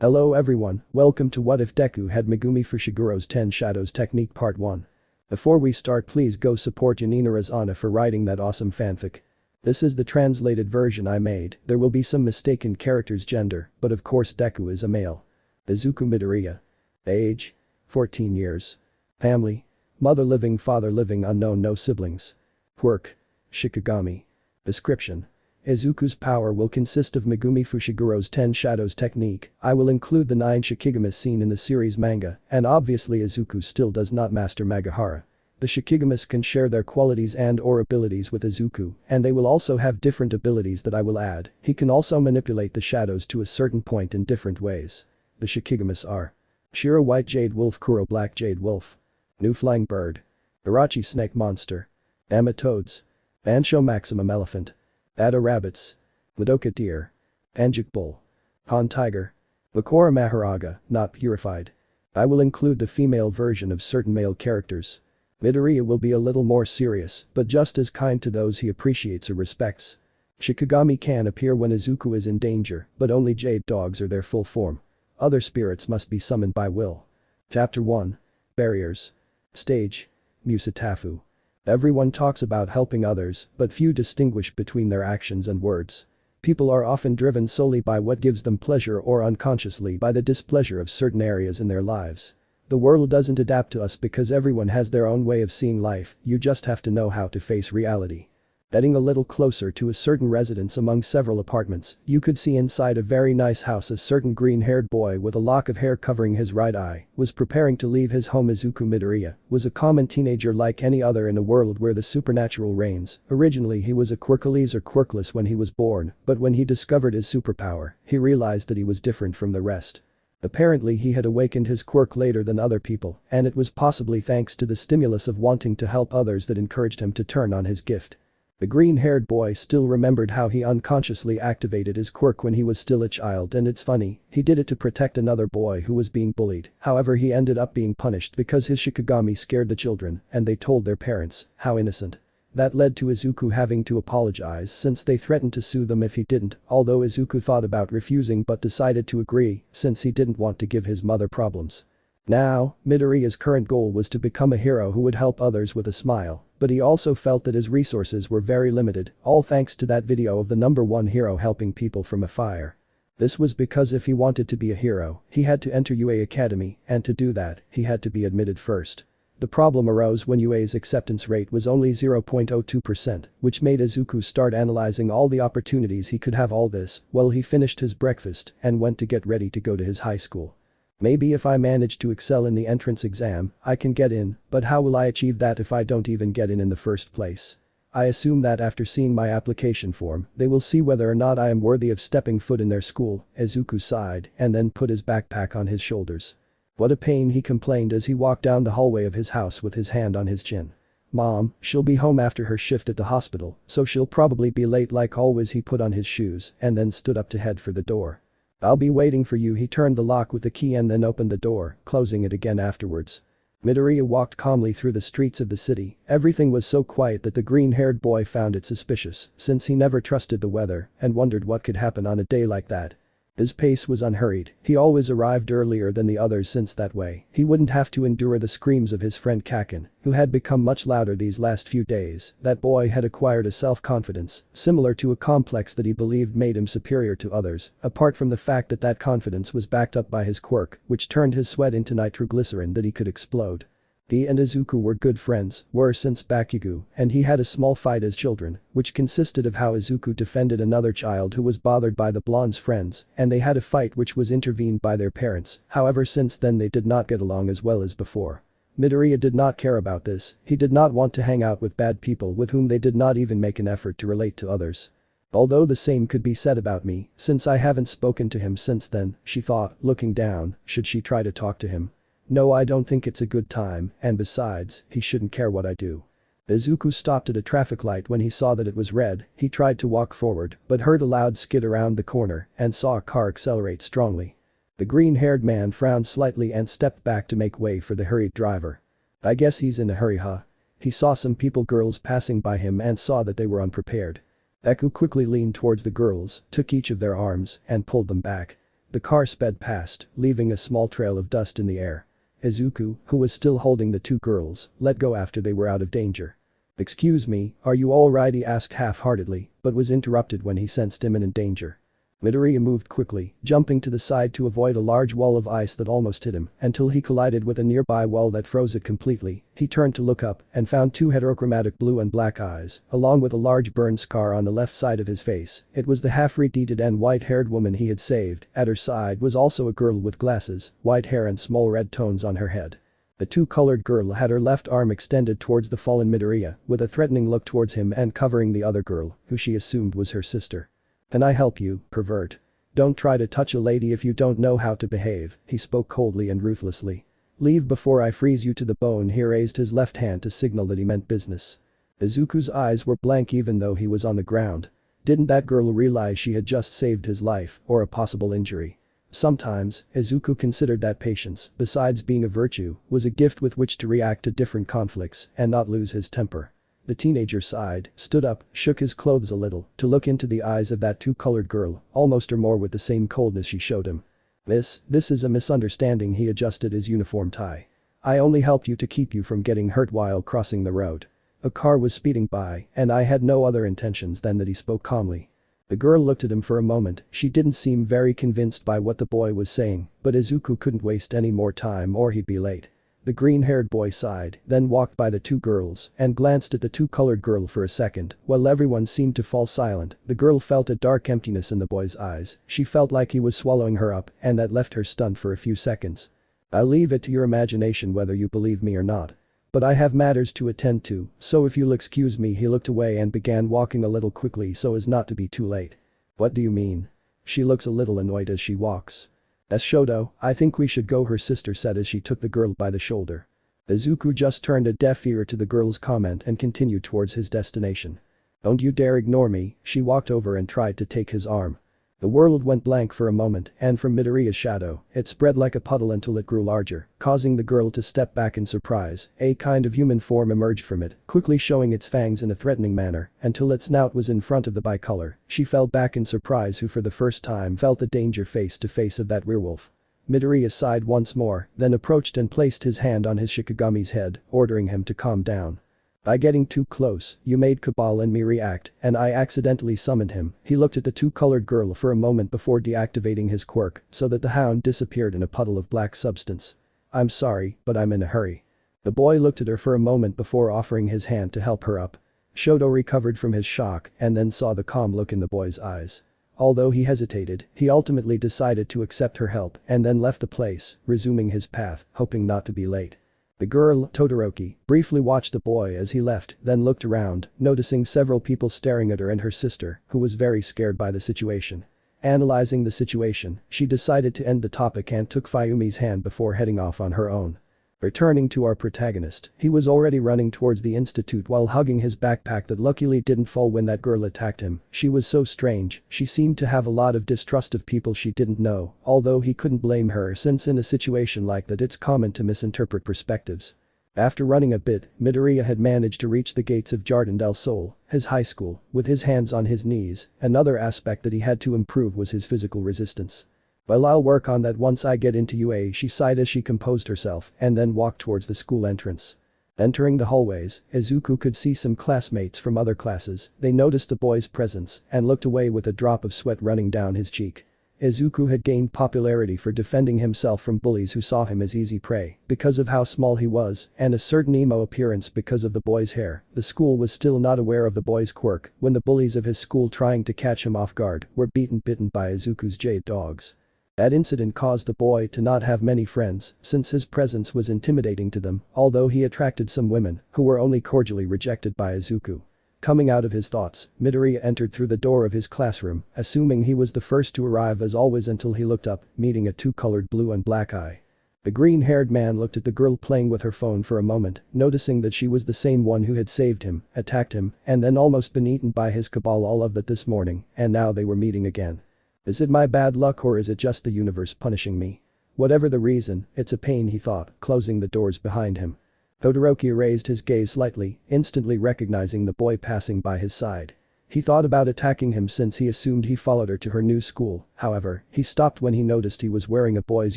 Hello everyone, welcome to What If Deku Had Megumi Fushiguro's 10 Shadows Technique Part 1. Before we start, please go support yaninarosana for writing that awesome fanfic. This is the translated version I made, there will be some mistaken character's gender, but of course Deku is a male. Izuku Midoriya. Age? 14 years. Family? Mother living, father living, unknown, no siblings. Quirk. Shikigami. Description. Izuku's power will consist of Megumi Fushiguro's 10 Shadows technique. I will include the 9 Shikigamis seen in the series manga, and obviously Izuku still does not master Magahara. The Shikigamis can share their qualities and/or abilities with Izuku, and they will also have different abilities that I will add. He can also manipulate the shadows to a certain point in different ways. The Shikigamis are Shiro White Jade Wolf, Kuro Black Jade Wolf, New Flying Bird, Irachi Snake Monster, Amma Toads, Bansho Maximum Elephant, Ada Rabbits, Madoka Deer, Anjuk Bull, Han Tiger, Bakura Maharaga, not purified. I will include the female version of certain male characters. Midoriya will be a little more serious, but just as kind to those he appreciates or respects. Shikigami can appear when Izuku is in danger, but only Jade Dogs are their full form. Other spirits must be summoned by will. Chapter 1. Barriers. Stage. Musatafu. Everyone talks about helping others, but few distinguish between their actions and words. People are often driven solely by what gives them pleasure or unconsciously by the displeasure of certain areas in their lives. The world doesn't adapt to us because everyone has their own way of seeing life, you just have to know how to face reality. Heading a little closer to a certain residence among several apartments, you could see inside a very nice house a certain green-haired boy with a lock of hair covering his right eye was preparing to leave his home. Izuku Midoriya was a common teenager like any other in a world where the supernatural reigns. Originally he was a Quirkless or Quirkless when he was born, but when he discovered his superpower, he realized that he was different from the rest. Apparently he had awakened his quirk later than other people, and it was possibly thanks to the stimulus of wanting to help others that encouraged him to turn on his gift. The green-haired boy still remembered how he unconsciously activated his quirk when he was still a child, and it's funny, he did it to protect another boy who was being bullied. However, he ended up being punished because his Shikigami scared the children and they told their parents. How innocent. That led to Izuku having to apologize since they threatened to sue them if he didn't, although Izuku thought about refusing but decided to agree since he didn't want to give his mother problems. Now, Midoriya's current goal was to become a hero who would help others with a smile, but he also felt that his resources were very limited, all thanks to that video of the #1 hero helping people from a fire. This was because if he wanted to be a hero, he had to enter UA Academy, and to do that, he had to be admitted first. The problem arose when UA's acceptance rate was only 0.02%, which made Izuku start analyzing all the opportunities he could have. All this while he finished his breakfast and went to get ready to go to his high school. Maybe if I manage to excel in the entrance exam, I can get in, but how will I achieve that if I don't even get in the first place? I assume that after seeing my application form, they will see whether or not I am worthy of stepping foot in their school. Izuku sighed and then put his backpack on his shoulders. What a pain, he complained as he walked down the hallway of his house with his hand on his chin. Mom, she'll be home after her shift at the hospital, so she'll probably be late like always. He put on his shoes and then stood up to head for the door. I'll be waiting for you. He turned the lock with the key and then opened the door, closing it again afterwards. Midoriya walked calmly through the streets of the city. Everything was so quiet that the green-haired boy found it suspicious since he never trusted the weather and wondered what could happen on a day like that. His pace was unhurried, he always arrived earlier than the others since that way he wouldn't have to endure the screams of his friend Kaken, who had become much louder these last few days. That boy had acquired a self-confidence similar to a complex that he believed made him superior to others, apart from the fact that that confidence was backed up by his quirk, which turned his sweat into nitroglycerin that he could explode. He and Izuku were good friends, were since Bakugo, and he had a small fight as children, which consisted of how Izuku defended another child who was bothered by the blonde's friends, and they had a fight which was intervened by their parents. However, since then they did not get along as well as before. Midoriya did not care about this, he did not want to hang out with bad people with whom they did not even make an effort to relate to others. Although the same could be said about me, since I haven't spoken to him since then, she thought, looking down. Should she try to talk to him? No, I don't think it's a good time, and besides, he shouldn't care what I do. Izuku stopped at a traffic light when he saw that it was red. He tried to walk forward, but heard a loud skid around the corner and saw a car accelerate strongly. The green-haired man frowned slightly and stepped back to make way for the hurried driver. I guess he's in a hurry, huh? He saw some girls passing by him and saw that they were unprepared. Deku quickly leaned towards the girls, took each of their arms, and pulled them back. The car sped past, leaving a small trail of dust in the air. Izuku, who was still holding the two girls, let go after they were out of danger. "Excuse me, are you alright?" he asked half-heartedly, but was interrupted when he sensed imminent danger. Midoriya moved quickly, jumping to the side to avoid a large wall of ice that almost hit him until he collided with a nearby wall that froze it completely. He turned to look up and found two heterochromatic blue and black eyes, along with a large burn scar on the left side of his face. It was the half-redeeted and white-haired woman he had saved. At her side was also a girl with glasses, white hair and small red tones on her head. The two-colored girl had her left arm extended towards the fallen Midoriya, with a threatening look towards him and covering the other girl, who she assumed was her sister. "Can I help you, pervert? Don't try to touch a lady if you don't know how to behave," he spoke coldly and ruthlessly. "Leave before I freeze you to the bone." He raised his left hand to signal that he meant business. Izuku's eyes were blank even though he was on the ground. Didn't that girl realize she had just saved his life, or a possible injury? Sometimes, Izuku considered that patience, besides being a virtue, was a gift with which to react to different conflicts and not lose his temper. The teenager sighed, stood up, shook his clothes a little to look into the eyes of that two-colored girl, almost or more with the same coldness she showed him. This is a misunderstanding." He adjusted his uniform tie. "I only helped you to keep you from getting hurt while crossing the road. A car was speeding by and I had no other intentions than that." He spoke calmly. The girl looked at him for a moment. She didn't seem very convinced by what the boy was saying, but Izuku couldn't waste any more time or he'd be late. The green-haired boy sighed, then walked by the two girls and glanced at the two-colored girl for a second. While everyone seemed to fall silent, the girl felt a dark emptiness in the boy's eyes. She felt like he was swallowing her up, and that left her stunned for a few seconds. "I'll leave it to your imagination whether you believe me or not. But I have matters to attend to, so if you'll excuse me." He looked away and began walking a little quickly so as not to be too late. "What do you mean?" "She looks a little annoyed as she walks." "Shoto, I think we should go," her sister said as she took the girl by the shoulder. Izuku just turned a deaf ear to the girl's comment and continued towards his destination. "Don't you dare ignore me." She walked over and tried to take his arm. The world went blank for a moment, and from Midoriya's shadow, it spread like a puddle until it grew larger, causing the girl to step back in surprise. A kind of human form emerged from it, quickly showing its fangs in a threatening manner until its snout was in front of the bicolor. She fell back in surprise, who for the first time felt the danger face to face of that werewolf. Midoriya sighed once more, then approached and placed his hand on his Shikigami's head, ordering him to calm down. "By getting too close, you made Cabal and me react, and I accidentally summoned him." He looked at the two-colored girl for a moment before deactivating his quirk so that the hound disappeared in a puddle of black substance. "I'm sorry, but I'm in a hurry." The boy looked at her for a moment before offering his hand to help her up. Shoto recovered from his shock and then saw the calm look in the boy's eyes. Although he hesitated, he ultimately decided to accept her help and then left the place, resuming his path, hoping not to be late. The girl, Todoroki, briefly watched the boy as he left, then looked around, noticing several people staring at her and her sister, who was very scared by the situation. Analyzing the situation, she decided to end the topic and took Fayumi's hand before heading off on her own. Returning to our protagonist, he was already running towards the institute while hugging his backpack that luckily didn't fall when that girl attacked him. She was so strange, she seemed to have a lot of distrust of people she didn't know, although he couldn't blame her since in a situation like that it's common to misinterpret perspectives. After running a bit, Midoriya had managed to reach the gates of Jardin del Sol, his high school, with his hands on his knees. Another aspect that he had to improve was his physical resistance. "Well, I'll work on that once I get into UA," she sighed as she composed herself and then walked towards the school entrance. Entering the hallways, Izuku could see some classmates from other classes. They noticed the boy's presence and looked away with a drop of sweat running down his cheek. Izuku had gained popularity for defending himself from bullies who saw him as easy prey because of how small he was and a certain emo appearance because of the boy's hair. The school was still not aware of the boy's quirk when the bullies of his school trying to catch him off guard were bitten by Izuku's Jade Dogs. That incident caused the boy to not have many friends since his presence was intimidating to them, although he attracted some women who were only cordially rejected by Izuku. Coming out of his thoughts, Midoriya entered through the door of his classroom, assuming he was the first to arrive as always until he looked up, meeting a two-colored blue and black eye. The green-haired man looked at the girl playing with her phone for a moment, noticing that she was the same one who had saved him, attacked him, and then almost been eaten by his cabal all of that this morning, and now they were meeting again. Is it my bad luck or is it just the universe punishing me? Whatever the reason, it's a pain, he thought, closing the doors behind him. Todoroki raised his gaze slightly, instantly recognizing the boy passing by his side. He thought about attacking him since he assumed he followed her to her new school, however, he stopped when he noticed he was wearing a boy's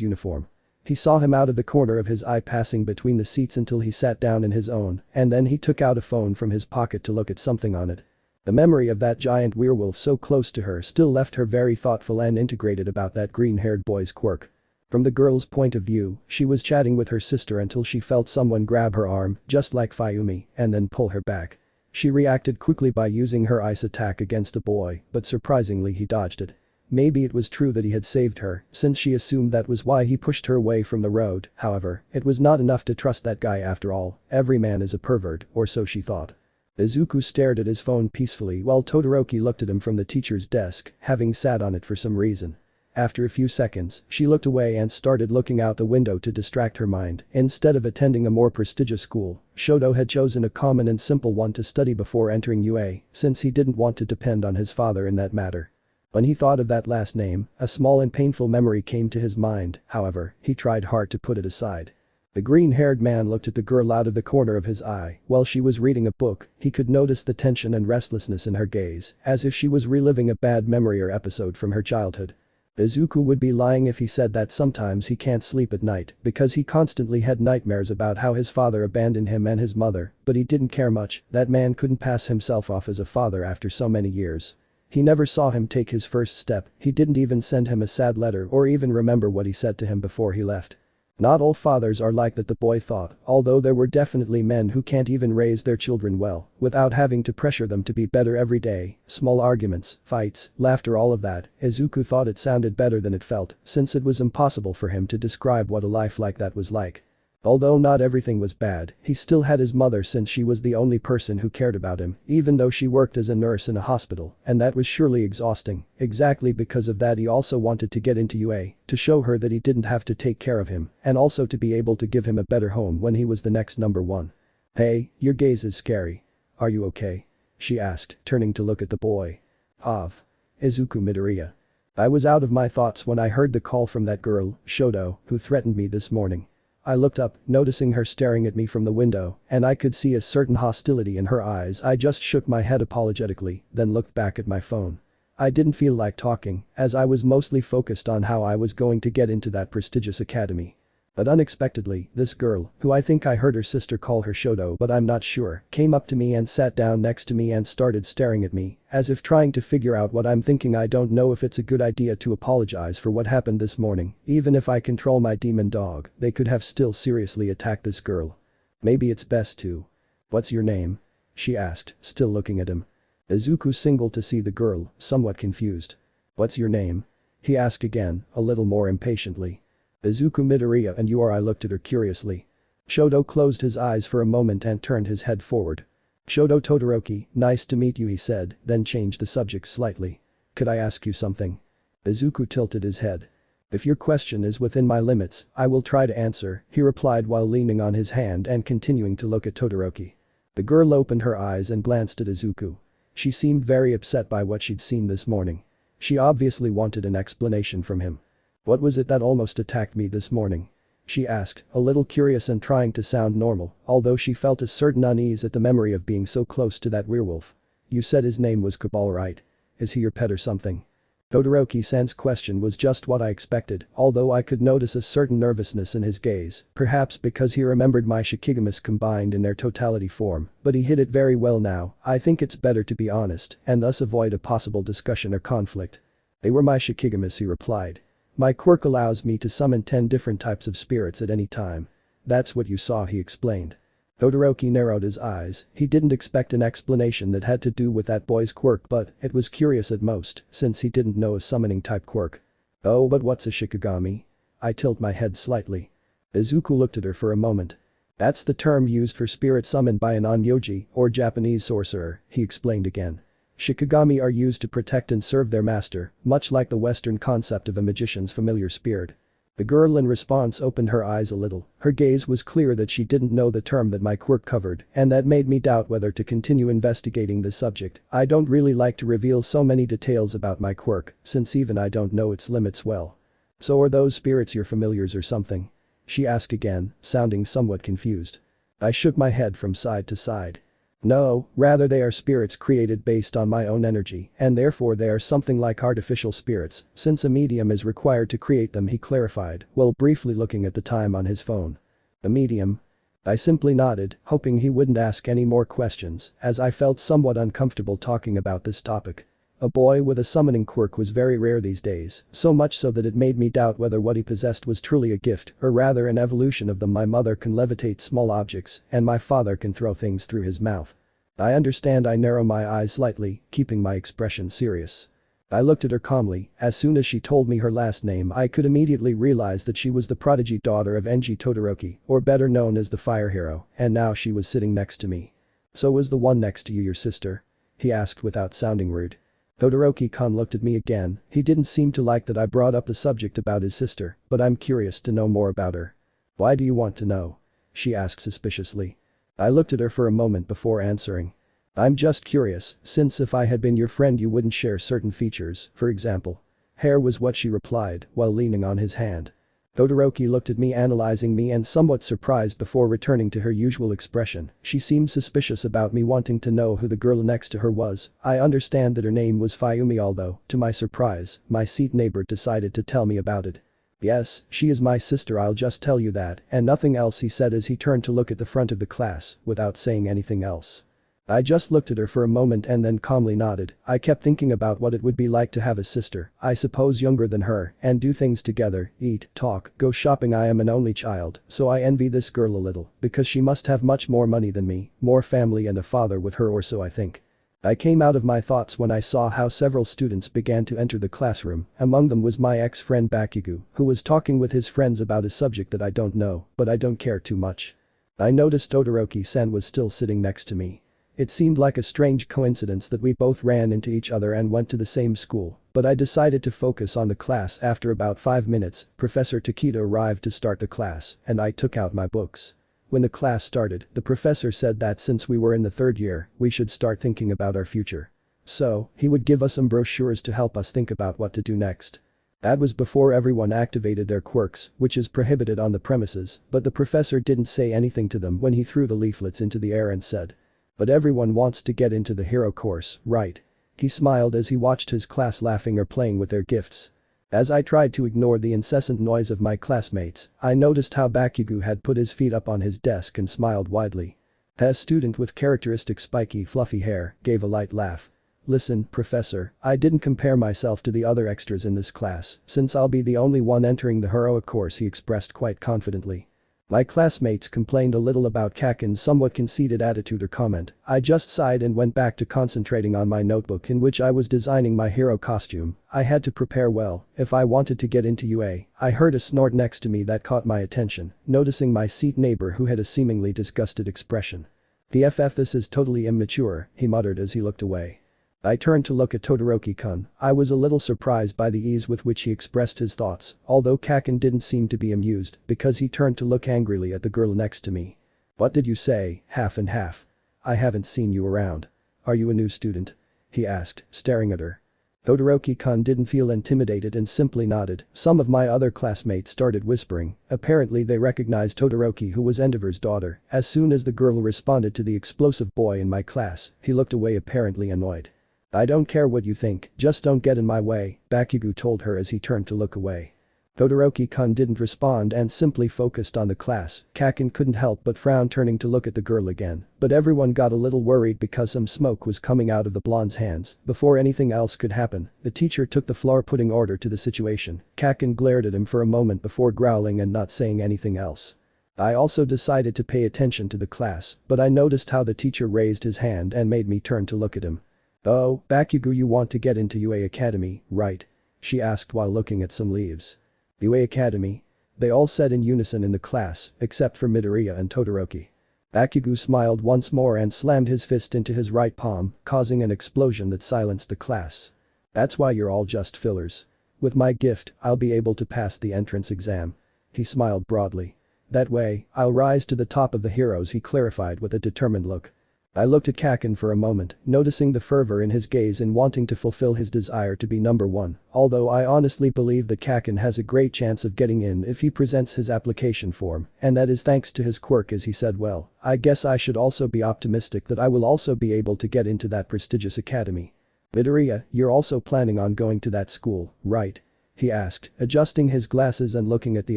uniform. He saw him out of the corner of his eye passing between the seats until he sat down in his own, and then he took out a phone from his pocket to look at something on it. The memory of that giant werewolf so close to her still left her very thoughtful and integrated about that green-haired boy's quirk. From the girl's point of view, she was chatting with her sister until she felt someone grab her arm, just like Fayumi, and then pull her back. She reacted quickly by using her ice attack against the boy, but surprisingly he dodged it. Maybe it was true that he had saved her, since she assumed that was why he pushed her away from the road, however, it was not enough to trust that guy after all, every man is a pervert, or so she thought. Izuku stared at his phone peacefully while Todoroki looked at him from the teacher's desk, having sat on it for some reason. After a few seconds, she looked away and started looking out the window to distract her mind. Instead of attending a more prestigious school, Shoto had chosen a common and simple one to study before entering UA, since he didn't want to depend on his father in that matter. When he thought of that last name, a small and painful memory came to his mind, however, he tried hard to put it aside. The green-haired man looked at the girl out of the corner of his eye. While she was reading a book, he could notice the tension and restlessness in her gaze, as if she was reliving a bad memory or episode from her childhood. Izuku would be lying if he said that sometimes he can't sleep at night because he constantly had nightmares about how his father abandoned him and his mother, but he didn't care much, that man couldn't pass himself off as a father after so many years. He never saw him take his first step, he didn't even send him a sad letter or even remember what he said to him before he left. Not all fathers are like that, the boy thought, although there were definitely men who can't even raise their children well, without having to pressure them to be better every day, small arguments, fights, laughter, all of that. Izuku thought it sounded better than it felt, since it was impossible for him to describe what a life like that was like. Although not everything was bad, he still had his mother since she was the only person who cared about him, even though she worked as a nurse in a hospital, and that was surely exhausting. Exactly because of that he also wanted to get into UA, to show her that he didn't have to take care of him, and also to be able to give him a better home when he was the next number one. "Hey, your gaze is scary. Are you okay?" she asked, turning to look at the boy. Izuku Midoriya. I was out of my thoughts when I heard the call from that girl, Shoto, who threatened me this morning. I looked up, noticing her staring at me from the window, and I could see a certain hostility in her eyes. I just shook my head apologetically, then looked back at my phone. I didn't feel like talking, as I was mostly focused on how I was going to get into that prestigious academy. But unexpectedly, this girl, who I think I heard her sister call her Shoto but I'm not sure, came up to me and sat down next to me and started staring at me, as if trying to figure out what I'm thinking. I don't know if it's a good idea to apologize for what happened this morning. Even if I control my demon dog, they could have still seriously attacked this girl. Maybe it's best to. "What's your name?" she asked, still looking at him. Izuku singled to see the girl, somewhat confused. "What's your name?" he asked again, a little more impatiently. "Izuku Midoriya, and you are?" I looked at her curiously. Shoto closed his eyes for a moment and turned his head forward. "Shoto Todoroki, nice to meet you," he said, then changed the subject slightly. "Could I ask you something?" Izuku tilted his head. "If your question is within my limits, I will try to answer," he replied while leaning on his hand and continuing to look at Todoroki. The girl opened her eyes and glanced at Izuku. She seemed very upset by what she'd seen this morning. She obviously wanted an explanation from him. "What was it that almost attacked me this morning?" she asked, a little curious and trying to sound normal, although she felt a certain unease at the memory of being so close to that werewolf. "You said his name was Cabal, right? Is he your pet or something?" Todoroki-san's question was just what I expected, although I could notice a certain nervousness in his gaze, perhaps because he remembered my Shikigamis combined in their totality form, but he hid it very well now. "I think it's better to be honest, and thus avoid a possible discussion or conflict." "They were my Shikigamis," he replied. "My quirk allows me to summon 10 different types of spirits at any time." "That's what you saw," he explained. Todoroki narrowed his eyes. He didn't expect an explanation that had to do with that boy's quirk, but it was curious at most, since he didn't know a summoning type quirk. "Oh, but what's a Shikigami?" I tilted my head slightly. Izuku looked at her for a moment. "That's the term used for spirit summoned by an onyoji, or Japanese sorcerer," he explained again. "Shikigami are used to protect and serve their master, much like the Western concept of a magician's familiar spirit." The girl in response opened her eyes a little. Her gaze was clear that she didn't know the term that my quirk covered, and that made me doubt whether to continue investigating the subject. I don't really like to reveal so many details about my quirk, since even I don't know its limits well. "So are those spirits your familiars or something?" she asked again, sounding somewhat confused. I shook my head from side to side. No, rather they are spirits created based on my own energy, and therefore they are something like artificial spirits, since a medium is required to create them, he clarified, while briefly looking at the time on his phone. A medium? I simply nodded, hoping he wouldn't ask any more questions, as I felt somewhat uncomfortable talking about this topic. A boy with a summoning quirk was very rare these days, so much so that it made me doubt whether what he possessed was truly a gift, or rather an evolution of them. My mother can levitate small objects, and my father can throw things through his mouth. I understand. I narrow my eyes slightly, keeping my expression serious. I looked at her calmly. As soon as she told me her last name, I could immediately realize that she was the prodigy daughter of Enji Todoroki, or better known as the fire hero, and now she was sitting next to me. So was the one next to you your sister? He asked without sounding rude. Todoroki-kun looked at me again. He didn't seem to like that I brought up the subject about his sister, but I'm curious to know more about her. Why do you want to know? She asked suspiciously. I looked at her for a moment before answering. I'm just curious, since if I had been your friend you wouldn't share certain features, for example. Hair was what she replied, while leaning on his hand. Todoroki looked at me, analyzing me and somewhat surprised before returning to her usual expression. She seemed suspicious about me wanting to know who the girl next to her was. I understand that her name was Fayumi, although, to my surprise, my seat neighbor decided to tell me about it. Yes, she is my sister, I'll just tell you that, and nothing else, he said as he turned to look at the front of the class, without saying anything else. I just looked at her for a moment and then calmly nodded. I kept thinking about what it would be like to have a sister, I suppose younger than her, and do things together, eat, talk, go shopping. I am an only child, so I envy this girl a little, because she must have much more money than me, more family and a father with her, or so I think. I came out of my thoughts when I saw how several students began to enter the classroom. Among them was my ex-friend Bakugo, who was talking with his friends about a subject that I don't know, but I don't care too much. I noticed Todoroki-san was still sitting next to me. It seemed like a strange coincidence that we both ran into each other and went to the same school, but I decided to focus on the class. After about 5 minutes, Professor Takeda arrived to start the class, and I took out my books. When the class started, the professor said that since we were in the third year, we should start thinking about our future. So, he would give us some brochures to help us think about what to do next. That was before everyone activated their quirks, which is prohibited on the premises, but the professor didn't say anything to them when he threw the leaflets into the air and said, "But everyone wants to get into the hero course, right?" He smiled as he watched his class laughing or playing with their gifts. As I tried to ignore the incessant noise of my classmates, I noticed how Bakugo had put his feet up on his desk and smiled widely. A student with characteristic spiky fluffy hair gave a light laugh. "Listen, Professor, I didn't compare myself to the other extras in this class, since I'll be the only one entering the heroic course," he expressed quite confidently. My classmates complained a little about Kaken's somewhat conceited attitude or comment. I just sighed and went back to concentrating on my notebook in which I was designing my hero costume. I had to prepare well if I wanted to get into UA. I heard a snort next to me that caught my attention, noticing my seat neighbor who had a seemingly disgusted expression. "PFF, this is totally immature," he muttered as he looked away. I turned to look at Todoroki-kun. I was a little surprised by the ease with which he expressed his thoughts, although Kaken didn't seem to be amused, because he turned to look angrily at the girl next to me. "What did you say, half and half? I haven't seen you around. Are you a new student?" he asked, staring at her. Todoroki-kun didn't feel intimidated and simply nodded. Some of my other classmates started whispering. Apparently they recognized Todoroki, who was Endeavor's daughter. As soon as the girl responded to the explosive boy in my class, he looked away, apparently annoyed. "I don't care what you think, just don't get in my way," Bakugo told her as he turned to look away. Todoroki-kun didn't respond and simply focused on the class. Kaken couldn't help but frown, turning to look at the girl again, but everyone got a little worried because some smoke was coming out of the blonde's hands. Before anything else could happen, the teacher took the floor, putting order to the situation. Kaken glared at him for a moment before growling and not saying anything else. I also decided to pay attention to the class, but I noticed how the teacher raised his hand and made me turn to look at him. "Oh, Bakugo, you want to get into UA Academy, right?" she asked while looking at some leaves. "UA Academy?" they all said in unison in the class, except for Midoriya and Todoroki. Bakugo smiled once more and slammed his fist into his right palm, causing an explosion that silenced the class. "That's why you're all just fillers. With my gift, I'll be able to pass the entrance exam." He smiled broadly. "That way, I'll rise to the top of the heroes," he clarified with a determined look. I looked at Kaken for a moment, noticing the fervor in his gaze in wanting to fulfill his desire to be number one, although I honestly believe that Kaken has a great chance of getting in if he presents his application form, and that is thanks to his quirk, as he said. Well, I guess I should also be optimistic that I will also be able to get into that prestigious academy. Midoriya, you're also planning on going to that school, right? He asked, adjusting his glasses and looking at the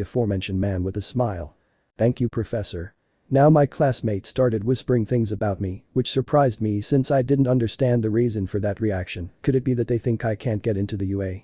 aforementioned man with a smile. Thank you, Professor. Now my classmates started whispering things about me, which surprised me since I didn't understand the reason for that reaction. Could it be that they think I can't get into the UA?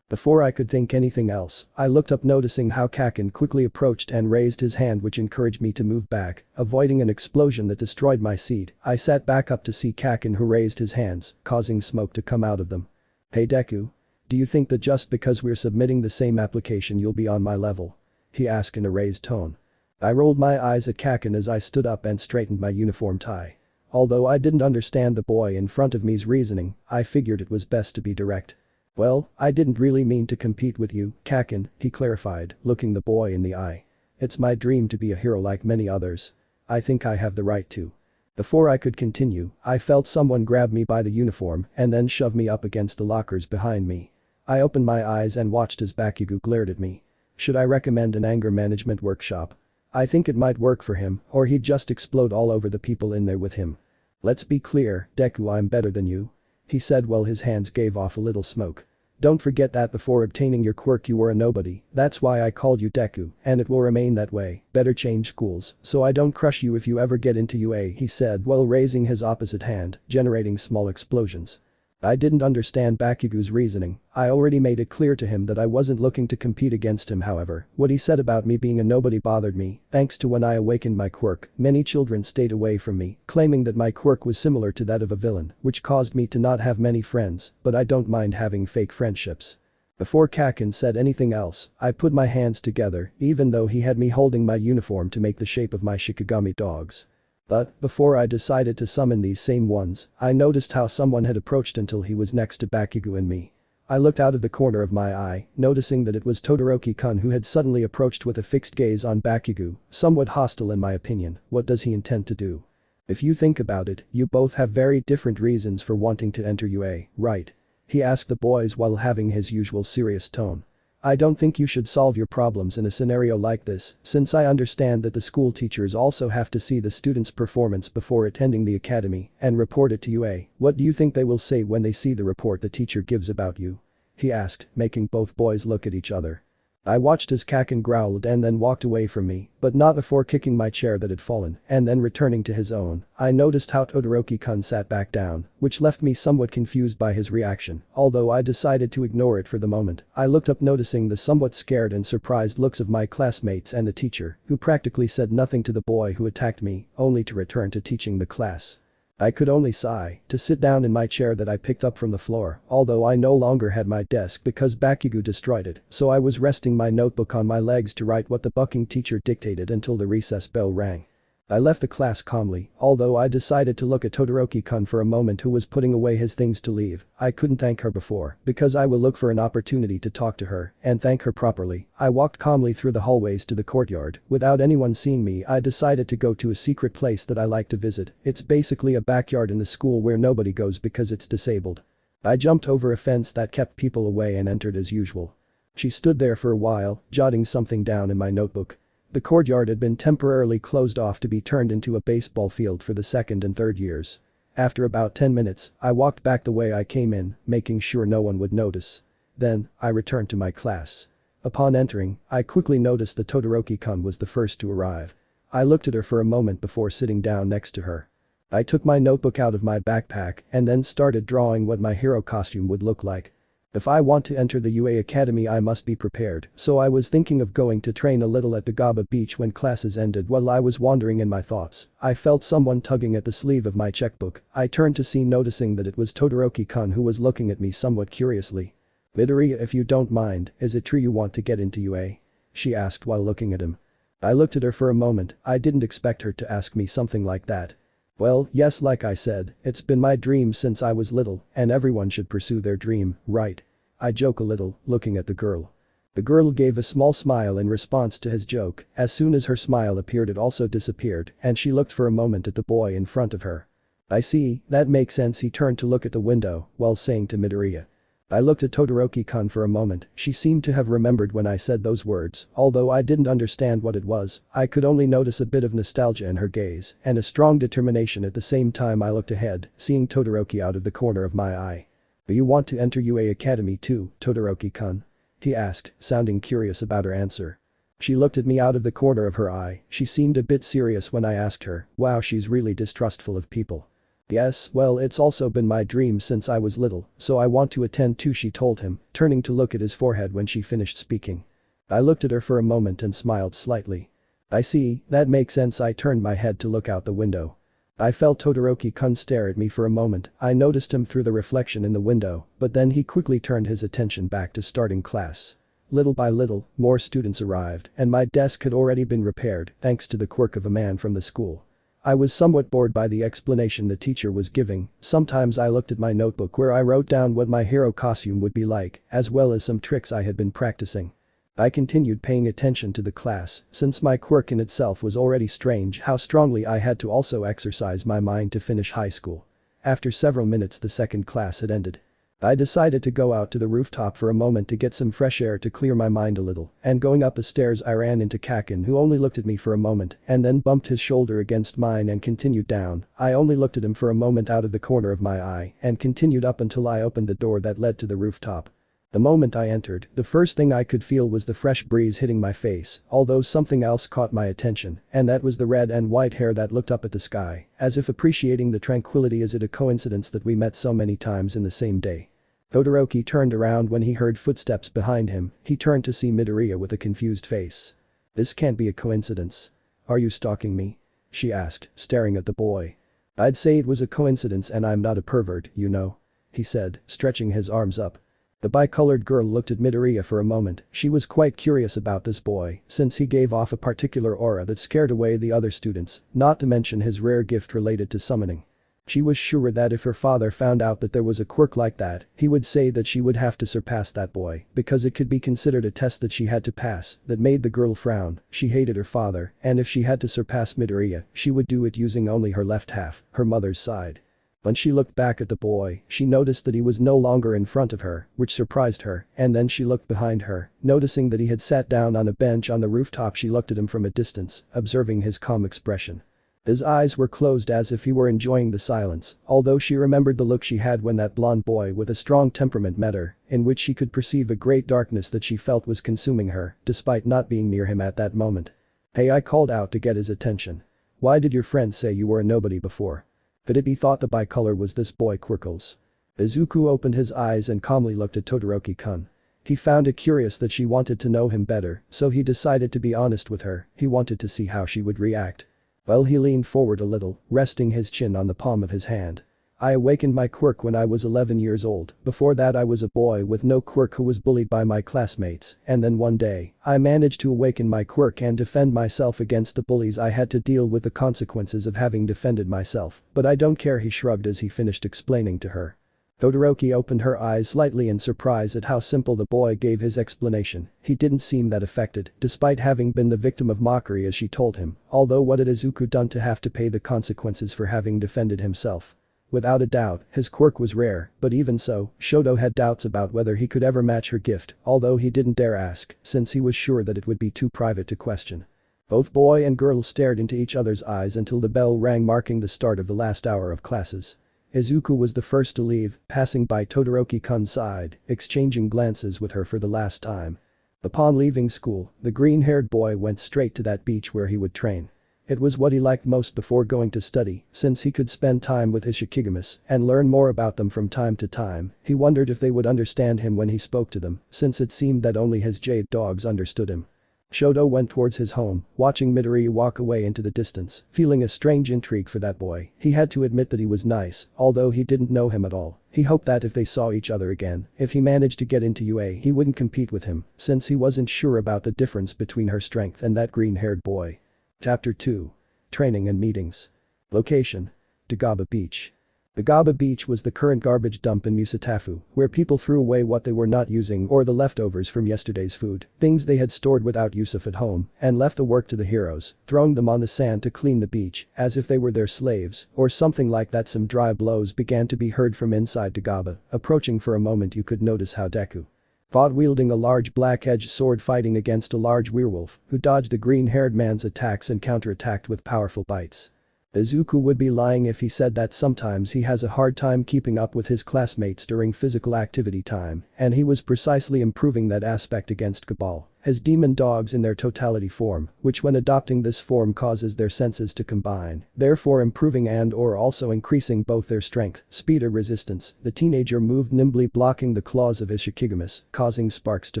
Before I could think anything else, I looked up, noticing how Kaken quickly approached and raised his hand, which encouraged me to move back, avoiding an explosion that destroyed my seat. I sat back up to see Kaken, who raised his hands, causing smoke to come out of them. Hey Deku. Do you think that just because we're submitting the same application you'll be on my level? He asked in a raised tone. I rolled my eyes at Kaken as I stood up and straightened my uniform tie. Although I didn't understand the boy in front of me's reasoning, I figured it was best to be direct. Well, I didn't really mean to compete with you, Kaken, he clarified, looking the boy in the eye. It's my dream to be a hero like many others. I think I have the right to. Before I could continue, I felt someone grab me by the uniform and then shove me up against the lockers behind me. I opened my eyes and watched as Bakugo glared at me. Should I recommend an anger management workshop? I think it might work for him, or he'd just explode all over the people in there with him. Let's be clear, Deku, I'm better than you. He said while his hands gave off a little smoke. Don't forget that before obtaining your quirk you were a nobody, that's why I called you Deku, and it will remain that way. Better change schools, so I don't crush you if you ever get into UA, he said while raising his opposite hand, generating small explosions. I didn't understand Bakugo's reasoning. I already made it clear to him that I wasn't looking to compete against him. However, what he said about me being a nobody bothered me. Thanks to when I awakened my quirk, many children stayed away from me, claiming that my quirk was similar to that of a villain, which caused me to not have many friends, but I don't mind having fake friendships. Before Kaken said anything else, I put my hands together, even though he had me holding my uniform to make the shape of my Shikigami dogs. But, before I decided to summon these same ones, I noticed how someone had approached until he was next to Bakugo and me. I looked out of the corner of my eye, noticing that it was Todoroki-kun, who had suddenly approached with a fixed gaze on Bakugo, somewhat hostile in my opinion. What does he intend to do? If you think about it, you both have very different reasons for wanting to enter UA, right? He asked the boys while having his usual serious tone. I don't think you should solve your problems in a scenario like this, since I understand that the school teachers also have to see the student's performance before attending the academy and report it to UA. What do you think they will say when they see the report the teacher gives about you? He asked, making both boys look at each other. I watched as Kaken growled and then walked away from me, but not before kicking my chair that had fallen and then returning to his own. I noticed how Todoroki-kun sat back down, which left me somewhat confused by his reaction, although I decided to ignore it for the moment. I looked up, noticing the somewhat scared and surprised looks of my classmates and the teacher, who practically said nothing to the boy who attacked me, only to return to teaching the class. I could only sigh to sit down in my chair that I picked up from the floor, although I no longer had my desk because Bakugo destroyed it, so I was resting my notebook on my legs to write what the bucking teacher dictated until the recess bell rang. I left the class calmly, although I decided to look at Todoroki-kun for a moment, who was putting away his things to leave. I couldn't thank her before, because I will look for an opportunity to talk to her and thank her properly. I walked calmly through the hallways to the courtyard. Without anyone seeing me, I decided to go to a secret place that I like to visit. It's basically a backyard in the school where nobody goes because it's disabled. I jumped over a fence that kept people away and entered as usual. She stood there for a while, jotting something down in my notebook. The courtyard had been temporarily closed off to be turned into a baseball field for the second and third years. After about 10 minutes, I walked back the way I came in, making sure no one would notice. Then, I returned to my class. Upon entering, I quickly noticed that Todoroki-kun was the first to arrive. I looked at her for a moment before sitting down next to her. I took my notebook out of my backpack and then started drawing what my hero costume would look like. If I want to enter the UA Academy, I must be prepared, so I was thinking of going to train a little at the Gaba beach when classes ended. While I was wandering in my thoughts, I felt someone tugging at the sleeve of my checkbook. I turned to see, noticing that it was Todoroki-kun, who was looking at me somewhat curiously. Midoriya, if you don't mind, is it true you want to get into UA? She asked while looking at him. I looked at her for a moment. I didn't expect her to ask me something like that. Well, yes, like I said, it's been my dream since I was little, and everyone should pursue their dream, right? I joke a little, looking at the girl. The girl gave a small smile in response to his joke. As soon as her smile appeared, it also disappeared, and she looked for a moment at the boy in front of her. I see, that makes sense. He turned to look at the window while saying to Midoriya. I looked at Todoroki-kun for a moment. She seemed to have remembered when I said those words, although I didn't understand what it was. I could only notice a bit of nostalgia in her gaze and a strong determination. At the same time I looked ahead, seeing Todoroki out of the corner of my eye. Do you want to enter UA Academy too, Todoroki-kun? He asked, sounding curious about her answer. She looked at me out of the corner of her eye. She seemed a bit serious when I asked her. Wow, she's really distrustful of people. Yes, well, it's also been my dream since I was little, so I want to attend too, she told him, turning to look at his forehead when she finished speaking. I looked at her for a moment and smiled slightly. I see, that makes sense. I turned my head to look out the window. I felt Todoroki-kun stare at me for a moment. I noticed him through the reflection in the window, but then he quickly turned his attention back to starting class. Little by little, more students arrived, and my desk had already been repaired thanks to the quirk of a man from the school. I was somewhat bored by the explanation the teacher was giving. Sometimes I looked at my notebook where I wrote down what my hero costume would be like, as well as some tricks I had been practicing. I continued paying attention to the class, since my quirk in itself was already strange how strongly I had to also exercise my mind to finish high school. After several minutes the second class had ended. I decided to go out to the rooftop for a moment to get some fresh air to clear my mind a little, and going up the stairs I ran into Kakin, who only looked at me for a moment and then bumped his shoulder against mine and continued down. I only looked at him for a moment out of the corner of my eye and continued up until I opened the door that led to the rooftop. The moment I entered, the first thing I could feel was the fresh breeze hitting my face, although something else caught my attention, and that was the red and white hair that looked up at the sky, as if appreciating the tranquility. Is it a coincidence that we met so many times in the same day? Todoroki turned around when he heard footsteps behind him. He turned to see Midoriya with a confused face. This can't be a coincidence. Are you stalking me? She asked, staring at the boy. I'd say it was a coincidence and I'm not a pervert, you know. He said, stretching his arms up. The bicolored girl looked at Midoriya for a moment. She was quite curious about this boy, since he gave off a particular aura that scared away the other students, not to mention his rare gift related to summoning. She was sure that if her father found out that there was a quirk like that, he would say that she would have to surpass that boy, because it could be considered a test that she had to pass. That made the girl frown. She hated her father, and if she had to surpass Midoriya, she would do it using only her left half, her mother's side. When she looked back at the boy, she noticed that he was no longer in front of her, which surprised her, and then she looked behind her, noticing that he had sat down on a bench on the rooftop. She looked at him from a distance, observing his calm expression. His eyes were closed as if he were enjoying the silence, although she remembered the look she had when that blonde boy with a strong temperament met her, in which she could perceive a great darkness that she felt was consuming her, despite not being near him at that moment. Hey, I called out to get his attention. Why did your friend say you were a nobody before? Could it be thought the bicolor was this boy Quirkless? Izuku opened his eyes and calmly looked at Todoroki-kun. He found it curious that she wanted to know him better, so he decided to be honest with her. He wanted to see how she would react. Well, he leaned forward a little, resting his chin on the palm of his hand. I awakened my quirk when I was 11 years old. Before that I was a boy with no quirk who was bullied by my classmates, and then one day, I managed to awaken my quirk and defend myself against the bullies. I had to deal with the consequences of having defended myself, but I don't care, he shrugged as he finished explaining to her. Todoroki opened her eyes slightly in surprise at how simple the boy gave his explanation. He didn't seem that affected, despite having been the victim of mockery as she told him, although what had Izuku done to have to pay the consequences for having defended himself? Without a doubt, his quirk was rare, but even so, Shoto had doubts about whether he could ever match her gift, although he didn't dare ask, since he was sure that it would be too private to question. Both boy and girl stared into each other's eyes until the bell rang, marking the start of the last hour of classes. Izuku was the first to leave, passing by Todoroki-kun's side, exchanging glances with her for the last time. Upon leaving school, the green-haired boy went straight to that beach where he would train. It was what he liked most before going to study, since he could spend time with his Shikigamis and learn more about them from time to time. He wondered if they would understand him when he spoke to them, since it seemed that only his Jade Dogs understood him. Shoto went towards his home, watching Midoriya walk away into the distance, feeling a strange intrigue for that boy. He had to admit that he was nice, although he didn't know him at all. He hoped that if they saw each other again, if he managed to get into UA, he wouldn't compete with him, since he wasn't sure about the difference between her strength and that green-haired boy. Chapter 2. Training and Meetings. Location: Tagaba Beach. The Gaba beach was the current garbage dump in Musatafu, where people threw away what they were not using or the leftovers from yesterday's food, things they had stored without use of at home, and left the work to the heroes, throwing them on the sand to clean the beach, as if they were their slaves, or something like that. Some dry blows began to be heard from inside the Gaba, approaching. For a moment you could notice how Deku fought, wielding a large black-edged sword, fighting against a large werewolf, who dodged the green-haired man's attacks and counterattacked with powerful bites. Izuku would be lying if he said that sometimes he has a hard time keeping up with his classmates during physical activity time, and he was precisely improving that aspect against Cabal, his demon dogs in their totality form, which when adopting this form causes their senses to combine, therefore improving and or also increasing both their strength, speed or resistance. The teenager moved nimbly, blocking the claws of his Shikigamis, causing sparks to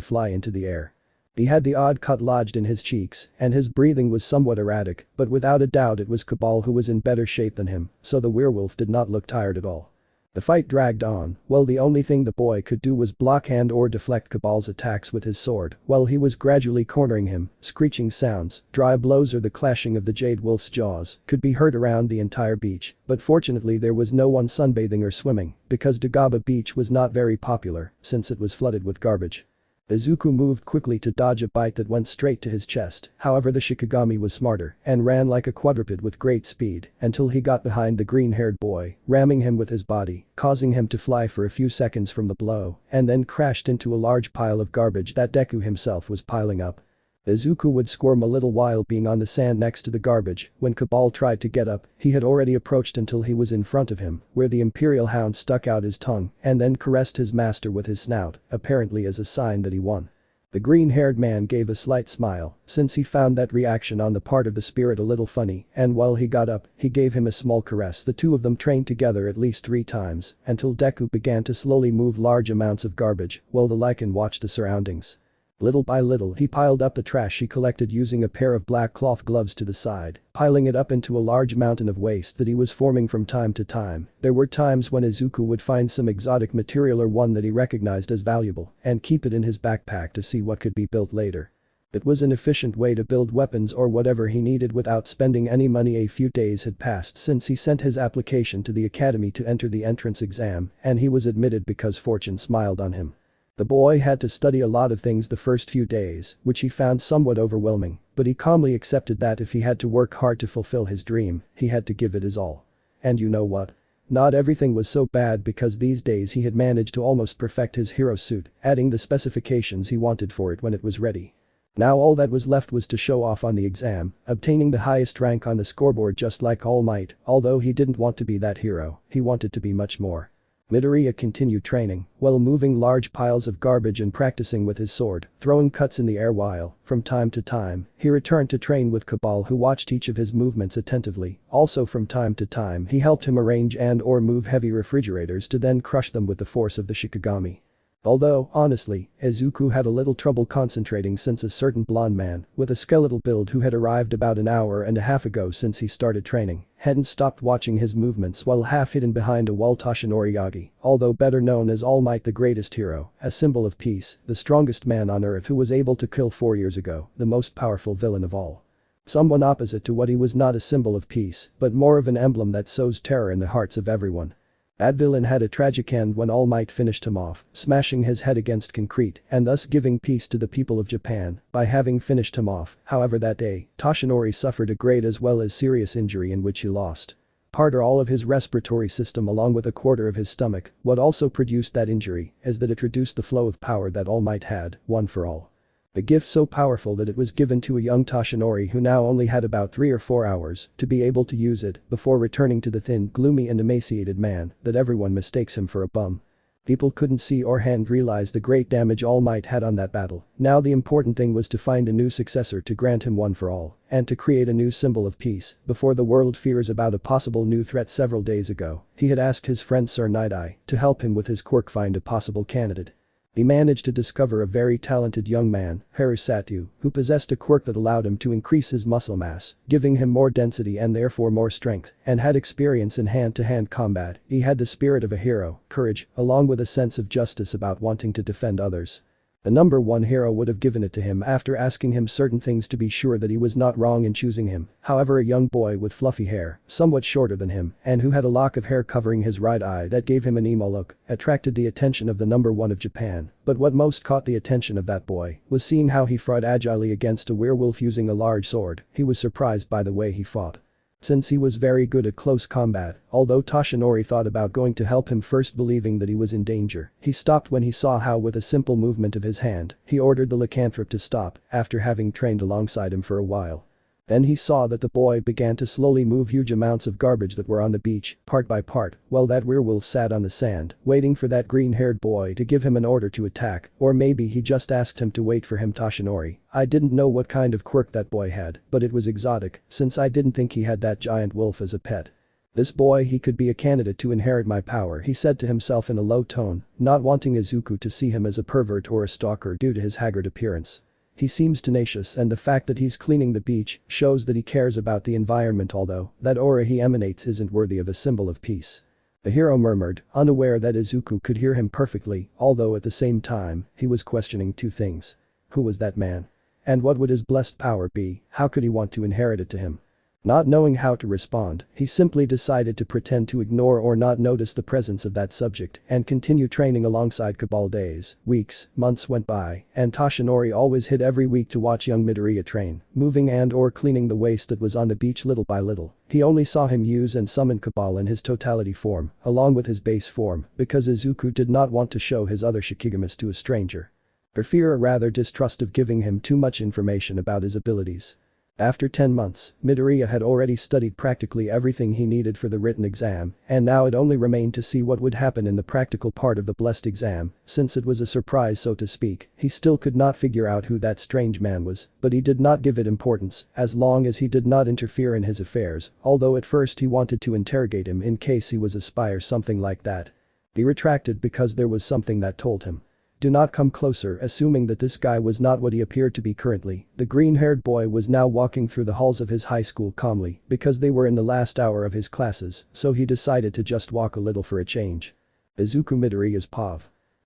fly into the air. He had the odd cut lodged in his cheeks, and his breathing was somewhat erratic, but without a doubt it was Cabal who was in better shape than him, so the werewolf did not look tired at all. The fight dragged on, well the only thing the boy could do was block and or deflect Cabal's attacks with his sword, while he was gradually cornering him. Screeching sounds, dry blows or the clashing of the Jade Wolf's jaws could be heard around the entire beach, but fortunately there was no one sunbathing or swimming, because Dagaba Beach was not very popular, since it was flooded with garbage. Izuku moved quickly to dodge a bite that went straight to his chest, however the Shikigami was smarter and ran like a quadruped with great speed until he got behind the green-haired boy, ramming him with his body, causing him to fly for a few seconds from the blow, and then crashed into a large pile of garbage that Deku himself was piling up. Izuku would squirm a little while being on the sand next to the garbage. When Cabal tried to get up, he had already approached until he was in front of him, where the Imperial Hound stuck out his tongue and then caressed his master with his snout, apparently as a sign that he won. The green-haired man gave a slight smile, since he found that reaction on the part of the spirit a little funny, and while he got up, he gave him a small caress. The two of them trained together at least 3 times, until Deku began to slowly move large amounts of garbage, while the Lycan watched the surroundings. Little by little he piled up the trash he collected using a pair of black cloth gloves to the side, piling it up into a large mountain of waste that he was forming from time to time. There were times when Izuku would find some exotic material or one that he recognized as valuable and keep it in his backpack to see what could be built later. It was an efficient way to build weapons or whatever he needed without spending any money. A few days had passed since he sent his application to the academy to enter the entrance exam, and he was admitted because fortune smiled on him. The boy had to study a lot of things the first few days, which he found somewhat overwhelming, but he calmly accepted that if he had to work hard to fulfill his dream, he had to give it his all. And you know what? Not everything was so bad, because these days he had managed to almost perfect his hero suit, adding the specifications he wanted for it when it was ready. Now all that was left was to show off on the exam, obtaining the highest rank on the scoreboard just like All Might. Although he didn't want to be that hero, he wanted to be much more. Midoriya continued training, while moving large piles of garbage and practicing with his sword, throwing cuts in the air while, from time to time, he returned to train with Cabal, who watched each of his movements attentively. Also from time to time he helped him arrange and or move heavy refrigerators to then crush them with the force of the Shikigami. Although, honestly, Izuku had a little trouble concentrating since a certain blonde man with a skeletal build who had arrived about an hour and a half ago since he started training hadn't stopped watching his movements while half hidden behind a wall. Toshinori Yagi, although better known as All Might, the greatest hero, a symbol of peace, the strongest man on earth who was able to kill 4 years ago, the most powerful villain of all. Someone opposite to what he was, not a symbol of peace, but more of an emblem that sows terror in the hearts of everyone. That villain had a tragic end when All Might finished him off, smashing his head against concrete and thus giving peace to the people of Japan by having finished him off. However, that day, Toshinori suffered a great as well as serious injury in which he lost part or all of his respiratory system along with a quarter of his stomach. What also produced that injury is that it reduced the flow of power that All Might had, one for all. A gift so powerful that it was given to a young Toshinori who now only had about 3 or 4 hours to be able to use it before returning to the thin, gloomy and emaciated man that everyone mistakes him for a bum. People couldn't see or realize the great damage All Might had on that battle. Now the important thing was to find a new successor to grant him one for all, and to create a new symbol of peace before the world fears about a possible new threat. Several days ago, he had asked his friend Sir Night-Eye to help him with his quirk find a possible candidate. He managed to discover a very talented young man, Harusatu, who possessed a quirk that allowed him to increase his muscle mass, giving him more density and therefore more strength, and had experience in hand-to-hand combat. He had the spirit of a hero, courage, along with a sense of justice about wanting to defend others. The number one hero would have given it to him after asking him certain things to be sure that he was not wrong in choosing him. However, a young boy with fluffy hair, somewhat shorter than him, and who had a lock of hair covering his right eye that gave him an emo look, attracted the attention of the number one of Japan. But what most caught the attention of that boy was seeing how he fought agilely against a werewolf using a large sword. He was surprised by the way he fought. Since he was very good at close combat, although Toshinori thought about going to help him first believing that he was in danger, he stopped when he saw how with a simple movement of his hand, he ordered the lycanthrope to stop after having trained alongside him for a while. Then he saw that the boy began to slowly move huge amounts of garbage that were on the beach, part by part, while that werewolf sat on the sand, waiting for that green-haired boy to give him an order to attack, or maybe he just asked him to wait for him. Toshinori. I didn't know what kind of quirk that boy had, but it was exotic, since I didn't think he had that giant wolf as a pet. This boy, he could be a candidate to inherit my power, he said to himself in a low tone, not wanting Izuku to see him as a pervert or a stalker due to his haggard appearance. He seems tenacious, and the fact that he's cleaning the beach shows that he cares about the environment, although that aura he emanates isn't worthy of a symbol of peace. The hero murmured, unaware that Izuku could hear him perfectly, although at the same time, he was questioning two things. Who was that man? And what would his blessed power be? How could he want to inherit it to him? Not knowing how to respond, he simply decided to pretend to ignore or not notice the presence of that subject and continue training alongside Cabal. Days, weeks, months went by, and Toshinori always hid every week to watch young Midoriya train, moving and or cleaning the waste that was on the beach little by little. He only saw him use and summon Cabal in his totality form, along with his base form, because Izuku did not want to show his other Shikigamis to a stranger. For fear or rather distrust of giving him too much information about his abilities. After 10 months, Midoriya had already studied practically everything he needed for the written exam, and now it only remained to see what would happen in the practical part of the blessed exam. Since it was a surprise, so to speak, he still could not figure out who that strange man was, but he did not give it importance as long as he did not interfere in his affairs, although at first he wanted to interrogate him in case he was a spy or something like that. He retracted because there was something that told him. Do not come closer, assuming that this guy was not what he appeared to be currently. The green-haired boy was now walking through the halls of his high school calmly because they were in the last hour of his classes, so he decided to just walk a little for a change. Izuku Midoriya's POV.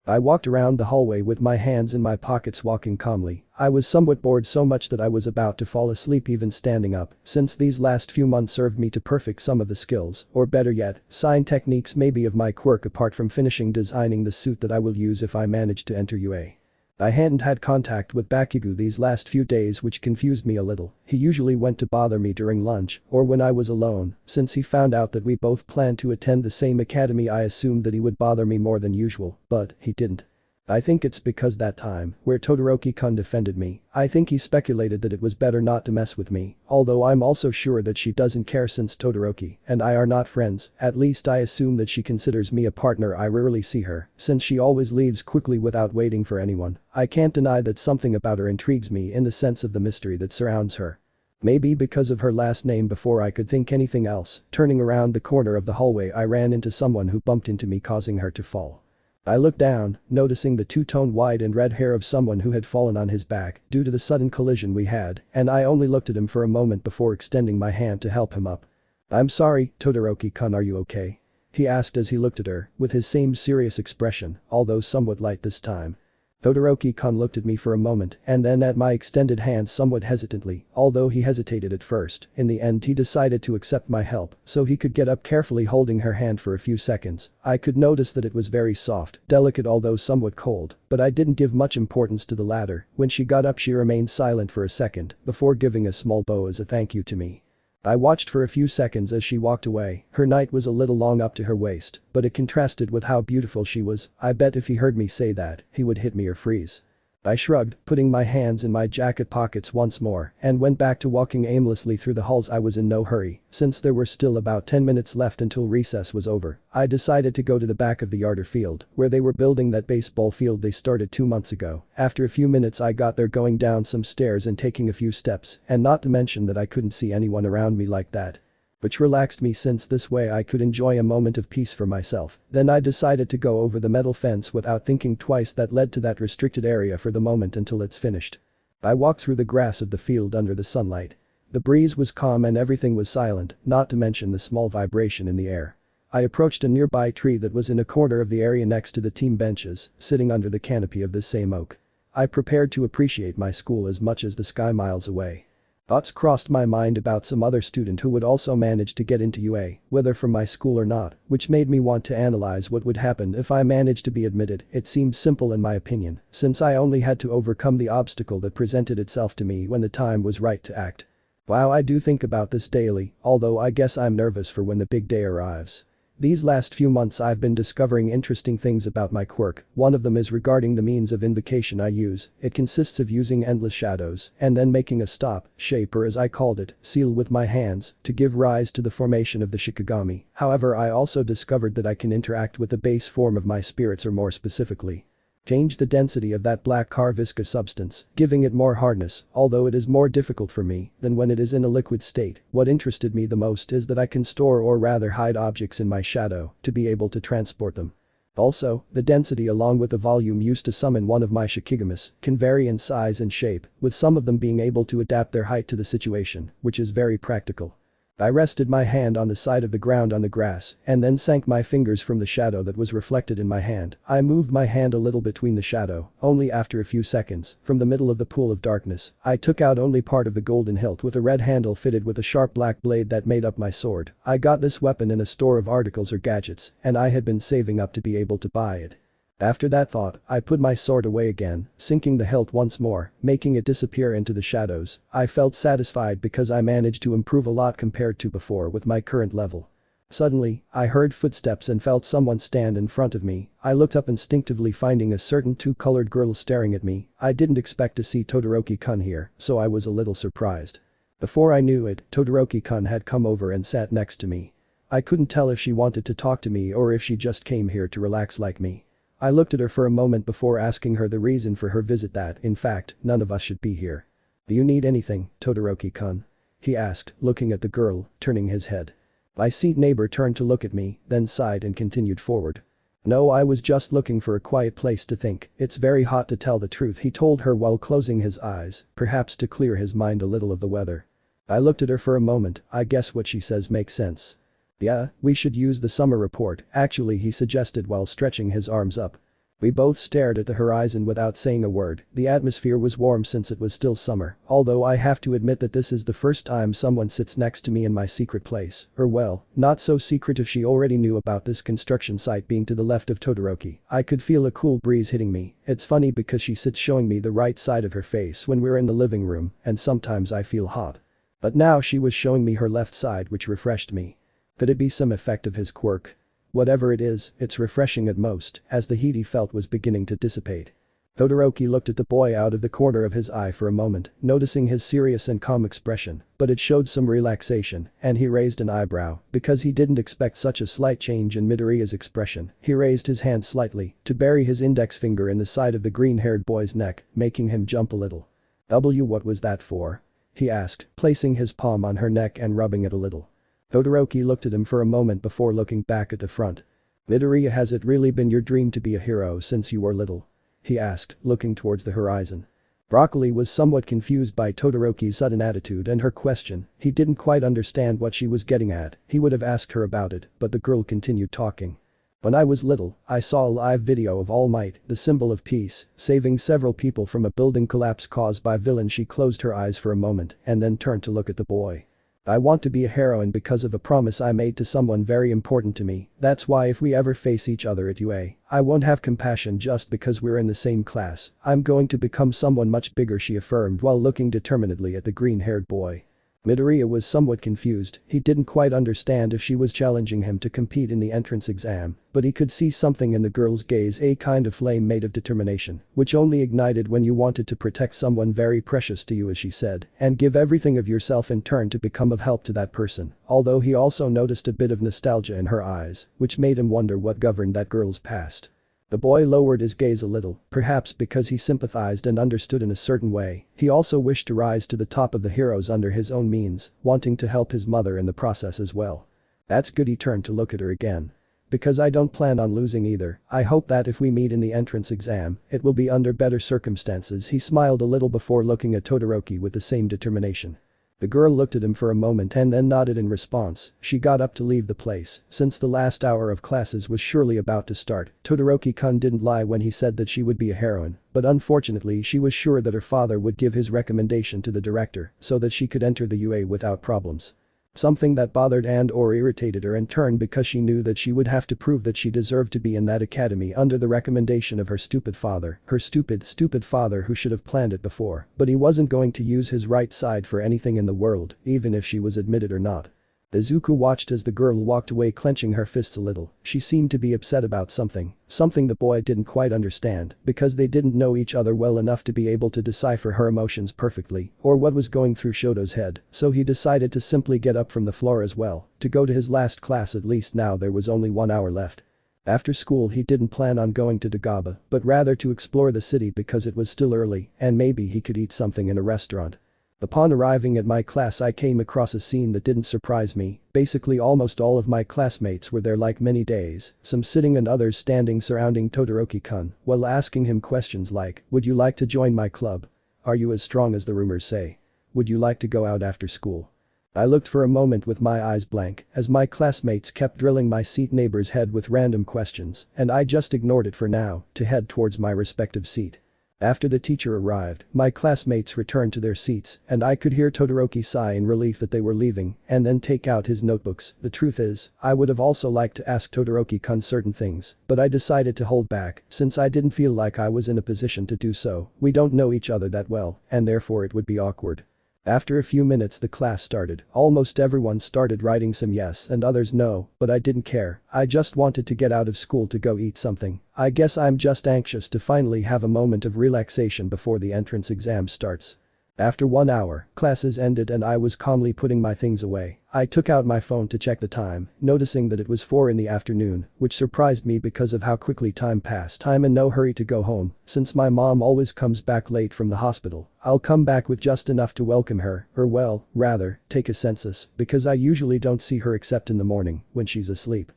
I walked around the hallway with my hands in my pockets walking calmly. I was somewhat bored, so much that I was about to fall asleep even standing up, since these last few months served me to perfect some of the skills, or better yet, sign techniques maybe of my quirk apart from finishing designing the suit that I will use if I manage to enter UA. I hadn't had contact with Bakugo these last few days, which confused me a little. He usually went to bother me during lunch or when I was alone. Since he found out that we both planned to attend the same academy, I assumed that he would bother me more than usual, but he didn't. I think it's because that time, where Todoroki-kun defended me, I think he speculated that it was better not to mess with me, although I'm also sure that she doesn't care since Todoroki and I are not friends. At least I assume that she considers me a partner. I rarely see her, since she always leaves quickly without waiting for anyone. I can't deny that something about her intrigues me in the sense of the mystery that surrounds her. Maybe because of her last name. Before I could think anything else, turning around the corner of the hallway, I ran into someone who bumped into me, causing her to fall. I looked down, noticing the two-tone white and red hair of someone who had fallen on his back due to the sudden collision we had, and I only looked at him for a moment before extending my hand to help him up. I'm sorry, Todoroki-kun, are you okay? He asked as he looked at her, with his same serious expression, although somewhat light this time. Todoroki-kun looked at me for a moment and then at my extended hand somewhat hesitantly, although he hesitated at first. In the end he decided to accept my help so he could get up, carefully holding her hand for a few seconds. I could notice that it was very soft, delicate although somewhat cold, but I didn't give much importance to the latter. When she got up she remained silent for a second before giving a small bow as a thank you to me. I watched for a few seconds as she walked away. Her night was a little long up to her waist, but it contrasted with how beautiful she was. I bet if he heard me say that, he would hit me or freeze. I shrugged, putting my hands in my jacket pockets once more, and went back to walking aimlessly through the halls. I was in no hurry, since there were still about 10 minutes left until recess was over. I decided to go to the back of the yard or field, where they were building that baseball field they started 2 months ago. After a few minutes I got there, going down some stairs and taking a few steps, and not to mention that I couldn't see anyone around me like that, which relaxed me since this way I could enjoy a moment of peace for myself. Then I decided to go over the metal fence without thinking twice that led to that restricted area for the moment until it's finished. I walked through the grass of the field under the sunlight. The breeze was calm and everything was silent, not to mention the small vibration in the air. I approached a nearby tree that was in a corner of the area next to the team benches, sitting under the canopy of this same oak. I prepared to appreciate my school as much as the sky miles away. Thoughts crossed my mind about some other student who would also manage to get into UA, whether from my school or not, which made me want to analyze what would happen if I managed to be admitted. It seemed simple in my opinion, since I only had to overcome the obstacle that presented itself to me when the time was right to act. Wow, I do think about this daily, although I guess I'm nervous for when the big day arrives. These last few months I've been discovering interesting things about my quirk. One of them is regarding the means of invocation I use. It consists of using endless shadows and then making a stop, shape or as I called it, seal with my hands to give rise to the formation of the Shikigami. However, I also discovered that I can interact with the base form of my spirits, or more specifically, change the density of that black Carvisca substance, giving it more hardness, although it is more difficult for me than when it is in a liquid state. What interested me the most is that I can store or rather hide objects in my shadow to be able to transport them. Also, the density along with the volume used to summon one of my Shikigamis can vary in size and shape, with some of them being able to adapt their height to the situation, which is very practical. I rested my hand on the side of the ground on the grass and then sank my fingers from the shadow that was reflected in my hand. I moved my hand a little between the shadow, only after a few seconds, from the middle of the pool of darkness. I took out only part of the golden hilt with a red handle fitted with a sharp black blade that made up my sword. I got this weapon in a store of articles or gadgets, and I had been saving up to be able to buy it. After that thought, I put my sword away again, sinking the hilt once more, making it disappear into the shadows. I felt satisfied because I managed to improve a lot compared to before with my current level. Suddenly, I heard footsteps and felt someone stand in front of me. I looked up instinctively, finding a certain two-colored girl staring at me. I didn't expect to see Todoroki-kun here, so I was a little surprised. Before I knew it, Todoroki-kun had come over and sat next to me. I couldn't tell if she wanted to talk to me or if she just came here to relax like me. I looked at her for a moment before asking her the reason for her visit, that, in fact, none of us should be here. "Do you need anything, Todoroki-kun?" he asked, looking at the girl, turning his head. My seat neighbor turned to look at me, then sighed and continued forward. "No, I was just looking for a quiet place to think. It's very hot to tell the truth," he told her while closing his eyes, perhaps to clear his mind a little of the weather. I looked at her for a moment. I guess what she says makes sense. "Yeah, we should use the summer report, actually," he suggested while stretching his arms up. We both stared at the horizon without saying a word. The atmosphere was warm since it was still summer, although I have to admit that this is the first time someone sits next to me in my secret place, or well, not so secret if she already knew about this construction site being to the left of Todoroki. I could feel a cool breeze hitting me. It's funny because she sits showing me the right side of her face when we're in the living room, and sometimes I feel hot. But now she was showing me her left side, which refreshed me. Could it be some effect of his quirk? Whatever it is, it's refreshing at most, as the heat he felt was beginning to dissipate. Todoroki looked at the boy out of the corner of his eye for a moment, noticing his serious and calm expression, but it showed some relaxation, and he raised an eyebrow, because he didn't expect such a slight change in Midoriya's expression. He raised his hand slightly, to bury his index finger in the side of the green-haired boy's neck, making him jump a little. What was that for?" he asked, placing his palm on her neck and rubbing it a little. Todoroki looked at him for a moment before looking back at the front. "Midoriya, has it really been your dream to be a hero since you were little?" he asked, looking towards the horizon. Broccoli was somewhat confused by Todoroki's sudden attitude and her question. He didn't quite understand what she was getting at. He would have asked her about it, but the girl continued talking. "When I was little, I saw a live video of Almight, the symbol of peace, saving several people from a building collapse caused by a villain." She closed her eyes for a moment and then turned to look at the boy. "I want to be a heroine because of a promise I made to someone very important to me. That's why if we ever face each other at UA, I won't have compassion just because we're in the same class. I'm going to become someone much bigger," she affirmed while looking determinedly at the green-haired boy. Midoriya was somewhat confused. He didn't quite understand if she was challenging him to compete in the entrance exam, but he could see something in the girl's gaze, a kind of flame made of determination, which only ignited when you wanted to protect someone very precious to you, as she said, and give everything of yourself in turn to become of help to that person. Although he also noticed a bit of nostalgia in her eyes, which made him wonder what governed that girl's past. The boy lowered his gaze a little, perhaps because he sympathized and understood in a certain way. He also wished to rise to the top of the heroes under his own means, wanting to help his mother in the process as well. "That's good." He turned to look at her again. "Because I don't plan on losing either. I hope that if we meet in the entrance exam, it will be under better circumstances." He smiled a little before looking at Todoroki with the same determination. The girl looked at him for a moment and then nodded in response. She got up to leave the place, since the last hour of classes was surely about to start. Todoroki-kun didn't lie when he said that she would be a heroine, but unfortunately she was sure that her father would give his recommendation to the director so that she could enter the UA without problems. Something that bothered and/or irritated her in turn because she knew that she would have to prove that she deserved to be in that academy under the recommendation of her stupid father, her stupid father who should have planned it before, but he wasn't going to use his right side for anything in the world, even if she was admitted or not. Izuku watched as the girl walked away clenching her fists a little. She seemed to be upset about something the boy didn't quite understand because they didn't know each other well enough to be able to decipher her emotions perfectly or what was going through Shoto's head, so he decided to simply get up from the floor as well to go to his last class. At least now there was only 1 hour left. After school he didn't plan on going to Dagaba, but rather to explore the city because it was still early and maybe he could eat something in a restaurant. Upon arriving at my class I came across a scene that didn't surprise me. Basically almost all of my classmates were there like many days, some sitting and others standing surrounding Todoroki-kun while asking him questions like, "Would you like to join my club? Are you as strong as the rumors say? Would you like to go out after school?" I looked for a moment with my eyes blank as my classmates kept drilling my seat neighbor's head with random questions and I just ignored it for now to head towards my respective seat. After the teacher arrived, my classmates returned to their seats and I could hear Todoroki sigh in relief that they were leaving and then take out his notebooks. The truth is, I would have also liked to ask Todoroki-kun certain things, but I decided to hold back since I didn't feel like I was in a position to do so. We don't know each other that well and therefore it would be awkward. After a few minutes the class started. Almost everyone started writing some yes and others no, but I didn't care. I just wanted to get out of school to go eat something. I guess I'm just anxious to finally have a moment of relaxation before the entrance exam starts. After 1 hour, classes ended and I was calmly putting my things away. I took out my phone to check the time, noticing that it was 4 in the afternoon, which surprised me because of how quickly time passed. I'm in no hurry to go home, since my mom always comes back late from the hospital. I'll come back with just enough to welcome her, or well, rather, take a census, because I usually don't see her except in the morning, when she's asleep.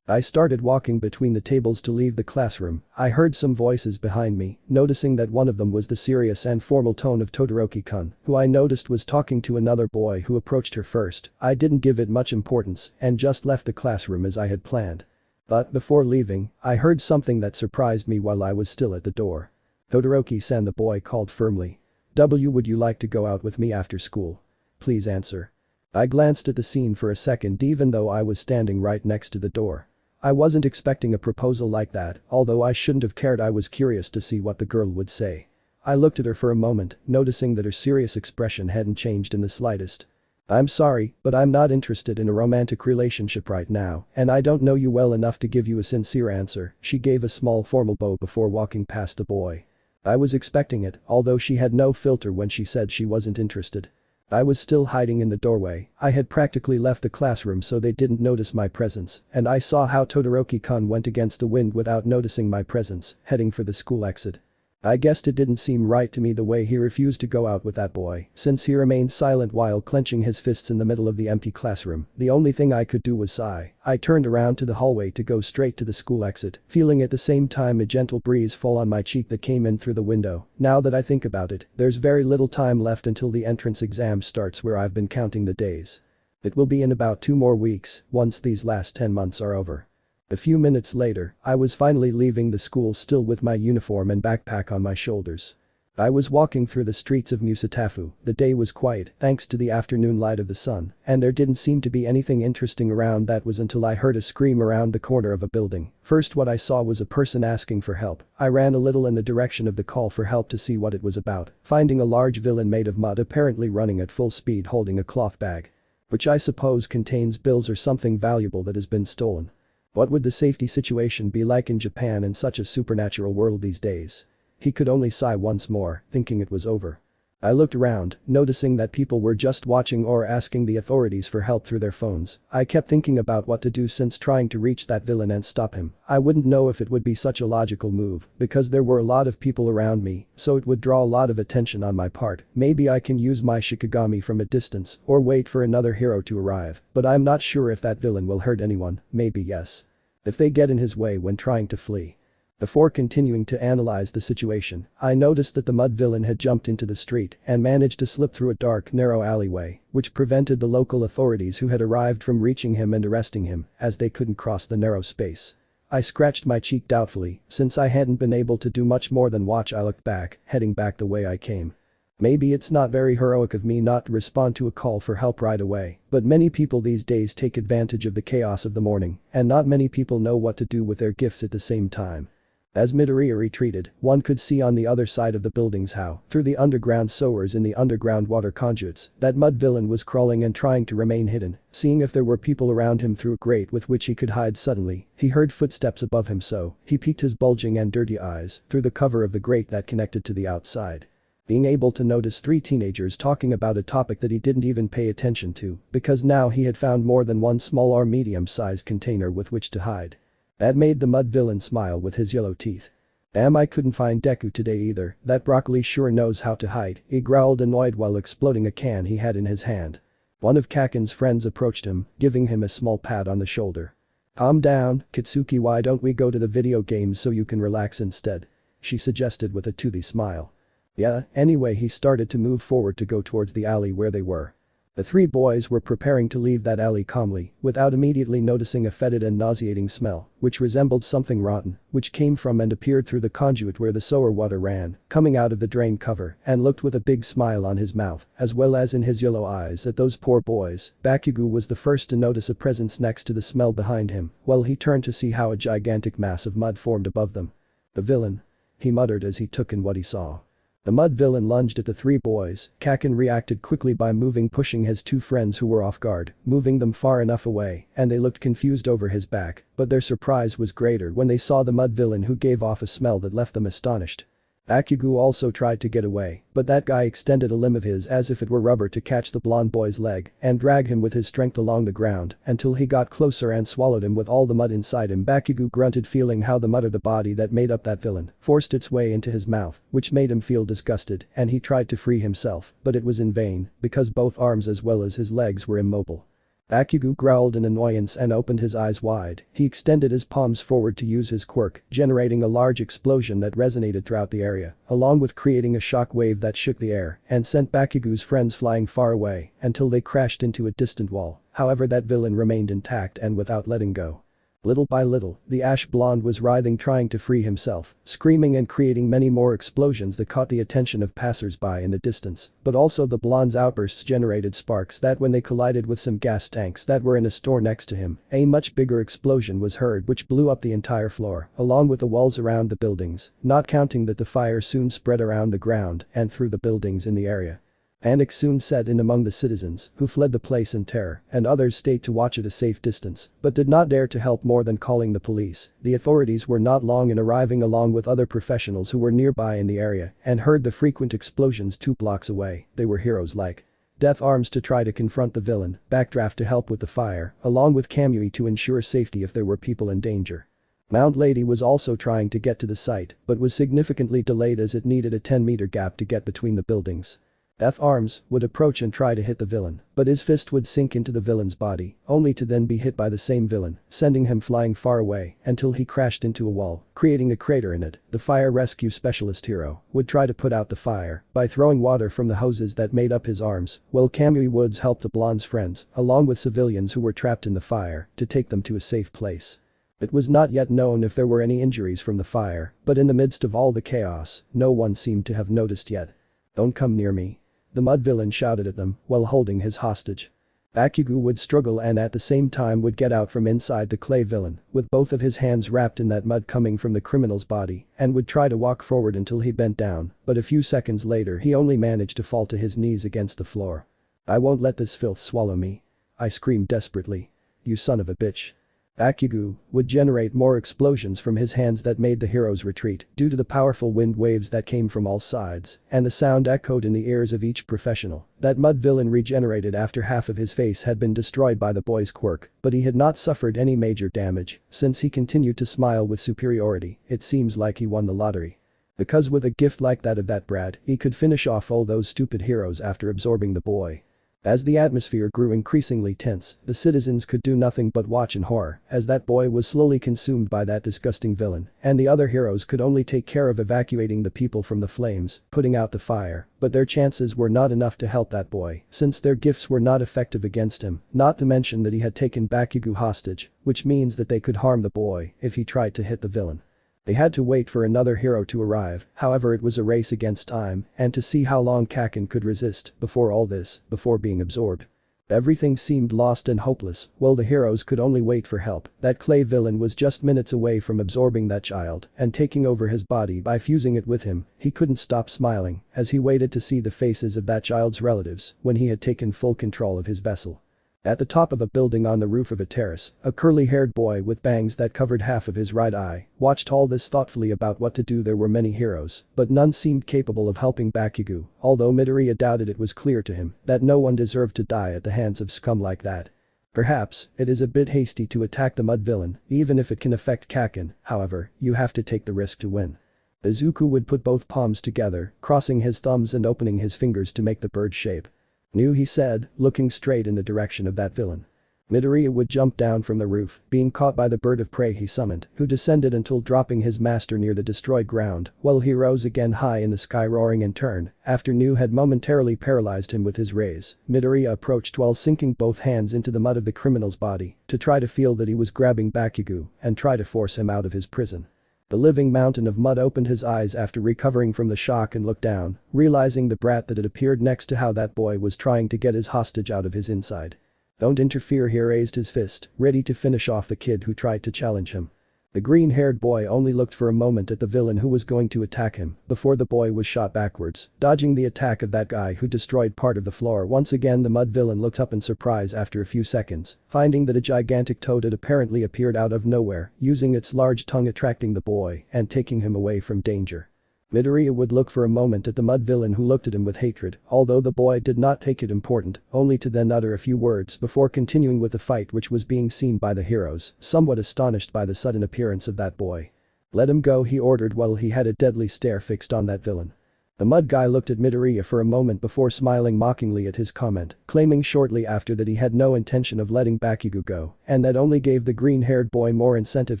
I started walking between the tables to leave the classroom. I heard some voices behind me, noticing that one of them was the serious and formal tone of Todoroki-kun, who I noticed was talking to another boy who approached her first. I didn't give it much importance and just left the classroom as I had planned. But before leaving, I heard something that surprised me while I was still at the door. "Todoroki-san," the boy called firmly. Would you like to go out with me after school? Please answer." I glanced at the scene for a second even though I was standing right next to the door. I wasn't expecting a proposal like that, although I shouldn't have cared. I was curious to see what the girl would say. I looked at her for a moment, noticing that her serious expression hadn't changed in the slightest. "I'm sorry, but I'm not interested in a romantic relationship right now, and I don't know you well enough to give you a sincere answer." She gave a small formal bow before walking past the boy. I was expecting it, although she had no filter when she said she wasn't interested. I was still hiding in the doorway. I had practically left the classroom so they didn't notice my presence, and I saw how Todoroki-kun went against the wind without noticing my presence, heading for the school exit. I guessed it didn't seem right to me the way he refused to go out with that boy, since he remained silent while clenching his fists in the middle of the empty classroom. The only thing I could do was sigh. I turned around to the hallway to go straight to the school exit, feeling at the same time a gentle breeze fall on my cheek that came in through the window. Now that I think about it, there's very little time left until the entrance exam starts where I've been counting the days. It will be in about 2 more weeks, once these last 10 months are over. A few minutes later, I was finally leaving the school still with my uniform and backpack on my shoulders. I was walking through the streets of Musatafu. The day was quiet thanks to the afternoon light of the sun, and there didn't seem to be anything interesting around. That was until I heard a scream around the corner of a building. First what I saw was a person asking for help. I ran a little in the direction of the call for help to see what it was about, finding a large villain made of mud apparently running at full speed holding a cloth bag. Which I suppose contains bills or something valuable that has been stolen. What would the safety situation be like in Japan in such a supernatural world these days? He could only sigh once more, thinking it was over. I looked around, noticing that people were just watching or asking the authorities for help through their phones. I kept thinking about what to do since trying to reach that villain and stop him. I wouldn't know if it would be such a logical move, because there were a lot of people around me, so it would draw a lot of attention on my part. Maybe I can use my Shikigami from a distance, or wait for another hero to arrive, but I'm not sure if that villain will hurt anyone. Maybe yes. If they get in his way when trying to flee. Before continuing to analyze the situation, I noticed that the mud villain had jumped into the street and managed to slip through a dark, narrow alleyway, which prevented the local authorities who had arrived from reaching him and arresting him, as they couldn't cross the narrow space. I scratched my cheek doubtfully, since I hadn't been able to do much more than watch. I looked back, heading back the way I came. Maybe it's not very heroic of me not to respond to a call for help right away, but many people these days take advantage of the chaos of the morning, and not many people know what to do with their gifts at the same time. As Midoriya retreated, one could see on the other side of the buildings how, through the underground sewers in the underground water conduits, that mud villain was crawling and trying to remain hidden. Seeing if there were people around him through a grate with which he could hide. Suddenly, he heard footsteps above him, so he peeked his bulging and dirty eyes through the cover of the grate that connected to the outside. Being able to notice three teenagers talking about a topic that he didn't even pay attention to, because now he had found more than one small or medium-sized container with which to hide. That made the mud villain smile with his yellow teeth. Damn, I couldn't find Deku today either. That broccoli sure knows how to hide, he growled, annoyed while exploding a can he had in his hand. One of Kaken's friends approached him, giving him a small pat on the shoulder. Calm down, Kitsuki, why don't we go to the video games so you can relax instead? She suggested with a toothy smile. Yeah, anyway, he started to move forward to go towards the alley where they were. The three boys were preparing to leave that alley calmly, without immediately noticing a fetid and nauseating smell, which resembled something rotten, which came from and appeared through the conduit where the sewer water ran, coming out of the drain cover, and looked with a big smile on his mouth, as well as in his yellow eyes at those poor boys. Bakugo was the first to notice a presence next to the smell behind him, while he turned to see how a gigantic mass of mud formed above them. The villain, he muttered as he took in what he saw. The mud villain lunged at the three boys. Kaken reacted quickly by pushing his two friends who were off guard, moving them far enough away, and they looked confused over his back, but their surprise was greater when they saw the mud villain, who gave off a smell that left them astonished. Bakugo also tried to get away, but that guy extended a limb of his as if it were rubber to catch the blonde boy's leg and drag him with his strength along the ground until he got closer and swallowed him with all the mud inside him. Bakugo grunted, feeling how the mud of the body that made up that villain forced its way into his mouth, which made him feel disgusted, and he tried to free himself, but it was in vain, because both arms as well as his legs were immobile. Bakugo growled in annoyance and opened his eyes wide. He extended his palms forward to use his quirk, generating a large explosion that resonated throughout the area, along with creating a shock wave that shook the air and sent Bakugo's friends flying far away until they crashed into a distant wall. However, that villain remained intact and without letting go. Little by little, the ash blonde was writhing, trying to free himself, screaming and creating many more explosions that caught the attention of passers-by in the distance, but also the blonde's outbursts generated sparks that, when they collided with some gas tanks that were in a store next to him, a much bigger explosion was heard which blew up the entire floor, along with the walls around the buildings, not counting that the fire soon spread around the ground and through the buildings in the area. Panic soon set in among the citizens, who fled the place in terror, and others stayed to watch at a safe distance, but did not dare to help more than calling the police. The authorities were not long in arriving, along with other professionals who were nearby in the area and heard the frequent explosions 2 blocks away. They were heroes like Death Arms to try to confront the villain, Backdraft to help with the fire, along with Kamui to ensure safety if there were people in danger. Mount Lady was also trying to get to the site, but was significantly delayed as it needed a 10-meter gap to get between the buildings. Death Arms would approach and try to hit the villain, but his fist would sink into the villain's body, only to then be hit by the same villain, sending him flying far away until he crashed into a wall, creating a crater in it. The fire rescue specialist hero would try to put out the fire by throwing water from the hoses that made up his arms, while Kamui Woods helped the blonde's friends, along with civilians who were trapped in the fire, to take them to a safe place. It was not yet known if there were any injuries from the fire, but in the midst of all the chaos, no one seemed to have noticed yet. "Don't come near me," the mud villain shouted at them while holding his hostage. Bakugo would struggle and at the same time would get out from inside the clay villain, with both of his hands wrapped in that mud coming from the criminal's body, and would try to walk forward until he bent down, but a few seconds later he only managed to fall to his knees against the floor. "I won't let this filth swallow me," I screamed desperately. "You son of a bitch." Bakugo would generate more explosions from his hands that made the heroes retreat due to the powerful wind waves that came from all sides, and the sound echoed in the ears of each professional. That mud villain regenerated after half of his face had been destroyed by the boy's quirk, but he had not suffered any major damage since he continued to smile with superiority. It seems like he won the lottery. Because with a gift like that of that brat, he could finish off all those stupid heroes after absorbing the boy. As the atmosphere grew increasingly tense, the citizens could do nothing but watch in horror as that boy was slowly consumed by that disgusting villain, and the other heroes could only take care of evacuating the people from the flames, putting out the fire, but their chances were not enough to help that boy since their gifts were not effective against him, not to mention that he had taken Bakugo hostage, which means that they could harm the boy if he tried to hit the villain. They had to wait for another hero to arrive, however it was a race against time and to see how long Kaken could resist before being absorbed. Everything seemed lost and hopeless, while the heroes could only wait for help. That clay villain was just minutes away from absorbing that child and taking over his body by fusing it with him. He couldn't stop smiling as he waited to see the faces of that child's relatives when he had taken full control of his vessel. At the top of a building on the roof of a terrace, a curly-haired boy with bangs that covered half of his right eye watched all this thoughtfully about what to do. There were many heroes, but none seemed capable of helping Bakugo, although Midoriya doubted it was clear to him that no one deserved to die at the hands of scum like that. Perhaps, it is a bit hasty to attack the mud villain, even if it can affect Kaken, however, you have to take the risk to win. Izuku would put both palms together, crossing his thumbs and opening his fingers to make the bird shape. "Knew," he said, looking straight in the direction of that villain. Midoriya would jump down from the roof, being caught by the bird of prey he summoned, who descended until dropping his master near the destroyed ground, while he rose again high in the sky, roaring in turn. After Nu had momentarily paralyzed him with his rays, Midoriya approached while sinking both hands into the mud of the criminal's body to try to feel that he was grabbing Bakugo and try to force him out of his prison. The living mountain of mud opened his eyes after recovering from the shock and looked down, realizing the brat that had appeared next to how that boy was trying to get his hostage out of his inside. "Don't interfere," he raised his fist, ready to finish off the kid who tried to challenge him. The green-haired boy only looked for a moment at the villain who was going to attack him before the boy was shot backwards, dodging the attack of that guy who destroyed part of the floor. Once again the mud villain looked up in surprise after a few seconds, finding that a gigantic toad had apparently appeared out of nowhere, using its large tongue attracting the boy and taking him away from danger. Midoriya would look for a moment at the mud villain who looked at him with hatred, although the boy did not take it important, only to then utter a few words before continuing with the fight which was being seen by the heroes, somewhat astonished by the sudden appearance of that boy. "Let him go," he ordered while he had a deadly stare fixed on that villain. The mud guy looked at Midoriya for a moment before smiling mockingly at his comment, claiming shortly after that he had no intention of letting Bakugo go, and that only gave the green-haired boy more incentive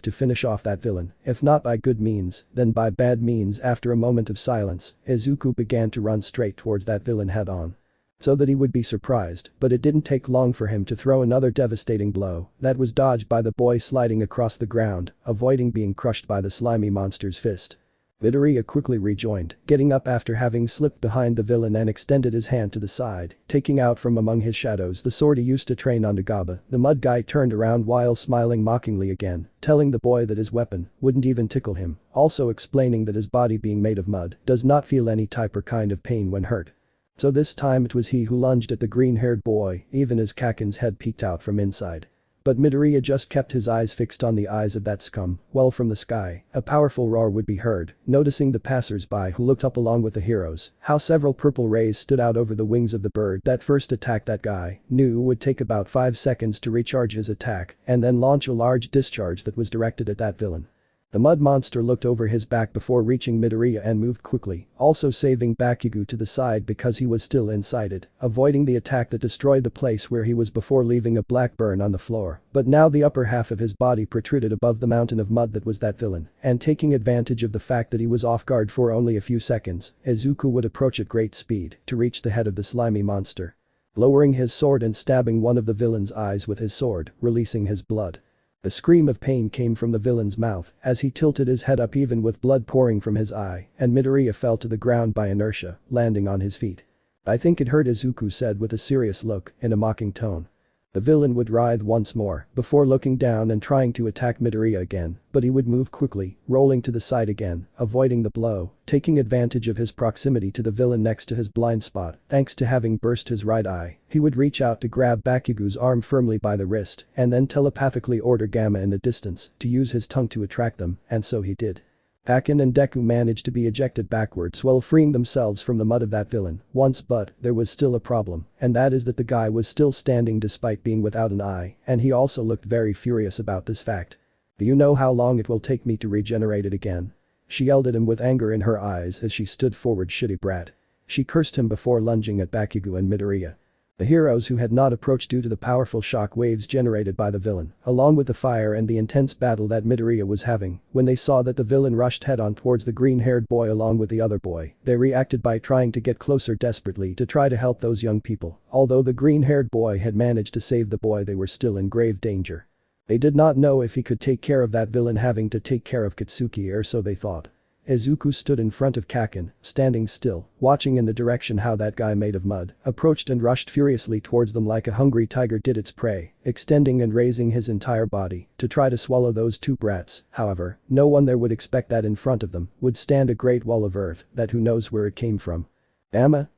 to finish off that villain, if not by good means, then by bad means. After a moment of silence, Izuku began to run straight towards that villain head-on. So that he would be surprised, but it didn't take long for him to throw another devastating blow that was dodged by the boy sliding across the ground, avoiding being crushed by the slimy monster's fist. Midoriya quickly rejoined, getting up after having slipped behind the villain and extended his hand to the side, taking out from among his shadows the sword he used to train on Dagaba. The mud guy turned around while smiling mockingly again, telling the boy that his weapon wouldn't even tickle him, also explaining that his body being made of mud does not feel any type or kind of pain when hurt. So this time it was he who lunged at the green-haired boy, even as Kaken's head peeked out from inside. But Midoriya just kept his eyes fixed on the eyes of that scum, while from the sky, a powerful roar would be heard, noticing the passers-by who looked up along with the heroes, how several purple rays stood out over the wings of the bird that first attacked that guy. Nu would take about 5 seconds to recharge his attack and then launch a large discharge that was directed at that villain. The mud monster looked over his back before reaching Midoriya and moved quickly, also saving Bakugo to the side because he was still inside it, avoiding the attack that destroyed the place where he was before leaving a black burn on the floor. But now the upper half of his body protruded above the mountain of mud that was that villain, and taking advantage of the fact that he was off guard for only a few seconds, Izuku would approach at great speed to reach the head of the slimy monster. Lowering his sword and stabbing one of the villain's eyes with his sword, releasing his blood. A scream of pain came from the villain's mouth as he tilted his head up even with blood pouring from his eye, and Midoriya fell to the ground by inertia, landing on his feet. "I think it hurt," Izuku said with a serious look in a mocking tone. The villain would writhe once more before looking down and trying to attack Midoriya again, but he would move quickly, rolling to the side again, avoiding the blow, taking advantage of his proximity to the villain next to his blind spot. Thanks to having burst his right eye, he would reach out to grab Bakugo's arm firmly by the wrist and then telepathically order Gamma in the distance to use his tongue to attract them, and so he did. Kaken and Deku managed to be ejected backwards while freeing themselves from the mud of that villain once, but there was still a problem, and that is that the guy was still standing despite being without an eye, and he also looked very furious about this fact. "Do you know how long it will take me to regenerate it again?" She yelled at him with anger in her eyes as she stood forward. "Shitty brat." She cursed him before lunging at Bakugo and Midoriya. The heroes who had not approached due to the powerful shock waves generated by the villain, along with the fire and the intense battle that Midoriya was having, when they saw that the villain rushed head-on towards the green-haired boy along with the other boy, they reacted by trying to get closer desperately to try to help those young people. Although the green-haired boy had managed to save the boy, they were still in grave danger. They did not know if he could take care of that villain having to take care of Katsuki, or so they thought. Izuku stood in front of Kaken, standing still, watching in the direction how that guy made of mud approached and rushed furiously towards them like a hungry tiger did its prey, extending and raising his entire body to try to swallow those two brats. However, no one there would expect that in front of them would stand a great wall of earth that who knows where it came from.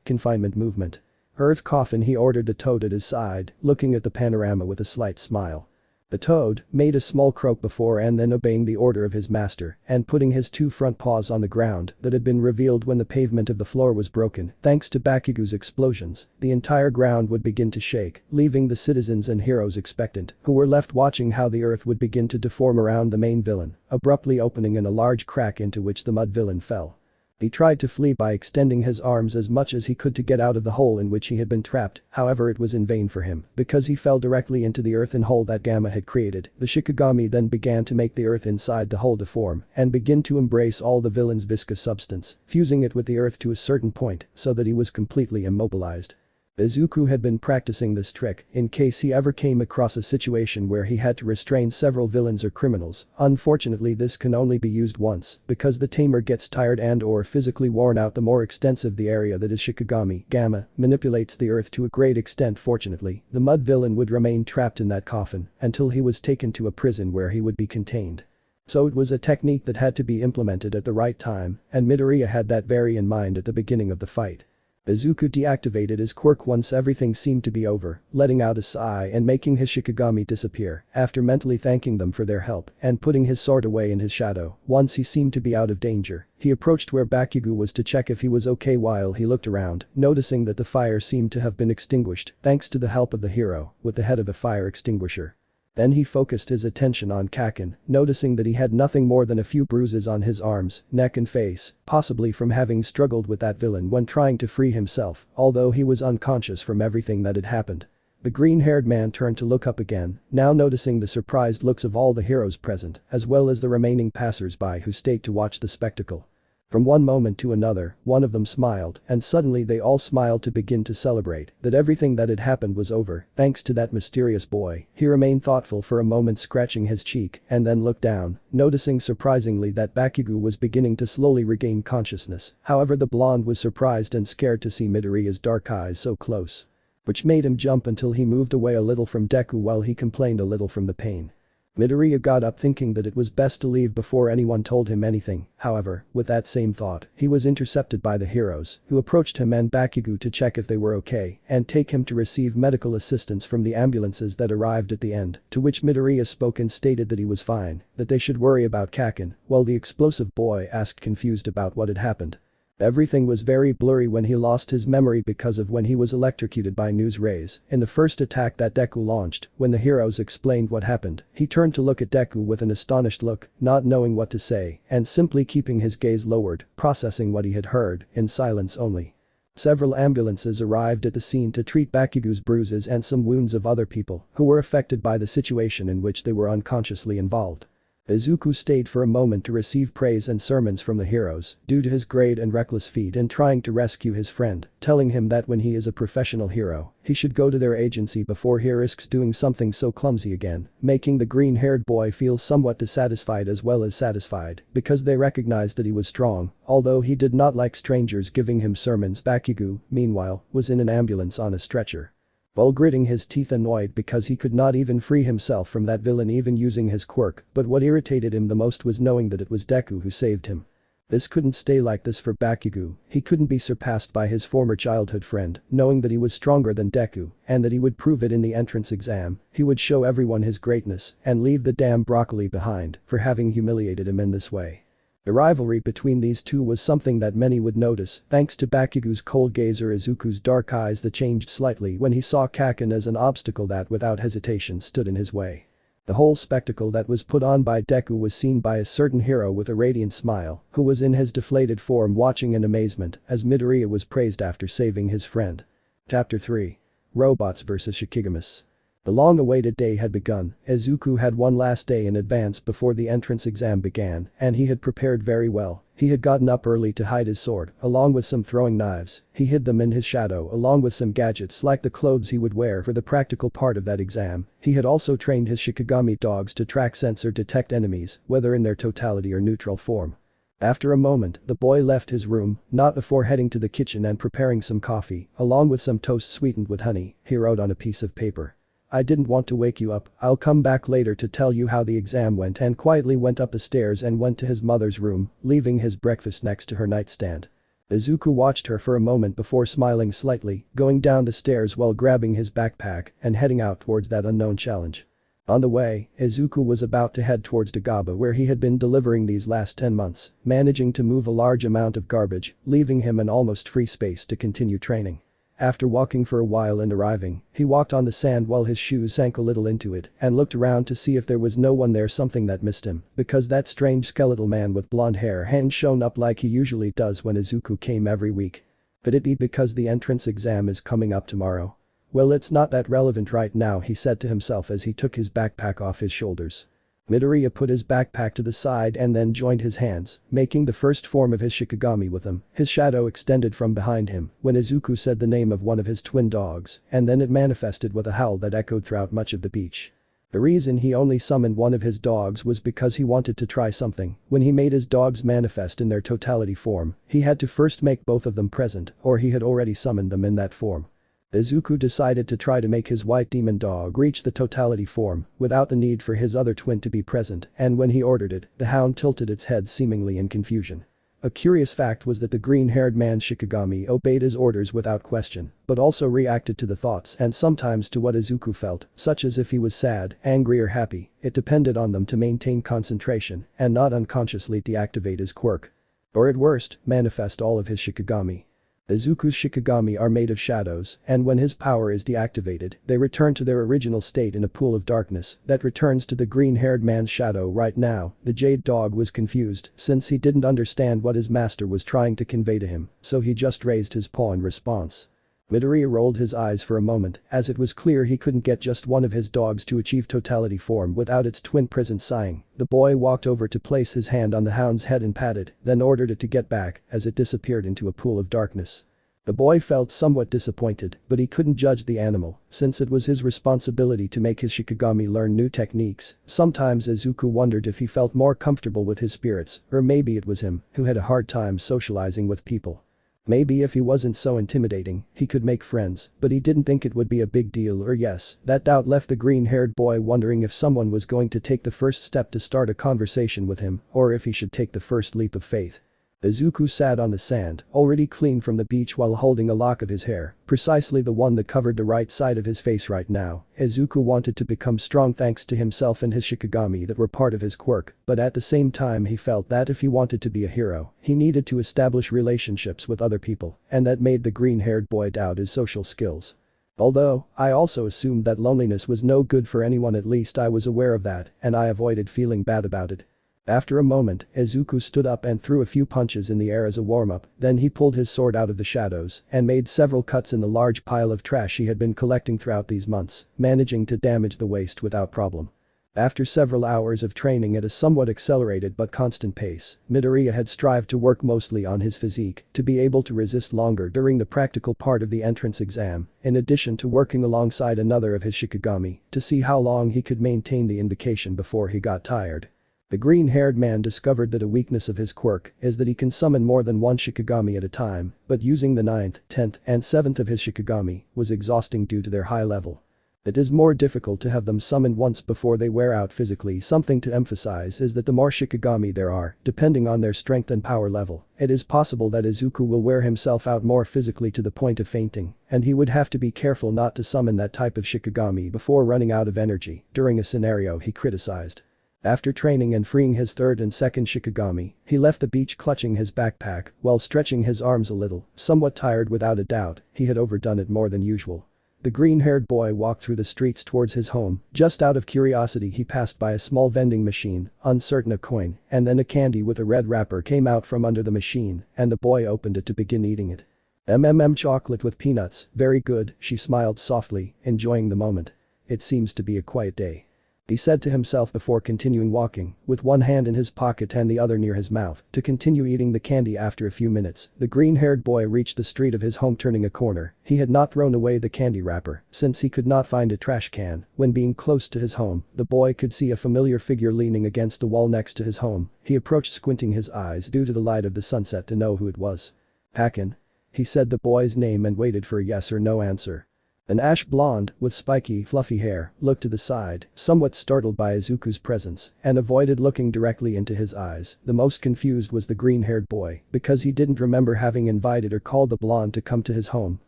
Confinement movement. Earth coffin, he ordered the toad at his side, looking at the panorama with a slight smile. The toad made a small croak before and then obeying the order of his master and putting his two front paws on the ground that had been revealed when the pavement of the floor was broken thanks to Bakugo's explosions. The entire ground would begin to shake, leaving the citizens and heroes expectant, who were left watching how the earth would begin to deform around the main villain, abruptly opening in a large crack into which the mud villain fell. He tried to flee by extending his arms as much as he could to get out of the hole in which he had been trapped, however it was in vain for him because he fell directly into the earthen hole that Gamma had created. The Shikigami then began to make the earth inside the hole deform and begin to embrace all the villain's viscous substance, fusing it with the earth to a certain point so that he was completely immobilized. Izuku had been practicing this trick in case he ever came across a situation where he had to restrain several villains or criminals. Unfortunately, this can only be used once because the tamer gets tired and or physically worn out the more extensive the area that is. Shikigami Gamma manipulates the earth to a great extent. Fortunately, the mud villain would remain trapped in that coffin until he was taken to a prison where he would be contained. So it was a technique that had to be implemented at the right time, and Midoriya had that very in mind at the beginning of the fight. Izuku deactivated his quirk once everything seemed to be over, letting out a sigh and making his Shikigami disappear after mentally thanking them for their help and putting his sword away in his shadow. Once he seemed to be out of danger, he approached where Bakugo was to check if he was okay while he looked around, noticing that the fire seemed to have been extinguished thanks to the help of the hero with the head of a fire extinguisher. Then he focused his attention on Kaken, noticing that he had nothing more than a few bruises on his arms, neck and face, possibly from having struggled with that villain when trying to free himself, although he was unconscious from everything that had happened. The green-haired man turned to look up again, now noticing the surprised looks of all the heroes present, as well as the remaining passers-by who stayed to watch the spectacle. From one moment to another, one of them smiled, and suddenly they all smiled to begin to celebrate that everything that had happened was over, thanks to that mysterious boy. He remained thoughtful for a moment, scratching his cheek, and then looked down, noticing surprisingly that Bakugo was beginning to slowly regain consciousness. However, the blonde was surprised and scared to see Midoriya's dark eyes so close, which made him jump until he moved away a little from Deku while he complained a little from the pain. Midoriya got up thinking that it was best to leave before anyone told him anything. However, with that same thought, he was intercepted by the heroes, who approached him and Bakugo to check if they were okay and take him to receive medical assistance from the ambulances that arrived at the end, to which Midoriya spoke and stated that he was fine, that they should worry about Kaken, while the explosive boy asked confused about what had happened. Everything was very blurry when he lost his memory because of when he was electrocuted by news rays in the first attack that Deku launched. When the heroes explained what happened, he turned to look at Deku with an astonished look, not knowing what to say and simply keeping his gaze lowered, processing what he had heard in silence only. Several ambulances arrived at the scene to treat Bakugo's bruises and some wounds of other people who were affected by the situation in which they were unconsciously involved. Izuku stayed for a moment to receive praise and sermons from the heroes due to his great and reckless feat in trying to rescue his friend, telling him that when he is a professional hero, he should go to their agency before he risks doing something so clumsy again, making the green-haired boy feel somewhat dissatisfied as well as satisfied because they recognized that he was strong, although he did not like strangers giving him sermons. Bakugo, meanwhile, was in an ambulance on a stretcher, while gritting his teeth, annoyed because he could not even free himself from that villain even using his quirk. But what irritated him the most was knowing that it was Deku who saved him. This couldn't stay like this for Bakugo. He couldn't be surpassed by his former childhood friend, knowing that he was stronger than Deku and that he would prove it in the entrance exam. He would show everyone his greatness and leave the damn broccoli behind for having humiliated him in this way. The rivalry between these two was something that many would notice thanks to Bakugo's cold gaze or Izuku's dark eyes that changed slightly when he saw Kaken as an obstacle that without hesitation stood in his way. The whole spectacle that was put on by Deku was seen by a certain hero with a radiant smile who was in his deflated form watching in amazement as Midoriya was praised after saving his friend. Chapter 3. Robots vs Shikigamis. The long-awaited day had begun. Izuku had one last day in advance before the entrance exam began, and he had prepared very well. He had gotten up early to hide his sword, along with some throwing knives. He hid them in his shadow along with some gadgets like the clothes he would wear for the practical part of that exam. He had also trained his Shikigami dogs to track sense or detect enemies, whether in their totality or neutral form. After a moment, the boy left his room, not before heading to the kitchen and preparing some coffee, along with some toast sweetened with honey. He wrote on a piece of paper. "I didn't want to wake you up, I'll come back later to tell you how the exam went," and quietly went up the stairs and went to his mother's room, leaving his breakfast next to her nightstand. Izuku watched her for a moment before smiling slightly, going down the stairs while grabbing his backpack and heading out towards that unknown challenge. On the way, Izuku was about to head towards Dagaba where he had been delivering these last 10 months, managing to move a large amount of garbage, leaving him an almost free space to continue training. After walking for a while and arriving, he walked on the sand while his shoes sank a little into it and looked around to see if there was no one there, something that missed him, because that strange skeletal man with blonde hair hadn't shown up like he usually does when Izuku came every week. Could it be because the entrance exam is coming up tomorrow? Well, it's not that relevant right now, he said to himself as he took his backpack off his shoulders. Midoriya put his backpack to the side and then joined his hands, making the first form of his Shikigami with him. His shadow extended from behind him when Izuku said the name of one of his twin dogs, and then it manifested with a howl that echoed throughout much of the beach. The reason he only summoned one of his dogs was because he wanted to try something. When he made his dogs manifest in their totality form, he had to first make both of them present, or he had already summoned them in that form. Izuku decided to try to make his white demon dog reach the totality form without the need for his other twin to be present, and when he ordered it, the hound tilted its head seemingly in confusion. A curious fact was that the green-haired man's Shikigami obeyed his orders without question, but also reacted to the thoughts and sometimes to what Izuku felt, such as if he was sad, angry or happy. It depended on them to maintain concentration and not unconsciously deactivate his quirk. Or at worst, manifest all of his Shikigami. Izuku's Shikigami are made of shadows, and when his power is deactivated, they return to their original state in a pool of darkness that returns to the green-haired man's shadow. Right now, the Jade Dog was confused since he didn't understand what his master was trying to convey to him, so he just raised his paw in response. Midoriya rolled his eyes for a moment, as it was clear he couldn't get just one of his dogs to achieve totality form without its twin present. Sighing, the boy walked over to place his hand on the hound's head and patted, then ordered it to get back as it disappeared into a pool of darkness. The boy felt somewhat disappointed, but he couldn't judge the animal, since it was his responsibility to make his Shikigami learn new techniques. Sometimes Izuku wondered if he felt more comfortable with his spirits, or maybe it was him who had a hard time socializing with people. Maybe if he wasn't so intimidating, he could make friends, but he didn't think it would be a big deal. Or yes, that doubt left the green-haired boy wondering if someone was going to take the first step to start a conversation with him, or if he should take the first leap of faith. Izuku sat on the sand, already clean from the beach, while holding a lock of his hair, precisely the one that covered the right side of his face right now. Izuku wanted to become strong thanks to himself and his Shikigami that were part of his quirk, but at the same time he felt that if he wanted to be a hero, he needed to establish relationships with other people, and that made the green-haired boy doubt his social skills. Although, I also assumed that loneliness was no good for anyone, at least I was aware of that, and I avoided feeling bad about it. After a moment, Izuku stood up and threw a few punches in the air as a warm-up, then he pulled his sword out of the shadows and made several cuts in the large pile of trash he had been collecting throughout these months, managing to damage the waste without problem. After several hours of training at a somewhat accelerated but constant pace, Midoriya had strived to work mostly on his physique to be able to resist longer during the practical part of the entrance exam, in addition to working alongside another of his Shikigami to see how long he could maintain the invocation before he got tired. The green-haired man discovered that a weakness of his quirk is that he can summon more than one Shikigami at a time, but using the 9th, 10th, and 7th of his Shikigami was exhausting due to their high level. It is more difficult to have them summoned once before they wear out physically. Something to emphasize is that the more Shikigami there are, depending on their strength and power level, it is possible that Izuku will wear himself out more physically to the point of fainting, and he would have to be careful not to summon that type of Shikigami before running out of energy during a scenario he criticized. After training and freeing his 3rd and 2nd Shikigami, he left the beach clutching his backpack while stretching his arms a little, somewhat tired. Without a doubt, he had overdone it more than usual. The green-haired boy walked through the streets towards his home. Just out of curiosity he passed by a small vending machine, uncertain a coin, and then a candy with a red wrapper came out from under the machine, and the boy opened it to begin eating it. Chocolate with peanuts, very good, she smiled softly, enjoying the moment. It seems to be a quiet day. He said to himself before continuing walking, with one hand in his pocket and the other near his mouth, to continue eating the candy. After a few minutes, the green-haired boy reached the street of his home. Turning a corner, he had not thrown away the candy wrapper, since he could not find a trash can. When being close to his home, the boy could see a familiar figure leaning against the wall next to his home. He approached, squinting his eyes due to the light of the sunset to know who it was. Pakin. He said the boy's name and waited for a yes or no answer. An ash blonde, with spiky, fluffy hair, looked to the side, somewhat startled by Izuku's presence, and avoided looking directly into his eyes. The most confused was the green-haired boy, because he didn't remember having invited or called the blonde to come to his home,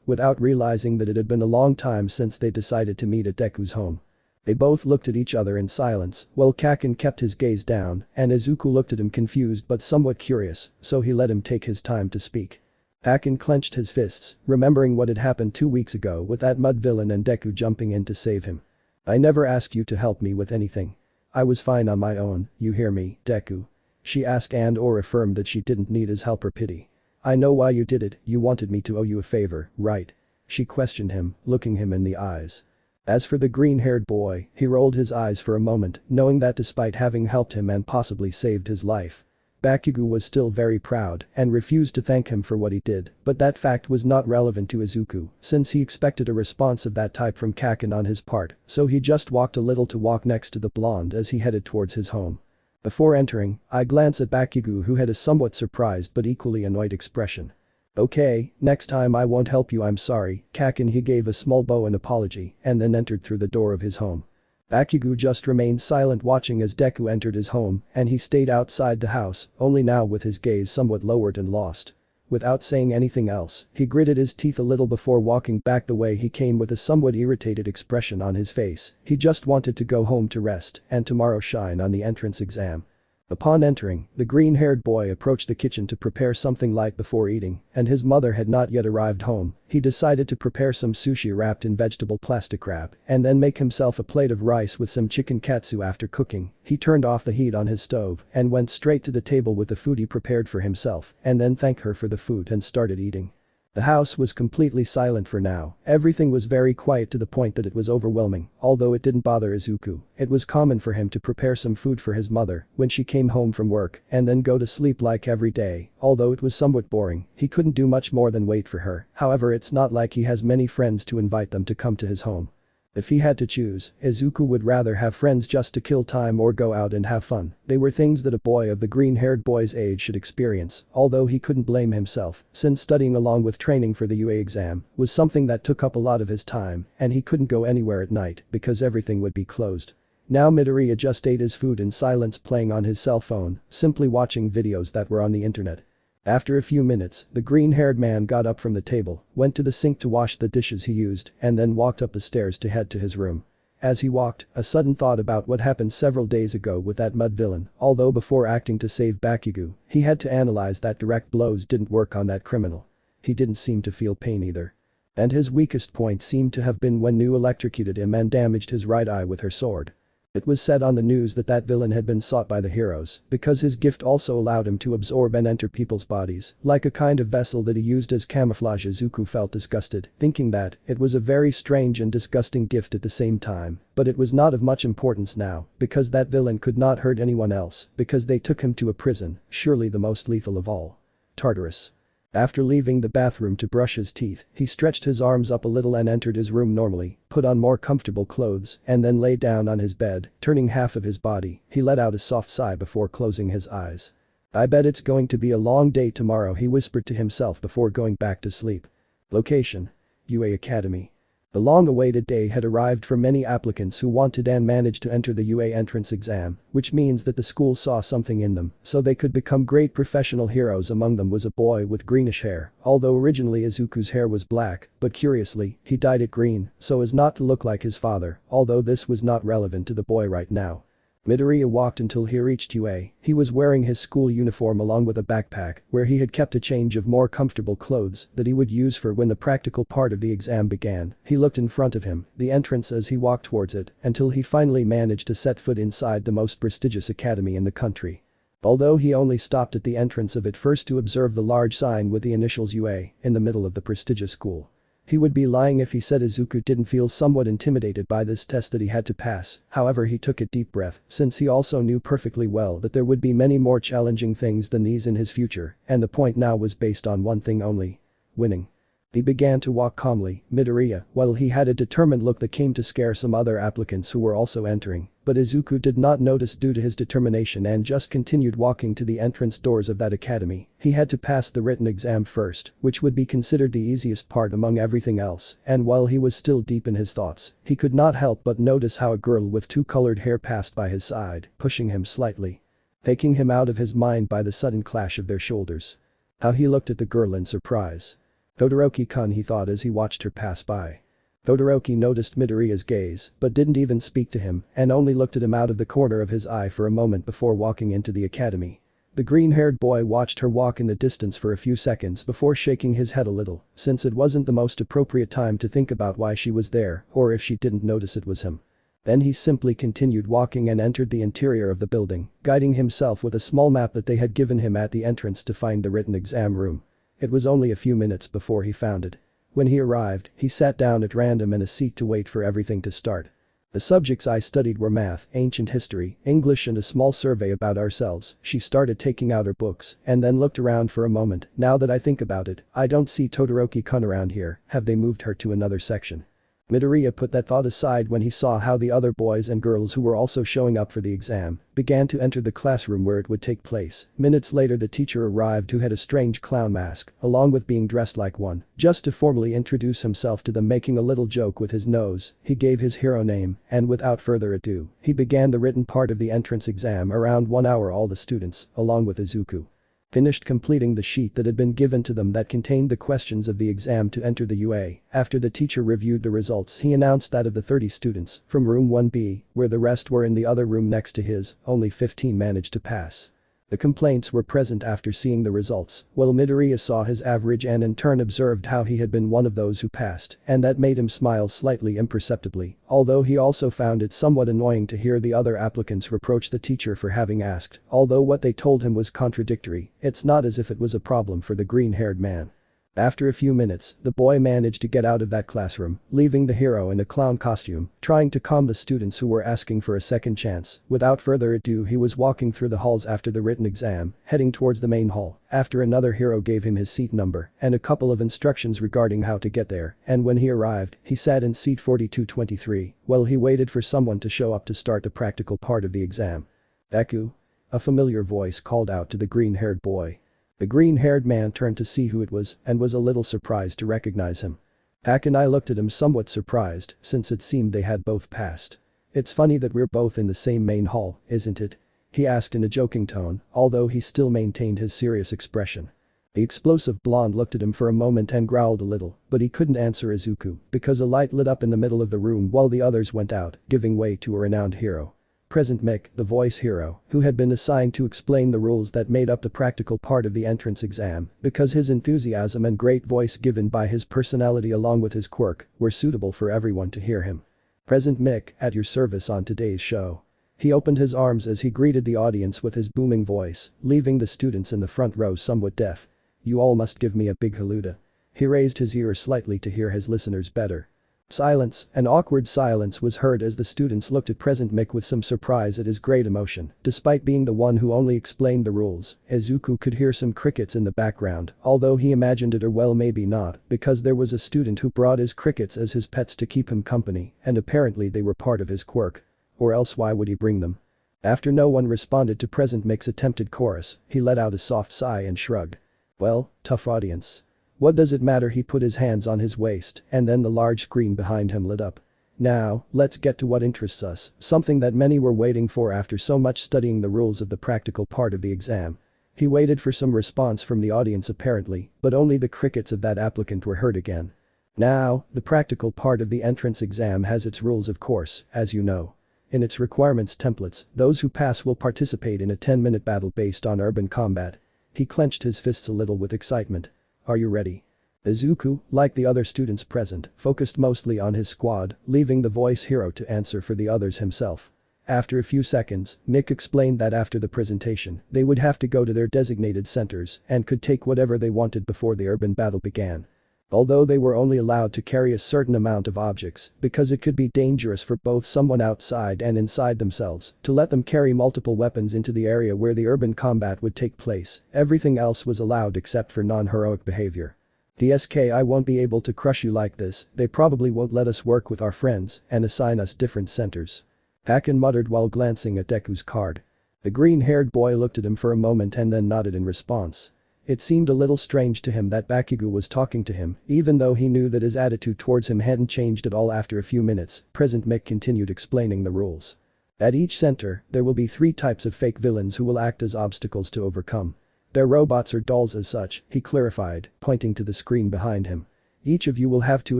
without realizing that it had been a long time since they decided to meet at Deku's home. They both looked at each other in silence, while Kakin kept his gaze down, and Izuku looked at him confused but somewhat curious, so he let him take his time to speak. Pakin clenched his fists, remembering what had happened 2 weeks ago with that mud villain and Deku jumping in to save him. I never asked you to help me with anything. I was fine on my own, you hear me, Deku? She asked and/or affirmed that she didn't need his help or pity. I know why you did it, you wanted me to owe you a favor, right? She questioned him, looking him in the eyes. As for the green-haired boy, he rolled his eyes for a moment, knowing that despite having helped him and possibly saved his life, Bakugo was still very proud and refused to thank him for what he did, but that fact was not relevant to Izuku, since he expected a response of that type from Kakin on his part, so he just walked a little to walk next to the blonde as he headed towards his home. Before entering, I glanced at Bakugo, who had a somewhat surprised but equally annoyed expression. Okay, next time I won't help you, I'm sorry, Kakin. He gave a small bow and apology and then entered through the door of his home. Bakugo just remained silent, watching as Deku entered his home, and he stayed outside the house, only now with his gaze somewhat lowered and lost. Without saying anything else, he gritted his teeth a little before walking back the way he came with a somewhat irritated expression on his face. He just wanted to go home to rest and tomorrow shine on the entrance exam. Upon entering, the green-haired boy approached the kitchen to prepare something light before eating, and his mother had not yet arrived home. He decided to prepare some sushi wrapped in vegetable plastic wrap and then make himself a plate of rice with some chicken katsu. After cooking, he turned off the heat on his stove and went straight to the table with the food he prepared for himself and then thanked her for the food and started eating. The house was completely silent for now. Everything was very quiet to the point that it was overwhelming, although it didn't bother Izuku. It was common for him to prepare some food for his mother when she came home from work and then go to sleep like every day. Although it was somewhat boring, he couldn't do much more than wait for her. However, it's not like he has many friends to invite them to come to his home. If he had to choose, Izuku would rather have friends just to kill time or go out and have fun. They were things that a boy of the green-haired boy's age should experience, although he couldn't blame himself, since studying along with training for the UA exam was something that took up a lot of his time, and he couldn't go anywhere at night because everything would be closed. Now Midoriya just ate his food in silence, playing on his cell phone, simply watching videos that were on the internet. After a few minutes, the green-haired man got up from the table, went to the sink to wash the dishes he used, and then walked up the stairs to head to his room. As he walked, a sudden thought about what happened several days ago with that mud villain, although before acting to save Bakugo, he had to analyze that direct blows didn't work on that criminal. He didn't seem to feel pain either. And his weakest point seemed to have been when Nu electrocuted him and damaged his right eye with her sword. It was said on the news that that villain had been sought by the heroes because his gift also allowed him to absorb and enter people's bodies, like a kind of vessel that he used as camouflage. Izuku felt disgusted, thinking that it was a very strange and disgusting gift at the same time, but it was not of much importance now because that villain could not hurt anyone else because they took him to a prison, surely the most lethal of all. Tartarus. After leaving the bathroom to brush his teeth, he stretched his arms up a little and entered his room normally, put on more comfortable clothes, and then lay down on his bed, turning half of his body. He let out a soft sigh before closing his eyes. I bet it's going to be a long day tomorrow, he whispered to himself before going back to sleep. Location: UA Academy. The long-awaited day had arrived for many applicants who wanted and managed to enter the UA entrance exam, which means that the school saw something in them so they could become great professional heroes. Among them was a boy with greenish hair, although originally Izuku's hair was black, but curiously, he dyed it green so as not to look like his father, although this was not relevant to the boy right now. Midoriya walked until he reached UA. He was wearing his school uniform along with a backpack where he had kept a change of more comfortable clothes that he would use for when the practical part of the exam began. He looked in front of him, the entrance, as he walked towards it, until he finally managed to set foot inside the most prestigious academy in the country. Although he only stopped at the entrance of it first to observe the large sign with the initials UA in the middle of the prestigious school. He would be lying if he said Izuku didn't feel somewhat intimidated by this test that he had to pass, however he took a deep breath since he also knew perfectly well that there would be many more challenging things than these in his future, and the point now was based on one thing only: winning. He began to walk calmly, Midoriya, while he had a determined look that came to scare some other applicants who were also entering, but Izuku did not notice due to his determination and just continued walking to the entrance doors of that academy. He had to pass the written exam first, which would be considered the easiest part among everything else, and while he was still deep in his thoughts, he could not help but notice how a girl with two colored hair passed by his side, pushing him slightly, taking him out of his mind by the sudden clash of their shoulders. How he looked at the girl in surprise. Todoroki-kun, he thought as he watched her pass by. Todoroki noticed Midoriya's gaze, but didn't even speak to him and only looked at him out of the corner of his eye for a moment before walking into the academy. The green-haired boy watched her walk in the distance for a few seconds before shaking his head a little, since it wasn't the most appropriate time to think about why she was there or if she didn't notice it was him. Then he simply continued walking and entered the interior of the building, guiding himself with a small map that they had given him at the entrance to find the written exam room. It was only a few minutes before he found it. When he arrived, he sat down at random in a seat to wait for everything to start. The subjects I studied were math, ancient history, English and a small survey about ourselves. She started taking out her books and then looked around for a moment. Now that I think about it, I don't see Todoroki-kun around here. Have they moved her to another section? Midoriya put that thought aside when he saw how the other boys and girls who were also showing up for the exam began to enter the classroom where it would take place. Minutes later the teacher arrived, who had a strange clown mask, along with being dressed like one, just to formally introduce himself to them, making a little joke with his nose. He gave his hero name, and without further ado, he began the written part of the entrance exam. Around 1 hour all the students, along with Izuku, finished completing the sheet that had been given to them that contained the questions of the exam to enter the UA. After the teacher reviewed the results, he announced that of the 30 students from room 1B, where the rest were in the other room next to his, only 15 managed to pass. The complaints were present after seeing the results, while Midoriya saw his average and in turn observed how he had been one of those who passed, and that made him smile slightly imperceptibly, although he also found it somewhat annoying to hear the other applicants reproach the teacher for having asked, although what they told him was contradictory. It's not as if it was a problem for the green-haired man. After a few minutes, the boy managed to get out of that classroom, leaving the hero in a clown costume, trying to calm the students who were asking for a second chance. Without further ado, he was walking through the halls after the written exam, heading towards the main hall, after another hero gave him his seat number and a couple of instructions regarding how to get there, and when he arrived, he sat in seat 4223 while he waited for someone to show up to start the practical part of the exam. "Deku?" A familiar voice called out to the green-haired boy. The green-haired man turned to see who it was and was a little surprised to recognize him. Pak and I looked at him somewhat surprised since it seemed they had both passed. "It's funny that we're both in the same main hall, isn't it?" he asked in a joking tone, although he still maintained his serious expression. The explosive blonde looked at him for a moment and growled a little, but he couldn't answer Izuku because a light lit up in the middle of the room while the others went out, giving way to a renowned hero. Present Mick, the voice hero, who had been assigned to explain the rules that made up the practical part of the entrance exam, because his enthusiasm and great voice given by his personality along with his quirk were suitable for everyone to hear him. "Present Mick, at your service on today's show." He opened his arms as he greeted the audience with his booming voice, leaving the students in the front row somewhat deaf. "You all must give me a big haluda." He raised his ear slightly to hear his listeners better. Silence, an awkward silence was heard as the students looked at Present Mick with some surprise at his great emotion. Despite being the one who only explained the rules, Izuku could hear some crickets in the background, although he imagined it, or well maybe not, because there was a student who brought his crickets as his pets to keep him company, and apparently they were part of his quirk. Or else why would he bring them? After no one responded to Present Mick's attempted chorus, he let out a soft sigh and shrugged. "Well, tough audience. What does it matter?" He put his hands on his waist and then the large screen behind him lit up. "Now, let's get to what interests us, something that many were waiting for after so much studying the rules of the practical part of the exam." He waited for some response from the audience apparently, but only the crickets of that applicant were heard again. "Now, the practical part of the entrance exam has its rules, of course, as you know. In its requirements templates, those who pass will participate in a 10-minute battle based on urban combat." He clenched his fists a little with excitement. "Are you ready?" Izuku, like the other students present, focused mostly on his squad, leaving the voice hero to answer for the others himself. After a few seconds, Mick explained that after the presentation, they would have to go to their designated centers and could take whatever they wanted before the urban battle began. Although they were only allowed to carry a certain amount of objects because it could be dangerous for both someone outside and inside themselves to let them carry multiple weapons into the area where the urban combat would take place, everything else was allowed except for non-heroic behavior. "I won't be able to crush you like this, they probably won't let us work with our friends and assign us different centers," Hakan muttered while glancing at Deku's card. The green-haired boy looked at him for a moment and then nodded in response. It seemed a little strange to him that Bakugo was talking to him, even though he knew that his attitude towards him hadn't changed at all. After a few minutes, President Mick continued explaining the rules. At each center, there will be 3 types of fake villains who will act as obstacles to overcome. They're robots or dolls as such, he clarified, pointing to the screen behind him. Each of you will have to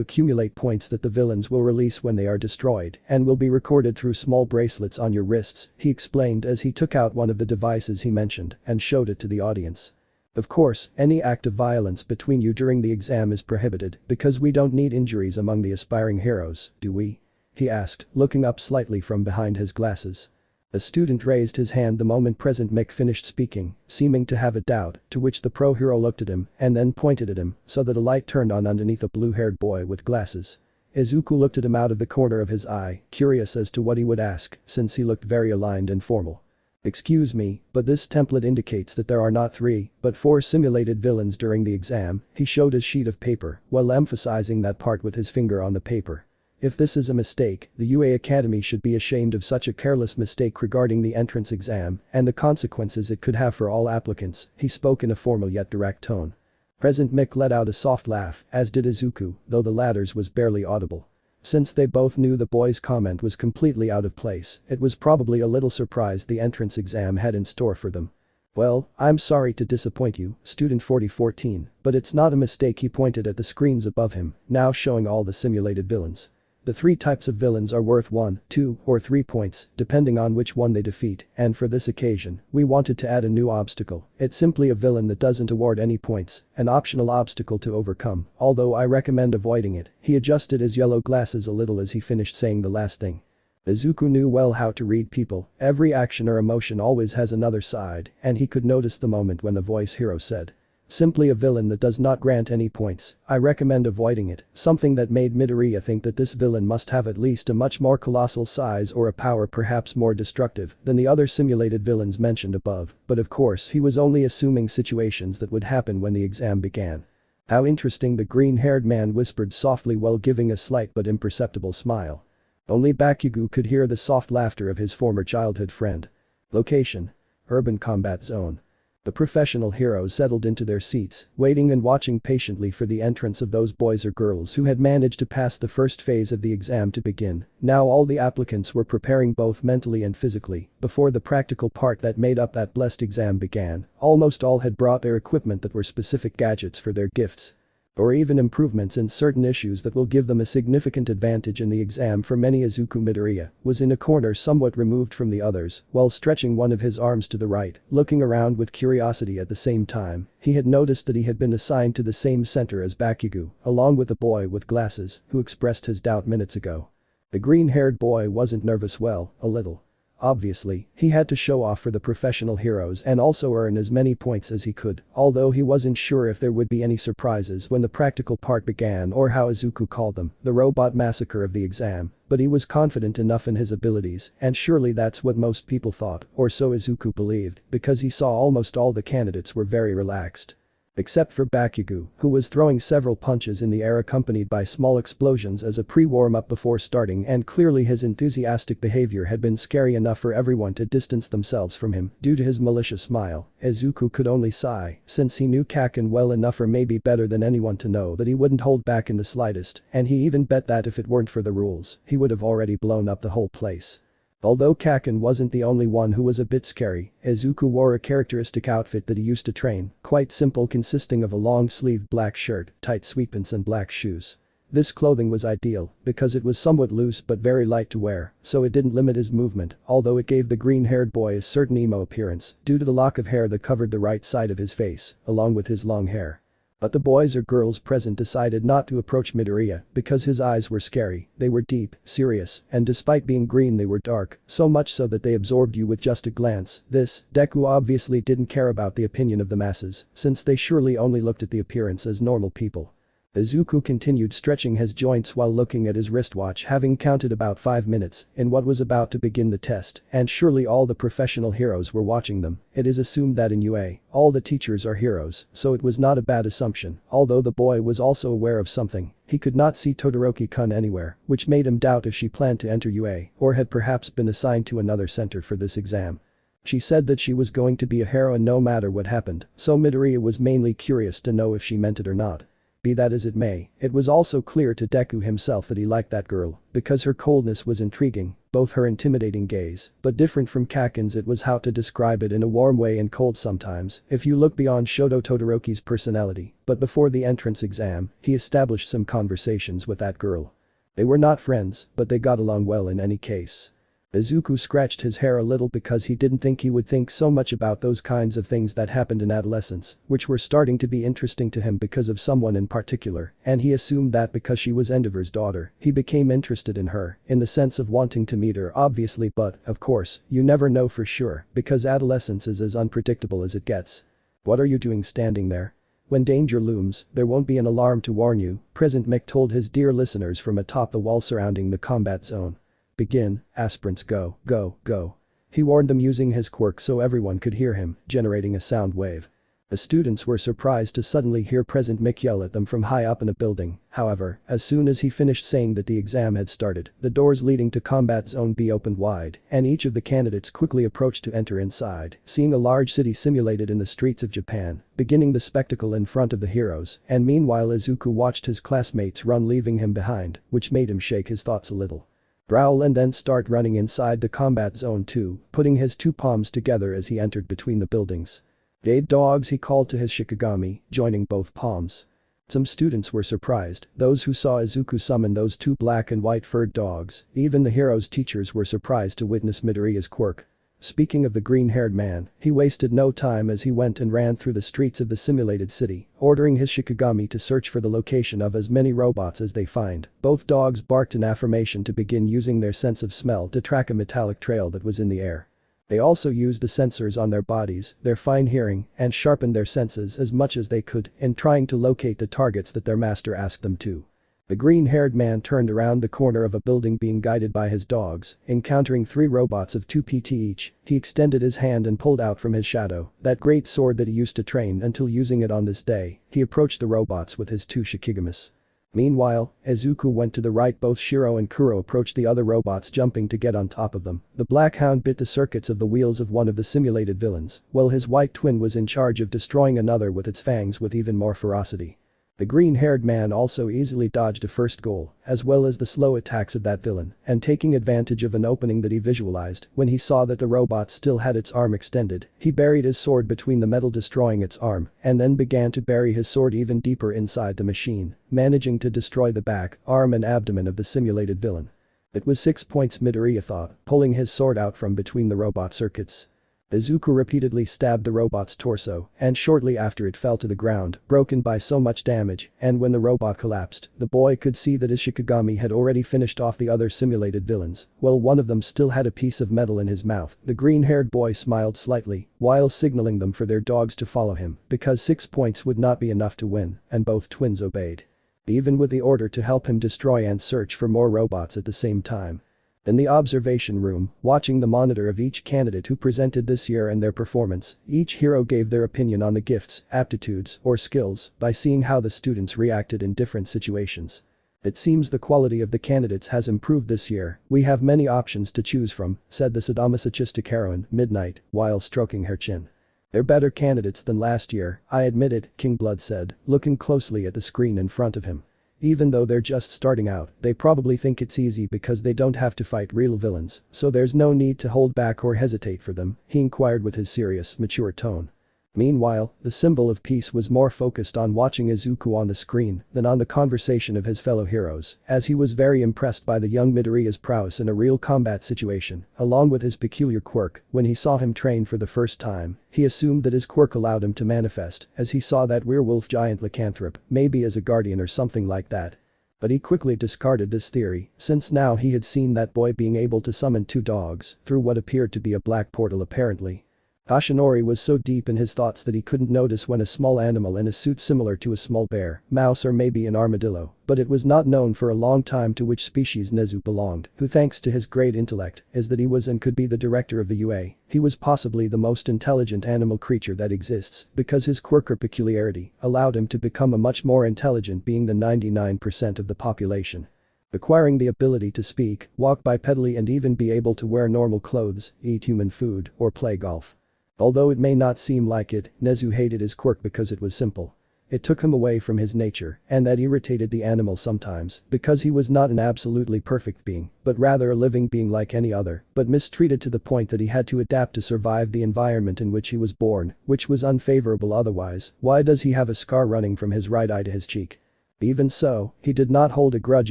accumulate points that the villains will release when they are destroyed and will be recorded through small bracelets on your wrists, he explained as he took out one of the devices he mentioned and showed it to the audience. Of course, any act of violence between you during the exam is prohibited because we don't need injuries among the aspiring heroes, do we? He asked, looking up slightly from behind his glasses. A student raised his hand the moment President Mick finished speaking, seeming to have a doubt, to which the pro hero looked at him and then pointed at him so that a light turned on underneath a blue-haired boy with glasses. Izuku looked at him out of the corner of his eye, curious as to what he would ask since he looked very aligned and formal. "Excuse me, but this template indicates that there are not 3, but 4 simulated villains during the exam," he showed his sheet of paper while emphasizing that part with his finger on the paper. "If this is a mistake, the UA Academy should be ashamed of such a careless mistake regarding the entrance exam and the consequences it could have for all applicants," he spoke in a formal yet direct tone. President Mick let out a soft laugh, as did Izuku, though the latter's was barely audible. Since they both knew the boy's comment was completely out of place, it was probably a little surprised the entrance exam had in store for them. "Well, I'm sorry to disappoint you, student 4014, but it's not a mistake." He pointed at the screens above him, now showing all the simulated villains. The 3 types of villains are worth 1, 2, or 3 points, depending on which one they defeat, and for this occasion, we wanted to add a new obstacle. It's simply a villain that doesn't award any points, an optional obstacle to overcome, although I recommend avoiding it. He adjusted his yellow glasses a little as he finished saying the last thing. Izuku knew well how to read people, every action or emotion always has another side, and he could notice the moment when the voice hero said, "Simply a villain that does not grant any points, I recommend avoiding it," something that made Midoriya think that this villain must have at least a much more colossal size or a power perhaps more destructive than the other simulated villains mentioned above, but of course he was only assuming situations that would happen when the exam began. "How interesting," the green-haired man whispered softly while giving a slight but imperceptible smile. Only Bakugo could hear the soft laughter of his former childhood friend. Location: Urban Combat Zone. The professional heroes settled into their seats, waiting and watching patiently for the entrance of those boys or girls who had managed to pass the first phase of the exam to begin. Now all the applicants were preparing both mentally and physically before the practical part that made up that blessed exam began. Almost all had brought their equipment that were specific gadgets for their gifts. Or even improvements in certain issues that will give them a significant advantage in the exam. For many, Izuku Midoriya was in a corner somewhat removed from the others while stretching one of his arms to the right, looking around with curiosity at the same time. He had noticed that he had been assigned to the same center as Bakugo, along with the boy with glasses who expressed his doubt minutes ago. The green-haired boy wasn't nervous. Well, a little. Obviously, he had to show off for the professional heroes and also earn as many points as he could, although he wasn't sure if there would be any surprises when the practical part began or how Izuku called them, the robot massacre of the exam, but he was confident enough in his abilities, and surely that's what most people thought, or so Izuku believed, because he saw almost all the candidates were very relaxed. Except for Bakugo, who was throwing several punches in the air accompanied by small explosions as a pre-warm-up before starting, and clearly his enthusiastic behavior had been scary enough for everyone to distance themselves from him due to his malicious smile. Izuku could only sigh, since he knew Kaken well enough, or maybe better than anyone, to know that he wouldn't hold back in the slightest, and he even bet that if it weren't for the rules, he would have already blown up the whole place. Although Kaken wasn't the only one who was a bit scary, Izuku wore a characteristic outfit that he used to train, quite simple, consisting of a long-sleeved black shirt, tight sweatpants and black shoes. This clothing was ideal because it was somewhat loose but very light to wear, so it didn't limit his movement, although it gave the green-haired boy a certain emo appearance due to the lock of hair that covered the right side of his face, along with his long hair. But the boys or girls present decided not to approach Midoriya because his eyes were scary, they were deep, serious, and despite being green they were dark, so much so that they absorbed you with just a glance. Deku obviously didn't care about the opinion of the masses, since they surely only looked at the appearance as normal people. Izuku continued stretching his joints while looking at his wristwatch, having counted about 5 minutes in what was about to begin the test, and surely all the professional heroes were watching them. It is assumed that in UA, all the teachers are heroes, so it was not a bad assumption, although the boy was also aware of something. He could not see Todoroki-kun anywhere, which made him doubt if she planned to enter UA or had perhaps been assigned to another center for this exam. She said that she was going to be a heroine no matter what happened, so Midoriya was mainly curious to know if she meant it or not. Be that as it may, it was also clear to Deku himself that he liked that girl, because her coldness was intriguing, both her intimidating gaze, but different from Kaken's. It was how to describe it in a warm way and cold sometimes, if you look beyond Shoto Todoroki's personality, but before the entrance exam, he established some conversations with that girl. They were not friends, but they got along well in any case. Izuku scratched his hair a little because he didn't think he would think so much about those kinds of things that happened in adolescence, which were starting to be interesting to him because of someone in particular, and he assumed that because she was Endeavor's daughter, he became interested in her, in the sense of wanting to meet her obviously, but, of course, you never know for sure, because adolescence is as unpredictable as it gets. What are you doing standing there? When danger looms, there won't be an alarm to warn you, President Mick told his dear listeners from atop the wall surrounding the combat zone. Begin, aspirants go, go, go. He warned them using his quirk so everyone could hear him, generating a sound wave. The students were surprised to suddenly hear President Mick yell at them from high up in a building. However, as soon as he finished saying that the exam had started, the doors leading to Combat Zone B opened wide, and each of the candidates quickly approached to enter inside, seeing a large city simulated in the streets of Japan, beginning the spectacle in front of the heroes, and meanwhile Izuku watched his classmates run, leaving him behind, which made him shake his thoughts a little. Growl and then start running inside the combat zone too, putting his two palms together as he entered between the buildings. Jade Dogs, he called to his Shikigami, joining both palms. Some students were surprised, those who saw Izuku summon those two black and white furred dogs. Even the heroes' teachers were surprised to witness Midoriya's quirk. Speaking of the green-haired man, he wasted no time as he went and ran through the streets of the simulated city, ordering his Shikigami to search for the location of as many robots as they find. Both dogs barked in affirmation to begin using their sense of smell to track a metallic trail that was in the air. They also used the sensors on their bodies, their fine hearing, and sharpened their senses as much as they could in trying to locate the targets that their master asked them to. The green-haired man turned around the corner of a building being guided by his dogs, encountering 3 robots of 2 PT each. He extended his hand and pulled out from his shadow that great sword that he used to train until using it on this day. He approached the robots with his 2 Shikigamis. Meanwhile, Izuku went to the right. Both Shiro and Kuro approached the other robots, jumping to get on top of them. The Black Hound bit the circuits of the wheels of one of the simulated villains, while his white twin was in charge of destroying another with its fangs with even more ferocity. The green-haired man also easily dodged a first goal, as well as the slow attacks of that villain, and taking advantage of an opening that he visualized when he saw that the robot still had its arm extended, he buried his sword between the metal, destroying its arm, and then began to bury his sword even deeper inside the machine, managing to destroy the back, arm and abdomen of the simulated villain. It was 6 points, Midoriya thought, pulling his sword out from between the robot circuits. Izuku repeatedly stabbed the robot's torso, and shortly after it fell to the ground, broken by so much damage, and when the robot collapsed, the boy could see that his Shikigami had already finished off the other simulated villains, while one of them still had a piece of metal in his mouth. The green-haired boy smiled slightly, while signaling them for their dogs to follow him, because 6 points would not be enough to win, and both twins obeyed. Even with the order to help him destroy and search for more robots at the same time. In the observation room, watching the monitor of each candidate who presented this year and their performance, each hero gave their opinion on the gifts, aptitudes, or skills by seeing how the students reacted in different situations. It seems the quality of the candidates has improved this year. We have many options to choose from, said the sadomasochistic heroine, Midnight, while stroking her chin. They're better candidates than last year, I admitted, King Blood said, looking closely at the screen in front of him. Even though they're just starting out, they probably think it's easy because they don't have to fight real villains, so there's no need to hold back or hesitate for them, he inquired with his serious, mature tone. Meanwhile, the symbol of peace was more focused on watching Izuku on the screen than on the conversation of his fellow heroes, as he was very impressed by the young Midoriya's prowess in a real combat situation, along with his peculiar quirk. When he saw him train for the first time, he assumed that his quirk allowed him to manifest, as he saw that werewolf giant lycanthrope, maybe as a guardian or something like that. But he quickly discarded this theory, since now he had seen that boy being able to summon 2 dogs through what appeared to be a black portal apparently. Toshinori was so deep in his thoughts that he couldn't notice when a small animal in a suit similar to a small bear, mouse or maybe an armadillo, but it was not known for a long time to which species Nezu belonged, who thanks to his great intellect, is that he was and could be the director of the UA. He was possibly the most intelligent animal creature that exists, because his quirk or peculiarity allowed him to become a much more intelligent being than 99% of the population. Acquiring the ability to speak, walk bipedally and even be able to wear normal clothes, eat human food, or play golf. Although it may not seem like it, Nezu hated his quirk because it was simple. It took him away from his nature, and that irritated the animal sometimes, because he was not an absolutely perfect being, but rather a living being like any other, but mistreated to the point that he had to adapt to survive the environment in which he was born, which was unfavorable otherwise. Why does he have a scar running from his right eye to his cheek? Even so, he did not hold a grudge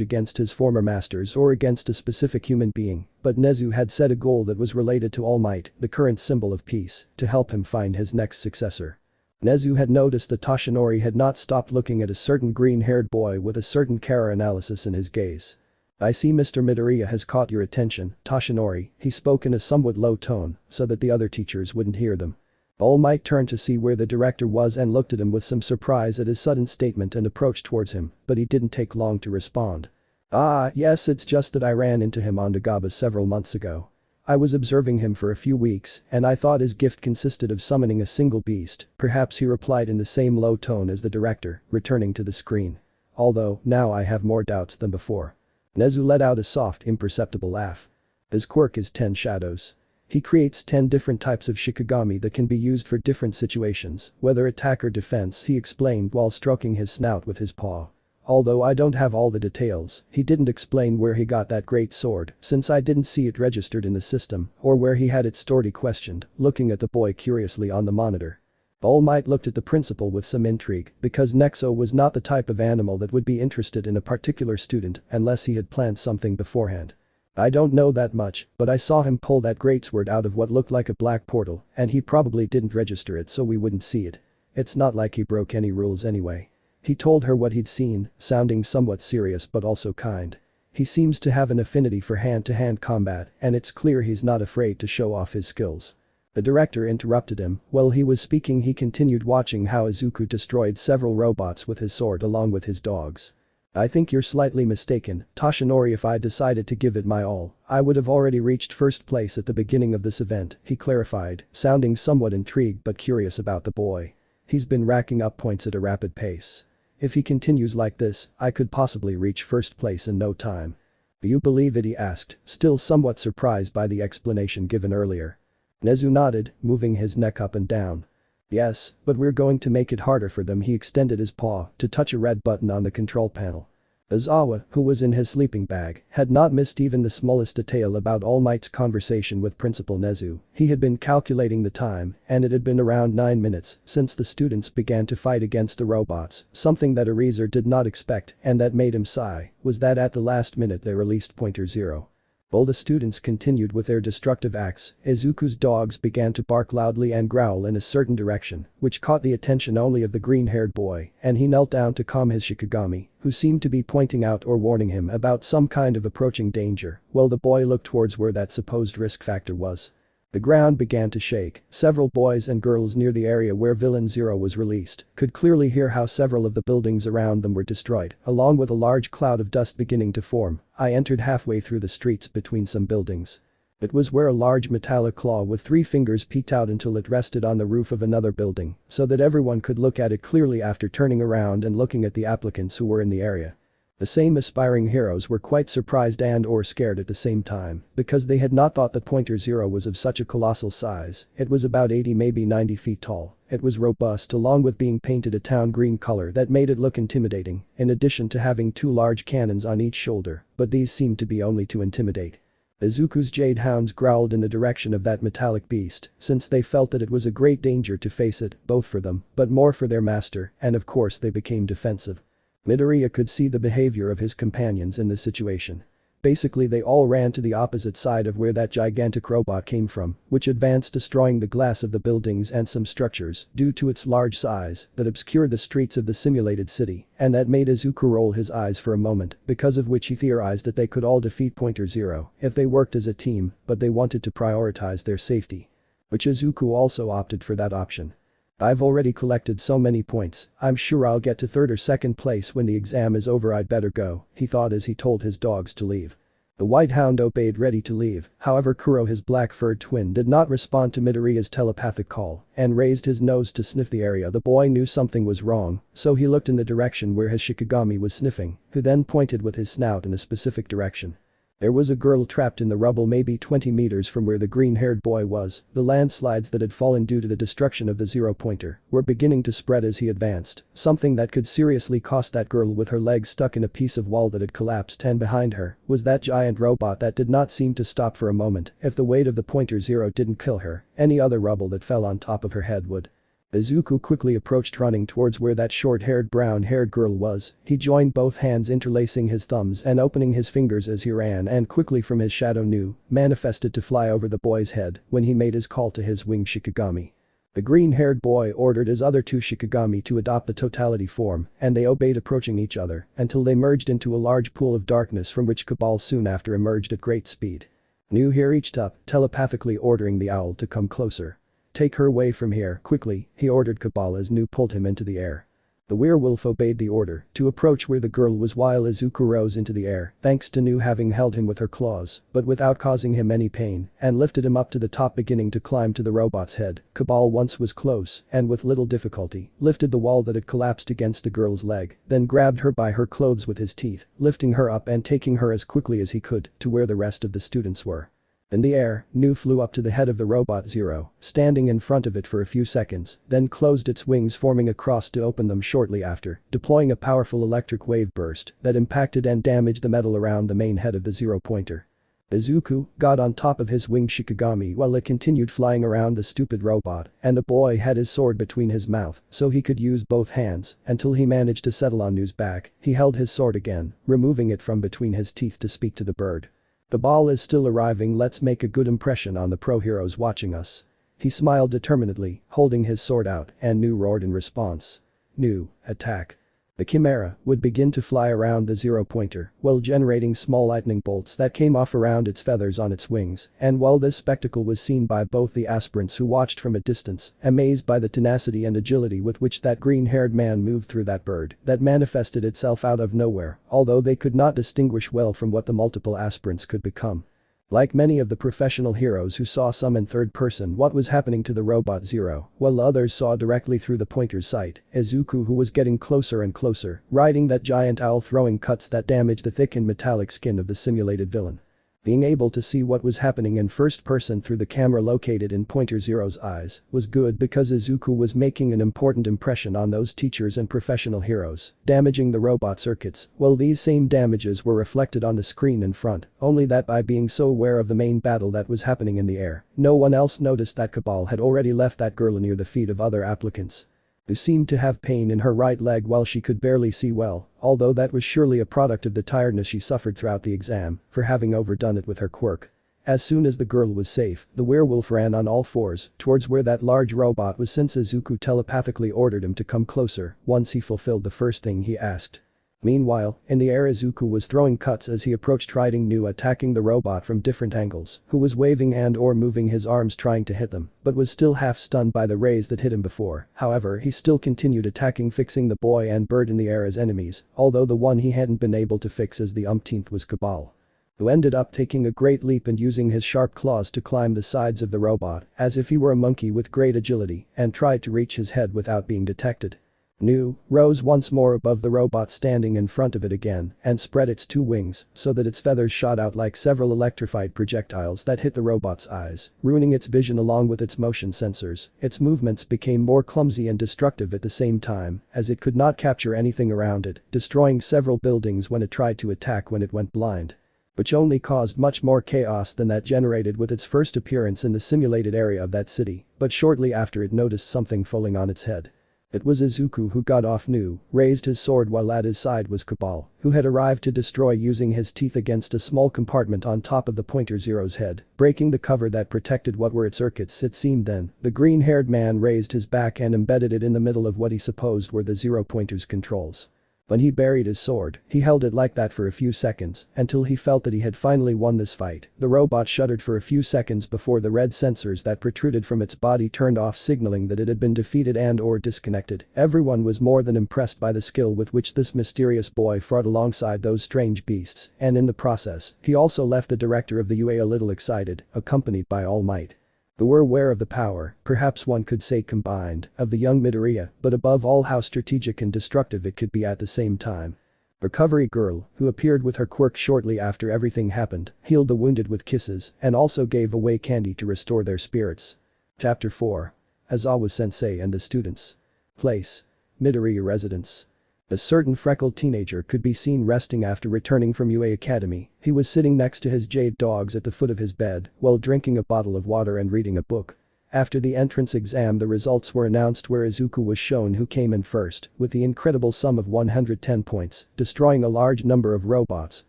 against his former masters or against a specific human being, but Nezu had set a goal that was related to Almight, the current symbol of peace, to help him find his next successor. Nezu had noticed that Toshinori had not stopped looking at a certain green-haired boy with a certain Kara analysis in his gaze. "I see Mr. Midoriya has caught your attention, Toshinori," he spoke in a somewhat low tone, so that the other teachers wouldn't hear them. All Might turned to see where the director was and looked at him with some surprise at his sudden statement and approached towards him, but he didn't take long to respond. "Ah, yes, it's just that I ran into him on Dagaba several months ago. I was observing him for a few weeks and I thought his gift consisted of summoning a single beast," perhaps he replied in the same low tone as the director, returning to the screen. "Although, now I have more doubts than before." Nezu let out a soft, imperceptible laugh. His quirk is 10 shadows. He creates 10 different types of Shikigami that can be used for different situations, whether attack or defense, he explained while stroking his snout with his paw. "Although I don't have all the details," he didn't explain where he got that great sword, since I didn't see it registered in the system, or where he had it stored, he questioned, looking at the boy curiously on the monitor. All Might looked at the principal with some intrigue, because Nexo was not the type of animal that would be interested in a particular student unless he had planned something beforehand. "I don't know that much, but I saw him pull that greatsword out of what looked like a black portal, and he probably didn't register it so we wouldn't see it. It's not like he broke any rules anyway." He told her what he'd seen, sounding somewhat serious but also kind. He seems to have an affinity for hand-to-hand combat, and it's clear he's not afraid to show off his skills. The director interrupted him. While he was speaking, he continued watching how Izuku destroyed several robots with his sword along with his dogs. "I think you're slightly mistaken, Toshinori. If I decided to give it my all, I would have already reached first place at the beginning of this event," he clarified, sounding somewhat intrigued but curious about the boy. "He's been racking up points at a rapid pace. If he continues like this, I could possibly reach first place in no time." "Do you believe it?" he asked, still somewhat surprised by the explanation given earlier. Nezu nodded, moving his neck up and down. "Yes, but we're going to make it harder for them." He extended his paw to touch a red button on the control panel. Izawa, who was in his sleeping bag, had not missed even the smallest detail about All Might's conversation with Principal Nezu. He had been calculating the time, and it had been around 9 minutes since the students began to fight against the robots. Something that Eraser did not expect and that made him sigh was that at the last minute they released Pointer Zero. While the students continued with their destructive acts, Izuku's dogs began to bark loudly and growl in a certain direction, which caught the attention only of the green-haired boy, and he knelt down to calm his Shikigami, who seemed to be pointing out or warning him about some kind of approaching danger, while the boy looked towards where that supposed risk factor was. The ground began to shake. Several boys and girls near the area where Villain Zero was released could clearly hear how several of the buildings around them were destroyed, along with a large cloud of dust beginning to form. I entered halfway through the streets between some buildings. It was where a large metallic claw with 3 fingers peeked out until it rested on the roof of another building, so that everyone could look at it clearly after turning around and looking at the applicants who were in the area. The same aspiring heroes were quite surprised and/or scared at the same time, because they had not thought that Pointer Zero was of such a colossal size. It was about 80 maybe 90 feet tall. It was robust, along with being painted a town green color that made it look intimidating, in addition to having 2 large cannons on each shoulder, but these seemed to be only to intimidate. Izuku's Jade Hounds growled in the direction of that metallic beast, since they felt that it was a great danger to face it, both for them, but more for their master, and of course they became defensive. Midoriya could see the behavior of his companions in this situation. Basically they all ran to the opposite side of where that gigantic robot came from, which advanced, destroying the glass of the buildings and some structures due to its large size that obscured the streets of the simulated city, and that made Izuku roll his eyes for a moment, because of which he theorized that they could all defeat Pointer Zero if they worked as a team, but they wanted to prioritize their safety. Which Izuku also opted for that option. I've already collected so many points, I'm sure I'll get to third or second place when the exam is over, I'd better go, he thought as he told his dogs to leave. The white hound obeyed, ready to leave, however Kuro, his black-furred twin, did not respond to Midoriya's telepathic call and raised his nose to sniff the area. The boy knew something was wrong, so he looked in the direction where his Shikigami was sniffing, who then pointed with his snout in a specific direction. There was a girl trapped in the rubble maybe 20 meters from where the green-haired boy was. The landslides that had fallen due to the destruction of the zero-pointer were beginning to spread as he advanced, something that could seriously cost that girl with her legs stuck in a piece of wall that had collapsed, and behind her was that giant robot that did not seem to stop for a moment. If the weight of the Pointer Zero didn't kill her, any other rubble that fell on top of her head would. Izuku quickly approached, running towards where that short-haired brown-haired girl was. He joined both hands, interlacing his thumbs and opening his fingers as he ran, and quickly from his shadow manifested to fly over the boy's head when he made his call to his winged Shikigami. The green-haired boy ordered his other two Shikigami to adopt the totality form, and they obeyed, approaching each other until they merged into a large pool of darkness from which Cabal soon after emerged at great speed. Here reached up, telepathically ordering the owl to come closer. Take her away from here, quickly, he ordered Cabal as Nu pulled him into the air. The werewolf obeyed the order to approach where the girl was while Izuku rose into the air, thanks to Nu having held him with her claws, but without causing him any pain, and lifted him up to the top, beginning to climb to the robot's head. Cabal once was close, and with little difficulty, lifted the wall that had collapsed against the girl's leg, then grabbed her by her clothes with his teeth, lifting her up and taking her as quickly as he could to where the rest of the students were. In the air, Nu flew up to the head of the Robot Zero, standing in front of it for a few seconds, then closed its wings, forming a cross to open them shortly after, deploying a powerful electric wave burst that impacted and damaged the metal around the main head of the zero-pointer. Izuku got on top of his winged Shikigami while it continued flying around the stupid robot, and the boy had his sword between his mouth so he could use both hands until he managed to settle on Nu's back. He held his sword again, removing it from between his teeth to speak to the bird. The ball is still arriving, let's make a good impression on the pro heroes watching us. He smiled determinedly, holding his sword out, and Nu roared in response. Nu, attack. The Chimera would begin to fly around the zero-pointer while generating small lightning bolts that came off around its feathers on its wings, and while this spectacle was seen by both the aspirants who watched from a distance, amazed by the tenacity and agility with which that green-haired man moved through that bird that manifested itself out of nowhere, although they could not distinguish well from what the multiple aspirants could become. Like many of the professional heroes who saw some in third person what was happening to the Robot Zero, while others saw directly through the pointer's sight, Izuku, who was getting closer and closer, riding that giant owl, throwing cuts that damaged the thick and metallic skin of the simulated villain. Being able to see what was happening in first person through the camera located in Pointer Zero's eyes was good because Izuku was making an important impression on those teachers and professional heroes, damaging the robot circuits, while these same damages were reflected on the screen in front, only that by being so aware of the main battle that was happening in the air, no one else noticed that Cabal had already left that girl near the feet of other applicants. Who seemed to have pain in her right leg while she could barely see well, although that was surely a product of the tiredness she suffered throughout the exam for having overdone it with her quirk. As soon as the girl was safe, the werewolf ran on all fours towards where that large robot was, since Izuku telepathically ordered him to come closer once he fulfilled the first thing he asked. Meanwhile, in the air, Izuku was throwing cuts as he approached, riding Nu, attacking the robot from different angles, who was waving and or moving his arms trying to hit them, but was still half stunned by the rays that hit him before. However, he still continued attacking, fixing the boy and bird in the air as enemies, although the one he hadn't been able to fix as the umpteenth was Cabal, who ended up taking a great leap and using his sharp claws to climb the sides of the robot as if he were a monkey with great agility, and tried to reach his head without being detected. Nu rose once more above the robot, standing in front of it again, and spread its two wings so that its feathers shot out like several electrified projectiles that hit the robot's eyes, ruining its vision along with its motion sensors. Its movements became more clumsy and destructive at the same time, as it could not capture anything around it, destroying several buildings when it tried to attack when it went blind. which only caused much more chaos than that generated with its first appearance in the simulated area of that city, but shortly after it noticed something falling on its head. It was Izuku who got off new, raised his sword while at his side was Cabal, who had arrived to destroy using his teeth against a small compartment on top of the Pointer Zero's head, breaking the cover that protected what were its circuits. It seemed then, the green-haired man raised his back and embedded it in the middle of what he supposed were the Zero Pointer's controls. When he buried his sword, he held it like that for a few seconds, until he felt that he had finally won this fight. The robot shuddered for a few seconds before the red sensors that protruded from its body turned off, signaling that it had been defeated and/or disconnected. Everyone was more than impressed by the skill with which this mysterious boy fought alongside those strange beasts, and in the process, he also left the director of the UA a little excited, accompanied by Almight. They were aware of the power, perhaps one could say combined, of the young Midoriya, but above all how strategic and destructive it could be at the same time. Recovery Girl, who appeared with her quirk shortly after everything happened, healed the wounded with kisses and also gave away candy to restore their spirits. Chapter 4. Aizawa-sensei and the students. Place. Midoriya residence. A certain freckled teenager could be seen resting after returning from UA Academy. He was sitting next to his Jade Dogs at the foot of his bed while drinking a bottle of water and reading a book. After the entrance exam, the results were announced where Izuku was shown who came in first with the incredible sum of 110 points, destroying a large number of robots,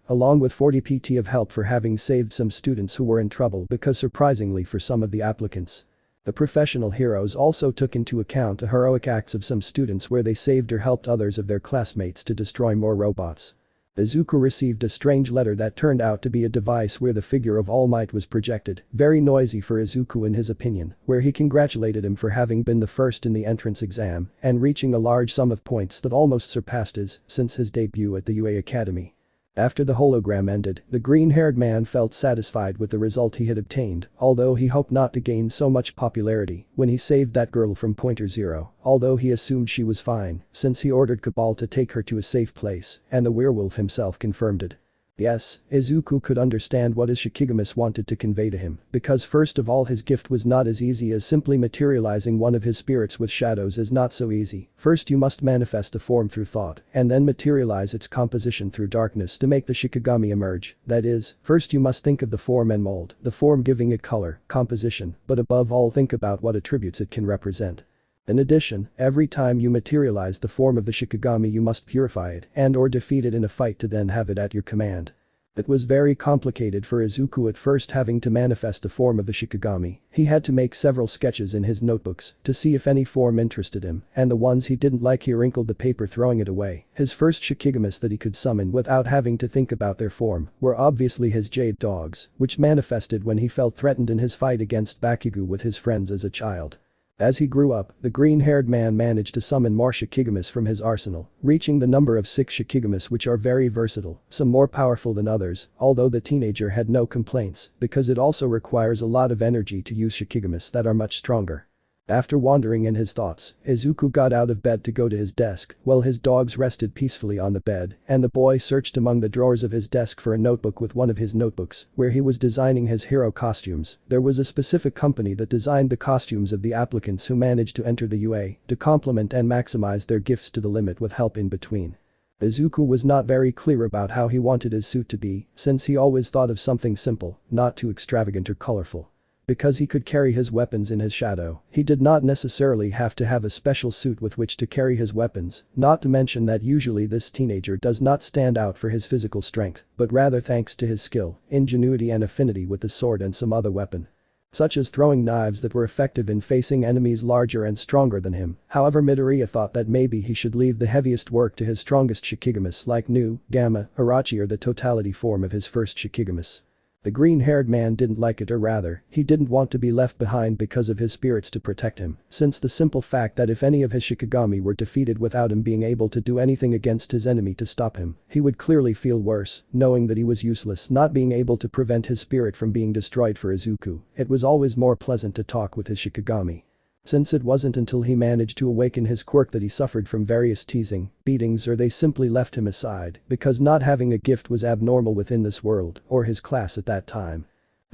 along with 40 PT of help for having saved some students who were in trouble because surprisingly for some of the applicants. The professional heroes also took into account the heroic acts of some students where they saved or helped others of their classmates to destroy more robots. Izuku received a strange letter that turned out to be a device where the figure of Almight was projected, very noisy for Izuku in his opinion, where he congratulated him for having been the first in the entrance exam and reaching a large sum of points that almost surpassed his since his debut at the UA Academy. After the hologram ended, the green-haired man felt satisfied with the result he had obtained, although he hoped not to gain so much popularity when he saved that girl from Pointer Zero, although he assumed she was fine, since he ordered Cabal to take her to a safe place, and the werewolf himself confirmed it. Yes, Izuku could understand what his Shikigami wanted to convey to him, because first of all his gift was not as easy as simply materializing one of his spirits with shadows is not so easy. First you must manifest a form through thought, and then materialize its composition through darkness to make the Shikigami emerge. That is, first you must think of the form and mold, the form giving it color, composition, but above all think about what attributes it can represent. In addition, every time you materialize the form of the Shikigami you must purify it and/or defeat it in a fight to then have it at your command. It was very complicated for Izuku at first having to manifest the form of the Shikigami. He had to make several sketches in his notebooks to see if any form interested him, and the ones he didn't like he wrinkled the paper throwing it away. His first Shikigami that he could summon without having to think about their form were obviously his Jade Dogs, which manifested when he felt threatened in his fight against Bakugo with his friends as a child. As he grew up, the green-haired man managed to summon more Shikigami from his arsenal, reaching the number of 6 Shikigami, which are very versatile, some more powerful than others, although the teenager had no complaints because it also requires a lot of energy to use Shikigami that are much stronger. After wandering in his thoughts, Izuku got out of bed to go to his desk while his dogs rested peacefully on the bed, and the boy searched among the drawers of his desk for a notebook with one of his notebooks where he was designing his hero costumes. There was a specific company that designed the costumes of the applicants who managed to enter the UA to complement and maximize their gifts to the limit with help in between. Izuku was not very clear about how he wanted his suit to be, since he always thought of something simple, not too extravagant or colorful. Because he could carry his weapons in his shadow, he did not necessarily have to have a special suit with which to carry his weapons, not to mention that usually this teenager does not stand out for his physical strength, but rather thanks to his skill, ingenuity and affinity with the sword and some other weapon. Such as throwing knives that were effective in facing enemies larger and stronger than him. However, Midoriya thought that maybe he should leave the heaviest work to his strongest Shikigami like Nu, Gamma, Irachi or the totality form of his first Shikigami. The green-haired man didn't like it, or rather, he didn't want to be left behind because of his spirits to protect him, since the simple fact that if any of his Shikigami were defeated without him being able to do anything against his enemy to stop him, he would clearly feel worse, knowing that he was useless, not being able to prevent his spirit from being destroyed. For Izuku, it was always more pleasant to talk with his Shikigami. Since it wasn't until he managed to awaken his quirk that he suffered from various teasing, beatings, or they simply left him aside because not having a gift was abnormal within this world or his class at that time.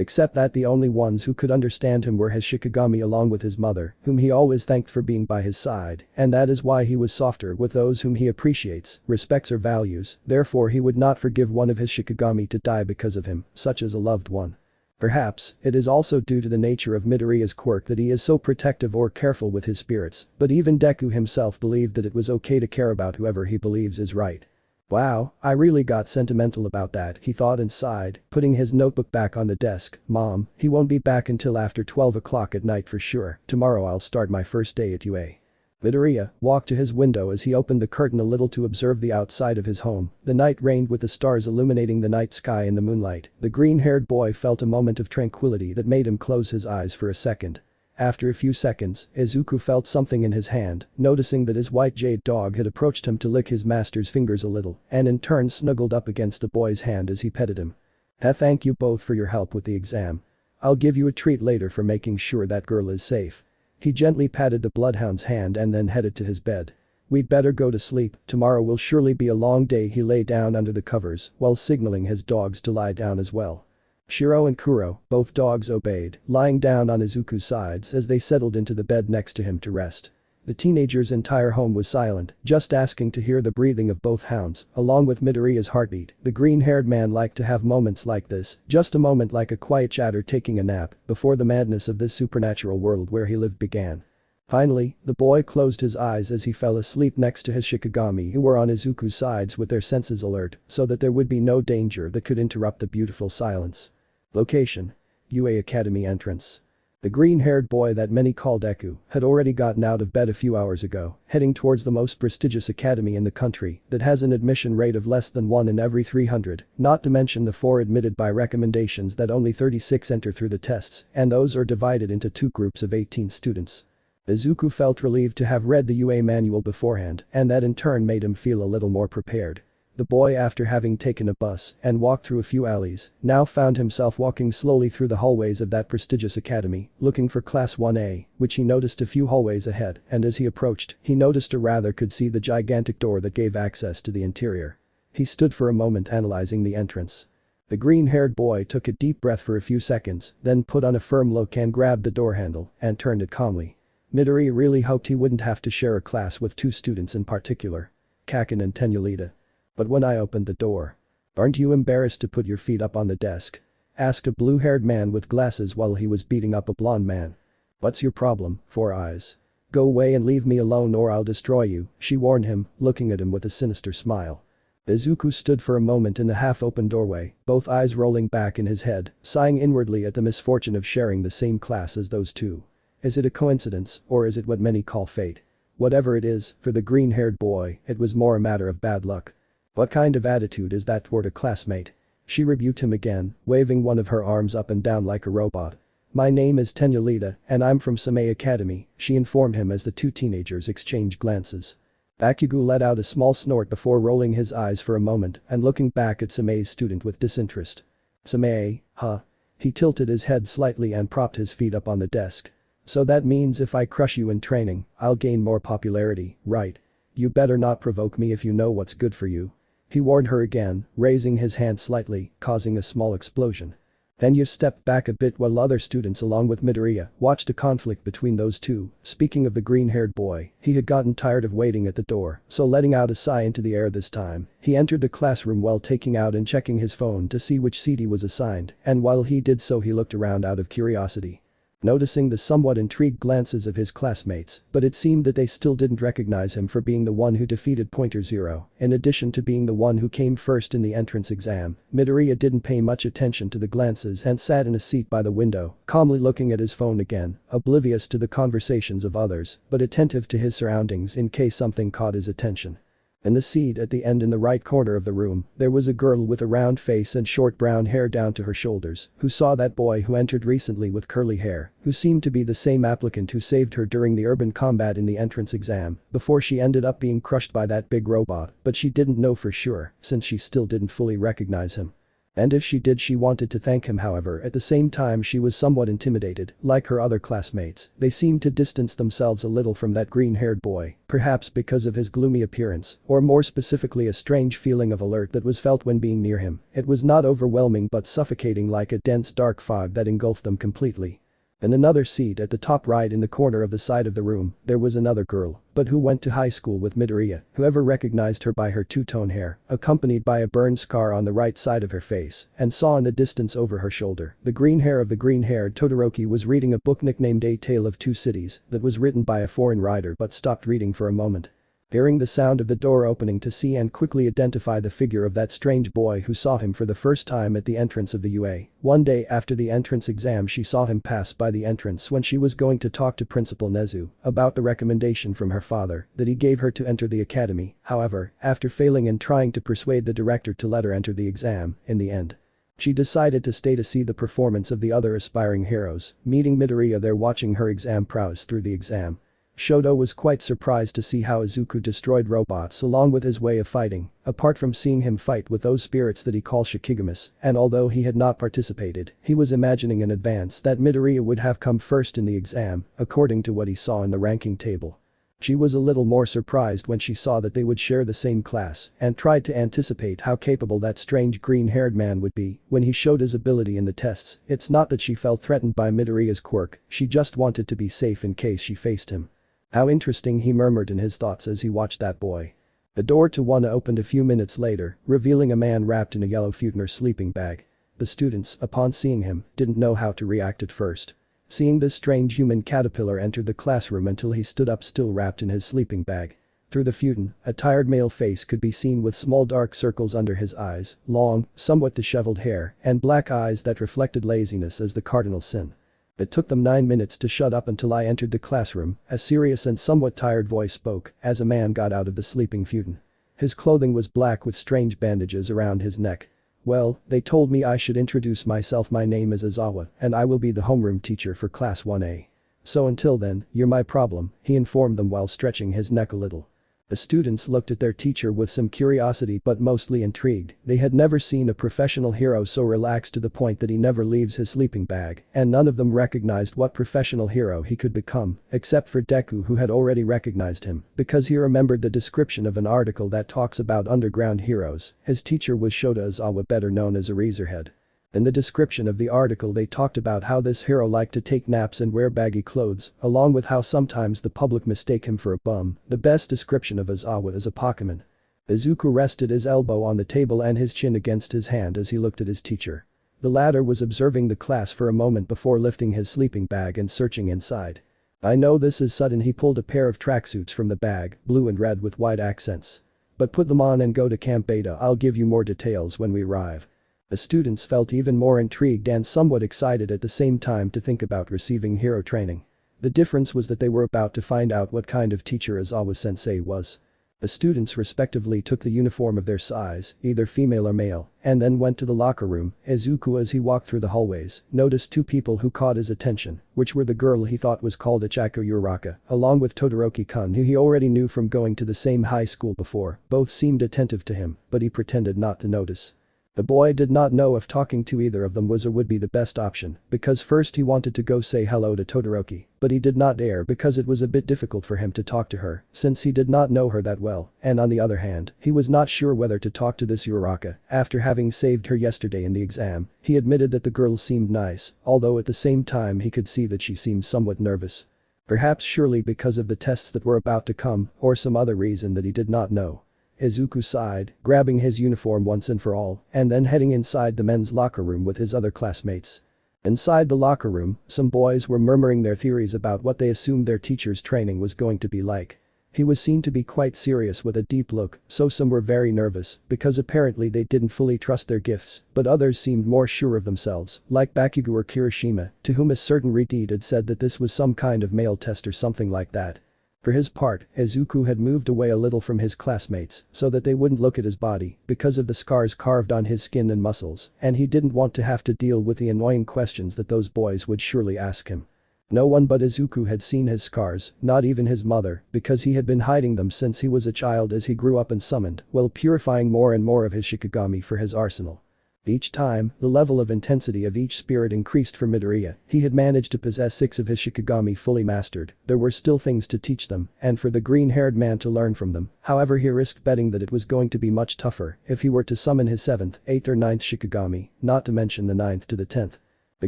Except that the only ones who could understand him were his Shikigami along with his mother, whom he always thanked for being by his side, and that is why he was softer with those whom he appreciates, respects or values, therefore he would not forgive one of his Shikigami to die because of him, such as a loved one. Perhaps, it is also due to the nature of Midoriya's quirk that he is so protective or careful with his spirits, but even Deku himself believed that it was okay to care about whoever he believes is right. Wow, I really got sentimental about that, he thought and sighed, putting his notebook back on the desk. Mom, he won't be back until after 12 o'clock at night for sure, tomorrow I'll start my first day at UA. Midoriya walked to his window as he opened the curtain a little to observe the outside of his home. The night reigned with the stars illuminating the night sky in the moonlight. The green-haired boy felt a moment of tranquility that made him close his eyes for a second. After a few seconds, Izuku felt something in his hand, noticing that his white jade dog had approached him to lick his master's fingers a little, and in turn snuggled up against the boy's hand as he petted him. Thank you both for your help with the exam. I'll give you a treat later for making sure that girl is safe. He gently patted the bloodhound's hand and then headed to his bed. We'd better go to sleep, tomorrow will surely be a long day. He lay down under the covers while signaling his dogs to lie down as well. Shiro and Kuro, both dogs obeyed, lying down on Izuku's sides as they settled into the bed next to him to rest. The teenager's entire home was silent, just asking to hear the breathing of both hounds, along with Midoriya's heartbeat. The green-haired man liked to have moments like this, just a moment like a quiet chatter taking a nap, before the madness of this supernatural world where he lived began. Finally, the boy closed his eyes as he fell asleep next to his Shikigami who were on Izuku's sides with their senses alert, so that there would be no danger that could interrupt the beautiful silence. Location: UA Academy entrance. The green-haired boy that many call Deku had already gotten out of bed a few hours ago, heading towards the most prestigious academy in the country that has an admission rate of less than 1 in every 300, not to mention the 4 admitted by recommendations that only 36 enter through the tests, and those are divided into 2 groups of 18 students. Izuku felt relieved to have read the UA manual beforehand, and that in turn made him feel a little more prepared. The boy, after having taken a bus and walked through a few alleys, now found himself walking slowly through the hallways of that prestigious academy, looking for Class 1A, which he noticed a few hallways ahead, and as he approached, he noticed or rather could see the gigantic door that gave access to the interior. He stood for a moment analyzing the entrance. The green-haired boy took a deep breath for a few seconds, then put on a firm look and grabbed the door handle and turned it calmly. Midoriya really hoped he wouldn't have to share a class with 2 students in particular. Kaken and Tenryuta. But when I opened the door. Aren't you embarrassed to put your feet up on the desk? Asked a blue-haired man with glasses while he was beating up a blonde man. What's your problem, Four Eyes? Go away and leave me alone or I'll destroy you, she warned him, looking at him with a sinister smile. Izuku stood for a moment in the half-open doorway, both eyes rolling back in his head, sighing inwardly at the misfortune of sharing the same class as those 2. Is it a coincidence, or is it what many call fate? Whatever it is, for the green-haired boy, it was more a matter of bad luck. What kind of attitude is that toward a classmate? She rebuked him again, waving one of her arms up and down like a robot. My name is Tenryuta, and I'm from Seiya Academy, she informed him as the 2 teenagers exchanged glances. Bakugo let out a small snort before rolling his eyes for a moment and looking back at Seiya's student with disinterest. Seiya, huh? He tilted his head slightly and propped his feet up on the desk. So that means if I crush you in training, I'll gain more popularity, right? You better not provoke me if you know what's good for you. He warned her again, raising his hand slightly, causing a small explosion. Then you stepped back a bit while other students along with Midoriya watched a conflict between those 2. Speaking of the green-haired boy, he had gotten tired of waiting at the door, so letting out a sigh into the air this time, he entered the classroom while taking out and checking his phone to see which seat he was assigned, and while he did so he looked around out of curiosity. Noticing the somewhat intrigued glances of his classmates, but it seemed that they still didn't recognize him for being the one who defeated Pointer Zero, in addition to being the one who came first in the entrance exam. Midoriya didn't pay much attention to the glances and sat in a seat by the window, calmly looking at his phone again, oblivious to the conversations of others, but attentive to his surroundings in case something caught his attention. In the seat at the end in the right corner of the room, there was a girl with a round face and short brown hair down to her shoulders, who saw that boy who entered recently with curly hair, who seemed to be the same applicant who saved her during the urban combat in the entrance exam, before she ended up being crushed by that big robot, but she didn't know for sure, since she still didn't fully recognize him. And if she did, she wanted to thank him. However, at the same time she was somewhat intimidated. Like her other classmates, they seemed to distance themselves a little from that green-haired boy, perhaps because of his gloomy appearance, or more specifically a strange feeling of alert that was felt when being near him. It was not overwhelming but suffocating, like a dense dark fog that engulfed them completely. In another seat at the top right in the corner of the side of the room, there was another girl, but who went to high school with Midoriya. Whoever recognized her by her two-tone hair, accompanied by a burn scar on the right side of her face, and saw in the distance over her shoulder the green hair of the green-haired Todoroki, was reading a book nicknamed A Tale of Two Cities that was written by a foreign writer but stopped reading for a moment. Hearing the sound of the door opening to see and quickly identify the figure of that strange boy who saw him for the first time at the entrance of the UA. One day after the entrance exam, she saw him pass by the entrance when she was going to talk to Principal Nezu about the recommendation from her father that he gave her to enter the academy. However, after failing and trying to persuade the director to let her enter the exam, in the end, she decided to stay to see the performance of the other aspiring heroes, meeting Midoriya there watching her exam prowess through the exam. Shoto was quite surprised to see how Izuku destroyed robots along with his way of fighting, apart from seeing him fight with those spirits that he calls Shikigamis, and although he had not participated, he was imagining in advance that Midoriya would have come first in the exam, according to what he saw in the ranking table. She was a little more surprised when she saw that they would share the same class and tried to anticipate how capable that strange green-haired man would be when he showed his ability in the tests. It's not that she felt threatened by Midoriya's quirk, she just wanted to be safe in case she faced him. How interesting, he murmured in his thoughts as he watched that boy. The door to ONE opened a few minutes later, revealing a man wrapped in a yellow futon or sleeping bag. The students, upon seeing him, didn't know how to react at first. Seeing this strange human caterpillar enter the classroom until he stood up still wrapped in his sleeping bag. Through the futon, a tired male face could be seen with small dark circles under his eyes, long, somewhat disheveled hair, and black eyes that reflected laziness as the cardinal sin. It took them 9 minutes to shut up until I entered the classroom, a serious and somewhat tired voice spoke as a man got out of the sleeping futon. His clothing was black with strange bandages around his neck. Well, they told me I should introduce myself. My name is Izawa, and I will be the homeroom teacher for class 1A. So until then, you're my problem, he informed them while stretching his neck a little. The students looked at their teacher with some curiosity but mostly intrigued. They had never seen a professional hero so relaxed to the point that he never leaves his sleeping bag, and none of them recognized what professional hero he could become, except for Deku, who had already recognized him because he remembered the description of an article that talks about underground heroes. His teacher was Shota Izawa, better known as Eraserhead. In the description of the article they talked about how this hero liked to take naps and wear baggy clothes, along with how sometimes the public mistake him for a bum. The best description of Izawa is a Pokemon. Izuku rested his elbow on the table and his chin against his hand as he looked at his teacher. The latter was observing the class for a moment before lifting his sleeping bag and searching inside. I know this is sudden, he pulled a pair of tracksuits from the bag, blue and red with white accents. But put them on and go to Camp Beta, I'll give you more details when we arrive. The students felt even more intrigued and somewhat excited at the same time to think about receiving hero training. The difference was that they were about to find out what kind of teacher Izawa-sensei was. The students respectively took the uniform of their size, either female or male, and then went to the locker room. Izuku, as he walked through the hallways, noticed two people who caught his attention, which were the girl he thought was called Ichiko Uraraka, along with Todoroki-kun, who he already knew from going to the same high school before. Both seemed attentive to him, but he pretended not to notice. The boy did not know if talking to either of them was or would be the best option, because first he wanted to go say hello to Todoroki, but he did not dare because it was a bit difficult for him to talk to her since he did not know her that well, and on the other hand, he was not sure whether to talk to this Uraraka after having saved her yesterday in the exam. He admitted that the girl seemed nice, although at the same time he could see that she seemed somewhat nervous. Perhaps surely because of the tests that were about to come, or some other reason that he did not know. Izuku sighed, grabbing his uniform once and for all, and then heading inside the men's locker room with his other classmates. Inside the locker room, some boys were murmuring their theories about what they assumed their teacher's training was going to be like. He was seen to be quite serious with a deep look, so some were very nervous because apparently they didn't fully trust their gifts, but others seemed more sure of themselves, like Bakugo or Kirishima, to whom a certain Reed had said that this was some kind of male test or something like that. For his part, Izuku had moved away a little from his classmates so that they wouldn't look at his body because of the scars carved on his skin and muscles, and he didn't want to have to deal with the annoying questions that those boys would surely ask him. No one but Izuku had seen his scars, not even his mother, because he had been hiding them since he was a child as he grew up and summoned, while purifying more and more of his Shikigami for his arsenal. Each time, the level of intensity of each spirit increased for Midoriya. He had managed to possess 6 of his Shikigami fully mastered. There were still things to teach them, and for the green-haired man to learn from them. However, he risked betting that it was going to be much tougher if he were to summon his 7th, 8th or 9th Shikigami, not to mention the 9th to the 10th. The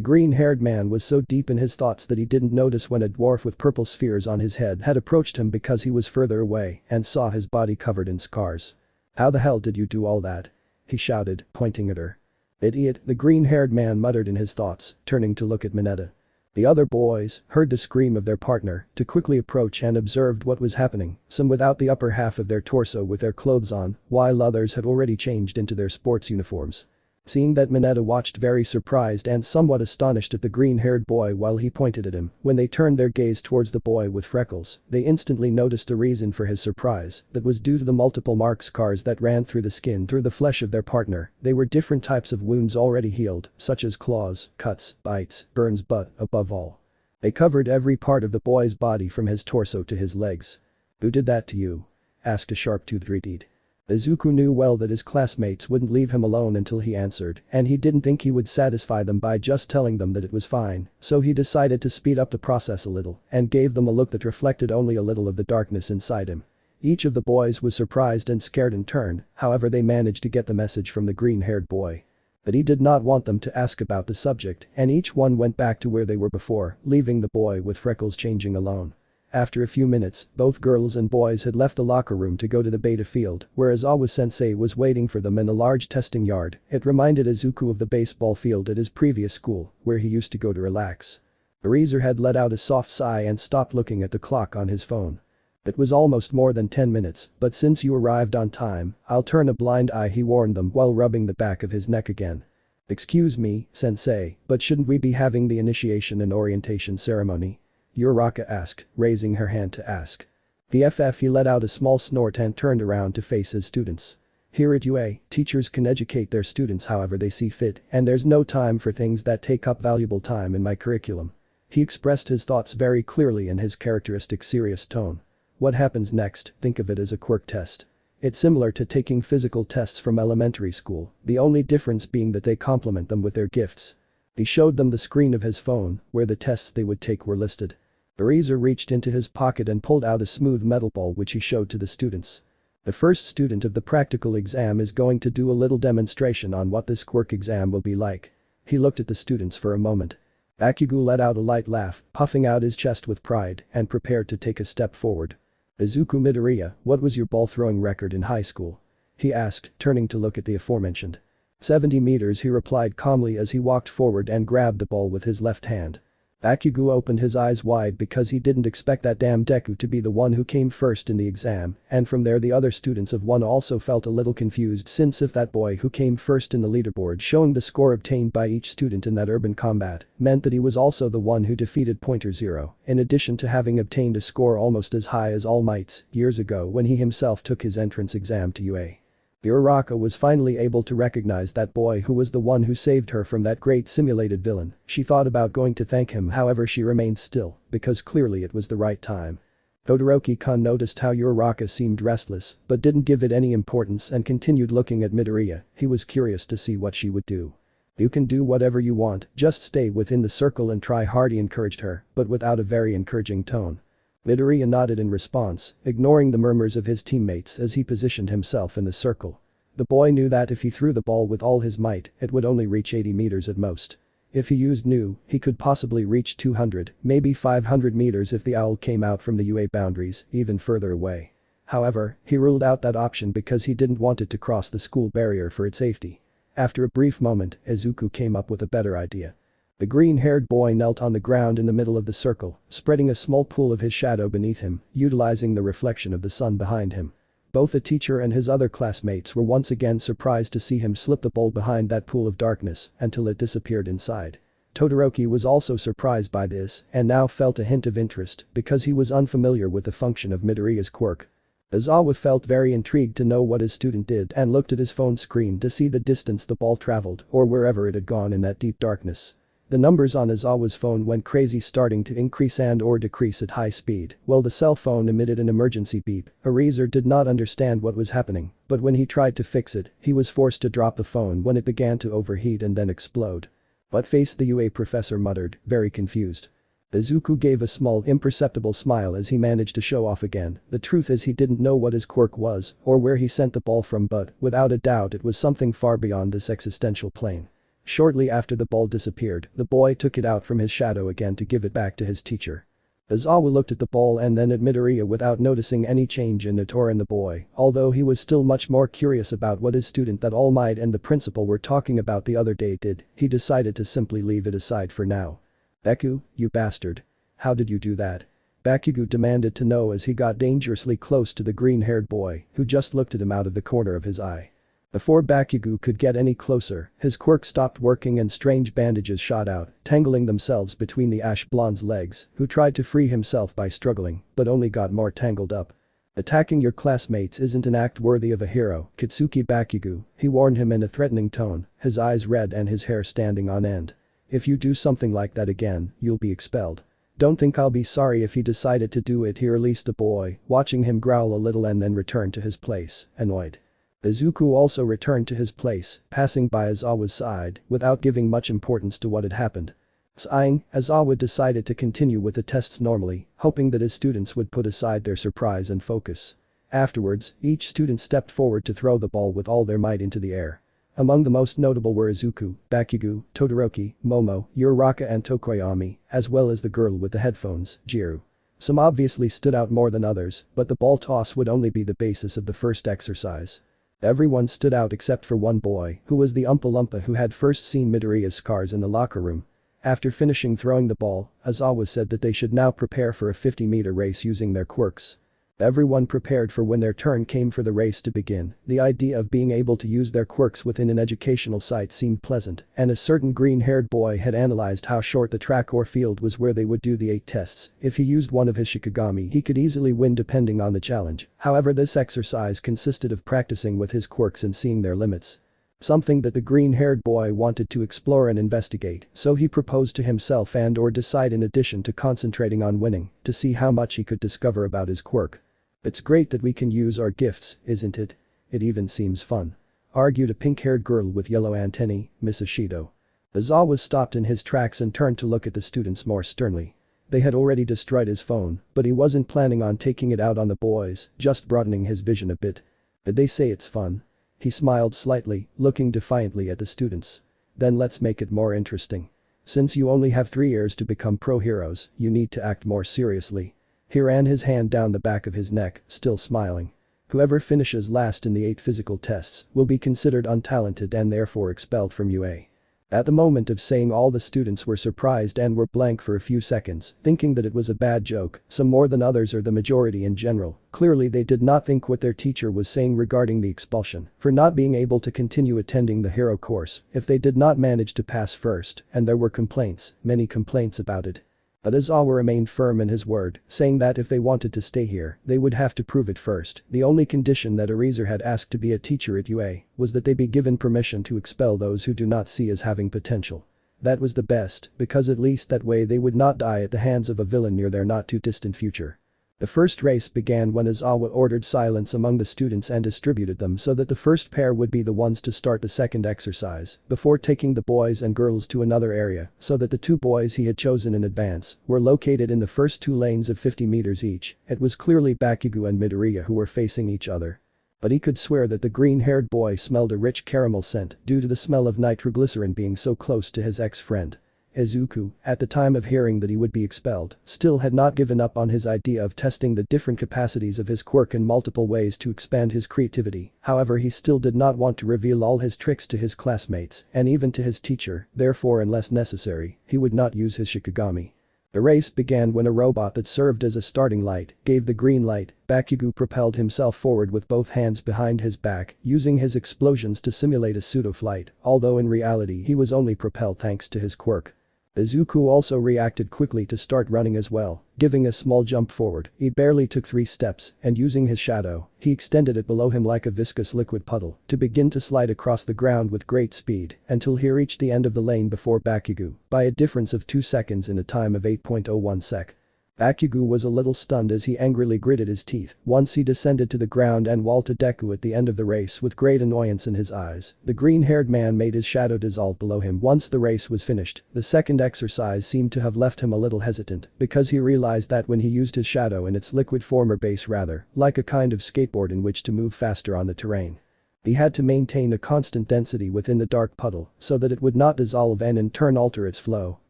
green-haired man was so deep in his thoughts that he didn't notice when a dwarf with purple spheres on his head had approached him because he was further away and saw his body covered in scars. "How the hell did you do all that?" he shouted, pointing at her. "Idiot," the green-haired man muttered in his thoughts, turning to look at Mineta. The other boys heard the scream of their partner to quickly approach and observed what was happening, some without the upper half of their torso with their clothes on, while others had already changed into their sports uniforms. Seeing that, Mineta watched very surprised and somewhat astonished at the green-haired boy while he pointed at him. When they turned their gaze towards the boy with freckles, they instantly noticed the reason for his surprise. That was due to the multiple mark scars that ran through the skin through the flesh of their partner. They were different types of wounds already healed, such as claws, cuts, bites, burns, but, above all, they covered every part of the boy's body from his torso to his legs. "Who did that to you?" asked a sharp-toothed reed. Izuku knew well that his classmates wouldn't leave him alone until he answered, and he didn't think he would satisfy them by just telling them that it was fine, so he decided to speed up the process a little and gave them a look that reflected only a little of the darkness inside him. Each of the boys was surprised and scared in turn, however they managed to get the message from the green-haired boy. But he did not want them to ask about the subject, and each one went back to where they were before, leaving the boy with freckles changing alone. After a few minutes, both girls and boys had left the locker room to go to the beta field, where Aizawa-sensei was waiting for them in a large testing yard. It reminded Izuku of the baseball field at his previous school, where he used to go to relax. Eraser had let out a soft sigh and stopped looking at the clock on his phone. "It was almost more than 10 minutes, but since you arrived on time, I'll turn a blind eye," he warned them while rubbing the back of his neck again. "Excuse me, sensei, but shouldn't we be having the initiation and orientation ceremony?" Uraraka asked, raising her hand to ask. BFF, he let out a small snort and turned around to face his students. "Here at UA, teachers can educate their students however they see fit, and there's no time for things that take up valuable time in my curriculum." He expressed his thoughts very clearly in his characteristic serious tone. "What happens next, think of it as a quirk test. It's similar to taking physical tests from elementary school, the only difference being that they complement them with their gifts." He showed them the screen of his phone, where the tests they would take were listed. Eraser reached into his pocket and pulled out a smooth metal ball which he showed to the students. "The first student of the practical exam is going to do a little demonstration on what this quirk exam will be like." He looked at the students for a moment. Bakugo let out a light laugh, puffing out his chest with pride, and prepared to take a step forward. "Izuku Midoriya, what was your ball throwing record in high school?" he asked, turning to look at the aforementioned. 70 meters, he replied calmly as he walked forward and grabbed the ball with his left hand. Bakugo opened his eyes wide because he didn't expect that damn Deku to be the one who came first in the exam, and from there the other students of ONE also felt a little confused, since if that boy who came first in the leaderboard showing the score obtained by each student in that urban combat meant that he was also the one who defeated Pointer Zero, in addition to having obtained a score almost as high as Almight's years ago when he himself took his entrance exam to UA. Uraraka was finally able to recognize that boy who was the one who saved her from that great simulated villain. She thought about going to thank him, however she remained still, because clearly it was the right time. Todoroki-kun noticed how Uraraka seemed restless, but didn't give it any importance and continued looking at Midoriya. He was curious to see what she would do. "You can do whatever you want, just stay within the circle and try hard," he encouraged her, but without a very encouraging tone. Midoriya nodded in response, ignoring the murmurs of his teammates as he positioned himself in the circle. The boy knew that if he threw the ball with all his might, it would only reach 80 meters at most. If he used Nu, he could possibly reach 200, maybe 500 meters if the owl came out from the UA boundaries, even further away. However, he ruled out that option because he didn't want it to cross the school barrier for its safety. After a brief moment, Izuku came up with a better idea. The green-haired boy knelt on the ground in the middle of the circle, spreading a small pool of his shadow beneath him, utilizing the reflection of the sun behind him. Both the teacher and his other classmates were once again surprised to see him slip the bowl behind that pool of darkness until it disappeared inside. Todoroki was also surprised by this and now felt a hint of interest because he was unfamiliar with the function of Midoriya's quirk. Aizawa felt very intrigued to know what his student did and looked at his phone screen to see the distance the ball traveled or wherever it had gone in that deep darkness. The numbers on Izawa's phone went crazy, starting to increase and or decrease at high speed, while the cell phone emitted an emergency beep. Eraser did not understand what was happening, but when he tried to fix it, he was forced to drop the phone when it began to overheat and then explode. "What face?" the UA professor muttered, very confused. Izuku gave a small imperceptible smile as he managed to show off again. The truth is he didn't know what his quirk was or where he sent the ball from, but without a doubt it was something far beyond this existential plane. Shortly after the ball disappeared, the boy took it out from his shadow again to give it back to his teacher. Izawa looked at the ball and then at Midoriya without noticing any change in it or in the boy, although he was still much more curious about what his student that Almight and the principal were talking about the other day did. He decided to simply leave it aside for now. "Deku, you bastard. How did you do that?" Bakugo demanded to know as he got dangerously close to the green-haired boy, who just looked at him out of the corner of his eye. Before Bakugo could get any closer, his quirk stopped working and strange bandages shot out, tangling themselves between the ash blonde's legs, who tried to free himself by struggling, but only got more tangled up. "Attacking your classmates isn't an act worthy of a hero, Kitsuki Bakugo," he warned him in a threatening tone, his eyes red and his hair standing on end. "If you do something like that again, you'll be expelled. Don't think I'll be sorry if he decided to do it," he released the boy, watching him growl a little and then return to his place, annoyed. Izuku also returned to his place, passing by Izawa's side without giving much importance to what had happened. Sighing, Izawa decided to continue with the tests normally, hoping that his students would put aside their surprise and focus. Afterwards, each student stepped forward to throw the ball with all their might into the air. Among the most notable were Izuku, Bakugo, Todoroki, Momo, Uraraka and Tokoyami, as well as the girl with the headphones, Jiru. Some obviously stood out more than others, but the ball toss would only be the basis of the first exercise. Everyone stood out except for one boy, who was the Oompa Loompa who had first seen Midoriya's scars in the locker room. After finishing throwing the ball, Izawa said that they should now prepare for a 50-meter race using their quirks. Everyone prepared for when their turn came for the race to begin. The idea of being able to use their quirks within an educational site seemed pleasant, and a certain green-haired boy had analyzed how short the track or field was where they would do the 8 tests. If he used one of his Shikigami, he could easily win depending on the challenge. However, this exercise consisted of practicing with his quirks and seeing their limits. Something that the green-haired boy wanted to explore and investigate, so he proposed to himself and or decide in addition to concentrating on winning, to see how much he could discover about his quirk. "It's great that we can use our gifts, isn't it? It even seems fun," argued a pink-haired girl with yellow antennae, Miss Ishido. Izawa stopped in his tracks and turned to look at the students more sternly. They had already destroyed his phone, but he wasn't planning on taking it out on the boys, just broadening his vision a bit. "Did they say it's fun?" He smiled slightly, looking defiantly at the students. "Then let's make it more interesting. Since you only have 3 years to become pro heroes, you need to act more seriously." He ran his hand down the back of his neck, still smiling. "Whoever finishes last in the 8 physical tests will be considered untalented and therefore expelled from UA." At the moment of saying all the students were surprised and were blank for a few seconds, thinking that it was a bad joke, some more than others or the majority in general. Clearly they did not think what their teacher was saying regarding the expulsion for not being able to continue attending the hero course if they did not manage to pass first, and there were complaints, many complaints about it. But Izawa remained firm in his word, saying that if they wanted to stay here, they would have to prove it first. The only condition that Eraser had asked to be a teacher at UA was that they be given permission to expel those who do not see as having potential. That was the best, because at least that way they would not die at the hands of a villain near their not too distant future. The first race began when Izawa ordered silence among the students and distributed them so that the first pair would be the ones to start the second exercise, before taking the boys and girls to another area so that the 2 boys he had chosen in advance were located in the first 2 lanes of 50 meters each. It was clearly Bakugo and Midoriya who were facing each other. But he could swear that the green-haired boy smelled a rich caramel scent due to the smell of nitroglycerin being so close to his ex-friend. Izuku, at the time of hearing that he would be expelled, still had not given up on his idea of testing the different capacities of his quirk in multiple ways to expand his creativity. However, he still did not want to reveal all his tricks to his classmates and even to his teacher, therefore unless necessary, he would not use his Shikigami. The race began when a robot that served as a starting light gave the green light. Bakugo propelled himself forward with both hands behind his back, using his explosions to simulate a pseudo-flight, although in reality he was only propelled thanks to his quirk. Izuku also reacted quickly to start running as well, giving a small jump forward. He barely took 3 steps, and using his shadow, he extended it below him like a viscous liquid puddle to begin to slide across the ground with great speed until he reached the end of the lane before Bakugo by a difference of 2 seconds in a time of 8.01 sec. Bakugo was a little stunned as he angrily gritted his teeth once he descended to the ground and vaulted Deku at the end of the race with great annoyance in his eyes. The green-haired man made his shadow dissolve below him once the race was finished. The second exercise seemed to have left him a little hesitant because he realized that when he used his shadow in its liquid form or base rather, like a kind of skateboard in which to move faster on the terrain. He had to maintain a constant density within the dark puddle so that it would not dissolve and in turn alter its flow,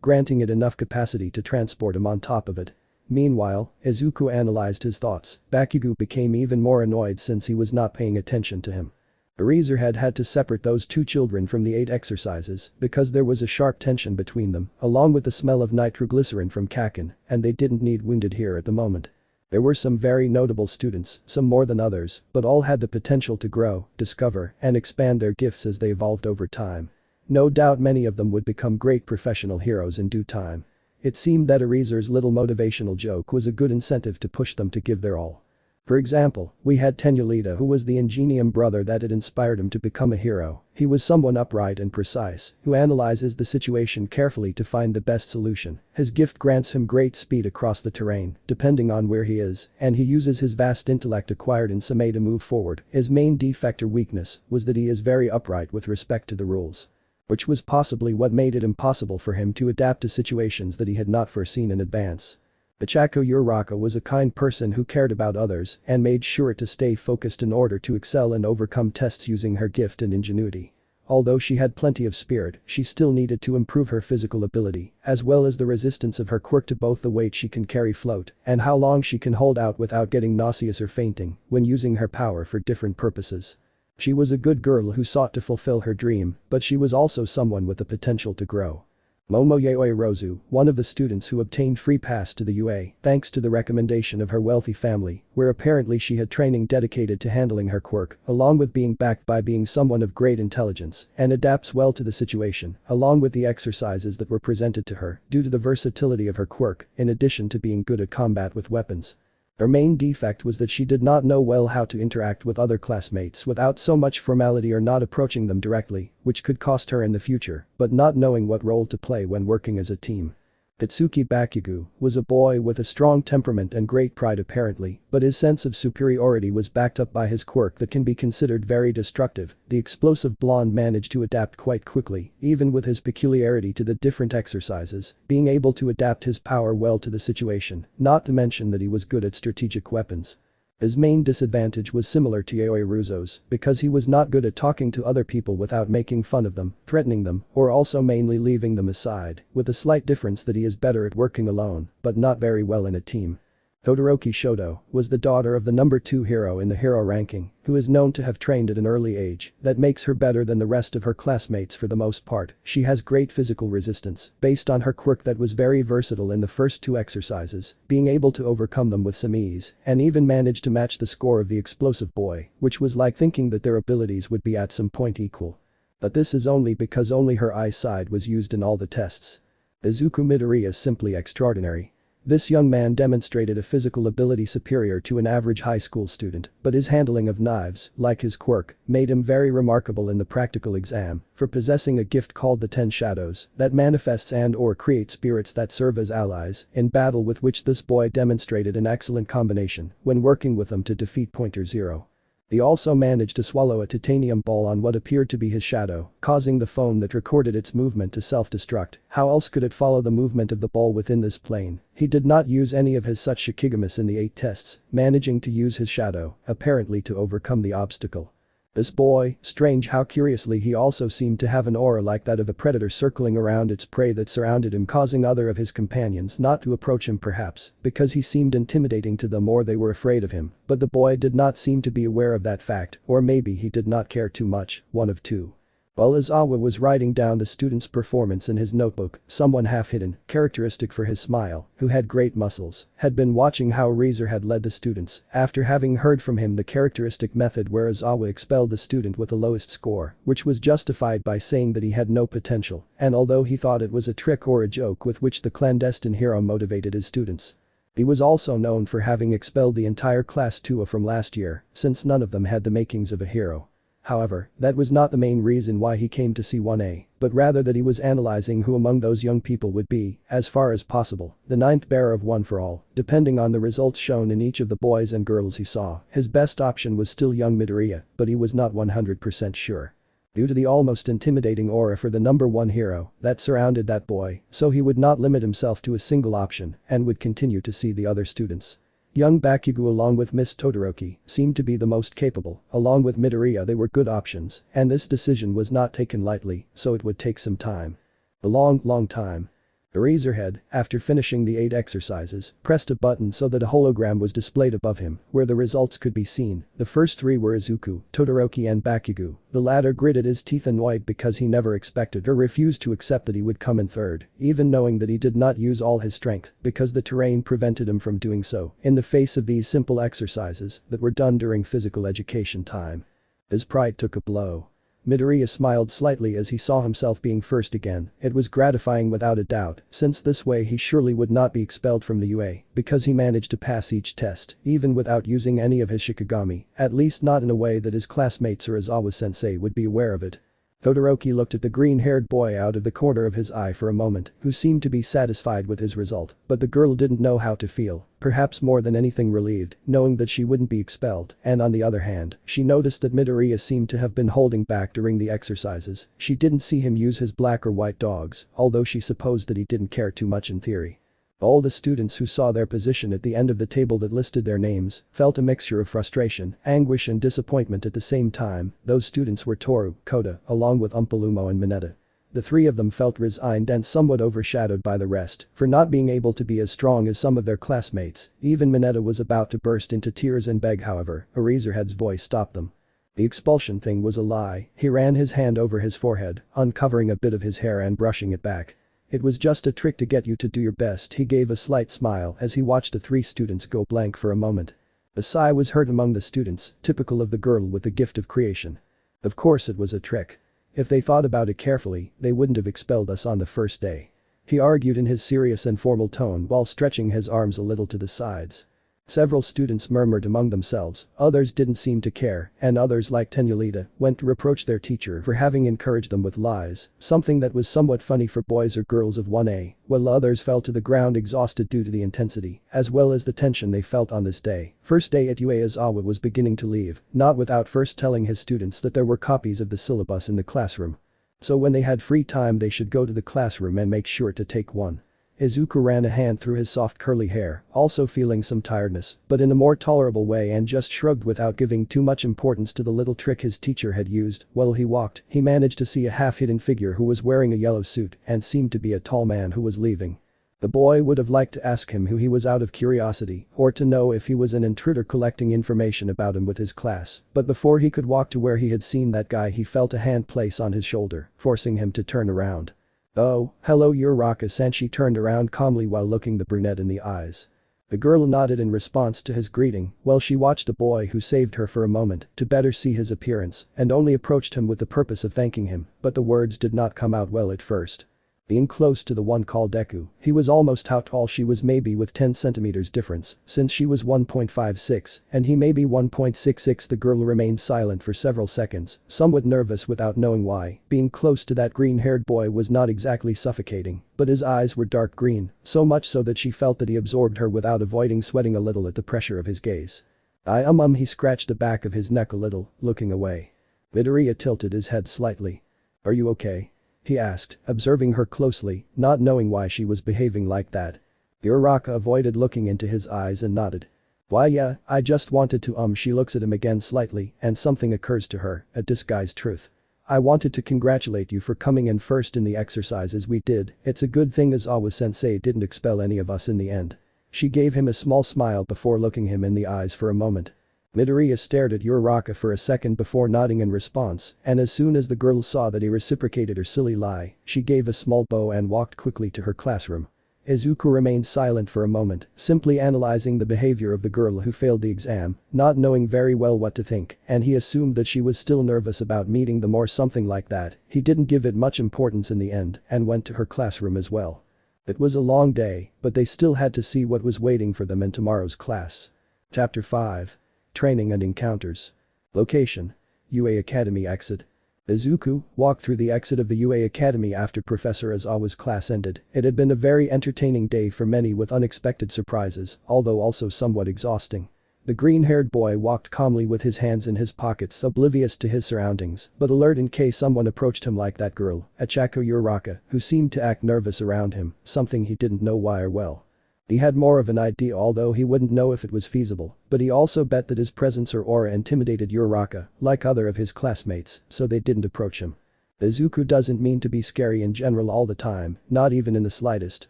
granting it enough capacity to transport him on top of it. Meanwhile, Izuku analyzed his thoughts. Bakugo became even more annoyed since he was not paying attention to him. Eraserhead had to separate those 2 children from the 8 exercises because there was a sharp tension between them, along with the smell of nitroglycerin from Kakin, and they didn't need wounded here at the moment. There were some very notable students, some more than others, but all had the potential to grow, discover, and expand their gifts as they evolved over time. No doubt many of them would become great professional heroes in due time. It seemed that Eraser's little motivational joke was a good incentive to push them to give their all. For example, we had Tenulita who was the ingenium brother that had inspired him to become a hero. He was someone upright and precise, who analyzes the situation carefully to find the best solution. His gift grants him great speed across the terrain, depending on where he is, and he uses his vast intellect acquired in Same to move forward. His main defect or weakness was that he is very upright with respect to the rules. Which was possibly what made it impossible for him to adapt to situations that he had not foreseen in advance. Ichako Uraraka was a kind person who cared about others and made sure to stay focused in order to excel and overcome tests using her gift and ingenuity. Although she had plenty of spirit, she still needed to improve her physical ability, as well as the resistance of her quirk to both the weight she can carry float and how long she can hold out without getting nauseous or fainting when using her power for different purposes. She was a good girl who sought to fulfill her dream, but she was also someone with the potential to grow. Momoyaoi Rozu, one of the students who obtained free pass to the UA thanks to the recommendation of her wealthy family, where apparently she had training dedicated to handling her quirk, along with being backed by being someone of great intelligence and adapts well to the situation, along with the exercises that were presented to her due to the versatility of her quirk, in addition to being good at combat with weapons. Her main defect was that she did not know well how to interact with other classmates without so much formality or not approaching them directly, which could cost her in the future, but not knowing what role to play when working as a team. Itsuki Bakugo was a boy with a strong temperament and great pride apparently, but his sense of superiority was backed up by his quirk that can be considered very destructive. The explosive blonde managed to adapt quite quickly, even with his peculiarity to the different exercises, being able to adapt his power well to the situation, not to mention that he was good at strategic weapons. His main disadvantage was similar to Yaoi Ruzo's because he was not good at talking to other people without making fun of them, threatening them, or also mainly leaving them aside, with the slight difference that he is better at working alone, but not very well in a team. Todoroki Shoto was the daughter of the number 2 hero in the hero ranking, who is known to have trained at an early age that makes her better than the rest of her classmates for the most part. She has great physical resistance based on her quirk that was very versatile in the first 2 exercises, being able to overcome them with some ease and even managed to match the score of the explosive boy, which was like thinking that their abilities would be at some point equal. But this is only because only her eyesight was used in all the tests. Izuku Midoriya is simply extraordinary. This young man demonstrated a physical ability superior to an average high school student, but his handling of knives, like his quirk, made him very remarkable in the practical exam for possessing a gift called the 10 Shadows that manifests and/or creates spirits that serve as allies in battle, with which this boy demonstrated an excellent combination when working with them to defeat Pointer Zero. He also managed to swallow a titanium ball on what appeared to be his shadow, causing the phone that recorded its movement to self-destruct. How else could it follow the movement of the ball within this plane? He did not use any of his such Shikigamis in the 8 tests, managing to use his shadow, apparently to overcome the obstacle. This boy, strange how curiously he also seemed to have an aura like that of a predator circling around its prey that surrounded him, causing other of his companions not to approach him, perhaps because he seemed intimidating to them or they were afraid of him, but the boy did not seem to be aware of that fact, or maybe he did not care too much, one of two. While Izawa was writing down the student's performance in his notebook, someone half-hidden, characteristic for his smile, who had great muscles, had been watching how Reezer had led the students after having heard from him the characteristic method where Izawa expelled the student with the lowest score, which was justified by saying that he had no potential, and although he thought it was a trick or a joke with which the clandestine hero motivated his students. He was also known for having expelled the entire class 2 from last year, since none of them had the makings of a hero. However, that was not the main reason why he came to see 1A, but rather that he was analyzing who among those young people would be, as far as possible, the ninth bearer of One for All, depending on the results shown in each of the boys and girls he saw. His best option was still young Midoriya, but he was not 100% sure. Due to the almost intimidating aura for the number 1 hero that surrounded that boy, so he would not limit himself to a single option and would continue to see the other students. Young Bakugo along with Miss Todoroki seemed to be the most capable, along with Midoriya they were good options, and this decision was not taken lightly, so it would take some time. A long time. Eraserhead, after finishing the 8 exercises, pressed a button so that a hologram was displayed above him, where the results could be seen. The first 3 were Izuku, Todoroki and Bakugo. The latter gritted his teeth in white because he never expected or refused to accept that he would come in third, even knowing that he did not use all his strength because the terrain prevented him from doing so in the face of these simple exercises that were done during physical education time. His pride took a blow. Midoriya smiled slightly as he saw himself being first again. It was gratifying without a doubt, since this way he surely would not be expelled from the UA, because he managed to pass each test, even without using any of his Shikigami, at least not in a way that his classmates or Izawa-sensei would be aware of it. Todoroki looked at the green-haired boy out of the corner of his eye for a moment, who seemed to be satisfied with his result, but the girl didn't know how to feel, perhaps more than anything relieved, knowing that she wouldn't be expelled, and on the other hand, she noticed that Midoriya seemed to have been holding back during the exercises. She didn't see him use his black or white dogs, although she supposed that he didn't care too much in theory. All the students who saw their position at the end of the table that listed their names felt a mixture of frustration, anguish and disappointment at the same time. Those students were Toru, Kota, along with Umpalumo and Mineta. The 3 of them felt resigned and somewhat overshadowed by the rest for not being able to be as strong as some of their classmates. Even Mineta was about to burst into tears and beg, however, Eraserhead's voice stopped them. The expulsion thing was a lie. He ran his hand over his forehead, uncovering a bit of his hair and brushing it back. It was just a trick to get you to do your best. He gave a slight smile as he watched the 3 students go blank for a moment. A sigh was heard among the students, typical of the girl with the gift of creation. Of course it was a trick. If they thought about it carefully, they wouldn't have expelled us on the first day. He argued in his serious and formal tone while stretching his arms a little to the sides. Several students murmured among themselves, others didn't seem to care, and others like Tenulita went to reproach their teacher for having encouraged them with lies, something that was somewhat funny for boys or girls of 1A, while others fell to the ground exhausted due to the intensity, as well as the tension they felt on this day. First day at UA, Izawa was beginning to leave, not without first telling his students that there were copies of the syllabus in the classroom. So when they had free time they should go to the classroom and make sure to take one. Izuku ran a hand through his soft curly hair, also feeling some tiredness, but in a more tolerable way, and just shrugged without giving too much importance to the little trick his teacher had used. While he walked, he managed to see a half-hidden figure who was wearing a yellow suit and seemed to be a tall man who was leaving. The boy would have liked to ask him who he was out of curiosity, or to know if he was an intruder collecting information about him with his class, but before he could walk to where he had seen that guy he felt a hand place on his shoulder, forcing him to turn around. "Oh, hello Uraraka-san." She turned around calmly while looking the brunette in the eyes. The girl nodded in response to his greeting while she watched the boy who saved her for a moment to better see his appearance and only approached him with the purpose of thanking him, but the words did not come out well at first. Being close to the one called Deku, he was almost how tall she was, maybe with 10 centimeters difference, since she was 1.56 and he maybe 1.66. The girl remained silent for several seconds, somewhat nervous without knowing why. Being close to that green-haired boy was not exactly suffocating, but his eyes were dark green, so much so that she felt that he absorbed her without avoiding sweating a little at the pressure of his gaze. He scratched the back of his neck a little, looking away. Midoriya tilted his head slightly. "Are you okay?" he asked, observing her closely, not knowing why she was behaving like that. Uraraka avoided looking into his eyes and nodded. "Why yeah, I just wanted to She looks at him again slightly and something occurs to her, a disguised truth. "I wanted to congratulate you for coming in first in the exercises we did. It's a good thing Izawa-sensei didn't expel any of us in the end." She gave him a small smile before looking him in the eyes for a moment. Midoriya stared at Uraraka for a second before nodding in response, and as soon as the girl saw that he reciprocated her silly lie, she gave a small bow and walked quickly to her classroom. Izuku remained silent for a moment, simply analyzing the behavior of the girl who failed the exam, not knowing very well what to think, and he assumed that she was still nervous about meeting them or something like that. He didn't give it much importance in the end and went to her classroom as well. It was a long day, but they still had to see what was waiting for them in tomorrow's class. Chapter 5. Training and Encounters. Location: UA Academy exit. Izuku walked through the exit of the UA Academy after Professor Aizawa's class ended. It had been a very entertaining day for many with unexpected surprises, although also somewhat exhausting. The green-haired boy walked calmly with his hands in his pockets, oblivious to his surroundings, but alert in case someone approached him like that girl, Achako Uraraka, who seemed to act nervous around him, something he didn't know why or well. He had more of an idea, although he wouldn't know if it was feasible, but he also bet that his presence or aura intimidated Uraraka, like other of his classmates, so they didn't approach him. Izuku doesn't mean to be scary in general all the time, not even in the slightest,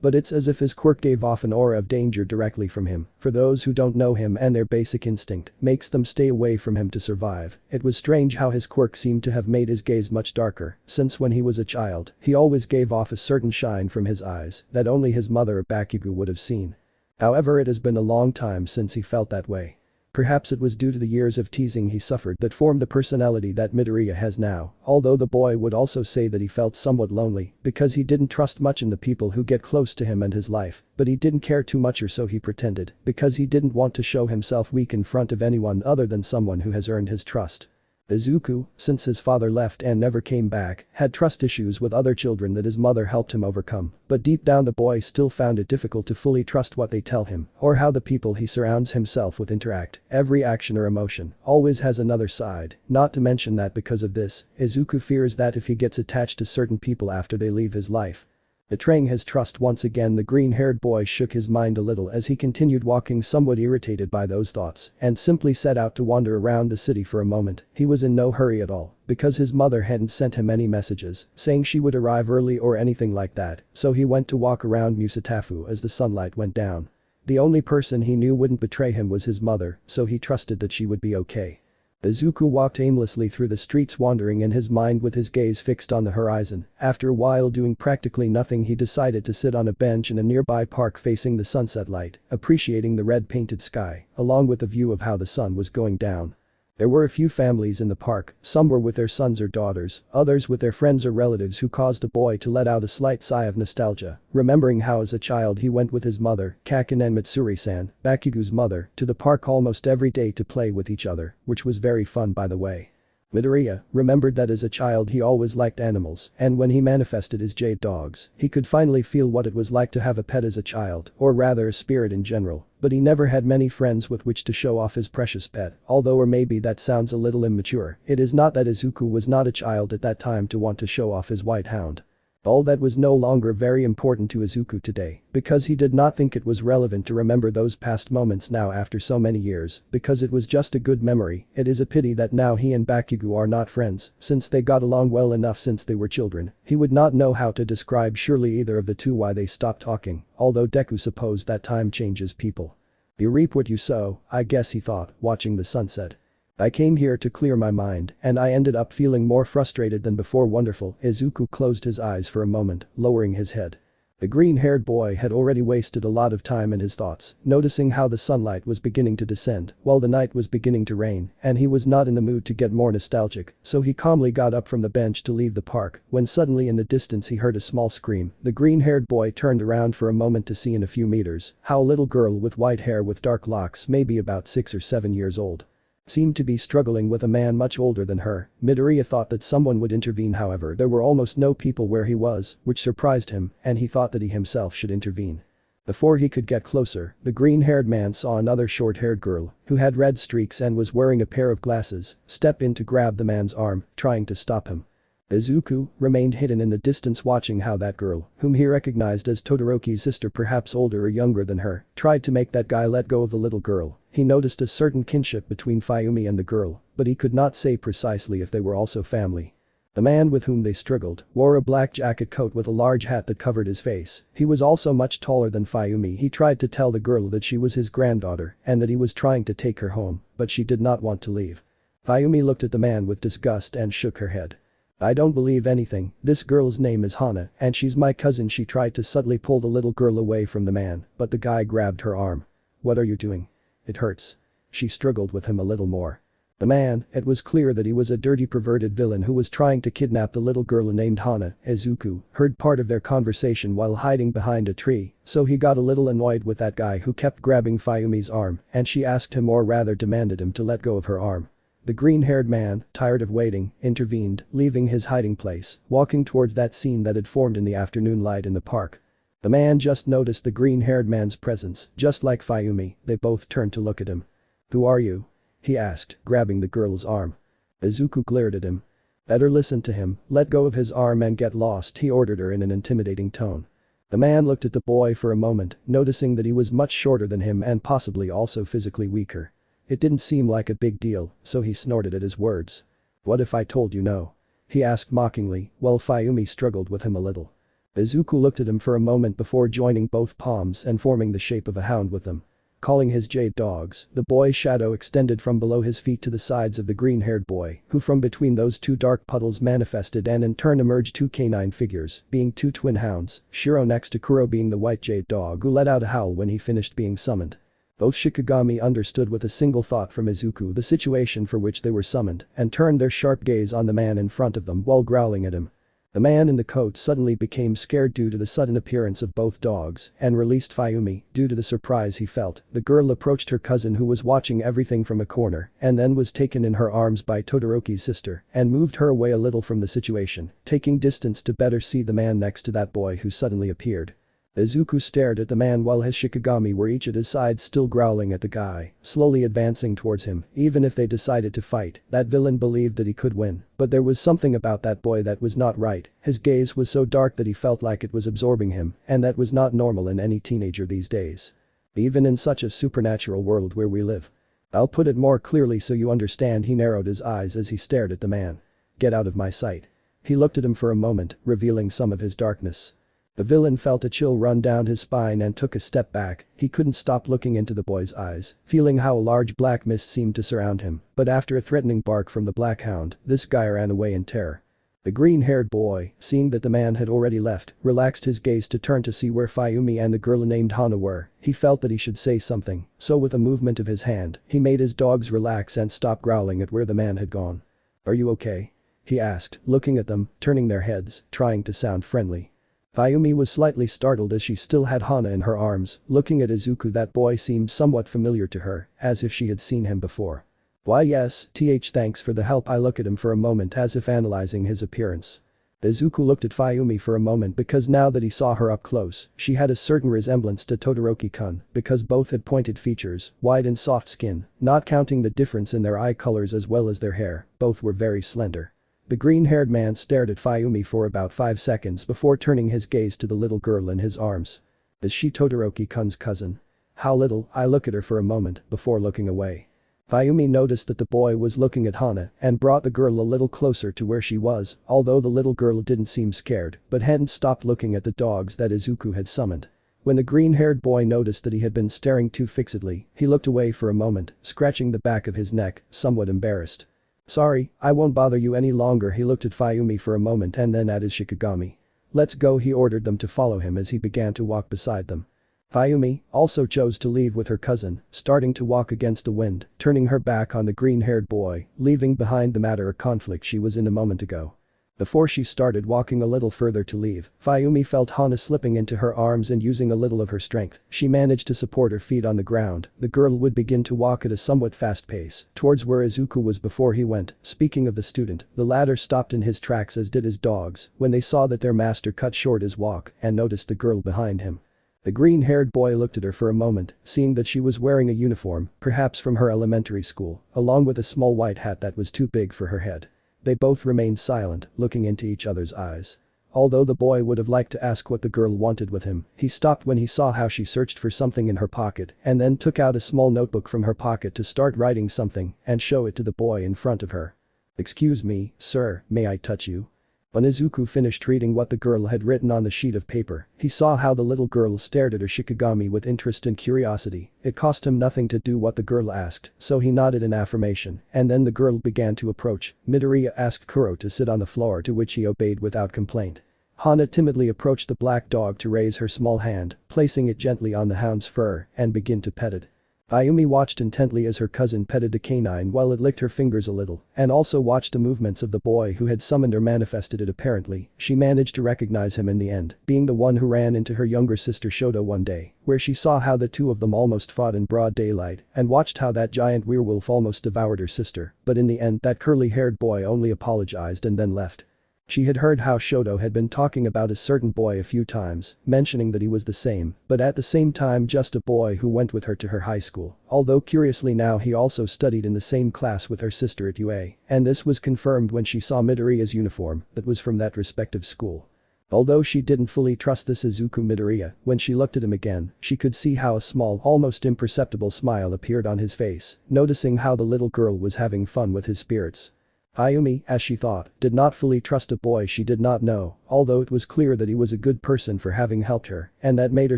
but it's as if his quirk gave off an aura of danger directly from him. For those who don't know him, and their basic instinct makes them stay away from him to survive. It was strange how his quirk seemed to have made his gaze much darker, since when he was a child, he always gave off a certain shine from his eyes that only his mother or Bakugo would have seen. However, it has been a long time since he felt that way. Perhaps it was due to the years of teasing he suffered that formed the personality that Midoriya has now, although the boy would also say that he felt somewhat lonely because he didn't trust much in the people who get close to him and his life, but he didn't care too much, or so he pretended, because he didn't want to show himself weak in front of anyone other than someone who has earned his trust. Izuku, since his father left and never came back, had trust issues with other children that his mother helped him overcome, but deep down the boy still found it difficult to fully trust what they tell him or how the people he surrounds himself with interact. Every action or emotion always has another side, not to mention that because of this, Izuku fears that if he gets attached to certain people after they leave his life, betraying his trust once again. The green-haired boy shook his mind a little as he continued walking, somewhat irritated by those thoughts, and simply set out to wander around the city for a moment. He was in no hurry at all, because his mother hadn't sent him any messages saying she would arrive early or anything like that, so he went to walk around Musatafu as the sunlight went down. The only person he knew wouldn't betray him was his mother, so he trusted that she would be okay. Izuku walked aimlessly through the streets, wandering in his mind with his gaze fixed on the horizon. After a while doing practically nothing, he decided to sit on a bench in a nearby park facing the sunset light, appreciating the red painted sky, along with the view of how the sun was going down. There were a few families in the park, some were with their sons or daughters, others with their friends or relatives, who caused the boy to let out a slight sigh of nostalgia, remembering how as a child he went with his mother, Kaken and Mitsuri-san, Bakugo's mother, to the park almost every day to play with each other, which was very fun by the way. Midoriya remembered that as a child he always liked animals, and when he manifested his Jade Dogs, he could finally feel what it was like to have a pet as a child, or rather a spirit in general, but he never had many friends with which to show off his precious pet, although, or maybe that sounds a little immature, it is not that Izuku was not a child at that time to want to show off his white hound. All that was no longer very important to Izuku today, because he did not think it was relevant to remember those past moments now after so many years, because it was just a good memory. It is a pity that now he and Bakugo are not friends, since they got along well enough since they were children. He would not know how to describe surely either of the two why they stopped talking, although Deku supposed that time changes people. You reap what you sow, I guess, he thought, watching the sunset. I came here to clear my mind, and I ended up feeling more frustrated than before. Wonderful. Izuku closed his eyes for a moment, lowering his head. The green-haired boy had already wasted a lot of time in his thoughts, noticing how the sunlight was beginning to descend while the night was beginning to rain, and he was not in the mood to get more nostalgic, so he calmly got up from the bench to leave the park when suddenly in the distance he heard a small scream. The green-haired boy turned around for a moment to see in a few meters how a little girl with white hair with dark locks, maybe about 6 or 7 years old, seemed to be struggling with a man much older than her. Midoriya thought that someone would intervene, however there were almost no people where he was, which surprised him, and he thought that he himself should intervene. Before he could get closer, the green-haired man saw another short-haired girl, who had red streaks and was wearing a pair of glasses, step in to grab the man's arm, trying to stop him. Izuku remained hidden in the distance, watching how that girl, whom he recognized as Todoroki's sister, perhaps older or younger than her, tried to make that guy let go of the little girl. He noticed a certain kinship between Fayumi and the girl, but he could not say precisely if they were also family. The man with whom they struggled wore a black jacket coat with a large hat that covered his face. He was also much taller than Fayumi. He tried to tell the girl that she was his granddaughter and that he was trying to take her home, but she did not want to leave. Fayumi looked at the man with disgust and shook her head. I don't believe anything, this girl's name is Hana and she's my cousin. She tried to subtly pull the little girl away from the man, but the guy grabbed her arm. What are you doing? It hurts. She struggled with him a little more. The man, it was clear that he was a dirty perverted villain who was trying to kidnap the little girl named Hana. Izuku heard part of their conversation while hiding behind a tree, so he got a little annoyed with that guy who kept grabbing Fayumi's arm and she asked him or rather demanded him to let go of her arm. The green-haired man, tired of waiting, intervened, leaving his hiding place, walking towards that scene that had formed in the afternoon light in the park. The man just noticed the green-haired man's presence, just like Fayumi. They both turned to look at him. Who are you? He asked, grabbing the girl's arm. Izuku glared at him. Better listen to him, let go of his arm and get lost, he ordered her in an intimidating tone. The man looked at the boy for a moment, noticing that he was much shorter than him and possibly also physically weaker. It didn't seem like a big deal, so he snorted at his words. What if I told you no? He asked mockingly, while Fayumi struggled with him a little. Izuku looked at him for a moment before joining both palms and forming the shape of a hound with them. Calling his Jade Dogs, the boy's shadow extended from below his feet to the sides of the green-haired boy, who from between those two dark puddles manifested and in turn emerged two canine figures, being two twin hounds, Shiro next to Kuro being the white Jade Dog who let out a howl when he finished being summoned. Both Shikigami understood with a single thought from Izuku the situation for which they were summoned and turned their sharp gaze on the man in front of them while growling at him. The man in the coat suddenly became scared due to the sudden appearance of both dogs and released Fayumi due to the surprise he felt. The girl approached her cousin who was watching everything from a corner and then was taken in her arms by Todoroki's sister and moved her away a little from the situation, taking distance to better see the man next to that boy who suddenly appeared. Izuku stared at the man while his Shikigami were each at his side still growling at the guy, slowly advancing towards him. Even if they decided to fight, that villain believed that he could win, but there was something about that boy that was not right. His gaze was so dark that he felt like it was absorbing him, and that was not normal in any teenager these days. Even in such a supernatural world where we live. I'll put it more clearly so you understand. He narrowed his eyes as he stared at the man. Get out of my sight. He looked at him for a moment, revealing some of his darkness. The villain felt a chill run down his spine and took a step back. He couldn't stop looking into the boy's eyes, feeling how a large black mist seemed to surround him, but after a threatening bark from the black hound, this guy ran away in terror. The green-haired boy, seeing that the man had already left, relaxed his gaze to turn to see where Fayumi and the girl named Hana were. He felt that he should say something, so with a movement of his hand, he made his dogs relax and stop growling at where the man had gone. Are you okay? He asked, looking at them, turning their heads, trying to sound friendly. Fayumi was slightly startled as she still had Hana in her arms, looking at Izuku. That boy seemed somewhat familiar to her, as if she had seen him before. Why yes, thanks for the help. I look at him for a moment as if analyzing his appearance. Izuku looked at Fayumi for a moment because now that he saw her up close, she had a certain resemblance to Todoroki-kun because both had pointed features, wide and soft skin, not counting the difference in their eye colors as well as their hair, both were very slender. The green-haired man stared at Fayumi for about 5 seconds before turning his gaze to the little girl in his arms. Is she Todoroki-kun's cousin? How little. I look at her for a moment before looking away. Fayumi noticed that the boy was looking at Hana and brought the girl a little closer to where she was, although the little girl didn't seem scared but hadn't stopped looking at the dogs that Izuku had summoned. When the green-haired boy noticed that he had been staring too fixedly, he looked away for a moment, scratching the back of his neck, somewhat embarrassed. Sorry, I won't bother you any longer. He looked at Fayumi for a moment and then at his Shikigami. Let's go. He ordered them to follow him as he began to walk beside them. Fayumi also chose to leave with her cousin, starting to walk against the wind, turning her back on the green-haired boy, leaving behind the matter of conflict she was in a moment ago. Before she started walking a little further to leave, Fayumi felt Hana slipping into her arms and using a little of her strength, she managed to support her feet on the ground. The girl would begin to walk at a somewhat fast pace towards where Izuku was before he went. Speaking of the student, the latter stopped in his tracks as did his dogs when they saw that their master cut short his walk and noticed the girl behind him. The green-haired boy looked at her for a moment, seeing that she was wearing a uniform, perhaps from her elementary school, along with a small white hat that was too big for her head. They both remained silent, looking into each other's eyes. Although the boy would have liked to ask what the girl wanted with him, he stopped when he saw how she searched for something in her pocket and then took out a small notebook from her pocket to start writing something and show it to the boy in front of her. "Excuse me, sir, may I touch you?" When Izuku finished reading what the girl had written on the sheet of paper, he saw how the little girl stared at her Shikigami with interest and curiosity. It cost him nothing to do what the girl asked, so he nodded in affirmation, and then the girl began to approach. Midoriya asked Kuro to sit on the floor, to which he obeyed without complaint. Hana timidly approached the black dog to raise her small hand, placing it gently on the hound's fur, and begin to pet it. Ayumi watched intently as her cousin petted the canine while it licked her fingers a little, and also watched the movements of the boy who had summoned or manifested it. Apparently, she managed to recognize him in the end, being the one who ran into her younger sister Shoto one day, where she saw how the two of them almost fought in broad daylight, and watched how that giant werewolf almost devoured her sister, but in the end that curly-haired boy only apologized and then left. She had heard how Shoto had been talking about a certain boy a few times, mentioning that he was the same, but at the same time just a boy who went with her to her high school, although curiously now he also studied in the same class with her sister at UA, and this was confirmed when she saw Midoriya's uniform that was from that respective school. Although she didn't fully trust this Izuku Midoriya, when she looked at him again, she could see how a small, almost imperceptible smile appeared on his face, noticing how the little girl was having fun with his spirits. Ayumi, as she thought, did not fully trust a boy she did not know, although it was clear that he was a good person for having helped her, and that made her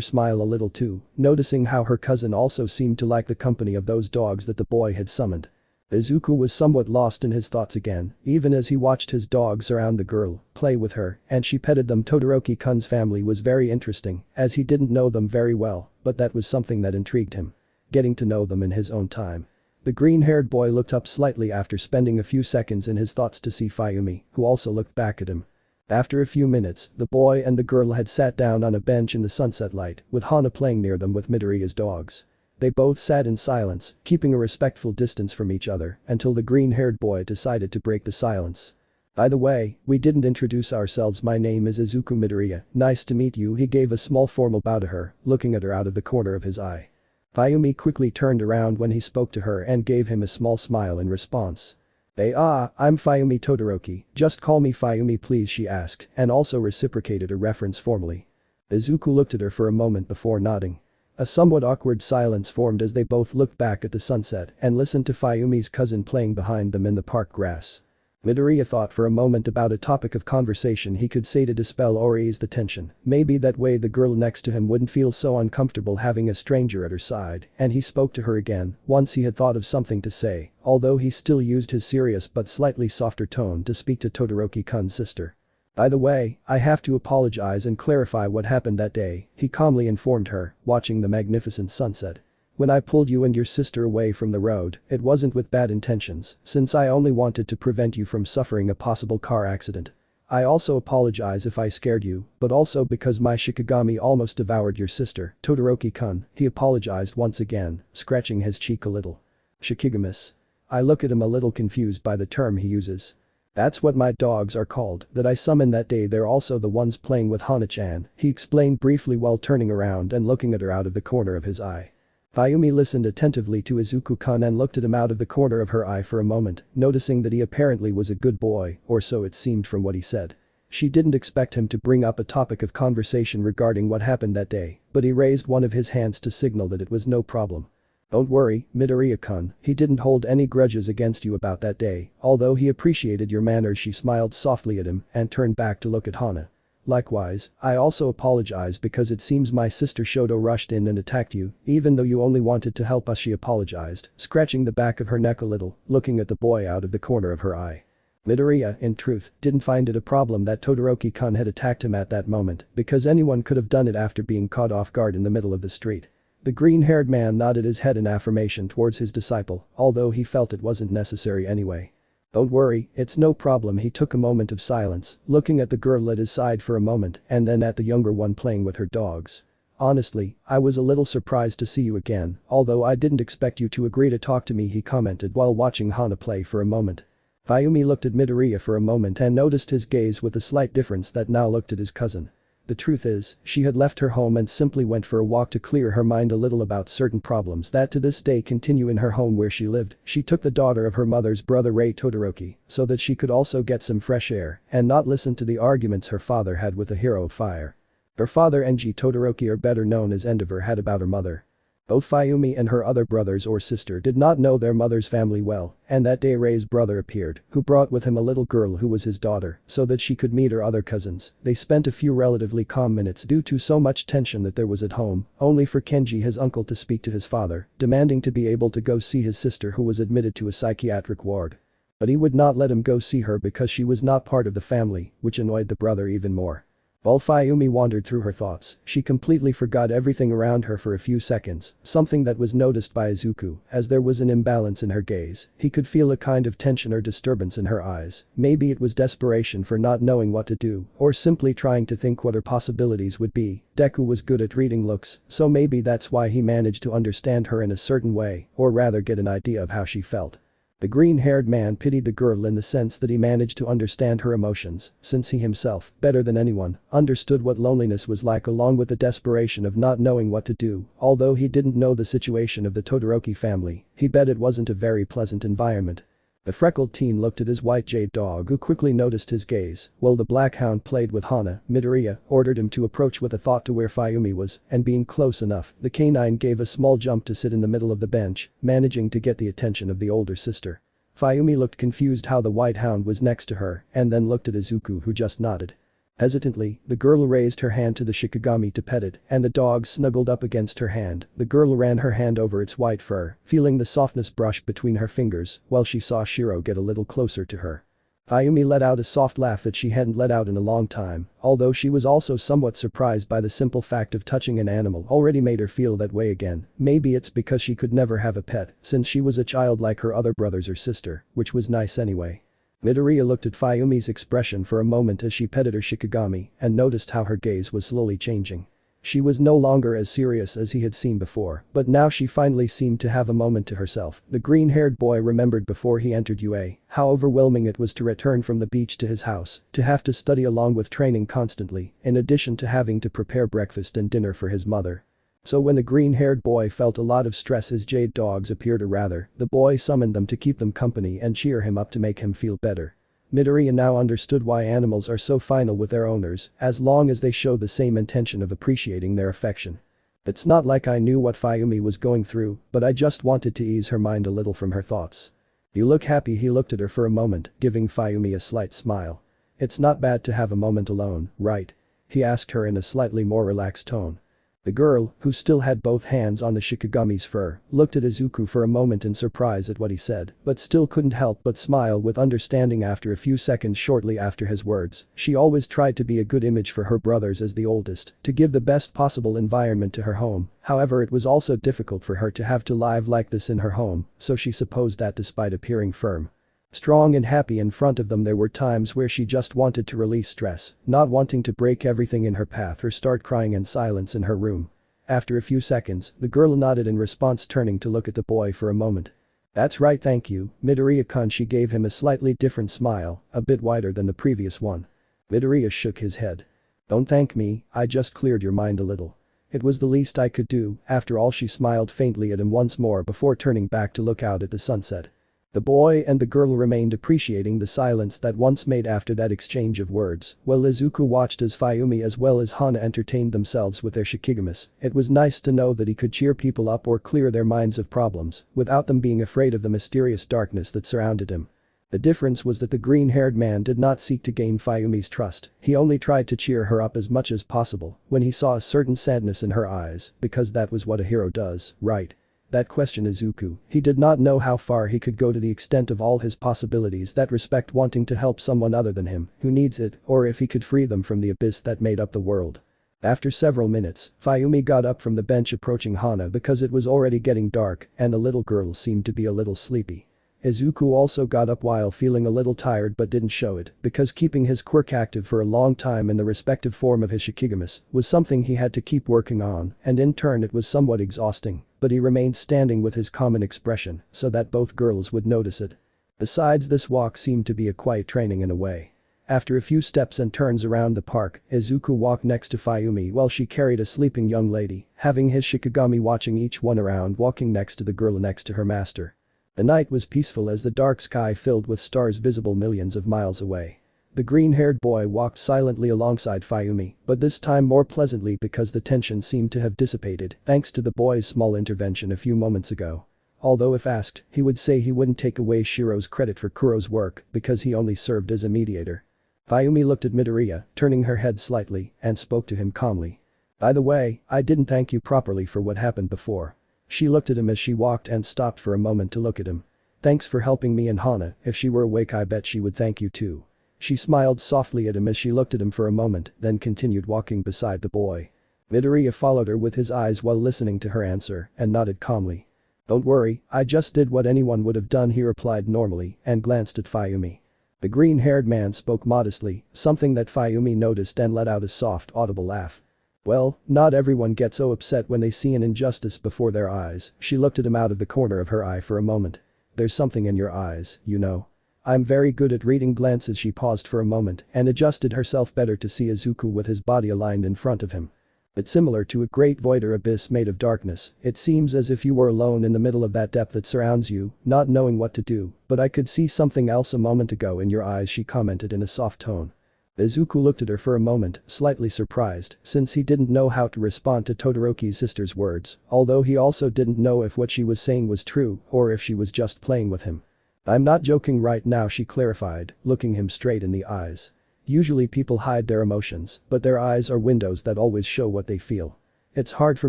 smile a little too, noticing how her cousin also seemed to like the company of those dogs that the boy had summoned. Izuku was somewhat lost in his thoughts again, even as he watched his dogs surround the girl, play with her, and she petted them. Todoroki-kun's family was very interesting, as he didn't know them very well, but that was something that intrigued him. Getting to know them in his own time. The green-haired boy looked up slightly after spending a few seconds in his thoughts to see Fayumi, who also looked back at him. After a few minutes, the boy and the girl had sat down on a bench in the sunset light, with Hana playing near them with Midoriya's dogs. They both sat in silence, keeping a respectful distance from each other, until the green-haired boy decided to break the silence. "By the way, we didn't introduce ourselves. My name is Izuku Midoriya, nice to meet you." He gave a small formal bow to her, looking at her out of the corner of his eye. Fayumi quickly turned around when he spoke to her and gave him a small smile in response. I'm Fayumi Todoroki, just call me Fayumi please," she asked, and also reciprocated a reference formally. Izuku looked at her for a moment before nodding. A somewhat awkward silence formed as they both looked back at the sunset and listened to Fayumi's cousin playing behind them in the park grass. Midoriya thought for a moment about a topic of conversation he could say to dispel or ease the tension. Maybe that way the girl next to him wouldn't feel so uncomfortable having a stranger at her side, and he spoke to her again once he had thought of something to say, although he still used his serious but slightly softer tone to speak to Todoroki-kun's sister. "By the way, I have to apologize and clarify what happened that day," he calmly informed her, watching the magnificent sunset. "When I pulled you and your sister away from the road, it wasn't with bad intentions, since I only wanted to prevent you from suffering a possible car accident. I also apologize if I scared you, but also because my Shikigami almost devoured your sister, Todoroki-kun." He apologized once again, scratching his cheek a little. "Shikigamis?" I look at him a little confused by the term he uses. "That's what my dogs are called, that I summoned that day. They're also the ones playing with Hana-chan," he explained briefly while turning around and looking at her out of the corner of his eye. Fayumi listened attentively to Izuku-kun and looked at him out of the corner of her eye for a moment, noticing that he apparently was a good boy, or so it seemed from what he said. She didn't expect him to bring up a topic of conversation regarding what happened that day, but he raised one of his hands to signal that it was no problem. "Don't worry, Midoriya-kun, he didn't hold any grudges against you about that day, although he appreciated your manners." She smiled softly at him and turned back to look at Hana. "Likewise, I also apologize because it seems my sister Shoto rushed in and attacked you, even though you only wanted to help us," she apologized, scratching the back of her neck a little, looking at the boy out of the corner of her eye. Midoriya, in truth, didn't find it a problem that Todoroki-kun had attacked him at that moment, because anyone could have done it after being caught off guard in the middle of the street. The green-haired man nodded his head in affirmation towards his disciple, although he felt it wasn't necessary anyway. "Don't worry, it's no problem." He took a moment of silence, looking at the girl at his side for a moment and then at the younger one playing with her dogs. "Honestly, I was a little surprised to see you again, although I didn't expect you to agree to talk to me," he commented while watching Hana play for a moment. Fayumi looked at Midoriya for a moment and noticed his gaze with a slight difference that now looked at his cousin. The truth is, she had left her home and simply went for a walk to clear her mind a little about certain problems that to this day continue in her home where she lived. She took the daughter of her mother's brother Rei Todoroki so that she could also get some fresh air and not listen to the arguments her father had with the hero of fire. Her father Enji Todoroki, or better known as Endeavor, had about her mother. Both Fayumi and her other brothers or sister did not know their mother's family well, and that day Rei's brother appeared, who brought with him a little girl who was his daughter, so that she could meet her other cousins. They spent a few relatively calm minutes due to so much tension that there was at home, only for Kenji his uncle to speak to his father, demanding to be able to go see his sister who was admitted to a psychiatric ward. But he would not let him go see her because she was not part of the family, which annoyed the brother even more. While Fayumi wandered through her thoughts, she completely forgot everything around her for a few seconds, something that was noticed by Izuku, as there was an imbalance in her gaze. He could feel a kind of tension or disturbance in her eyes. Maybe it was desperation for not knowing what to do, or simply trying to think what her possibilities would be. Deku was good at reading looks, so maybe that's why he managed to understand her in a certain way, or rather get an idea of how she felt. The green-haired man pitied the girl in the sense that he managed to understand her emotions, since he himself, better than anyone, understood what loneliness was like along with the desperation of not knowing what to do. Although he didn't know the situation of the Todoroki family, he bet it wasn't a very pleasant environment. The freckled teen looked at his white jade dog who quickly noticed his gaze, while the black hound played with Hana. Midoriya ordered him to approach with a thought to where Fayumi was, and being close enough, the canine gave a small jump to sit in the middle of the bench, managing to get the attention of the older sister. Fayumi looked confused how the white hound was next to her, and then looked at Izuku who just nodded. Hesitantly, the girl raised her hand to the Shikigami to pet it, and the dog snuggled up against her hand. The girl ran her hand over its white fur, feeling the softness brush between her fingers, while she saw Shiro get a little closer to her. Fayumi let out a soft laugh that she hadn't let out in a long time, although she was also somewhat surprised by the simple fact of touching an animal already made her feel that way again. Maybe it's because she could never have a pet, since she was a child like her other brothers or sister, which was nice anyway. Midoriya looked at Fayumi's expression for a moment as she petted her Shikigami and noticed how her gaze was slowly changing. She was no longer as serious as he had seen before, but now she finally seemed to have a moment to herself. The green-haired boy remembered before he entered UA how overwhelming it was to return from the beach to his house, to have to study along with training constantly, in addition to having to prepare breakfast and dinner for his mother. So when the green-haired boy felt a lot of stress his jade dogs appeared, or rather, the boy summoned them to keep them company and cheer him up to make him feel better. Midoriya now understood why animals are so final with their owners, as long as they show the same intention of appreciating their affection. It's not like I knew what Fayumi was going through, but I just wanted to ease her mind a little from her thoughts. You look happy. He looked at her for a moment, giving Fayumi a slight smile. It's not bad to have a moment alone, right? He asked her in a slightly more relaxed tone. The girl, who still had both hands on the Shikigami's fur, looked at Izuku for a moment in surprise at what he said, but still couldn't help but smile with understanding after a few seconds. Shortly after his words, she always tried to be a good image for her brothers as the oldest, to give the best possible environment to her home. However, it was also difficult for her to have to live like this in her home, so she supposed that despite appearing firm, strong and happy in front of them, there were times where she just wanted to release stress, not wanting to break everything in her path or start crying in silence in her room. After a few seconds, the girl nodded in response, turning to look at the boy for a moment. That's right, thank you, Midoriya-kun. She gave him a slightly different smile, a bit wider than the previous one. Midoriya shook his head. Don't thank me, I just cleared your mind a little. It was the least I could do. After all, she smiled faintly at him once more before turning back to look out at the sunset. The boy and the girl remained appreciating the silence that once made after that exchange of words, while Izuku watched as Fayumi as well as Hana entertained themselves with their Shikigamis. It was nice to know that he could cheer people up or clear their minds of problems, without them being afraid of the mysterious darkness that surrounded him. The difference was that the green-haired man did not seek to gain Fayumi's trust, he only tried to cheer her up as much as possible when he saw a certain sadness in her eyes, because that was what a hero does, right? That questioned Izuku. He did not know how far he could go to the extent of all his possibilities that respect wanting to help someone other than him, who needs it, or if he could free them from the abyss that made up the world. After several minutes, Fayumi got up from the bench approaching Hana because it was already getting dark and the little girl seemed to be a little sleepy. Izuku also got up while feeling a little tired but didn't show it because keeping his quirk active for a long time in the respective form of his Shikigamis was something he had to keep working on, and in turn it was somewhat exhausting, but he remained standing with his common expression so that both girls would notice it. Besides, this walk seemed to be a quiet training in a way. After a few steps and turns around the park, Izuku walked next to Fayumi while she carried a sleeping young lady, having his Shikigami watching each one around, walking next to the girl next to her master. The night was peaceful as the dark sky filled with stars visible millions of miles away. The green-haired boy walked silently alongside Fayumi, but this time more pleasantly because the tension seemed to have dissipated thanks to the boy's small intervention a few moments ago. Although if asked, he would say he wouldn't take away Shiro's credit for Kuro's work because he only served as a mediator. Fayumi looked at Midoriya, turning her head slightly, and spoke to him calmly. By the way, I didn't thank you properly for what happened before. She looked at him as she walked and stopped for a moment to look at him. Thanks for helping me and Hana, if she were awake I bet she would thank you too. She smiled softly at him as she looked at him for a moment, then continued walking beside the boy. Midoriya followed her with his eyes while listening to her answer, and nodded calmly. Don't worry, I just did what anyone would have done, he replied normally, and glanced at Fayumi. The green-haired man spoke modestly, something that Fayumi noticed and let out a soft, audible laugh. Well, not everyone gets so upset when they see an injustice before their eyes. She looked at him out of the corner of her eye for a moment. There's something in your eyes, you know. I'm very good at reading glances. She paused for a moment and adjusted herself better to see Izuku with his body aligned in front of him. It's similar to a great void or abyss made of darkness. It seems as if you were alone in the middle of that depth that surrounds you, not knowing what to do, but I could see something else a moment ago in your eyes, she commented in a soft tone. Izuku looked at her for a moment, slightly surprised, since he didn't know how to respond to Todoroki's sister's words, although he also didn't know if what she was saying was true or if she was just playing with him. I'm not joking right now, she clarified, looking him straight in the eyes. Usually people hide their emotions, but their eyes are windows that always show what they feel. It's hard for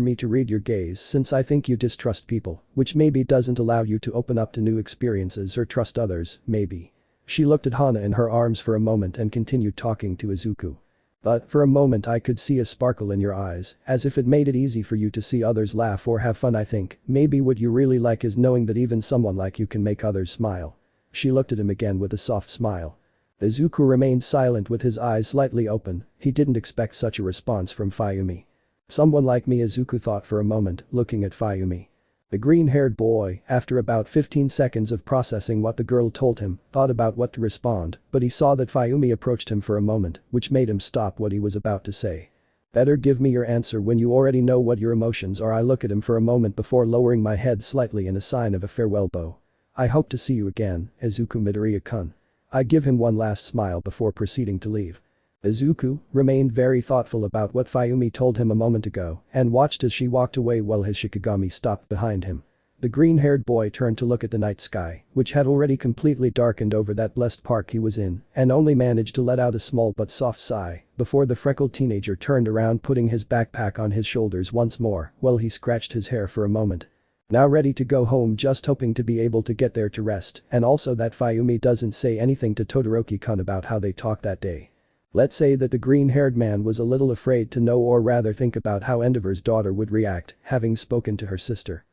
me to read your gaze since I think you distrust people, which maybe doesn't allow you to open up to new experiences or trust others, maybe. She looked at Hana in her arms for a moment and continued talking to Izuku. But for a moment I could see a sparkle in your eyes, as if it made it easy for you to see others laugh or have fun. I think maybe what you really like is knowing that even someone like you can make others smile. She looked at him again with a soft smile. Izuku remained silent with his eyes slightly open. He didn't expect such a response from Fayumi. Someone like me, Izuku thought for a moment, looking at Fayumi. The green-haired boy, after about 15 seconds of processing what the girl told him, thought about what to respond, but he saw that Fayumi approached him for a moment, which made him stop what he was about to say. Better give me your answer when you already know what your emotions are. I look at him for a moment before lowering my head slightly in a sign of a farewell bow. I hope to see you again, Izuku Midoriya-kun. I give him one last smile before proceeding to leave. Izuku remained very thoughtful about what Fayumi told him a moment ago and watched as she walked away while his Shikigami stopped behind him. The green-haired boy turned to look at the night sky, which had already completely darkened over that blessed park he was in, and only managed to let out a small but soft sigh before the freckled teenager turned around, putting his backpack on his shoulders once more while he scratched his hair for a moment. Now ready to go home, just hoping to be able to get there to rest, and also that Fayumi doesn't say anything to Todoroki-kun about how they talked that day. Let's say that the green-haired man was a little afraid to know, or rather think about how Endeavor's daughter would react, having spoken to her sister.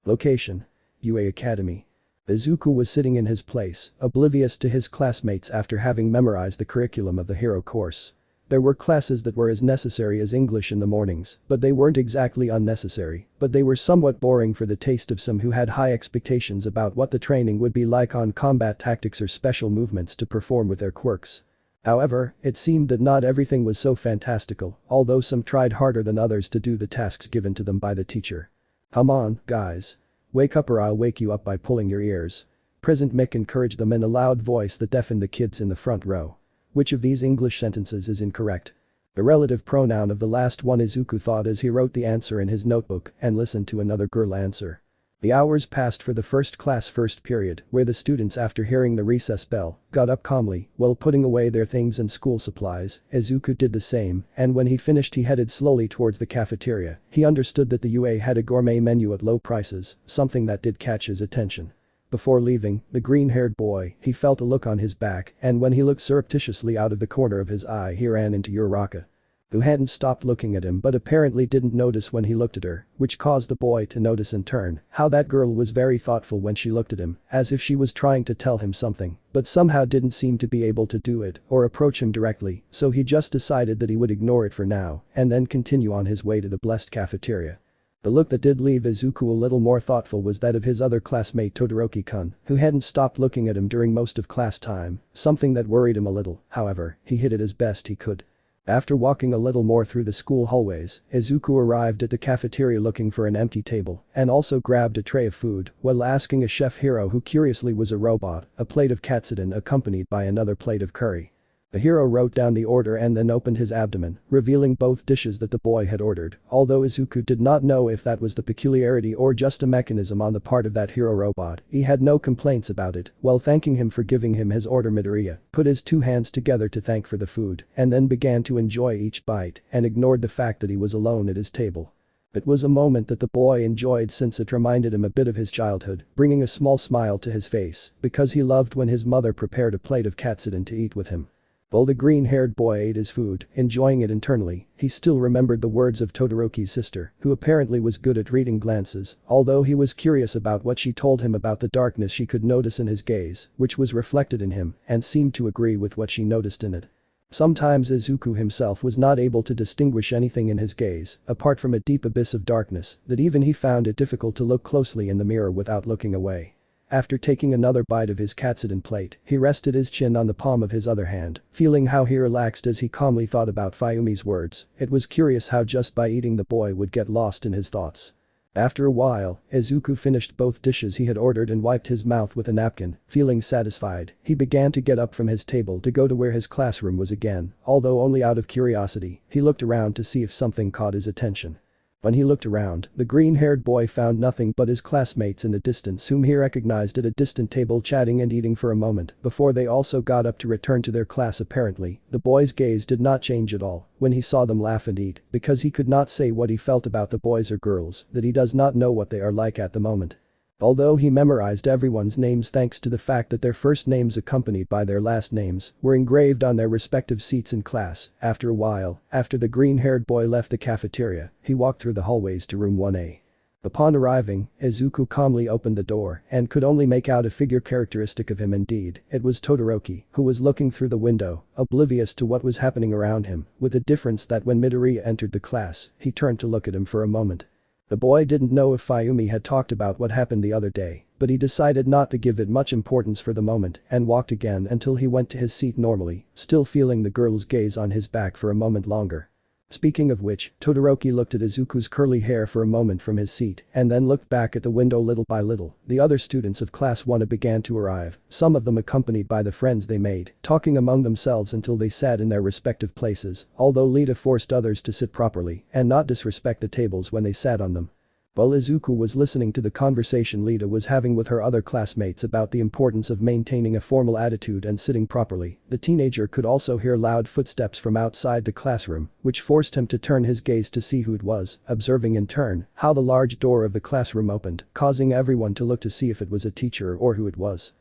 Location: UA Academy. Izuku was sitting in his place, oblivious to his classmates after having memorized the curriculum of the hero course. There were classes that were as necessary as English in the mornings, but they weren't exactly unnecessary, but they were somewhat boring for the taste of some who had high expectations about what the training would be like on combat tactics or special movements to perform with their quirks. However, it seemed that not everything was so fantastical, although some tried harder than others to do the tasks given to them by the teacher. Come on, guys. Wake up or I'll wake you up by pulling your ears. President Mick encouraged them in a loud voice that deafened the kids in the front row. Which of these English sentences is incorrect? The relative pronoun of the last one, Izuku thought as he wrote the answer in his notebook and listened to another girl answer. The hours passed for the first class first period, where the students, after hearing the recess bell, got up calmly while putting away their things and school supplies. Izuku did the same, and when he finished he headed slowly towards the cafeteria. He understood that the UA had a gourmet menu at low prices, something that did catch his attention. Before leaving, the green-haired boy, he felt a look on his back, and when he looked surreptitiously out of the corner of his eye he ran into Uraraka, who hadn't stopped looking at him but apparently didn't notice when he looked at her, which caused the boy to notice in turn how that girl was very thoughtful when she looked at him, as if she was trying to tell him something, but somehow didn't seem to be able to do it or approach him directly, so he just decided that he would ignore it for now and then continue on his way to the blessed cafeteria. The look that did leave Izuku a little more thoughtful was that of his other classmate Todoroki-kun, who hadn't stopped looking at him during most of class time, something that worried him a little. However, he hid it as best he could. After walking a little more through the school hallways, Izuku arrived at the cafeteria looking for an empty table and also grabbed a tray of food while asking a chef hero, who curiously was a robot, a plate of katsudon accompanied by another plate of curry. The hero wrote down the order and then opened his abdomen, revealing both dishes that the boy had ordered, although Izuku did not know if that was the peculiarity or just a mechanism on the part of that hero robot. He had no complaints about it, while thanking him for giving him his order. Midoriya put his two hands together to thank for the food and then began to enjoy each bite and ignored the fact that he was alone at his table. It was a moment that the boy enjoyed since it reminded him a bit of his childhood, bringing a small smile to his face because he loved when his mother prepared a plate of katsudon to eat with him. While the green-haired boy ate his food, enjoying it internally, he still remembered the words of Todoroki's sister, who apparently was good at reading glances, although he was curious about what she told him about the darkness she could notice in his gaze, which was reflected in him, and seemed to agree with what she noticed in it. Sometimes Izuku himself was not able to distinguish anything in his gaze, apart from a deep abyss of darkness, that even he found it difficult to look closely in the mirror without looking away. After taking another bite of his katsudon plate, he rested his chin on the palm of his other hand, feeling how he relaxed as he calmly thought about Fayumi's words. It was curious how just by eating the boy would get lost in his thoughts. After a while, Izuku finished both dishes he had ordered and wiped his mouth with a napkin. Feeling satisfied, he began to get up from his table to go to where his classroom was again, although only out of curiosity, he looked around to see if something caught his attention. When he looked around, the green-haired boy found nothing but his classmates in the distance whom he recognized at a distant table chatting and eating for a moment before they also got up to return to their class. Apparently, the boy's gaze did not change at all when he saw them laugh and eat because he could not say what he felt about the boys or girls, that he does not know what they are like at the moment. Although he memorized everyone's names thanks to the fact that their first names accompanied by their last names were engraved on their respective seats in class, after a while, after the green-haired boy left the cafeteria, he walked through the hallways to room 1A. Upon arriving, Izuku calmly opened the door and could only make out a figure characteristic of him. Indeed, it was Todoroki, who was looking through the window, oblivious to what was happening around him, with the difference that when Midoriya entered the class, he turned to look at him for a moment. The boy didn't know if Fayumi had talked about what happened the other day, but he decided not to give it much importance for the moment and walked again until he went to his seat normally, still feeling the girl's gaze on his back for a moment longer. Speaking of which, Todoroki looked at Izuku's curly hair for a moment from his seat and then looked back at the window. Little by little, the other students of class 1 began to arrive, some of them accompanied by the friends they made, talking among themselves until they sat in their respective places, although Lita forced others to sit properly and not disrespect the tables when they sat on them. While Izuku was listening to the conversation Lita was having with her other classmates about the importance of maintaining a formal attitude and sitting properly, the teenager could also hear loud footsteps from outside the classroom, which forced him to turn his gaze to see who it was, observing in turn how the large door of the classroom opened, causing everyone to look to see if it was a teacher or who it was.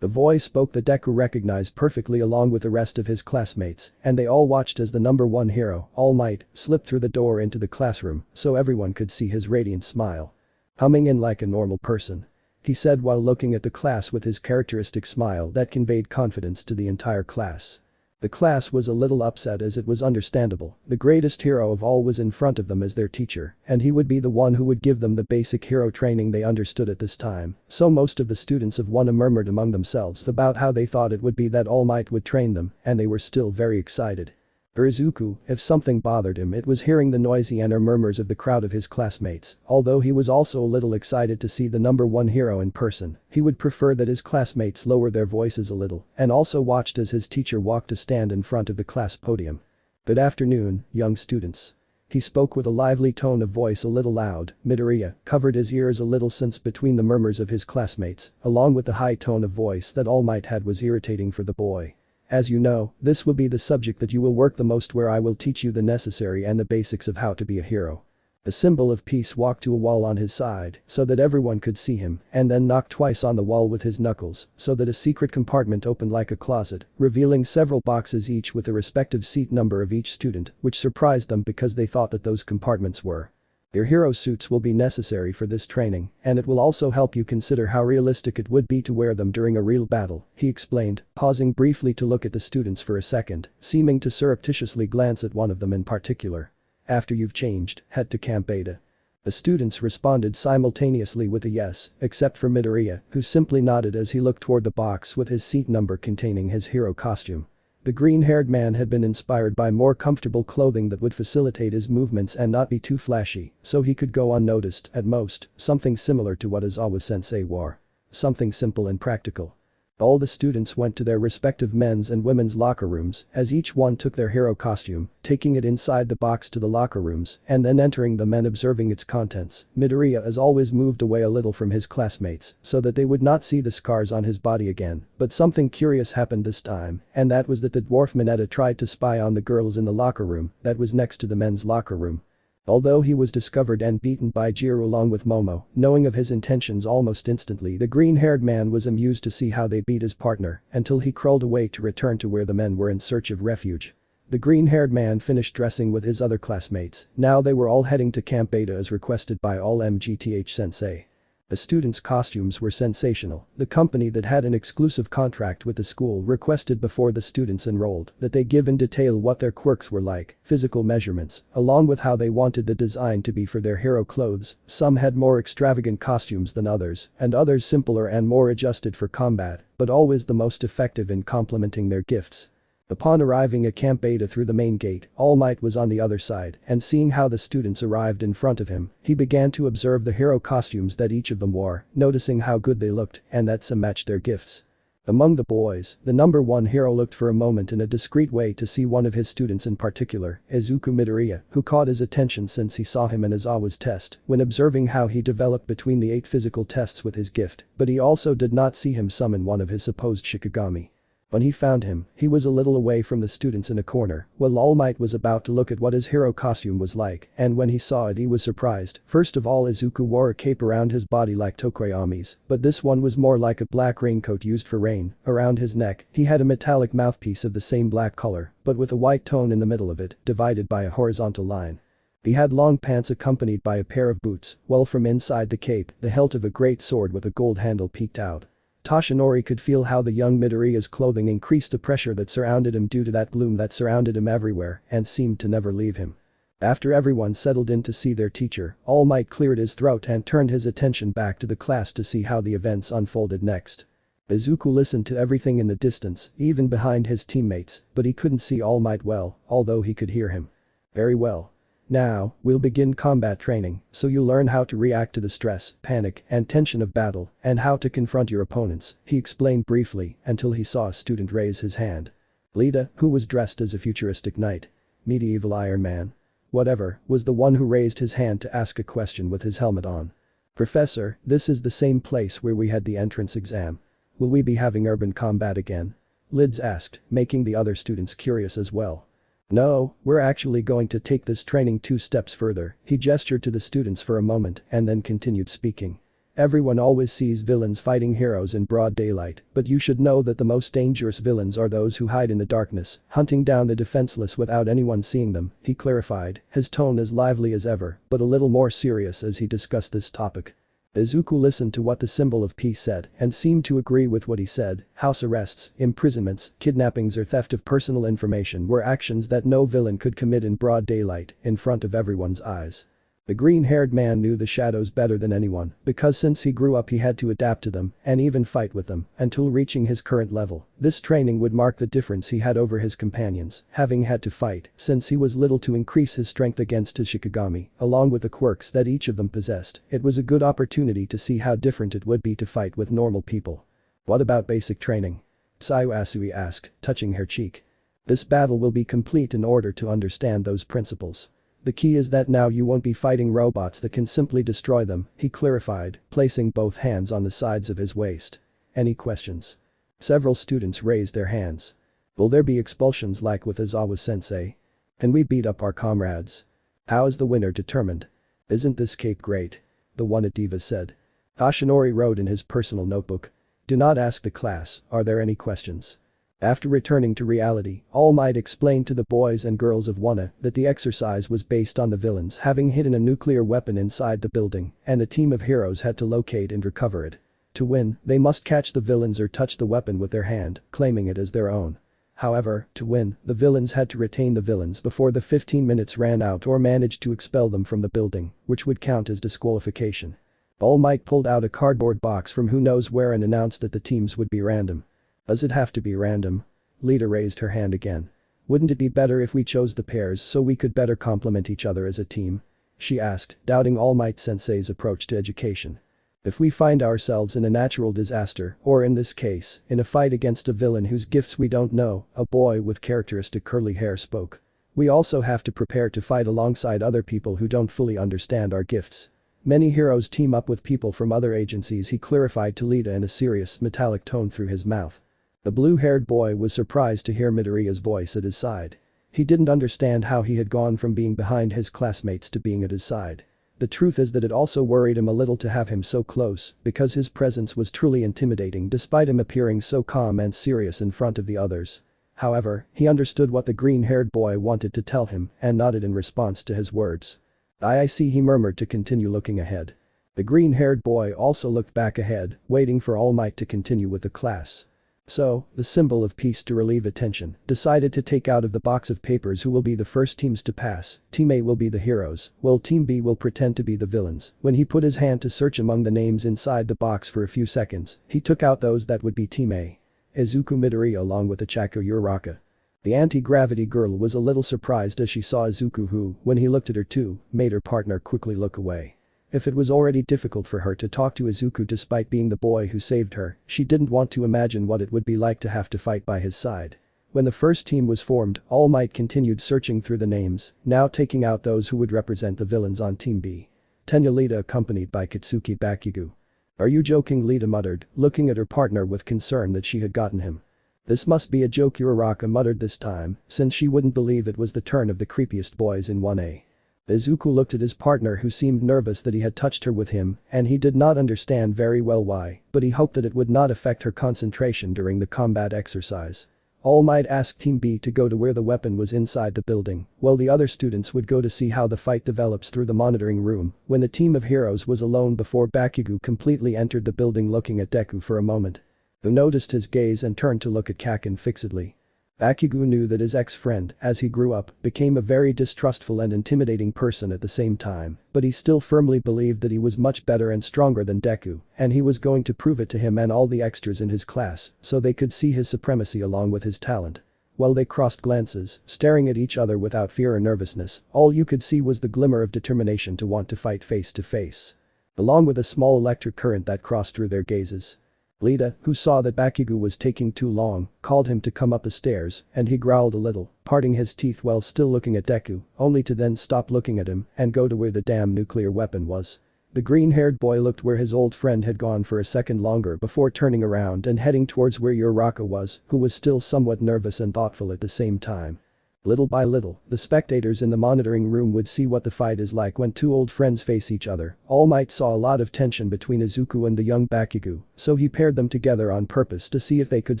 The voice spoke that Deku recognized perfectly along with the rest of his classmates, and they all watched as the number 1 hero, Almight, slipped through the door into the classroom so everyone could see his radiant smile. "Coming in like a normal person," he said while looking at the class with his characteristic smile that conveyed confidence to the entire class. The class was a little upset as it was understandable. The greatest hero of all was in front of them as their teacher, and he would be the one who would give them the basic hero training they understood at this time. So most of the students of ONE murmured among themselves about how they thought it would be that All Might would train them, and they were still very excited. For Izuku, if something bothered him, it was hearing the noisy inner murmurs of the crowd of his classmates. Although he was also a little excited to see the number 1 hero in person, he would prefer that his classmates lower their voices a little and also watched as his teacher walked to stand in front of the class podium. "Good afternoon, young students." He spoke with a lively tone of voice, a little loud. Midoriya covered his ears a little since between the murmurs of his classmates, along with the high tone of voice that All Might had was irritating for the boy. "As you know, this will be the subject that you will work the most, where I will teach you the necessary and the basics of how to be a hero." The symbol of peace walked to a wall on his side so that everyone could see him and then knocked twice on the wall with his knuckles so that a secret compartment opened like a closet, revealing several boxes each with the respective seat number of each student, which surprised them because they thought that those compartments were. "Your hero suits will be necessary for this training, and it will also help you consider how realistic it would be to wear them during a real battle," he explained, pausing briefly to look at the students for a second, seeming to surreptitiously glance at one of them in particular. "After you've changed, head to Camp Beta." The students responded simultaneously with a yes, except for Midoriya, who simply nodded as he looked toward the box with his seat number containing his hero costume. The green-haired man had been inspired by more comfortable clothing that would facilitate his movements and not be too flashy, so he could go unnoticed, at most, something similar to what Izawa-sensei wore. Something simple and practical. All the students went to their respective men's and women's locker rooms as each one took their hero costume, taking it inside the box to the locker rooms and then entering them and observing its contents. Midoriya as always moved away a little from his classmates so that they would not see the scars on his body again, but something curious happened this time, and that was that the dwarf Mineta tried to spy on the girls in the locker room that was next to the men's locker room. Although he was discovered and beaten by Jiro along with Momo, knowing of his intentions almost instantly, the green-haired man was amused to see how they beat his partner until he crawled away to return to where the men were in search of refuge. The green-haired man finished dressing with his other classmates. Now they were all heading to Camp Beta as requested by all MGTH sensei. The students' costumes were sensational. The company that had an exclusive contract with the school requested before the students enrolled that they give in detail what their quirks were like, physical measurements, along with how they wanted the design to be for their hero clothes. Some had more extravagant costumes than others, and others simpler and more adjusted for combat, but always the most effective in complementing their gifts. Upon arriving at Camp Beta through the main gate, Almight was on the other side, and seeing how the students arrived in front of him, he began to observe the hero costumes that each of them wore, noticing how good they looked and that some matched their gifts. Among the boys, the number one hero looked for a moment in a discreet way to see one of his students in particular, Izuku Midoriya, who caught his attention since he saw him in Izawa's test when observing how he developed between the 8 physical tests with his gift, but he also did not see him summon one of his supposed Shikigami. When he found him, he was a little away from the students in a corner, while Almight was about to look at what his hero costume was like, and when he saw it he was surprised. First of all, Izuku wore a cape around his body like Tokoyami's, but this one was more like a black raincoat used for rain. Around his neck, he had a metallic mouthpiece of the same black color, but with a white tone in the middle of it, divided by a horizontal line. He had long pants accompanied by a pair of boots, while from inside the cape, the hilt of a great sword with a gold handle peeked out. Toshinori could feel how the young Midoriya's clothing increased the pressure that surrounded him due to that bloom that surrounded him everywhere and seemed to never leave him. After everyone settled in to see their teacher, All Might cleared his throat and turned his attention back to the class to see how the events unfolded next. Izuku listened to everything in the distance, even behind his teammates, but he couldn't see All Might well, although he could hear him. Very well. Now, we'll begin combat training, so you'll learn how to react to the stress, panic, and tension of battle, and how to confront your opponents, he explained briefly until he saw a student raise his hand. Lita, who was dressed as a futuristic knight. Medieval Iron Man. Whatever, was the one who raised his hand to ask a question with his helmet on. Professor, this is the same place where we had the entrance exam. Will we be having urban combat again? Lids asked, making the other students curious as well. No, we're actually going to take this training 2 steps further, he gestured to the students for a moment and then continued speaking. Everyone always sees villains fighting heroes in broad daylight, but you should know that the most dangerous villains are those who hide in the darkness, hunting down the defenseless without anyone seeing them, he clarified, his tone as lively as ever, but a little more serious as he discussed this topic. Izuku listened to what the symbol of peace said and seemed to agree with what he said. House arrests, imprisonments, kidnappings or theft of personal information were actions that no villain could commit in broad daylight, in front of everyone's eyes. The green-haired man knew the shadows better than anyone because since he grew up he had to adapt to them and even fight with them until reaching his current level. This training would mark the difference he had over his companions, having had to fight since he was little to increase his strength against his Shikigami, along with the quirks that each of them possessed. It was a good opportunity to see how different it would be to fight with normal people. What about basic training? Sayuasui asked, touching her cheek. This battle will be complete in order to understand those principles. The key is that now you won't be fighting robots that can simply destroy them, he clarified, placing both hands on the sides of his waist. Any questions? Several students raised their hands. Will there be expulsions like with Izawa sensei? Can we beat up our comrades? How is the winner determined? Isn't this cape great? The one at Diva said. Toshinori wrote in his personal notebook. Do not ask the class, are there any questions? After returning to reality, All Might explained to the boys and girls of ONE that the exercise was based on the villains having hidden a nuclear weapon inside the building and the team of heroes had to locate and recover it. To win, they must catch the villains or touch the weapon with their hand, claiming it as their own. However, to win, the villains had to retain the villains before the 15 minutes ran out or managed to expel them from the building, which would count as disqualification. All Might pulled out a cardboard box from who knows where and announced that the teams would be random. Does it have to be random? Lita raised her hand again. Wouldn't it be better if we chose the pairs so we could better complement each other as a team? She asked, doubting All Might Sensei's approach to education. If we find ourselves in a natural disaster, or in this case, in a fight against a villain whose gifts we don't know, a boy with characteristic curly hair spoke. We also have to prepare to fight alongside other people who don't fully understand our gifts. Many heroes team up with people from other agencies, he clarified to Lita in a serious, metallic tone through his mouth. The blue-haired boy was surprised to hear Midoriya's voice at his side. He didn't understand how he had gone from being behind his classmates to being at his side. The truth is that it also worried him a little to have him so close, because his presence was truly intimidating despite him appearing so calm and serious in front of the others. However, he understood what the green-haired boy wanted to tell him and nodded in response to his words. I see, he murmured to continue looking ahead. The green-haired boy also looked back ahead, waiting for All Might to continue with the class. So, the symbol of peace to relieve attention, decided to take out of the box of papers who will be the first teams to pass. Team A will be the heroes, while Team B will pretend to be the villains. When he put his hand to search among the names inside the box for a few seconds, he took out those that would be Team A. Izuku, Midoriya along with Ichako, Uraraka. The anti-gravity girl was a little surprised as she saw Izuku who, when he looked at her too, made her partner quickly look away. If it was already difficult for her to talk to Izuku despite being the boy who saved her, she didn't want to imagine what it would be like to have to fight by his side. When the first team was formed, All Might continued searching through the names, now taking out those who would represent the villains on Team B. Tenya, Lita accompanied by Katsuki, Bakugo. Are you joking? Lita muttered, looking at her partner with concern that she had gotten him. This must be a joke, Uraraka muttered this time, since she wouldn't believe it was the turn of the creepiest boys in 1A. Izuku looked at his partner who seemed nervous that he had touched her with him, and he did not understand very well why, but he hoped that it would not affect her concentration during the combat exercise. All Might asked Team B to go to where the weapon was inside the building, while the other students would go to see how the fight develops through the monitoring room. When the team of heroes was alone before Bakugo completely entered the building, looking at Deku for a moment. Who noticed his gaze and turned to look at Kaken fixedly. Bakugo knew that his ex-friend, as he grew up, became a very distrustful and intimidating person at the same time, but he still firmly believed that he was much better and stronger than Deku, and he was going to prove it to him and all the extras in his class, so they could see his supremacy along with his talent. While they crossed glances, staring at each other without fear or nervousness, all you could see was the glimmer of determination to want to fight face to face. Along with a small electric current that crossed through their gazes. Lita, who saw that Bakugo was taking too long, called him to come up the stairs, and he growled a little, parting his teeth while still looking at Deku, only to then stop looking at him and go to where the damn nuclear weapon was. The green-haired boy looked where his old friend had gone for a second longer before turning around and heading towards where Uraraka was, who was still somewhat nervous and thoughtful at the same time. Little by little, the spectators in the monitoring room would see what the fight is like when two old friends face each other. All Might saw a lot of tension between Izuku and the young Bakugo, so he paired them together on purpose to see if they could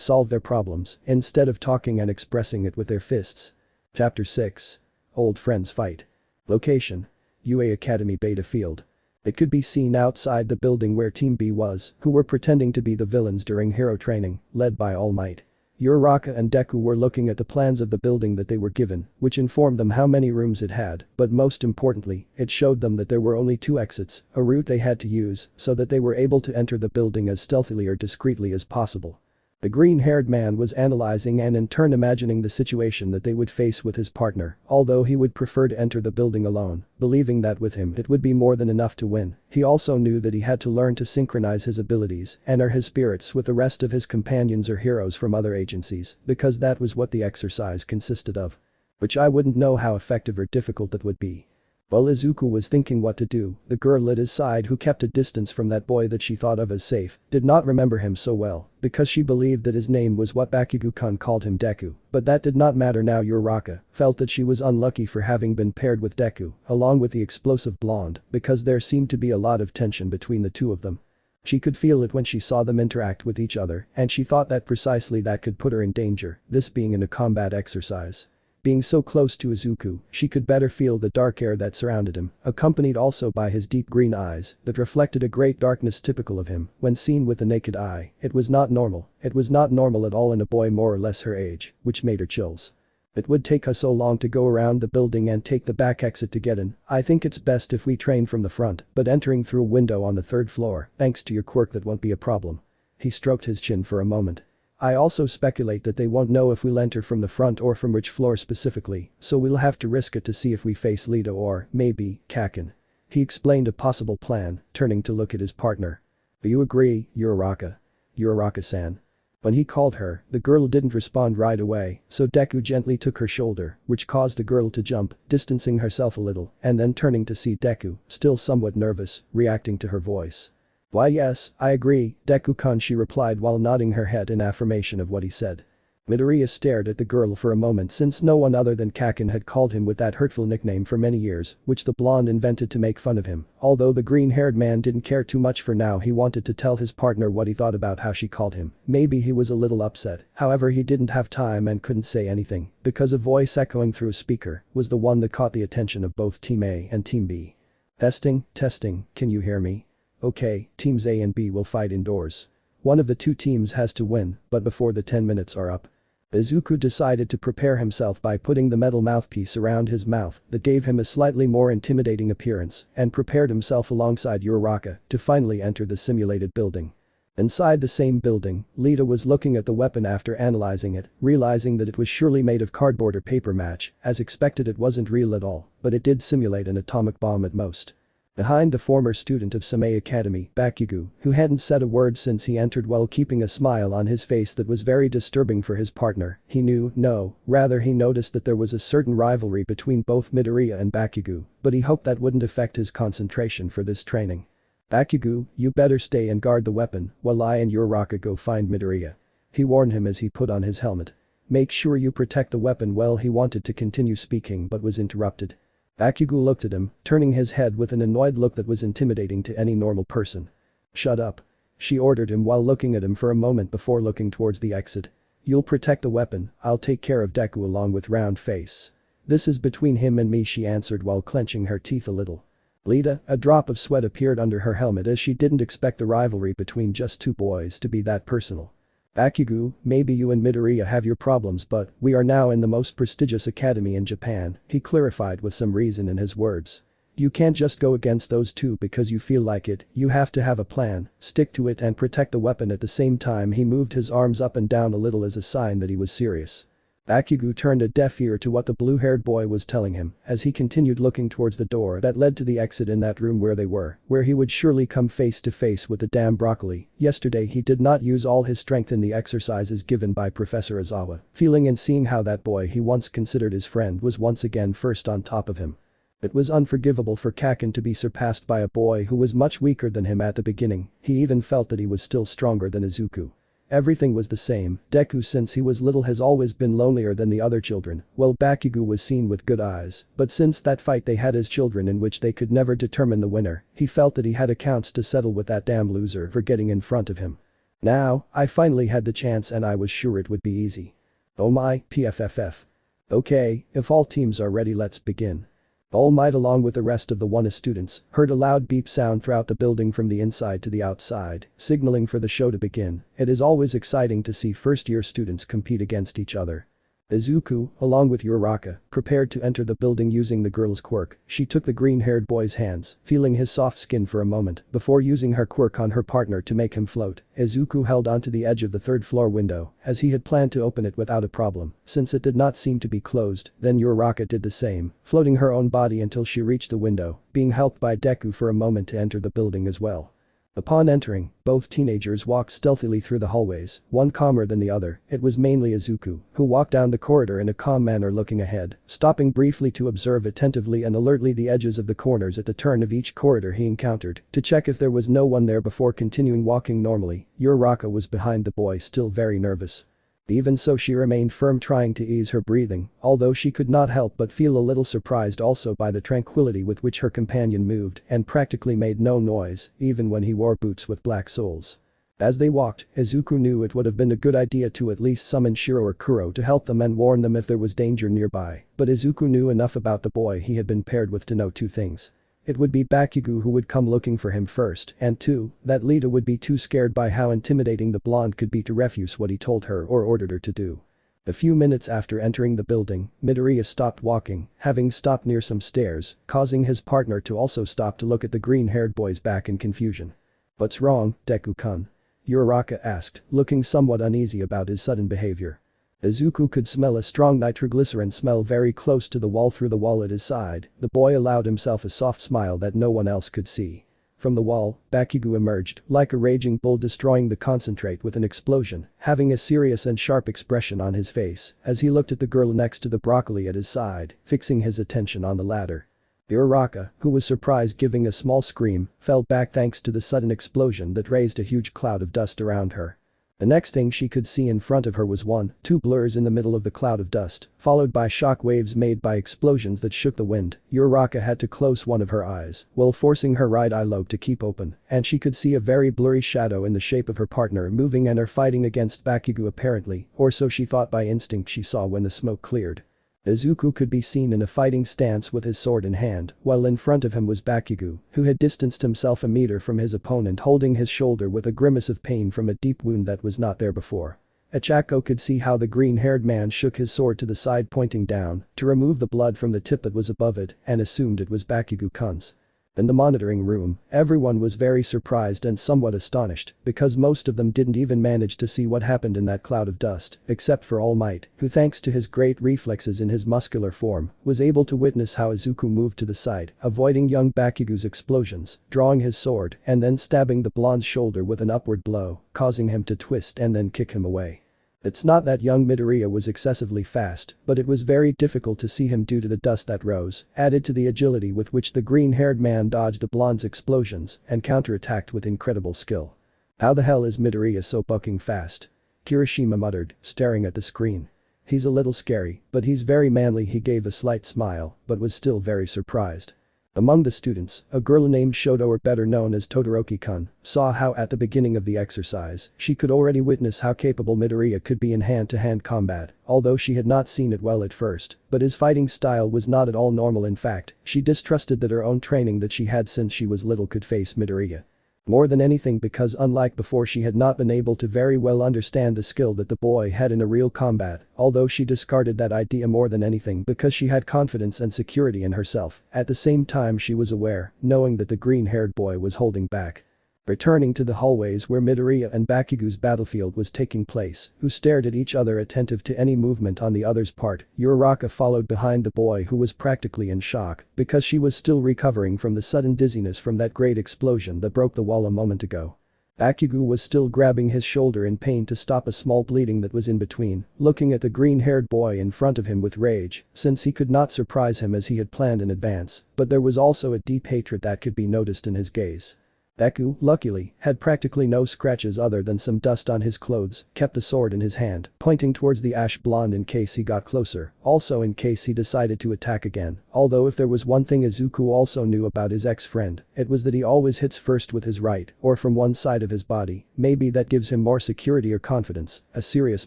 solve their problems, instead of talking and expressing it with their fists. Chapter 6. Old Friends Fight. Location. UA Academy Beta Field. It could be seen outside the building where Team B was, who were pretending to be the villains during hero training, led by All Might. Uraraka and Deku were looking at the plans of the building that they were given, which informed them how many rooms it had, but most importantly, it showed them that there were only 2 exits, a route they had to use, so that they were able to enter the building as stealthily or discreetly as possible. The green-haired man was analyzing and in turn imagining the situation that they would face with his partner, although he would prefer to enter the building alone, believing that with him it would be more than enough to win. He also knew that he had to learn to synchronize his abilities and his spirits with the rest of his companions or heroes from other agencies, because that was what the exercise consisted of. Which I wouldn't know how effective or difficult that would be. While Izuku was thinking what to do, the girl at his side, who kept a distance from that boy that she thought of as safe, did not remember him so well, because she believed that his name was what Bakugo-kun called him, Deku, but that did not matter now. Uraraka felt that she was unlucky for having been paired with Deku, along with the explosive blonde, because there seemed to be a lot of tension between the two of them. She could feel it when she saw them interact with each other, and she thought that precisely that could put her in danger, this being in a combat exercise. Being so close to Izuku, she could better feel the dark air that surrounded him, accompanied also by his deep green eyes that reflected a great darkness typical of him when seen with the naked eye. It was not normal. It was not normal at all in a boy more or less her age, which made her chills. It would take us so long to go around the building and take the back exit to get in. I think it's best if we train from the front, but entering through a window on the 3rd floor, thanks to your quirk, that won't be a problem. He stroked his chin for a moment. I also speculate that they won't know if we'll enter from the front or from which floor specifically, so we'll have to risk it to see if we face Lita or, maybe, Kaken. He explained a possible plan, turning to look at his partner. Do you agree, Uraraka? Uraraka-san. When he called her, the girl didn't respond right away, so Deku gently took her shoulder, which caused the girl to jump, distancing herself a little, and then turning to see Deku, still somewhat nervous, reacting to her voice. Why yes, I agree, Deku-kun, she replied while nodding her head in affirmation of what he said. Midoriya stared at the girl for a moment since no one other than Kaken had called him with that hurtful nickname for many years, which the blonde invented to make fun of him. Although the green-haired man didn't care too much for now, he wanted to tell his partner what he thought about how she called him. Maybe he was a little upset, however he didn't have time and couldn't say anything, because a voice echoing through a speaker was the one that caught the attention of both Team A and Team B. Testing, can you hear me? Okay, Teams A and B will fight indoors. One of the two teams has to win, but before the 10 minutes are up. Izuku decided to prepare himself by putting the metal mouthpiece around his mouth that gave him a slightly more intimidating appearance and prepared himself alongside Uraraka to finally enter the simulated building. Inside the same building, Lita was looking at the weapon after analyzing it, realizing that it was surely made of cardboard or paper mache. As expected, it wasn't real at all, but it did simulate an atomic bomb at most. Behind the former student of Seiya Academy, Bakugo, who hadn't said a word since he entered while keeping a smile on his face that was very disturbing for his partner, he noticed that there was a certain rivalry between both Midoriya and Bakugo, but he hoped that wouldn't affect his concentration for this training. Bakugo, you better stay and guard the weapon while I and Uraraka go find Midoriya. He warned him as he put on his helmet. Make sure you protect the weapon. Well, he wanted to continue speaking but was interrupted. Bakugo looked at him, turning his head with an annoyed look that was intimidating to any normal person. Shut up. She ordered him while looking at him for a moment before looking towards the exit. You'll protect the weapon, I'll take care of Deku along with round face. This is between him and me, she answered while clenching her teeth a little. Lita, a drop of sweat appeared under her helmet as she didn't expect the rivalry between just two boys to be that personal. Bakugo, maybe you and Midoriya have your problems, but we are now in the most prestigious academy in Japan, he clarified with some reason in his words. You can't just go against those two because you feel like it, you have to have a plan, stick to it and protect the weapon. At the same time, he moved his arms up and down a little as a sign that he was serious. Bakugo turned a deaf ear to what the blue-haired boy was telling him as he continued looking towards the door that led to the exit in that room where they were, where he would surely come face to face with the damn broccoli. Yesterday he did not use all his strength in the exercises given by Professor Aizawa, feeling and seeing how that boy he once considered his friend was once again first on top of him. It was unforgivable for Kaken to be surpassed by a boy who was much weaker than him at the beginning. He even felt that he was still stronger than Izuku. Everything was the same. Deku, since he was little, has always been lonelier than the other children. Well, Bakugo was seen with good eyes, but since that fight they had as children in which they could never determine the winner, he felt that he had accounts to settle with that damn loser for getting in front of him. Now, I finally had the chance and I was sure it would be easy. Oh my, PFFF. Okay, if all teams are ready, let's begin. Almight along with the rest of the ONESHOT students heard a loud beep sound throughout the building from the inside to the outside, signaling for the show to begin. It is always exciting to see first-year students compete against each other. Izuku, along with Uraraka, prepared to enter the building using the girl's quirk. She took the green-haired boy's hands, feeling his soft skin for a moment before using her quirk on her partner to make him float. Izuku held onto the edge of the third-floor window as he had planned to open it without a problem, since it did not seem to be closed. Then Uraraka did the same, floating her own body until she reached the window, being helped by Deku for a moment to enter the building as well. Upon entering, both teenagers walked stealthily through the hallways, one calmer than the other. It was mainly Izuku, who walked down the corridor in a calm manner, looking ahead, stopping briefly to observe attentively and alertly the edges of the corners at the turn of each corridor he encountered, to check if there was no one there before continuing walking normally. Uraraka was behind the boy, still very nervous. Even so, she remained firm, trying to ease her breathing, although she could not help but feel a little surprised also by the tranquility with which her companion moved and practically made no noise, even when he wore boots with black soles. As they walked, Izuku knew it would have been a good idea to at least summon Shiro or Kuro to help them and warn them if there was danger nearby, but Izuku knew enough about the boy he had been paired with to know two things. It would be Bakugo who would come looking for him first, and two, that Lita would be too scared by how intimidating the blonde could be to refuse what he told her or ordered her to do. A few minutes after entering the building, Midoriya stopped walking, having stopped near some stairs, causing his partner to also stop to look at the green-haired boy's back in confusion. What's wrong, Deku-kun? Uraraka asked, looking somewhat uneasy about his sudden behavior. Izuku could smell a strong nitroglycerin smell very close to the wall through the wall at his side. The boy allowed himself a soft smile that no one else could see. From the wall, Bakugo emerged, like a raging bull destroying the concentrate with an explosion, having a serious and sharp expression on his face as he looked at the girl next to the broccoli at his side, fixing his attention on the latter. Uraraka, who was surprised giving a small scream, fell back thanks to the sudden explosion that raised a huge cloud of dust around her. The next thing she could see in front of her was two blurs in the middle of the cloud of dust, followed by shock waves made by explosions that shook the wind. Uraraka had to close one of her eyes, while forcing her right eye lobe to keep open, and she could see a very blurry shadow in the shape of her partner moving and her fighting against Bakugo apparently, or so she thought by instinct she saw when the smoke cleared. Izuku could be seen in a fighting stance with his sword in hand, while in front of him was Bakugo, who had distanced himself a meter from his opponent holding his shoulder with a grimace of pain from a deep wound that was not there before. Achako could see how the green-haired man shook his sword to the side pointing down to remove the blood from the tip that was above it and assumed it was Bakugo-kun's. In the monitoring room, everyone was very surprised and somewhat astonished because most of them didn't even manage to see what happened in that cloud of dust, except for Almight, who thanks to his great reflexes in his muscular form, was able to witness how Izuku moved to the side, avoiding young Bakugo's explosions, drawing his sword and then stabbing the blonde's shoulder with an upward blow, causing him to twist and then kick him away. It's not that young Midoriya was excessively fast, but it was very difficult to see him due to the dust that rose, added to the agility with which the green-haired man dodged the blonde's explosions and counterattacked with incredible skill. How the hell is Midoriya so bucking fast? Kirishima muttered, staring at the screen. He's a little scary, but he's very manly. He gave a slight smile, but was still very surprised. Among the students, a girl named Shoto, or better known as Todoroki-kun, saw how at the beginning of the exercise, she could already witness how capable Midoriya could be in hand-to-hand combat, although she had not seen it well at first, but his fighting style was not at all normal. In fact, she distrusted that her own training that she had since she was little could face Midoriya. More than anything because unlike before she had not been able to very well understand the skill that the boy had in a real combat, although she discarded that idea more than anything because she had confidence and security in herself. At the same time she was aware, knowing that the green-haired boy was holding back. Returning to the hallways where Midoriya and Bakugo's battlefield was taking place, who stared at each other attentive to any movement on the other's part, Uraraka followed behind the boy who was practically in shock because she was still recovering from the sudden dizziness from that great explosion that broke the wall a moment ago. Bakugo was still grabbing his shoulder in pain to stop a small bleeding that was in between, looking at the green-haired boy in front of him with rage, since he could not surprise him as he had planned in advance, but there was also a deep hatred that could be noticed in his gaze. Deku, luckily, had practically no scratches other than some dust on his clothes, kept the sword in his hand, pointing towards the ash blonde in case he got closer, also in case he decided to attack again, although if there was one thing Izuku also knew about his ex-friend, it was that he always hits first with his right, or from one side of his body, maybe that gives him more security or confidence, a serious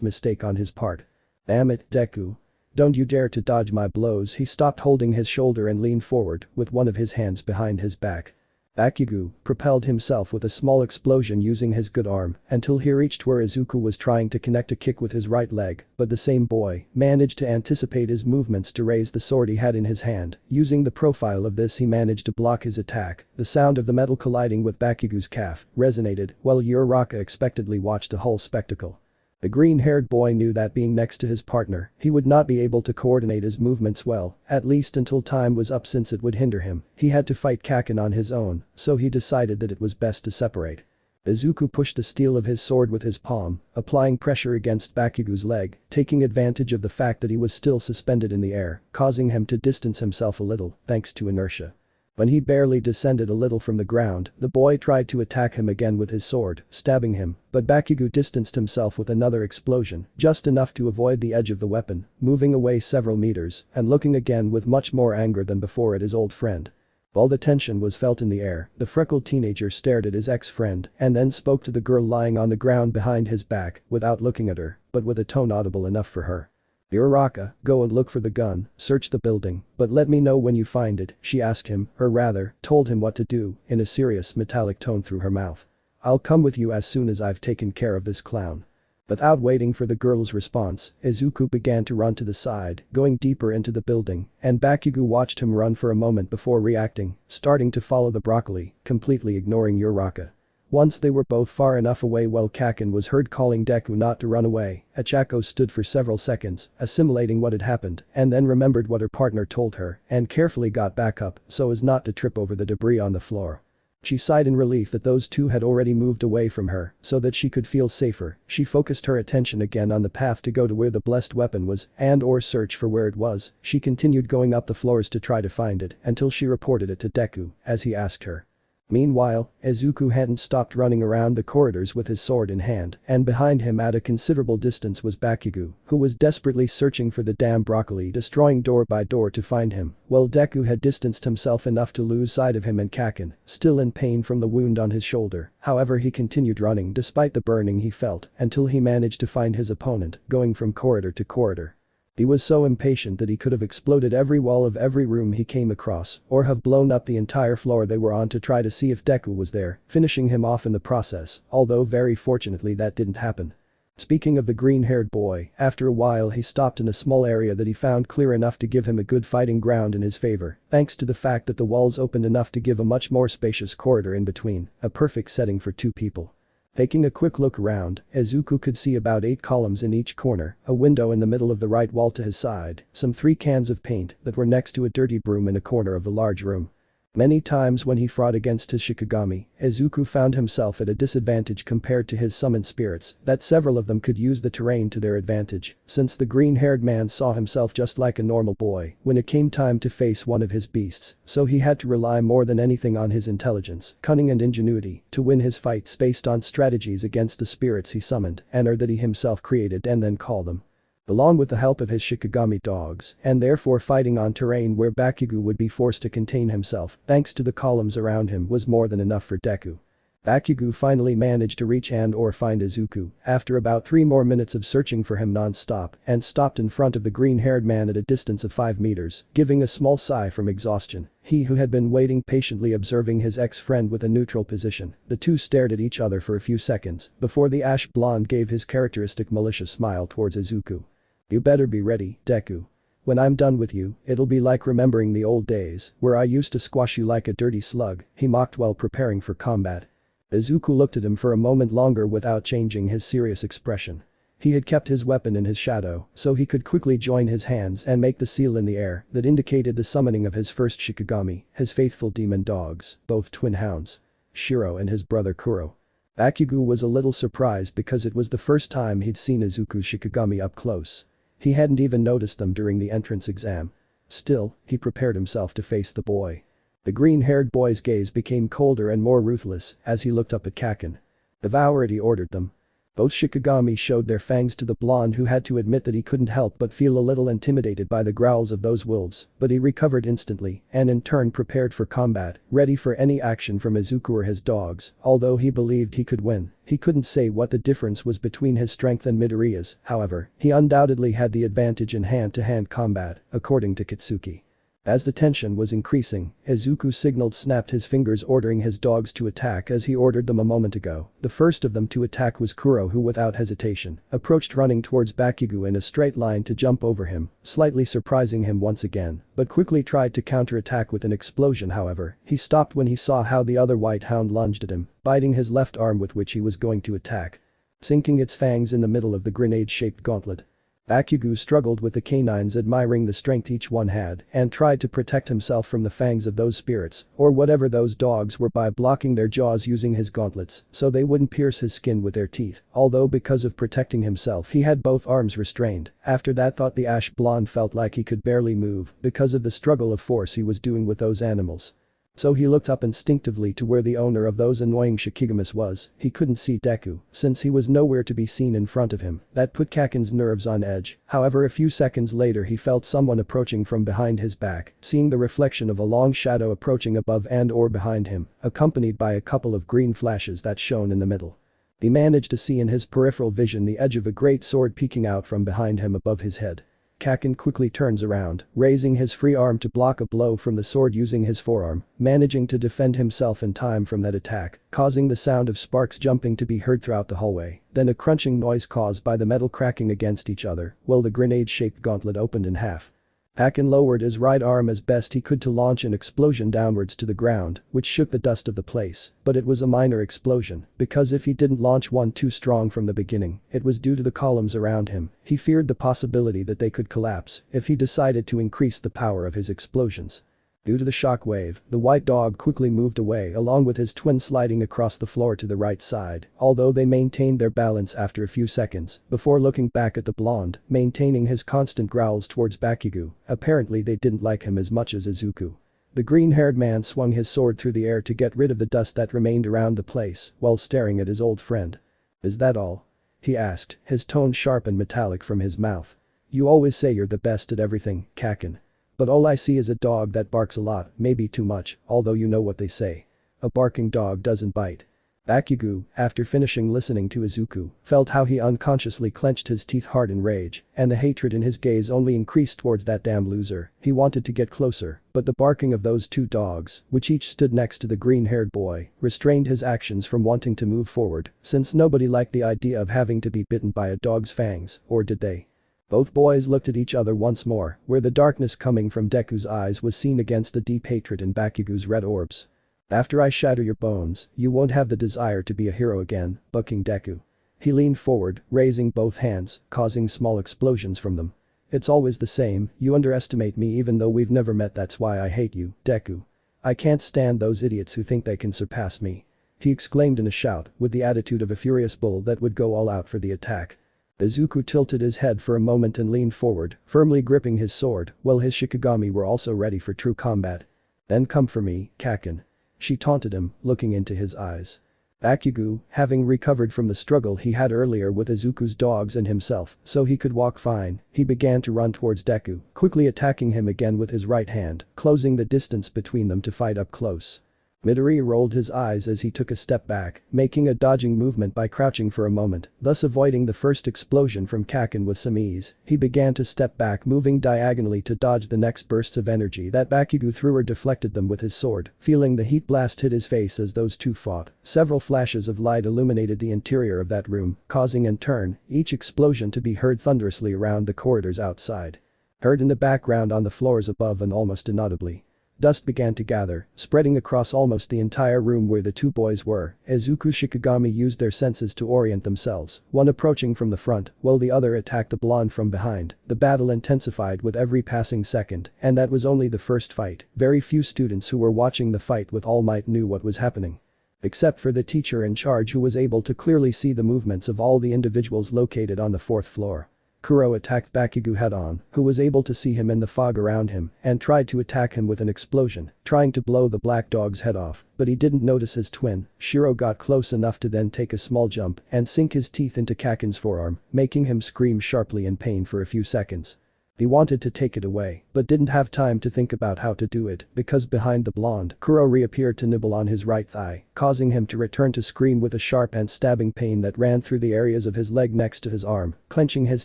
mistake on his part. Damn it, Deku. Don't you dare to dodge my blows. He stopped holding his shoulder and leaned forward, with one of his hands behind his back. Bakugo propelled himself with a small explosion using his good arm until he reached where Izuku was trying to connect a kick with his right leg, but the same boy managed to anticipate his movements to raise the sword he had in his hand. Using the profile of this he managed to block his attack. The sound of the metal colliding with Bakugo's calf resonated while Uraraka expectantly watched the whole spectacle. The green-haired boy knew that being next to his partner, he would not be able to coordinate his movements well, at least until time was up since it would hinder him. He had to fight Kaken on his own, so he decided that it was best to separate. Izuku pushed the steel of his sword with his palm, applying pressure against Bakugo's leg, taking advantage of the fact that he was still suspended in the air, causing him to distance himself a little, thanks to inertia. When he barely descended a little from the ground, the boy tried to attack him again with his sword, stabbing him, but Bakugo distanced himself with another explosion, just enough to avoid the edge of the weapon, moving away several meters and looking again with much more anger than before at his old friend. While the tension was felt in the air, the freckled teenager stared at his ex-friend and then spoke to the girl lying on the ground behind his back without looking at her, but with a tone audible enough for her. Uraraka, go and look for the gun, search the building, but let me know when you find it, she asked him, or rather, told him what to do, in a serious metallic tone through her mouth. I'll come with you as soon as I've taken care of this clown. Without waiting for the girl's response, Izuku began to run to the side, going deeper into the building, and Bakugo watched him run for a moment before reacting, starting to follow the broccoli, completely ignoring Uraraka. Once they were both far enough away while Kaken was heard calling Deku not to run away, Achako stood for several seconds, assimilating what had happened, and then remembered what her partner told her, and carefully got back up so as not to trip over the debris on the floor. She sighed in relief that those two had already moved away from her so that she could feel safer. She focused her attention again on the path to go to where the blessed weapon was and/or search for where it was. She continued going up the floors to try to find it until she reported it to Deku as he asked her. Meanwhile, Izuku hadn't stopped running around the corridors with his sword in hand, and behind him at a considerable distance was Bakugo, who was desperately searching for the damn broccoli, destroying door by door to find him, while Deku had distanced himself enough to lose sight of him and Kakin, still in pain from the wound on his shoulder. However, he continued running despite the burning he felt until he managed to find his opponent, going from corridor to corridor. He was so impatient that he could have exploded every wall of every room he came across or have blown up the entire floor they were on to try to see if Deku was there, finishing him off in the process, although very fortunately that didn't happen. Speaking of the green-haired boy, after a while he stopped in a small area that he found clear enough to give him a good fighting ground in his favor, thanks to the fact that the walls opened enough to give a much more spacious corridor in between, a perfect setting for two people. Taking a quick look around, Izuku could see about 8 columns in each corner, a window in the middle of the right wall to his side, some 3 cans of paint that were next to a dirty broom in a corner of the large room. Many times when he fought against his Shikigami, Izuku found himself at a disadvantage compared to his summoned spirits, that several of them could use the terrain to their advantage, since the green-haired man saw himself just like a normal boy when it came time to face one of his beasts, so he had to rely more than anything on his intelligence, cunning and ingenuity to win his fights based on strategies against the spirits he summoned and or that he himself created and then called them. Along with the help of his Shikigami dogs, and therefore fighting on terrain where Bakugo would be forced to contain himself thanks to the columns around him was more than enough for Deku. Bakugo finally managed to reach and or find Izuku after about 3 more minutes of searching for him non-stop and stopped in front of the green-haired man at a distance of 5 meters, giving a small sigh from exhaustion. He who had been waiting patiently observing his ex-friend with a neutral position, the two stared at each other for a few seconds before the ash blonde gave his characteristic malicious smile towards Izuku. "You better be ready, Deku. When I'm done with you, it'll be like remembering the old days where I used to squash you like a dirty slug," he mocked while preparing for combat. Izuku looked at him for a moment longer without changing his serious expression. He had kept his weapon in his shadow, so he could quickly join his hands and make the seal in the air that indicated the summoning of his first Shikigami, his faithful demon dogs, both twin hounds. Shiro and his brother Kuro. Bakugo was a little surprised because it was the first time he'd seen Izuku's Shikigami up close. He hadn't even noticed them during the entrance exam. Still, he prepared himself to face the boy. The green-haired boy's gaze became colder and more ruthless as he looked up at Kakin. "Devour it," he ordered them. Both Shikigami showed their fangs to the blonde who had to admit that he couldn't help but feel a little intimidated by the growls of those wolves, but he recovered instantly and in turn prepared for combat, ready for any action from Izuku or his dogs. Although he believed he could win, he couldn't say what the difference was between his strength and Midoriya's. However, he undoubtedly had the advantage in hand-to-hand combat, according to Kitsuki. As the tension was increasing, Izuku signaled, snapped his fingers ordering his dogs to attack as he ordered them a moment ago. The first of them to attack was Kuro, who without hesitation approached running towards Bakugo in a straight line to jump over him, slightly surprising him once again, but quickly tried to counterattack with an explosion. However, he stopped when he saw how the other white hound lunged at him, biting his left arm with which he was going to attack, sinking its fangs in the middle of the grenade-shaped gauntlet. Bakugo struggled with the canines, admiring the strength each one had, and tried to protect himself from the fangs of those spirits, or whatever those dogs were, by blocking their jaws using his gauntlets so they wouldn't pierce his skin with their teeth, although because of protecting himself he had both arms restrained. After that thought, the ash blonde felt like he could barely move because of the struggle of force he was doing with those animals. So he looked up instinctively to where the owner of those annoying Shikigamis was. He couldn't see Deku, since he was nowhere to be seen in front of him. That put Kakin's nerves on edge. However, a few seconds later he felt someone approaching from behind his back, seeing the reflection of a long shadow approaching above and or behind him, accompanied by a couple of green flashes that shone in the middle. He managed to see in his peripheral vision the edge of a great sword peeking out from behind him above his head. Kakin quickly turns around, raising his free arm to block a blow from the sword using his forearm, managing to defend himself in time from that attack, causing the sound of sparks jumping to be heard throughout the hallway, then a crunching noise caused by the metal cracking against each other, while the grenade-shaped gauntlet opened in half. Kakin lowered his right arm as best he could to launch an explosion downwards to the ground, which shook the dust of the place, but it was a minor explosion, because if he didn't launch one too strong from the beginning, it was due to the columns around him. He feared the possibility that they could collapse if he decided to increase the power of his explosions. Due to the shockwave, the white dog quickly moved away along with his twin sliding across the floor to the right side, although they maintained their balance after a few seconds, before looking back at the blonde, maintaining his constant growls towards Bakugo. Apparently they didn't like him as much as Izuku. The green-haired man swung his sword through the air to get rid of the dust that remained around the place, while staring at his old friend. "Is that all?" he asked, his tone sharp and metallic from his mouth. "You always say you're the best at everything, Kakin. But all I see is a dog that barks a lot, maybe too much, although you know what they say. A barking dog doesn't bite." Bakugo, after finishing listening to Izuku, felt how he unconsciously clenched his teeth hard in rage, and the hatred in his gaze only increased towards that damn loser. He wanted to get closer, but the barking of those two dogs, which each stood next to the green-haired boy, restrained his actions from wanting to move forward, since nobody liked the idea of having to be bitten by a dog's fangs, or did they? Both boys looked at each other once more, where the darkness coming from Deku's eyes was seen against the deep hatred in Bakugo's red orbs. "After I shatter your bones, you won't have the desire to be a hero again, bucking Deku." He leaned forward, raising both hands, causing small explosions from them. "It's always the same, you underestimate me even though we've never met, that's why I hate you, Deku. I can't stand those idiots who think they can surpass me." He exclaimed in a shout, with the attitude of a furious bull that would go all out for the attack. Izuku tilted his head for a moment and leaned forward, firmly gripping his sword, while his Shikigami were also ready for true combat. "Then come for me, Kakin." She taunted him, looking into his eyes. Bakugo, having recovered from the struggle he had earlier with Izuku's dogs and himself so he could walk fine, he began to run towards Deku, quickly attacking him again with his right hand, closing the distance between them to fight up close. Midoriya rolled his eyes as he took a step back, making a dodging movement by crouching for a moment, thus avoiding the first explosion from Kakin with some ease. He began to step back, moving diagonally to dodge the next bursts of energy that Bakugo threw or deflected them with his sword, feeling the heat blast hit his face as those two fought. Several flashes of light illuminated the interior of that room, causing in turn, each explosion to be heard thunderously around the corridors outside. Heard in the background on the floors above and almost inaudibly. Dust began to gather, spreading across almost the entire room where the two boys were. Izuku's Shikigami used their senses to orient themselves, one approaching from the front, while the other attacked the blonde from behind. The battle intensified with every passing second, and that was only the first fight. Very few students who were watching the fight with All Might knew what was happening. Except for the teacher in charge, who was able to clearly see the movements of all the individuals located on the fourth floor. Kuro attacked Bakugo head-on, who was able to see him in the fog around him, and tried to attack him with an explosion, trying to blow the black dog's head off, but he didn't notice his twin. Shiro got close enough to then take a small jump and sink his teeth into Kakin's forearm, making him scream sharply in pain for a few seconds. He wanted to take it away, but didn't have time to think about how to do it because behind the blonde, Kuro reappeared to nibble on his right thigh, causing him to return to scream with a sharp and stabbing pain that ran through the areas of his leg next to his arm, clenching his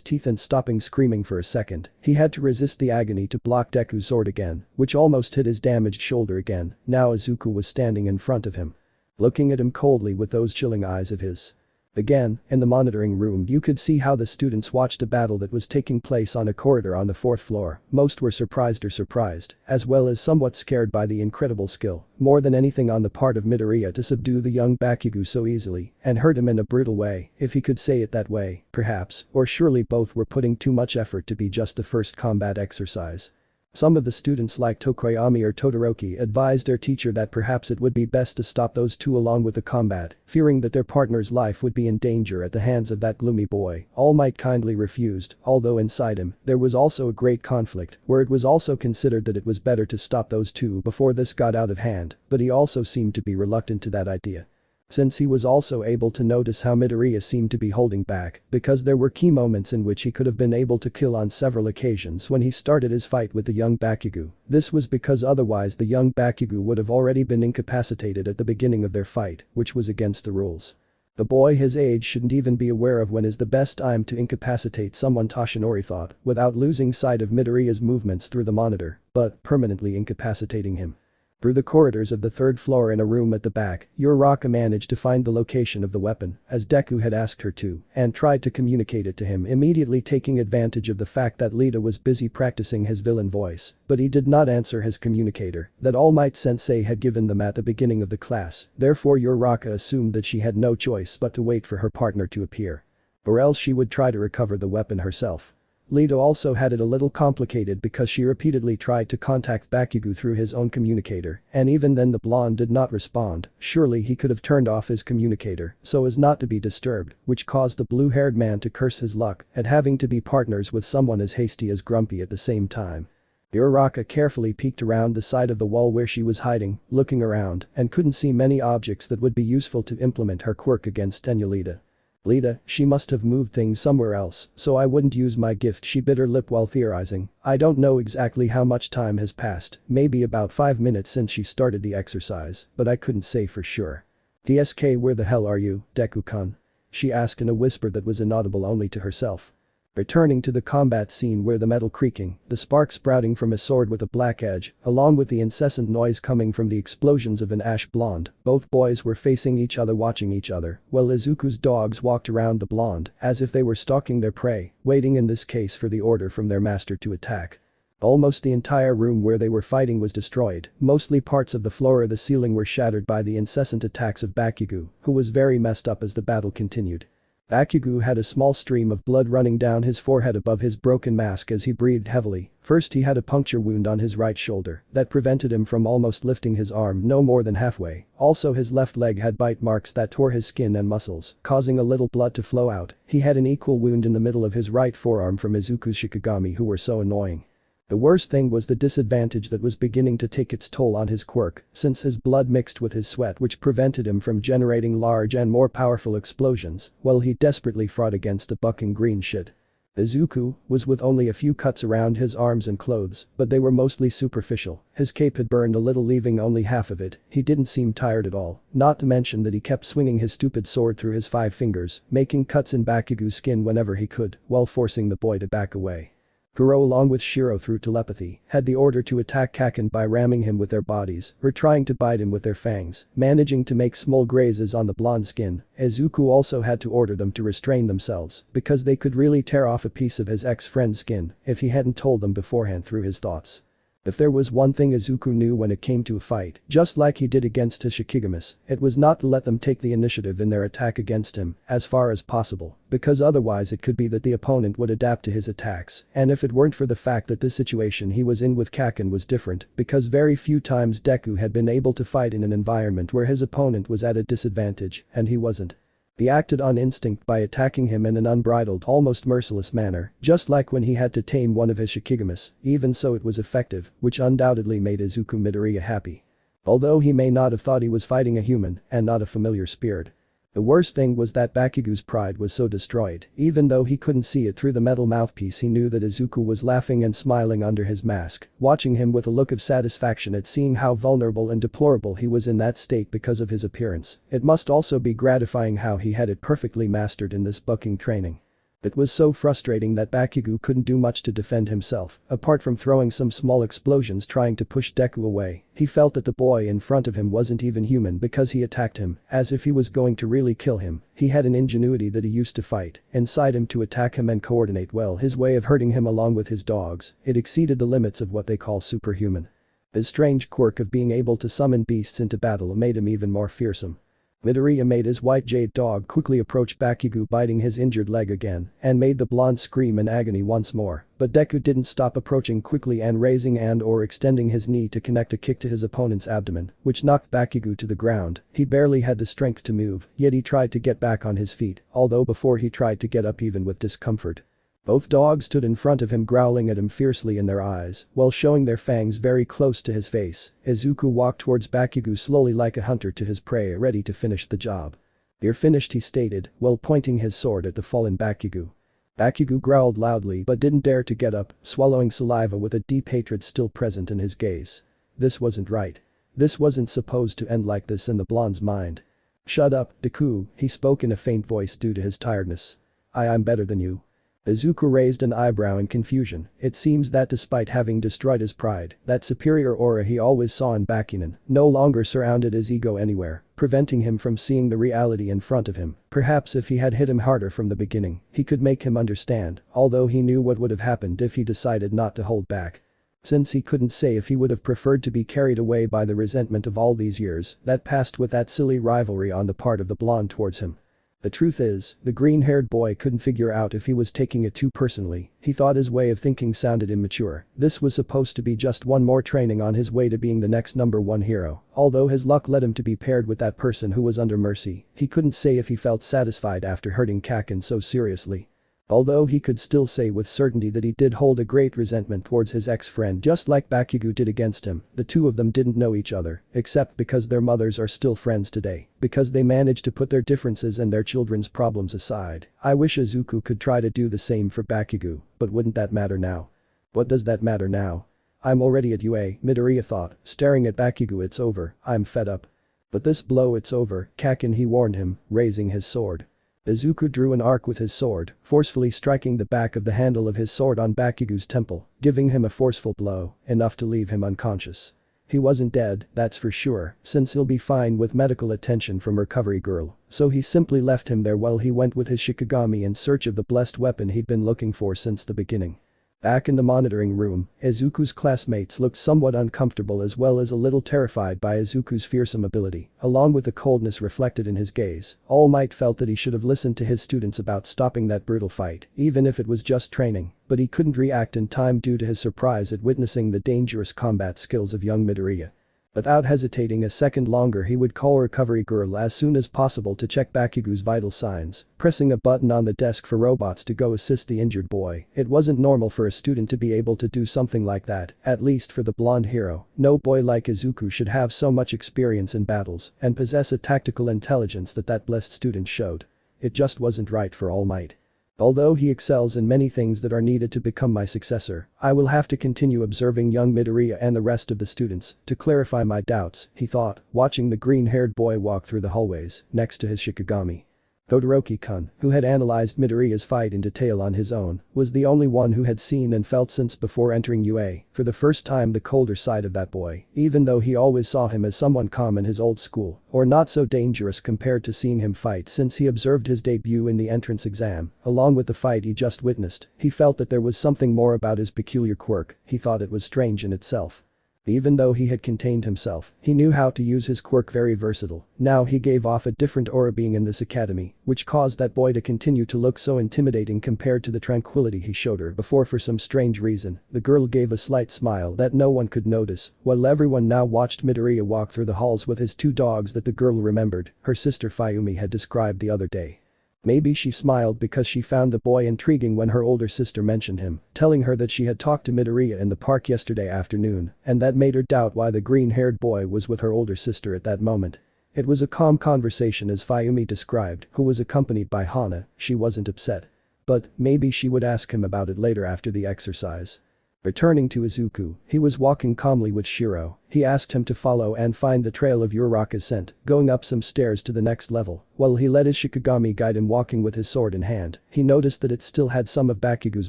teeth and stopping screaming for a second. He had to resist the agony to block Deku's sword again, which almost hit his damaged shoulder again. Now Izuku was standing in front of him, looking at him coldly with those chilling eyes of his. Again, in the monitoring room you could see how the students watched a battle that was taking place on a corridor on the fourth floor. Most were surprised, as well as somewhat scared by the incredible skill, more than anything on the part of Midoriya, to subdue the young Bakugo so easily and hurt him in a brutal way, if he could say it that way, perhaps, or surely both were putting too much effort to be just the first combat exercise. Some of the students like Tokoyami or Todoroki advised their teacher that perhaps it would be best to stop those two along with the combat, fearing that their partner's life would be in danger at the hands of that gloomy boy. All Might kindly refused, although inside him, there was also a great conflict, where it was also considered that it was better to stop those two before this got out of hand, but he also seemed to be reluctant to that idea. Since he was also able to notice how Midoriya seemed to be holding back, because there were key moments in which he could have been able to kill on several occasions when he started his fight with the young Bakugo. This was because otherwise the young Bakugo would have already been incapacitated at the beginning of their fight, which was against the rules. The boy his age shouldn't even be aware of when is the best time to incapacitate someone, Toshinori thought, without losing sight of Midoriya's movements through the monitor, but permanently incapacitating him. Through the corridors of the third floor in a room at the back, Uraraka managed to find the location of the weapon, as Deku had asked her to, and tried to communicate it to him, immediately taking advantage of the fact that Lita was busy practicing his villain voice, but he did not answer his communicator that All Might Sensei had given them at the beginning of the class. Therefore Uraraka assumed that she had no choice but to wait for her partner to appear. Or else she would try to recover the weapon herself. Lita also had it a little complicated because she repeatedly tried to contact Bakugo through his own communicator, and even then the blonde did not respond. Surely he could have turned off his communicator so as not to be disturbed, which caused the blue-haired man to curse his luck at having to be partners with someone as hasty as Grumpy at the same time. Uraraka carefully peeked around the side of the wall where she was hiding, looking around, and couldn't see many objects that would be useful to implement her quirk against Lita. Lita, she must have moved things somewhere else, so I wouldn't use my gift, she bit her lip while theorizing. I don't know exactly how much time has passed, maybe about 5 minutes since she started the exercise, but I couldn't say for sure. DSK, where the hell are you, Deku-kun? She asked in a whisper that was inaudible only to herself. Returning to the combat scene where the metal creaking, the spark sprouting from a sword with a black edge, along with the incessant noise coming from the explosions of an ash blonde, both boys were facing each other watching each other, while Izuku's dogs walked around the blonde as if they were stalking their prey, waiting in this case for the order from their master to attack. Almost the entire room where they were fighting was destroyed, mostly parts of the floor or the ceiling were shattered by the incessant attacks of Bakugo, who was very messed up as the battle continued. Bakugo had a small stream of blood running down his forehead above his broken mask as he breathed heavily. First he had a puncture wound on his right shoulder that prevented him from almost lifting his arm no more than halfway. Also his left leg had bite marks that tore his skin and muscles, causing a little blood to flow out. He had an equal wound in the middle of his right forearm from Izuku's Shikigami who were so annoying. The worst thing was the disadvantage that was beginning to take its toll on his quirk, since his blood mixed with his sweat which prevented him from generating large and more powerful explosions, while he desperately fought against the bucking green shit. Izuku was with only a few cuts around his arms and clothes, but they were mostly superficial. His cape had burned a little leaving only half of it. He didn't seem tired at all, not to mention that he kept swinging his stupid sword through his 5 fingers, making cuts in Bakugo's skin whenever he could, while forcing the boy to back away. Kuro along with Shiro through telepathy had the order to attack Kaken by ramming him with their bodies or trying to bite him with their fangs, managing to make small grazes on the blonde skin. Izuku also had to order them to restrain themselves because they could really tear off a piece of his ex-friend's skin if he hadn't told them beforehand through his thoughts. If there was one thing Izuku knew when it came to a fight, just like he did against his Shikigamis, it was not to let them take the initiative in their attack against him as far as possible, because otherwise it could be that the opponent would adapt to his attacks, and if it weren't for the fact that this situation he was in with Kaken was different, because very few times Deku had been able to fight in an environment where his opponent was at a disadvantage, and he wasn't. He acted on instinct by attacking him in an unbridled, almost merciless manner, just like when he had to tame one of his Shikigamis. Even so it was effective, which undoubtedly made Izuku Midoriya happy. Although he may not have thought he was fighting a human and not a familiar spirit. The worst thing was that Bakugo's pride was so destroyed, even though he couldn't see it through the metal mouthpiece. He knew that Izuku was laughing and smiling under his mask, watching him with a look of satisfaction at seeing how vulnerable and deplorable he was in that state because of his appearance. It must also be gratifying how he had it perfectly mastered in this bucking training. It was so frustrating that Bakugo couldn't do much to defend himself, apart from throwing some small explosions trying to push Deku away. He felt that the boy in front of him wasn't even human because he attacked him, as if he was going to really kill him. He had an ingenuity that he used to fight inside him to attack him and coordinate well his way of hurting him along with his dogs. It exceeded the limits of what they call superhuman. His strange quirk of being able to summon beasts into battle made him even more fearsome. Midoriya made his white jade dog quickly approach Bakugo biting his injured leg again and made the blonde scream in agony once more, but Deku didn't stop approaching quickly and raising and/or extending his knee to connect a kick to his opponent's abdomen, which knocked Bakugo to the ground. He barely had the strength to move, yet he tried to get back on his feet, although before he tried to get up even with discomfort. Both dogs stood in front of him growling at him fiercely in their eyes while showing their fangs very close to his face. Izuku walked towards Bakugo slowly like a hunter to his prey ready to finish the job. "You're finished," he stated while pointing his sword at the fallen Bakugo. Bakugo growled loudly but didn't dare to get up, swallowing saliva with a deep hatred still present in his gaze. This wasn't right. This wasn't supposed to end like this in the blonde's mind. "Shut up, Deku," he spoke in a faint voice due to his tiredness. I'm better than you." Izuku raised an eyebrow in confusion. It seems that despite having destroyed his pride, that superior aura he always saw in Bakunin no longer surrounded his ego anywhere, preventing him from seeing the reality in front of him. Perhaps if he had hit him harder from the beginning, he could make him understand, although he knew what would have happened if he decided not to hold back. Since he couldn't say if he would have preferred to be carried away by the resentment of all these years that passed with that silly rivalry on the part of the blonde towards him. The truth is, the green-haired boy couldn't figure out if he was taking it too personally. He thought his way of thinking sounded immature. This was supposed to be just one more training on his way to being the next #1 hero. Although his luck led him to be paired with that person who was under mercy, he couldn't say if he felt satisfied after hurting Kaken so seriously. Although he could still say with certainty that he did hold a great resentment towards his ex-friend just like Bakugo did against him, the two of them didn't know each other, except because their mothers are still friends today, because they managed to put their differences and their children's problems aside. I wish Izuku could try to do the same for Bakugo, but wouldn't that matter now? What does that matter now? I'm already at UA, Midoriya thought, staring at Bakugo. It's over, I'm fed up. But this blow it's over, Kaken, he warned him, raising his sword. Izuku drew an arc with his sword, forcefully striking the back of the handle of his sword on Bakugo's temple, giving him a forceful blow, enough to leave him unconscious. He wasn't dead, that's for sure, since he'll be fine with medical attention from Recovery Girl, so he simply left him there while he went with his Shikigami in search of the blessed weapon he'd been looking for since the beginning. Back in the monitoring room, Izuku's classmates looked somewhat uncomfortable as well as a little terrified by Izuku's fearsome ability, along with the coldness reflected in his gaze. Almight felt that he should have listened to his students about stopping that brutal fight, even if it was just training, but he couldn't react in time due to his surprise at witnessing the dangerous combat skills of young Midoriya. Without hesitating a second longer, he would call Recovery Girl as soon as possible to check Bakugo's vital signs, pressing a button on the desk for robots to go assist the injured boy. It wasn't normal for a student to be able to do something like that, at least for the blonde hero. No boy like Izuku should have so much experience in battles and possess a tactical intelligence that blessed student showed. It just wasn't right for Almight. Although he excels in many things that are needed to become my successor, I will have to continue observing young Midoriya and the rest of the students to clarify my doubts, he thought, watching the green-haired boy walk through the hallways next to his Shikigami. Todoroki-kun, who had analyzed Midoriya's fight in detail on his own, was the only one who had seen and felt since before entering UA, for the first time, the colder side of that boy, even though he always saw him as someone calm in his old school, or not so dangerous compared to seeing him fight since he observed his debut in the entrance exam. Along with the fight he just witnessed, he felt that there was something more about his peculiar quirk. He thought it was strange in itself. Even though he had contained himself, he knew how to use his quirk, very versatile. Now he gave off a different aura being in this academy, which caused that boy to continue to look so intimidating compared to the tranquility he showed her before. For some strange reason, the girl gave a slight smile that no one could notice, while everyone now watched Midoriya walk through the halls with his two dogs that the girl remembered her sister Fayumi had described the other day. Maybe she smiled because she found the boy intriguing when her older sister mentioned him, telling her that she had talked to Midoriya in the park yesterday afternoon, and that made her doubt why the green-haired boy was with her older sister at that moment. It was a calm conversation as Fayumi described, who was accompanied by Hana. She wasn't upset. But maybe she would ask him about it later after the exercise. Returning to Izuku, he was walking calmly with Shiro. He asked him to follow and find the trail of Uraraka's scent, going up some stairs to the next level. While he let his Shikigami guide him walking with his sword in hand, he noticed that it still had some of Bakugo's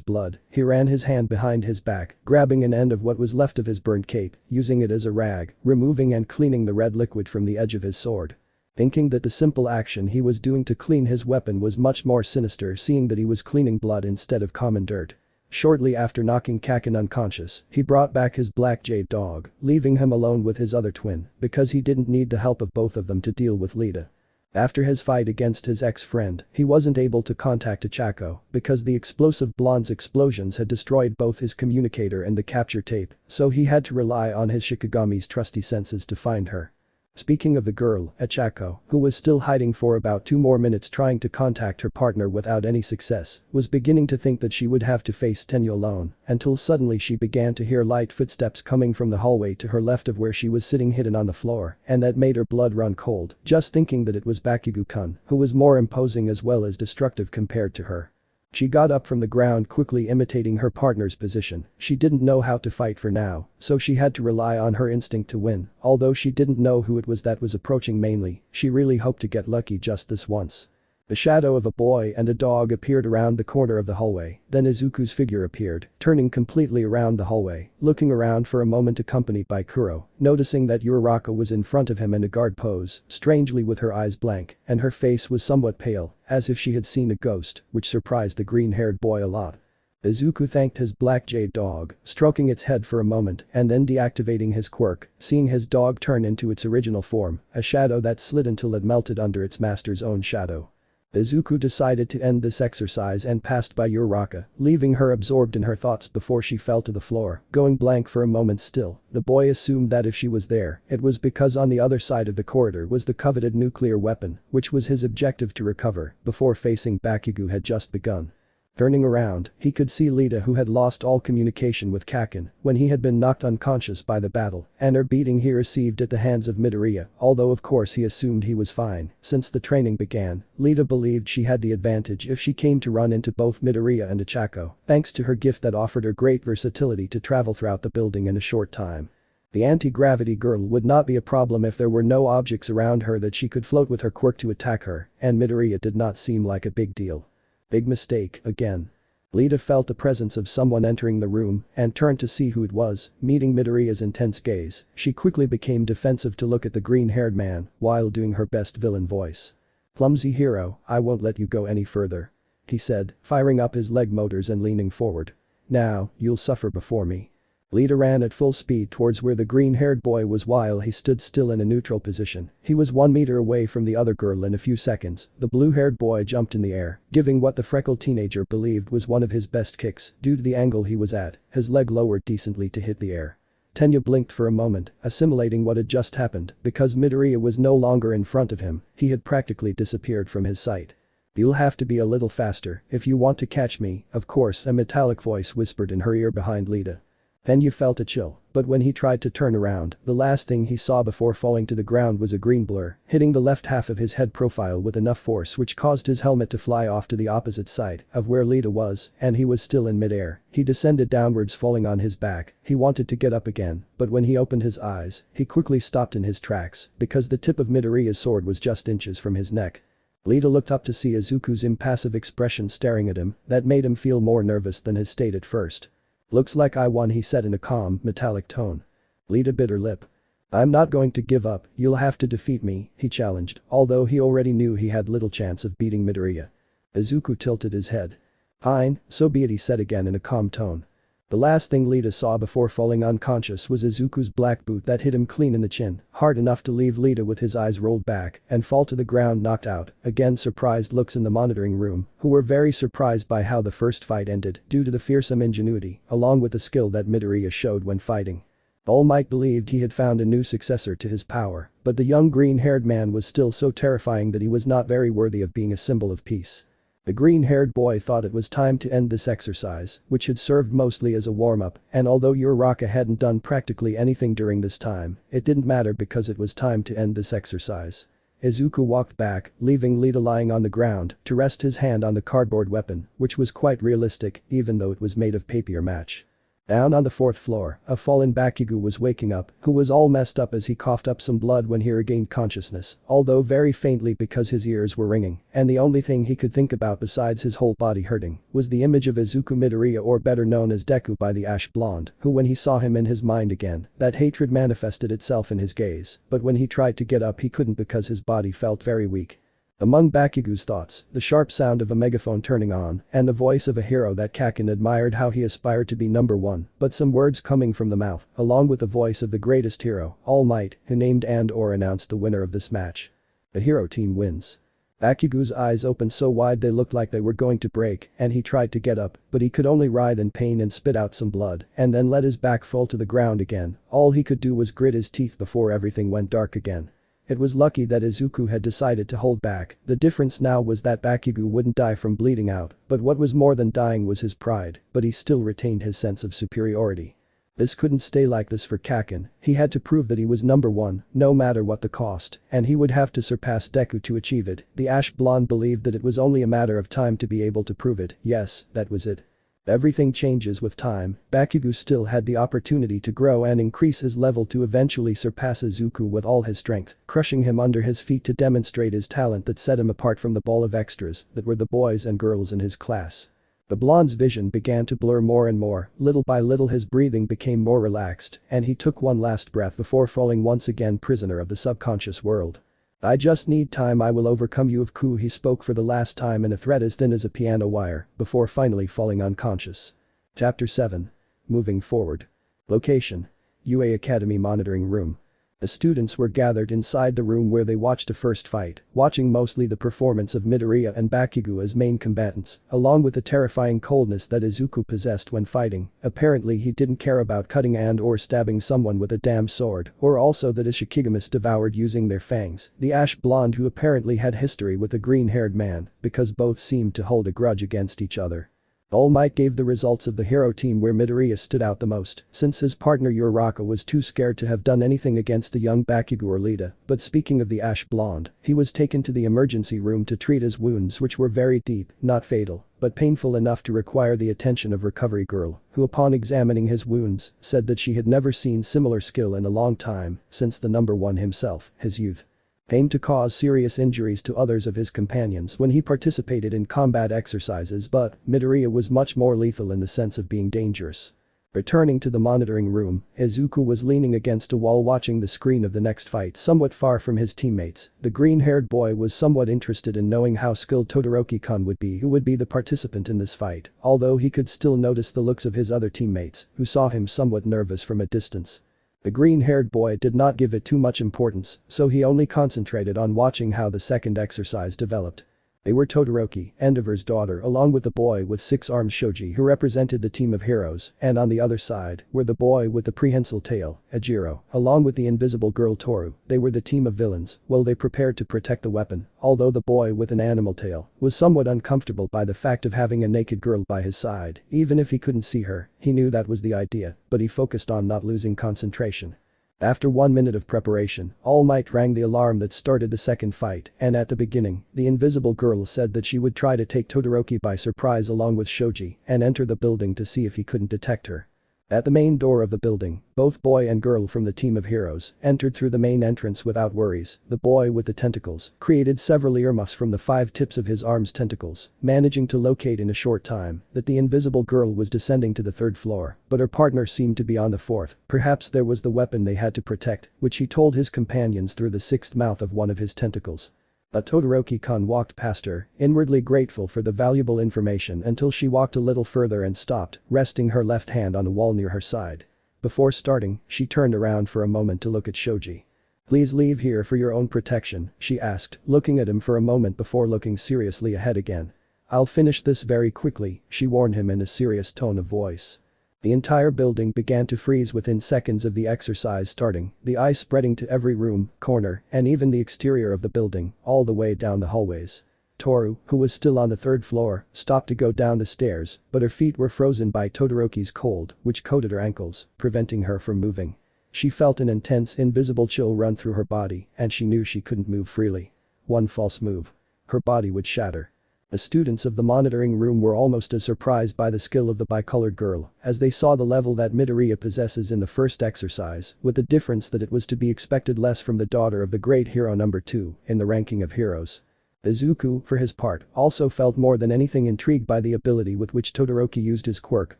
blood. He ran his hand behind his back, grabbing an end of what was left of his burned cape, using it as a rag, removing and cleaning the red liquid from the edge of his sword. Thinking that the simple action he was doing to clean his weapon was much more sinister, seeing that he was cleaning blood instead of common dirt. Shortly after knocking Kaken unconscious, he brought back his black Jade dog, leaving him alone with his other twin, because he didn't need the help of both of them to deal with Lita. After his fight against his ex-friend, he wasn't able to contact Ochako because the explosive blonde's explosions had destroyed both his communicator and the capture tape, so he had to rely on his Shikigami's trusty senses to find her. Speaking of the girl, Ochako, who was still hiding for about 2 more minutes trying to contact her partner without any success, was beginning to think that she would have to face Tenyo alone, until suddenly she began to hear light footsteps coming from the hallway to her left of where she was sitting hidden on the floor, and that made her blood run cold, just thinking that it was Bakugo-kun, who was more imposing as well as destructive compared to her. She got up from the ground quickly, imitating her partner's position. She didn't know how to fight for now, so she had to rely on her instinct to win. Although she didn't know who it was that was approaching mainly, she really hoped to get lucky just this once. The shadow of a boy and a dog appeared around the corner of the hallway, then Izuku's figure appeared, turning completely around the hallway, looking around for a moment accompanied by Kuro, noticing that Uraraka was in front of him in a guard pose, strangely with her eyes blank, and her face was somewhat pale, as if she had seen a ghost, which surprised the green-haired boy a lot. Izuku thanked his black Jade dog, stroking its head for a moment and then deactivating his quirk, seeing his dog turn into its original form, a shadow that slid until it melted under its master's own shadow. Izuku decided to end this exercise and passed by Uraraka, leaving her absorbed in her thoughts before she fell to the floor, going blank for a moment still. The boy assumed that if she was there, it was because on the other side of the corridor was the coveted nuclear weapon, which was his objective to recover, before facing Bakugo had just begun. Turning around, he could see Lita, who had lost all communication with Kaken when he had been knocked unconscious by the battle, and her beating he received at the hands of Midoriya, although of course he assumed he was fine. Since the training began, Lita believed she had the advantage if she came to run into both Midoriya and Ichako, thanks to her gift that offered her great versatility to travel throughout the building in a short time. The anti-gravity girl would not be a problem if there were no objects around her that she could float with her quirk to attack her, and Midoriya did not seem like a big deal. Big mistake, again. Lita felt the presence of someone entering the room and turned to see who it was. Meeting Midoriya's intense gaze, she quickly became defensive to look at the green-haired man while doing her best villain voice. "Clumsy hero, I won't let you go any further," he said, firing up his leg motors and leaning forward. "Now, you'll suffer before me." Lita ran at full speed towards where the green-haired boy was while he stood still in a neutral position. He was 1 meter away from the other girl in a few seconds. The blue-haired boy jumped in the air, giving what the freckled teenager believed was one of his best kicks due to the angle he was at, his leg lowered decently to hit the air. Tenya blinked for a moment, assimilating what had just happened, because Midoriya was no longer in front of him, he had practically disappeared from his sight. "You'll have to be a little faster if you want to catch me, of course," a metallic voice whispered in her ear behind Lita. Tenya felt a chill, but when he tried to turn around, the last thing he saw before falling to the ground was a green blur, hitting the left half of his head profile with enough force which caused his helmet to fly off to the opposite side of where Lita was, and he was still in midair. He descended downwards, falling on his back. He wanted to get up again, but when he opened his eyes, he quickly stopped in his tracks because the tip of Midoriya's sword was just inches from his neck. Lita looked up to see Izuku's impassive expression staring at him. That made him feel more nervous than his state at first. "Looks like I won," he said in a calm, metallic tone. Lita bit her lip. "I'm not going to give up, you'll have to defeat me," he challenged, although he already knew he had little chance of beating Midoriya. Izuku tilted his head. "Fine, so be it," he said again in a calm tone. The last thing Lita saw before falling unconscious was Izuku's black boot that hit him clean in the chin, hard enough to leave Lita with his eyes rolled back and fall to the ground knocked out. Again, surprised looks in the monitoring room, who were very surprised by how the first fight ended due to the fearsome ingenuity along with the skill that Midoriya showed when fighting. Almight believed he had found a new successor to his power, but the young green-haired man was still so terrifying that he was not very worthy of being a symbol of peace. The green-haired boy thought it was time to end this exercise, which had served mostly as a warm-up, and although Uraraka hadn't done practically anything during this time, it didn't matter because it was time to end this exercise. Izuku walked back, leaving Lita lying on the ground to rest his hand on the cardboard weapon, which was quite realistic even though it was made of papier mâché. Down on the 4th floor, a fallen Bakugo was waking up, who was all messed up as he coughed up some blood when he regained consciousness, although very faintly because his ears were ringing, and the only thing he could think about besides his whole body hurting was the image of Izuku Midoriya, or better known as Deku by the Ash Blonde, who when he saw him in his mind again, that hatred manifested itself in his gaze, but when he tried to get up he couldn't because his body felt very weak. Among Bakugo's thoughts, the sharp sound of a megaphone turning on and the voice of a hero that Kaken admired how he aspired to be number one, but some words coming from the mouth, along with the voice of the greatest hero, Almight, who named and/or announced the winner of this match. The hero team wins. Bakugo's eyes opened so wide they looked like they were going to break, and he tried to get up, but he could only writhe in pain and spit out some blood, and then let his back fall to the ground again. All he could do was grit his teeth before everything went dark again. It was lucky that Izuku had decided to hold back. The difference now was that Bakugo wouldn't die from bleeding out, but what was more than dying was his pride, but he still retained his sense of superiority. This couldn't stay like this for Kaken. He had to prove that he was number one, no matter what the cost, and he would have to surpass Deku to achieve it. The Ash Blonde believed that it was only a matter of time to be able to prove it. Yes, that was it. Everything changes with time. Bakugo still had the opportunity to grow and increase his level to eventually surpass Izuku with all his strength, crushing him under his feet to demonstrate his talent that set him apart from the ball of extras that were the boys and girls in his class. The blonde's vision began to blur more and more. Little by little his breathing became more relaxed, and he took one last breath before falling once again prisoner of the subconscious world. "I just need time, I will overcome you of Ku," he spoke for the last time in a threat as thin as a piano wire, before finally falling unconscious. Chapter 7. Moving forward. Location: UA Academy Monitoring Room. The students were gathered inside the room where they watched a first fight, watching mostly the performance of Midoriya and Bakugo as main combatants, along with the terrifying coldness that Izuku possessed when fighting. Apparently he didn't care about cutting and or stabbing someone with a damn sword, or also that his Shikigamis devoured using their fangs. The ash blonde who apparently had history with the green-haired man, because both seemed to hold a grudge against each other. Almight gave the results of the hero team where Midoriya stood out the most, since his partner Uraraka was too scared to have done anything against the young Bakugo or Lita. But speaking of the ash blonde, he was taken to the emergency room to treat his wounds, which were very deep, not fatal, but painful enough to require the attention of recovery girl, who upon examining his wounds, said that she had never seen similar skill in a long time, since the number one himself, his youth. Aimed to cause serious injuries to others of his companions when he participated in combat exercises, but Midoriya was much more lethal in the sense of being dangerous. Returning to the monitoring room, Izuku was leaning against a wall watching the screen of the next fight somewhat far from his teammates. The green-haired boy was somewhat interested in knowing how skilled Todoroki-kun would be, who would be the participant in this fight, although he could still notice the looks of his other teammates, who saw him somewhat nervous from a distance. The green-haired boy did not give it too much importance, so he only concentrated on watching how the second exercise developed. They were Todoroki, Endeavor's daughter, along with the boy with 6 arms Shoji, who represented the team of heroes, and on the other side were the boy with the prehensile tail, Ejiro, along with the invisible girl Toru. They were the team of villains, while they prepared to protect the weapon, although the boy with an animal tail was somewhat uncomfortable by the fact of having a naked girl by his side. Even if he couldn't see her, he knew that was the idea, but he focused on not losing concentration. After 1 minute of preparation, All Might rang the alarm that started the second fight, and at the beginning, the invisible girl said that she would try to take Todoroki by surprise along with Shoji and enter the building to see if he couldn't detect her. At the main door of the building, both boy and girl from the team of heroes entered through the main entrance without worries. The boy with the tentacles created several earmuffs from the 5 tips of his arm's tentacles, managing to locate in a short time that the invisible girl was descending to the 3rd floor, but her partner seemed to be on the 4th. Perhaps there was the weapon they had to protect, which he told his companions through the 6th mouth of one of his tentacles. But Todoroki-kun walked past her, inwardly grateful for the valuable information until she walked a little further and stopped, resting her left hand on a wall near her side. Before starting, she turned around for a moment to look at Shoji. "Please leave here for your own protection," she asked, looking at him for a moment before looking seriously ahead again. "I'll finish this very quickly," she warned him in a serious tone of voice. The entire building began to freeze within seconds of the exercise starting, the ice spreading to every room, corner, and even the exterior of the building, all the way down the hallways. Toru, who was still on the 3rd floor, stopped to go down the stairs, but her feet were frozen by Todoroki's cold, which coated her ankles, preventing her from moving. She felt an intense invisible chill run through her body, and she knew she couldn't move freely. One false move. Her body would shatter. The students of the monitoring room were almost as surprised by the skill of the bicolored girl as they saw the level that Midoriya possesses in the first exercise, with the difference that it was to be expected less from the daughter of the great hero number 2 in the ranking of heroes. Izuku, for his part, also felt more than anything intrigued by the ability with which Todoroki used his quirk.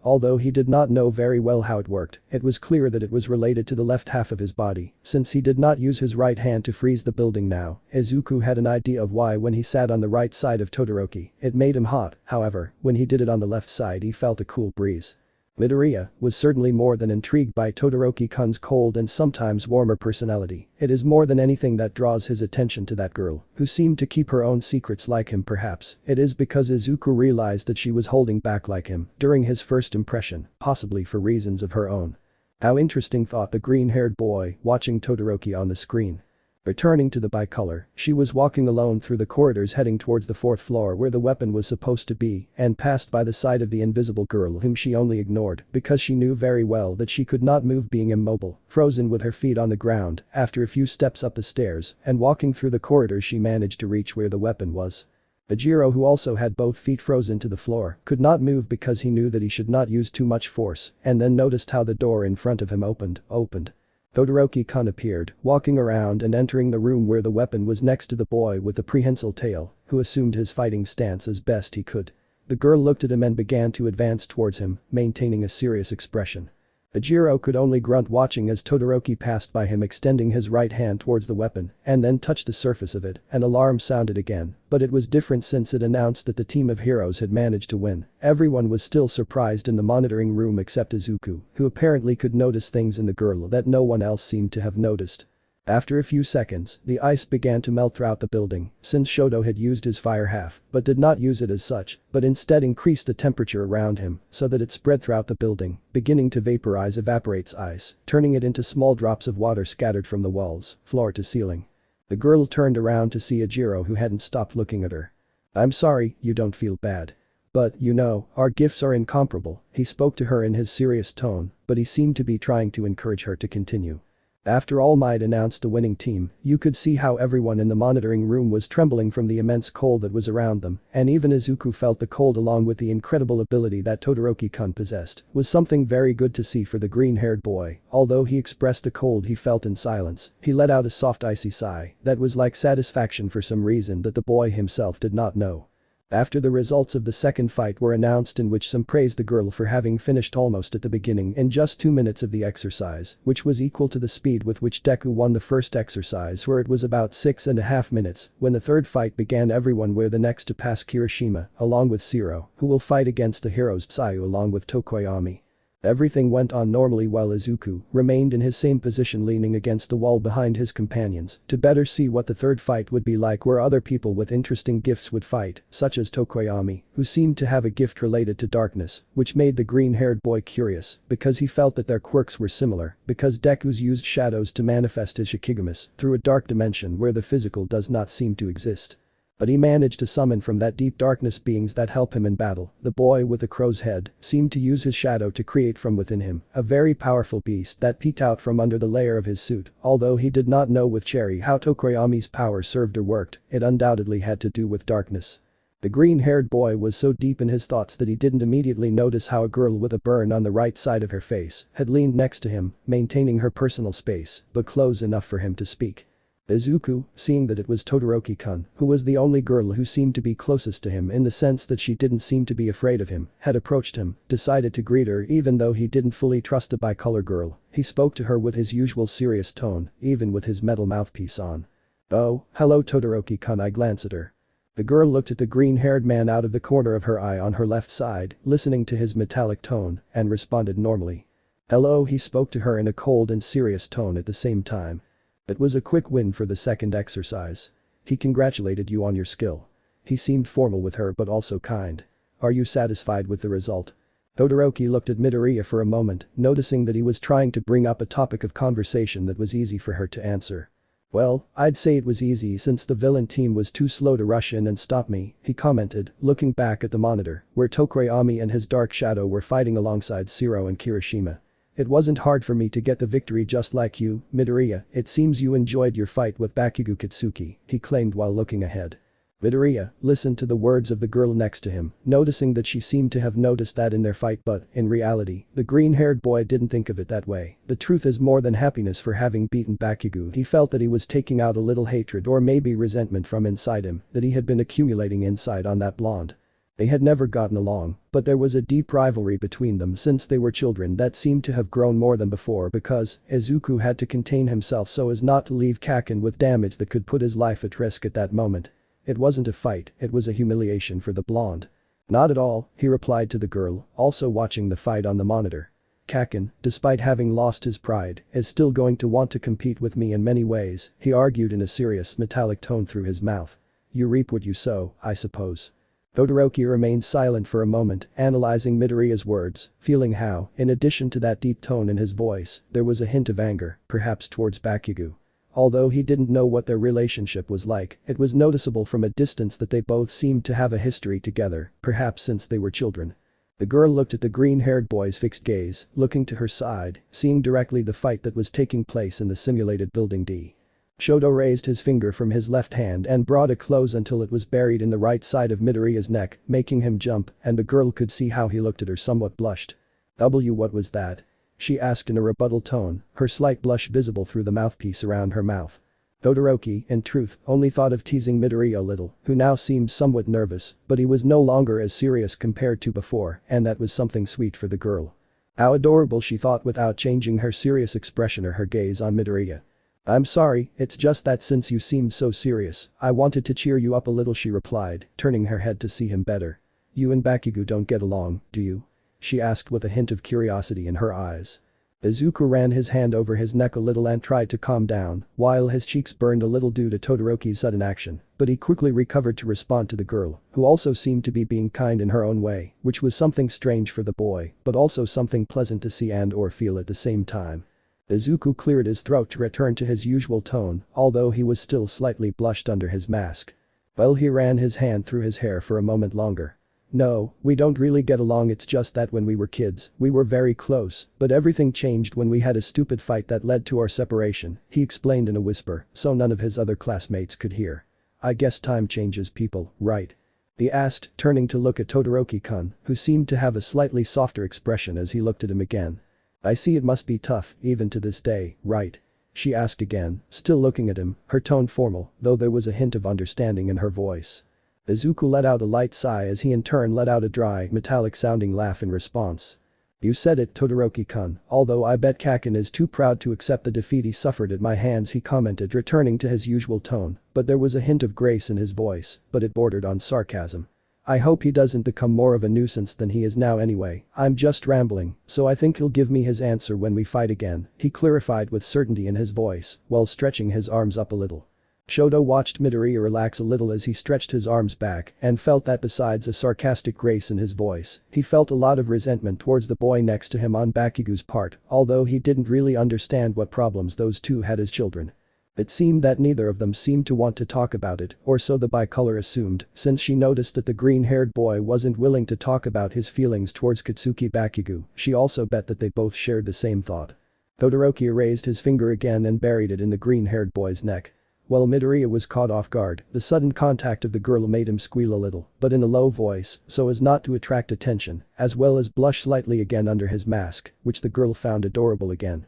Although he did not know very well how it worked, it was clear that it was related to the left half of his body, since he did not use his right hand to freeze the building now. Izuku had an idea of why when he sat on the right side of Todoroki, it made him hot. However, when he did it on the left side he felt a cool breeze. Midoriya was certainly more than intrigued by Todoroki-kun's cold and sometimes warmer personality. It is more than anything that draws his attention to that girl, who seemed to keep her own secrets like him. Perhaps it is because Izuku realized that she was holding back like him during his first impression, possibly for reasons of her own. How interesting, thought the green-haired boy, watching Todoroki on the screen. Returning to the bicolor, she was walking alone through the corridors heading towards the 4th floor where the weapon was supposed to be and passed by the side of the invisible girl whom she only ignored because she knew very well that she could not move, being immobile, frozen with her feet on the ground. After a few steps up the stairs and walking through the corridors she managed to reach where the weapon was. Ejiro, who also had both feet frozen to the floor, could not move because he knew that he should not use too much force and then noticed how the door in front of him opened. Todoroki-kun appeared, walking around and entering the room where the weapon was next to the boy with the prehensile tail, who assumed his fighting stance as best he could. The girl looked at him and began to advance towards him, maintaining a serious expression. Ejiro could only grunt watching as Todoroki passed by him, extending his right hand towards the weapon and then touched the surface of it. An alarm sounded again, but it was different since it announced that the team of heroes had managed to win. Everyone was still surprised in the monitoring room except Izuku, who apparently could notice things in the girl that no one else seemed to have noticed. After a few seconds, the ice began to melt throughout the building, since Shoto had used his fire half, but did not use it as such, but instead increased the temperature around him, so that it spread throughout the building, beginning to evaporates ice, turning it into small drops of water scattered from the walls, floor to ceiling. The girl turned around to see Ajiro, who hadn't stopped looking at her. "I'm sorry, you don't feel bad. But, you know, our gifts are incomparable." He spoke to her in his serious tone, but he seemed to be trying to encourage her to continue. After Almight announced the winning team, you could see how everyone in the monitoring room was trembling from the immense cold that was around them, and even Izuku felt the cold along with the incredible ability that Todoroki-kun possessed, was something very good to see for the green-haired boy. Although he expressed the cold he felt in silence, he let out a soft icy sigh that was like satisfaction for some reason that the boy himself did not know. After the results of the second fight were announced, in which some praised the girl for having finished almost at the beginning in just 2 minutes of the exercise, which was equal to the speed with which Deku won the first exercise, where it was about 6.5 minutes. When the third fight began, everyone were the next to pass Kirishima, along with Zero, who will fight against the heroes Tsuyu along with Tokoyami. Everything went on normally while Izuku remained in his same position, leaning against the wall behind his companions to better see what the third fight would be like, where other people with interesting gifts would fight, such as Tokoyami, who seemed to have a gift related to darkness, which made the green-haired boy curious because he felt that their quirks were similar, because Deku's used shadows to manifest his Shikigami through a dark dimension where the physical does not seem to exist. But he managed to summon from that deep darkness beings that help him in battle. The boy with the crow's head seemed to use his shadow to create from within him a very powerful beast that peeked out from under the layer of his suit. Although he did not know with Cherry how Tokoyami's power served or worked, it undoubtedly had to do with darkness. The green-haired boy was so deep in his thoughts that he didn't immediately notice how a girl with a burn on the right side of her face had leaned next to him, maintaining her personal space, but close enough for him to speak. Izuku, seeing that it was Todoroki-kun, who was the only girl who seemed to be closest to him in the sense that she didn't seem to be afraid of him, had approached him, decided to greet her even though he didn't fully trust the bicolor girl. He spoke to her with his usual serious tone, even with his metal mouthpiece on. "Oh, hello Todoroki-kun," I glanced at her. The girl looked at the green-haired man out of the corner of her eye on her left side, listening to his metallic tone, and responded normally. "Hello," he spoke to her in a cold and serious tone at the same time. It was a quick win for the second exercise. He congratulated you on your skill. He seemed formal with her but also kind. "Are you satisfied with the result?" Todoroki looked at Midoriya for a moment, noticing that he was trying to bring up a topic of conversation that was easy for her to answer. "Well, I'd say it was easy since the villain team was too slow to rush in and stop me," he commented, looking back at the monitor, where Tokoyami and his dark shadow were fighting alongside Zero and Kirishima. "It wasn't hard for me to get the victory just like you, Midoriya. It seems you enjoyed your fight with Bakugo Kitsuki," he claimed while looking ahead. Midoriya listened to the words of the girl next to him, noticing that she seemed to have noticed that in their fight, but, in reality, the green-haired boy didn't think of it that way. The truth is, more than happiness for having beaten Bakugo, he felt that he was taking out a little hatred or maybe resentment from inside him that he had been accumulating inside on that blonde. They had never gotten along, but there was a deep rivalry between them since they were children that seemed to have grown more than before because Izuku had to contain himself so as not to leave Kaken with damage that could put his life at risk at that moment. It wasn't a fight, it was a humiliation for the blonde. "Not at all," he replied to the girl, also watching the fight on the monitor. "Kaken, despite having lost his pride, is still going to want to compete with me in many ways," he argued in a serious metallic tone through his mouth. "You reap what you sow, I suppose." Todoroki remained silent for a moment, analyzing Midoriya's words, feeling how, in addition to that deep tone in his voice, there was a hint of anger, perhaps towards Bakugo. Although he didn't know what their relationship was like, it was noticeable from a distance that they both seemed to have a history together, perhaps since they were children. The girl looked at the green-haired boy's fixed gaze, looking to her side, seeing directly the fight that was taking place in the simulated building D. Shoto raised his finger from his left hand and brought it close until it was buried in the right side of Midoriya's neck, making him jump, and the girl could see how he looked at her, somewhat blushed. What was that?" she asked in a rebuttal tone, her slight blush visible through the mouthpiece around her mouth. Todoroki, in truth, only thought of teasing Midoriya a little, who now seemed somewhat nervous, but he was no longer as serious compared to before, and that was something sweet for the girl. How adorable, she thought without changing her serious expression or her gaze on Midoriya. "I'm sorry, it's just that since you seemed so serious, I wanted to cheer you up a little," she replied, turning her head to see him better. "You and Bakugo don't get along, do you?" she asked with a hint of curiosity in her eyes. Izuku ran his hand over his neck a little and tried to calm down, while his cheeks burned a little due to Todoroki's sudden action, but he quickly recovered to respond to the girl, who also seemed to be being kind in her own way, which was something strange for the boy, but also something pleasant to see and or feel at the same time. Izuku cleared his throat to return to his usual tone, although he was still slightly blushed under his mask. Well, he ran his hand through his hair for a moment longer. No, we don't really get along, it's just that when we were kids, we were very close, but everything changed when we had a stupid fight that led to our separation, he explained in a whisper, so none of his other classmates could hear. I guess time changes people, right? He asked, turning to look at Todoroki-kun, who seemed to have a slightly softer expression as he looked at him again. I see, it must be tough, even to this day, right? She asked again, still looking at him, her tone formal, though there was a hint of understanding in her voice. Izuku let out a light sigh as he in turn let out a dry, metallic-sounding laugh in response. You said it, Todoroki-kun, although I bet Kakin is too proud to accept the defeat he suffered at my hands, he commented, returning to his usual tone, but there was a hint of grace in his voice, but it bordered on sarcasm. I hope he doesn't become more of a nuisance than he is now anyway, I'm just rambling, so I think he'll give me his answer when we fight again, he clarified with certainty in his voice, while stretching his arms up a little. Shoto watched Midoriya relax a little as he stretched his arms back and felt that besides a sarcastic grace in his voice, he felt a lot of resentment towards the boy next to him on Bakugo's part, although he didn't really understand what problems those two had as children. It seemed that neither of them seemed to want to talk about it, or so the bicolor assumed, since she noticed that the green-haired boy wasn't willing to talk about his feelings towards Katsuki Bakugo. She also bet that they both shared the same thought. Todoroki raised his finger again and buried it in the green-haired boy's neck. While Midoriya was caught off guard, the sudden contact of the girl made him squeal a little, but in a low voice, so as not to attract attention, as well as blush slightly again under his mask, which the girl found adorable again.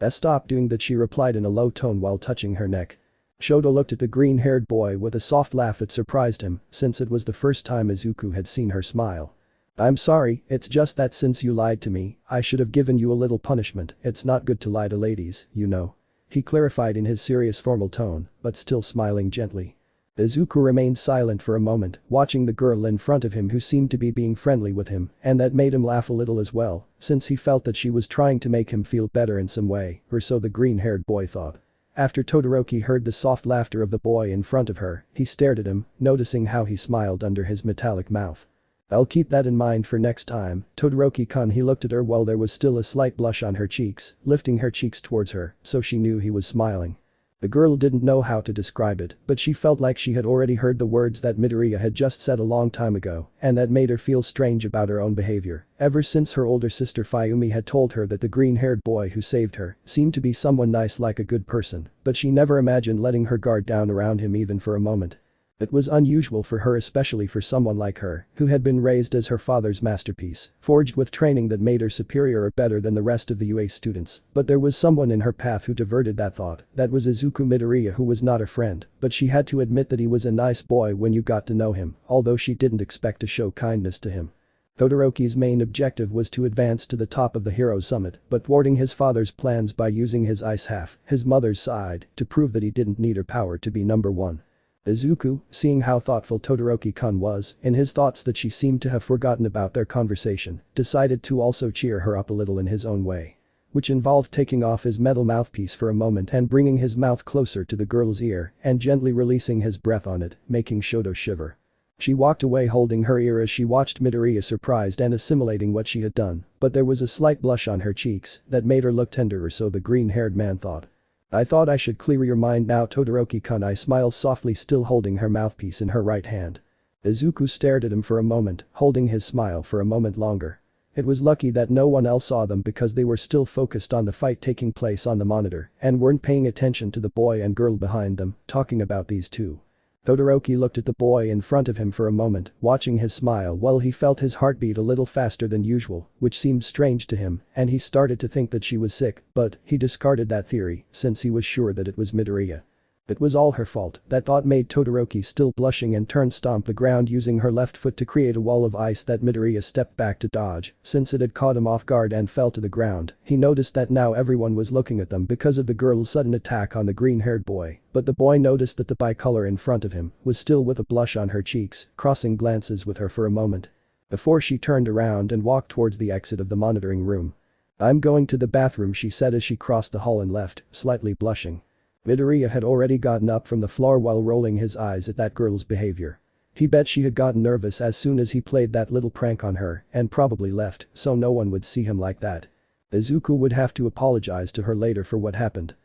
Stop doing that, she replied in a low tone while touching her neck. Shoto looked at the green-haired boy with a soft laugh that surprised him, since it was the first time Izuku had seen her smile. I'm sorry, it's just that since you lied to me, I should have given you a little punishment, it's not good to lie to ladies, you know. He clarified in his serious formal tone, but still smiling gently. Izuku remained silent for a moment, watching the girl in front of him who seemed to be being friendly with him, and that made him laugh a little as well, since he felt that she was trying to make him feel better in some way, or so the green-haired boy thought. After Todoroki heard the soft laughter of the boy in front of her, he stared at him, noticing how he smiled under his metallic mouth. I'll keep that in mind for next time, Todoroki-kun. He looked at her while there was still a slight blush on her cheeks, lifting her cheeks towards her, so she knew he was smiling. The girl didn't know how to describe it, but she felt like she had already heard the words that Midoriya had just said a long time ago, and that made her feel strange about her own behavior, ever since her older sister Fayumi had told her that the green-haired boy who saved her seemed to be someone nice, like a good person, but she never imagined letting her guard down around him even for a moment. It was unusual for her, especially for someone like her, who had been raised as her father's masterpiece, forged with training that made her superior or better than the rest of the UA students, but there was someone in her path who diverted that thought. That was Izuku Midoriya, who was not a friend, but she had to admit that he was a nice boy when you got to know him, although she didn't expect to show kindness to him. Todoroki's main objective was to advance to the top of the Hero Summit, but thwarting his father's plans by using his ice half, his mother's side, to prove that he didn't need her power to be number one. Izuku, seeing how thoughtful Todoroki-kun was, in his thoughts that she seemed to have forgotten about their conversation, decided to also cheer her up a little in his own way. Which involved taking off his metal mouthpiece for a moment and bringing his mouth closer to the girl's ear and gently releasing his breath on it, making Shoto shiver. She walked away holding her ear as she watched Midoriya surprised and assimilating what she had done, but there was a slight blush on her cheeks that made her look tender, or so the green-haired man thought. I thought I should clear your mind now, Todoroki-kun. I smiled softly, still holding her mouthpiece in her right hand. Izuku stared at him for a moment, holding his smile for a moment longer. It was lucky that no one else saw them because they were still focused on the fight taking place on the monitor and weren't paying attention to the boy and girl behind them, talking about these two. Todoroki looked at the boy in front of him for a moment, watching his smile while he felt his heartbeat a little faster than usual, which seemed strange to him, and he started to think that she was sick, but he discarded that theory since he was sure that it was Midoriya. It was all her fault. That thought made Todoroki still blushing and turn stomp the ground using her left foot to create a wall of ice that Midoriya stepped back to dodge, since it had caught him off guard and fell to the ground. He noticed that now everyone was looking at them because of the girl's sudden attack on the green-haired boy, but the boy noticed that the bicolor in front of him was still with a blush on her cheeks, crossing glances with her for a moment before she turned around and walked towards the exit of the monitoring room. I'm going to the bathroom, she said as she crossed the hall and left, slightly blushing. Midoriya had already gotten up from the floor while rolling his eyes at that girl's behavior. He bet she had gotten nervous as soon as he played that little prank on her and probably left so no one would see him like that. Izuku would have to apologize to her later for what happened.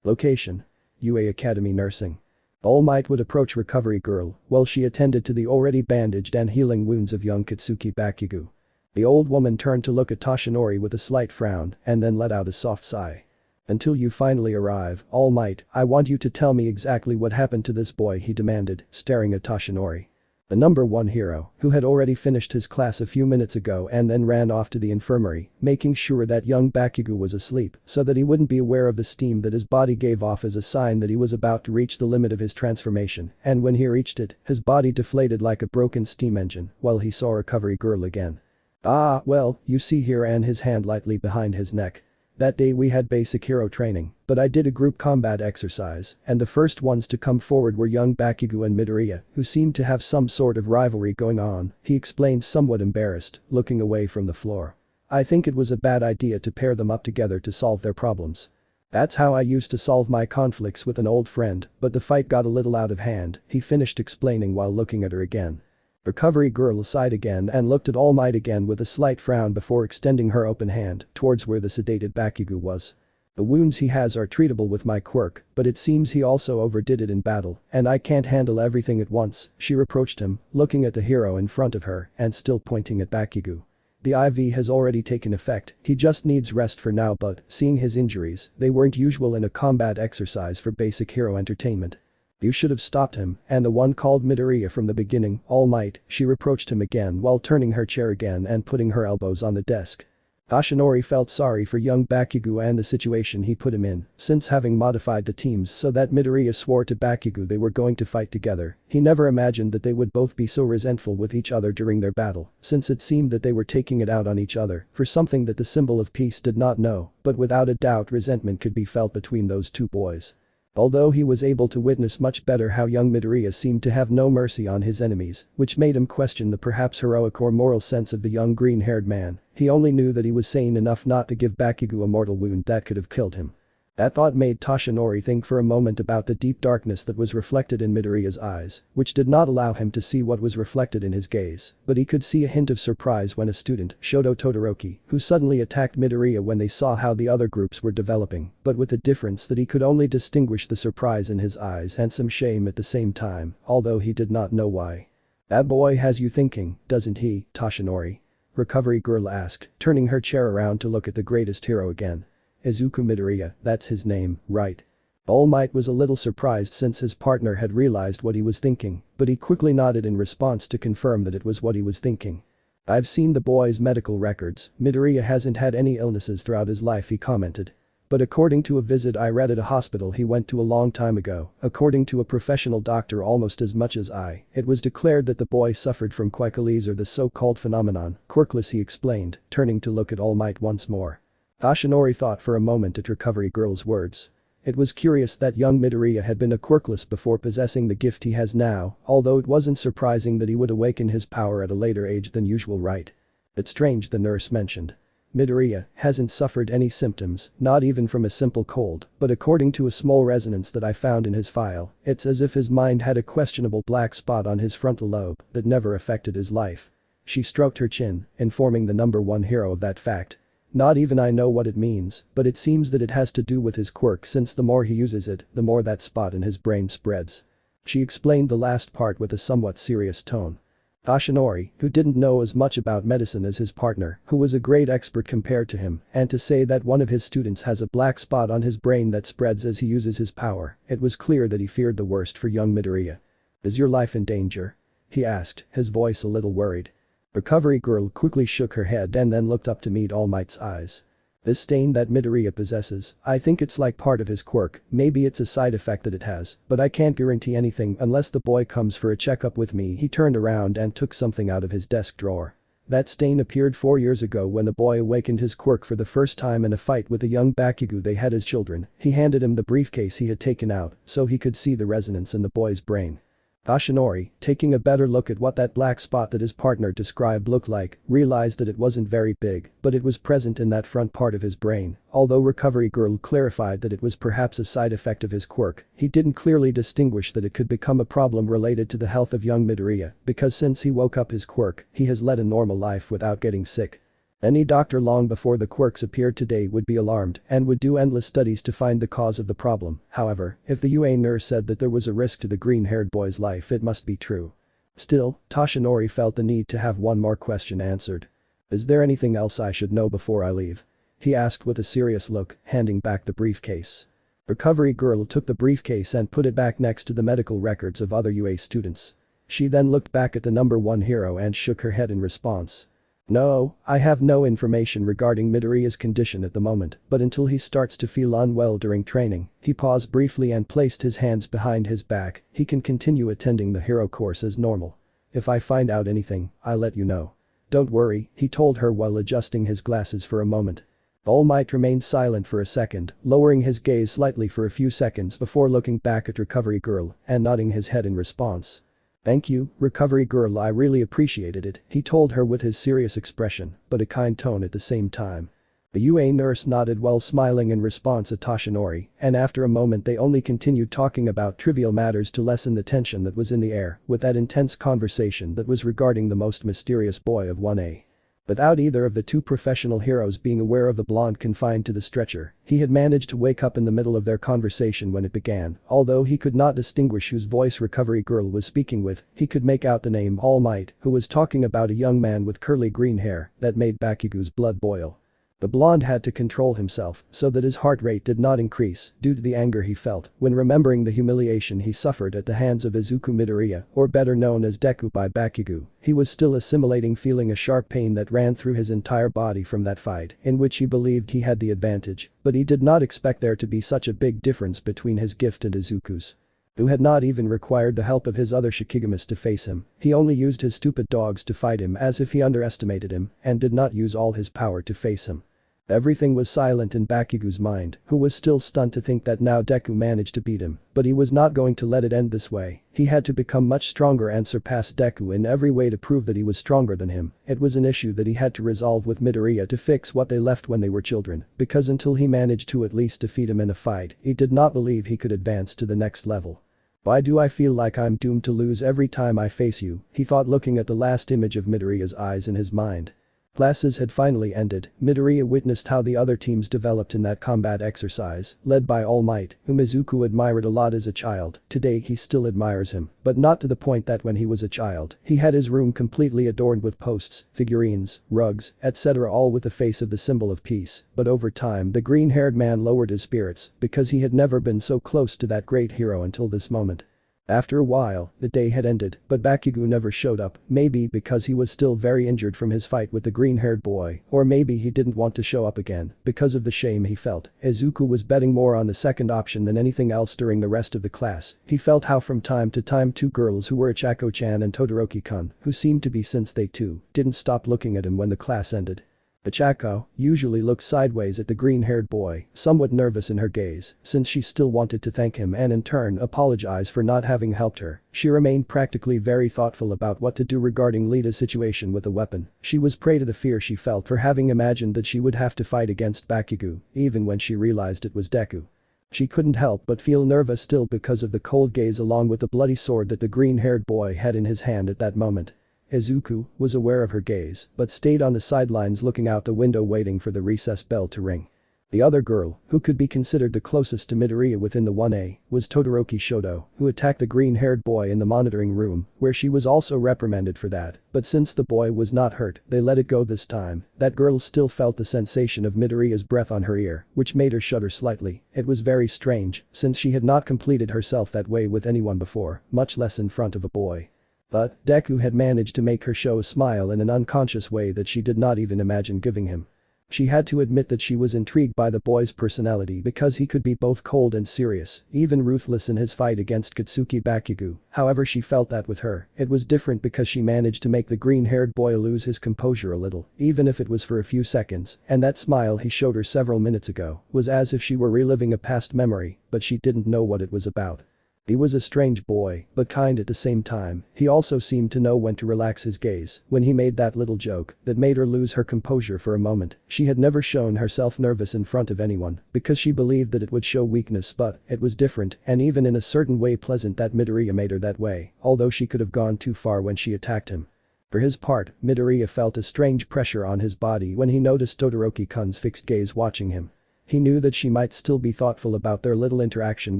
Location: UA Academy Nursing. Almight would approach Recovery Girl while she attended to the already bandaged and healing wounds of young Katsuki Bakugo. The old woman turned to look at Toshinori with a slight frown and then let out a soft sigh. Until you finally arrive, Almight, I want you to tell me exactly what happened to this boy, he demanded, staring at Toshinori. The number 1 hero, who had already finished his class a few minutes ago and then ran off to the infirmary, making sure that young Bakugo was asleep so that he wouldn't be aware of the steam that his body gave off as a sign that he was about to reach the limit of his transformation, and when he reached it, his body deflated like a broken steam engine while he saw Recovery Girl again. Ah, well, you see here, and his hand lightly behind his neck. That day we had basic hero training, but I did a group combat exercise, and the first ones to come forward were young Bakugo and Midoriya, who seemed to have some sort of rivalry going on, he explained, somewhat embarrassed, looking away from the floor. I think it was a bad idea to pair them up together to solve their problems. That's how I used to solve my conflicts with an old friend, but the fight got a little out of hand, he finished explaining while looking at her again. Recovery Girl sighed again and looked at All Might again with a slight frown before extending her open hand towards where the sedated Bakugo was. The wounds he has are treatable with my quirk, but it seems he also overdid it in battle, and I can't handle everything at once, she reproached him, looking at the hero in front of her and still pointing at Bakugo. The IV has already taken effect, he just needs rest for now, but, seeing his injuries, they weren't usual in a combat exercise for basic hero entertainment. You should have stopped him, and the one called Midoriya from the beginning, All Might, she reproached him again while turning her chair again and putting her elbows on the desk. Toshinori felt sorry for young Bakugo and the situation he put him in, since having modified the teams so that Midoriya swore to Bakugo they were going to fight together, he never imagined that they would both be so resentful with each other during their battle, since it seemed that they were taking it out on each other for something that the symbol of peace did not know, but without a doubt resentment could be felt between those two boys. Although he was able to witness much better how young Midoriya seemed to have no mercy on his enemies, which made him question the perhaps heroic or moral sense of the young green-haired man, he only knew that he was sane enough not to give Bakugo a mortal wound that could have killed him. That thought made Toshinori think for a moment about the deep darkness that was reflected in Midoriya's eyes, which did not allow him to see what was reflected in his gaze, but he could see a hint of surprise when a student, Shoto Todoroki, who suddenly attacked Midoriya when they saw how the other groups were developing, but with the difference that he could only distinguish the surprise in his eyes and some shame at the same time, although he did not know why. That boy has you thinking, doesn't he, Toshinori? Recovery Girl asked, turning her chair around to look at the greatest hero again. Izuku Midoriya, that's his name, right? All Might was a little surprised since his partner had realized what he was thinking, but he quickly nodded in response to confirm that it was what he was thinking. I've seen the boy's medical records, Midoriya hasn't had any illnesses throughout his life, he commented. But according to a visit I read at a hospital he went to a long time ago, according to a professional doctor almost as much as it was declared that the boy suffered from Quirkless, or the so-called phenomenon, Quirkless, he explained, turning to look at All Might once more. Toshinori thought for a moment at Recovery Girl's words. It was curious that young Midoriya had been a Quirkless before possessing the gift he has now, although it wasn't surprising that he would awaken his power at a later age than usual, right? It's strange, the nurse mentioned. Midoriya hasn't suffered any symptoms, not even from a simple cold, but according to a small resonance that I found in his file, it's as if his mind had a questionable black spot on his frontal lobe that never affected his life. She stroked her chin, informing the number 1 hero of that fact. Not even I know what it means, but it seems that it has to do with his quirk, since the more he uses it, the more that spot in his brain spreads. She explained the last part with a somewhat serious tone. Toshinori, who didn't know as much about medicine as his partner, who was a great expert compared to him, and to say that one of his students has a black spot on his brain that spreads as he uses his power, it was clear that he feared the worst for young Midoriya. Is your life in danger? He asked, his voice a little worried. Recovery Girl quickly shook her head and then looked up to meet All Might's eyes. This stain that Midoriya possesses, I think it's like part of his quirk, maybe it's a side effect that it has, but I can't guarantee anything unless the boy comes for a checkup with me. He turned around and took something out of his desk drawer. That stain appeared 4 years ago when the boy awakened his quirk for the first time in a fight with a young Bakugo they had as children. He handed him the briefcase he had taken out so he could see the resonance in the boy's brain. Toshinori, taking a better look at what that black spot that his partner described looked like, realized that it wasn't very big, but it was present in that front part of his brain. Although Recovery Girl clarified that it was perhaps a side effect of his quirk, he didn't clearly distinguish that it could become a problem related to the health of young Midoriya, because since he woke up his quirk, he has led a normal life without getting sick. Any doctor long before the quirks appeared today would be alarmed and would do endless studies to find the cause of the problem. However, if the UA nurse said that there was a risk to the green-haired boy's life, it must be true. Still, Toshinori felt the need to have one more question answered. Is there anything else I should know before I leave? He asked with a serious look, handing back the briefcase. Recovery Girl took the briefcase and put it back next to the medical records of other UA students. She then looked back at the number 1 hero and shook her head in response. No, I have no information regarding Midoriya's condition at the moment, but until he starts to feel unwell during training, he paused briefly and placed his hands behind his back, he can continue attending the hero course as normal. If I find out anything, I'll let you know. Don't worry, he told her while adjusting his glasses for a moment. Almight remained silent for a second, lowering his gaze slightly for a few seconds before looking back at Recovery Girl and nodding his head in response. Thank you, Recovery Girl, I really appreciated it, he told her with his serious expression, but a kind tone at the same time. The UA nurse nodded while smiling in response at Toshinori, and after a moment they only continued talking about trivial matters to lessen the tension that was in the air with that intense conversation that was regarding the most mysterious boy of 1A. Without either of the two professional heroes being aware of the blonde confined to the stretcher, he had managed to wake up in the middle of their conversation when it began. Although he could not distinguish whose voice Recovery Girl was speaking with, he could make out the name Almight, who was talking about a young man with curly green hair that made Bakugo's blood boil. The blonde had to control himself so that his heart rate did not increase due to the anger he felt when remembering the humiliation he suffered at the hands of Izuku Midoriya, or better known as Deku by Bakugo. He was still assimilating, feeling a sharp pain that ran through his entire body from that fight in which he believed he had the advantage, but he did not expect there to be such a big difference between his gift and Izuku's, who had not even required the help of his other Shikigamis to face him. He only used his stupid dogs to fight him as if he underestimated him and did not use all his power to face him. Everything was silent in Bakugo's mind, who was still stunned to think that now Deku managed to beat him, but he was not going to let it end this way. He had to become much stronger and surpass Deku in every way to prove that he was stronger than him. It was an issue that he had to resolve with Midoriya to fix what they left when they were children, because until he managed to at least defeat him in a fight, he did not believe he could advance to the next level. Why do I feel like I'm doomed to lose every time I face you, he thought, looking at the last image of Midoriya's eyes in his mind. Classes had finally ended. Midoriya witnessed how the other teams developed in that combat exercise, led by All Might, whom Izuku admired a lot as a child. Today he still admires him, but not to the point that when he was a child, he had his room completely adorned with posts, figurines, rugs, etc., all with the face of the symbol of peace. But over time the green-haired man lowered his spirits because he had never been so close to that great hero until this moment. After a while, the day had ended, but Bakugo never showed up, maybe because he was still very injured from his fight with the green-haired boy, or maybe he didn't want to show up again because of the shame he felt. Izuku was betting more on the second option than anything else during the rest of the class. He felt how from time to time two girls who were Ichako-chan and Todoroki-kun, who seemed to be since they too, didn't stop looking at him when the class ended. Ichako usually looked sideways at the green-haired boy, somewhat nervous in her gaze, since she still wanted to thank him and in turn apologize for not having helped her. She remained practically very thoughtful about what to do regarding Lita's situation with a weapon. She was prey to the fear she felt for having imagined that she would have to fight against Bakugo, even when she realized it was Deku. She couldn't help but feel nervous still because of the cold gaze along with the bloody sword that the green-haired boy had in his hand at that moment. Izuku was aware of her gaze, but stayed on the sidelines looking out the window waiting for the recess bell to ring. The other girl, who could be considered the closest to Midoriya within the 1A, was Todoroki Shoto, who attacked the green-haired boy in the monitoring room, where she was also reprimanded for that, but since the boy was not hurt, they let it go this time. That girl still felt the sensation of Midoriya's breath on her ear, which made her shudder slightly. It was very strange, since she had not completed herself that way with anyone before, much less in front of a boy. But Deku had managed to make her show a smile in an unconscious way that she did not even imagine giving him. She had to admit that she was intrigued by the boy's personality because he could be both cold and serious, even ruthless in his fight against Katsuki Bakugo. However, she felt that with her, it was different because she managed to make the green-haired boy lose his composure a little, even if it was for a few seconds, and that smile he showed her several minutes ago was as if she were reliving a past memory, but she didn't know what it was about. He was a strange boy, but kind at the same time. He also seemed to know when to relax his gaze when he made that little joke that made her lose her composure for a moment. She had never shown herself nervous in front of anyone because she believed that it would show weakness, but it was different and even in a certain way pleasant that Midoriya made her that way, although she could have gone too far when she attacked him. For his part, Midoriya felt a strange pressure on his body when he noticed Todoroki-kun's fixed gaze watching him. He knew that she might still be thoughtful about their little interaction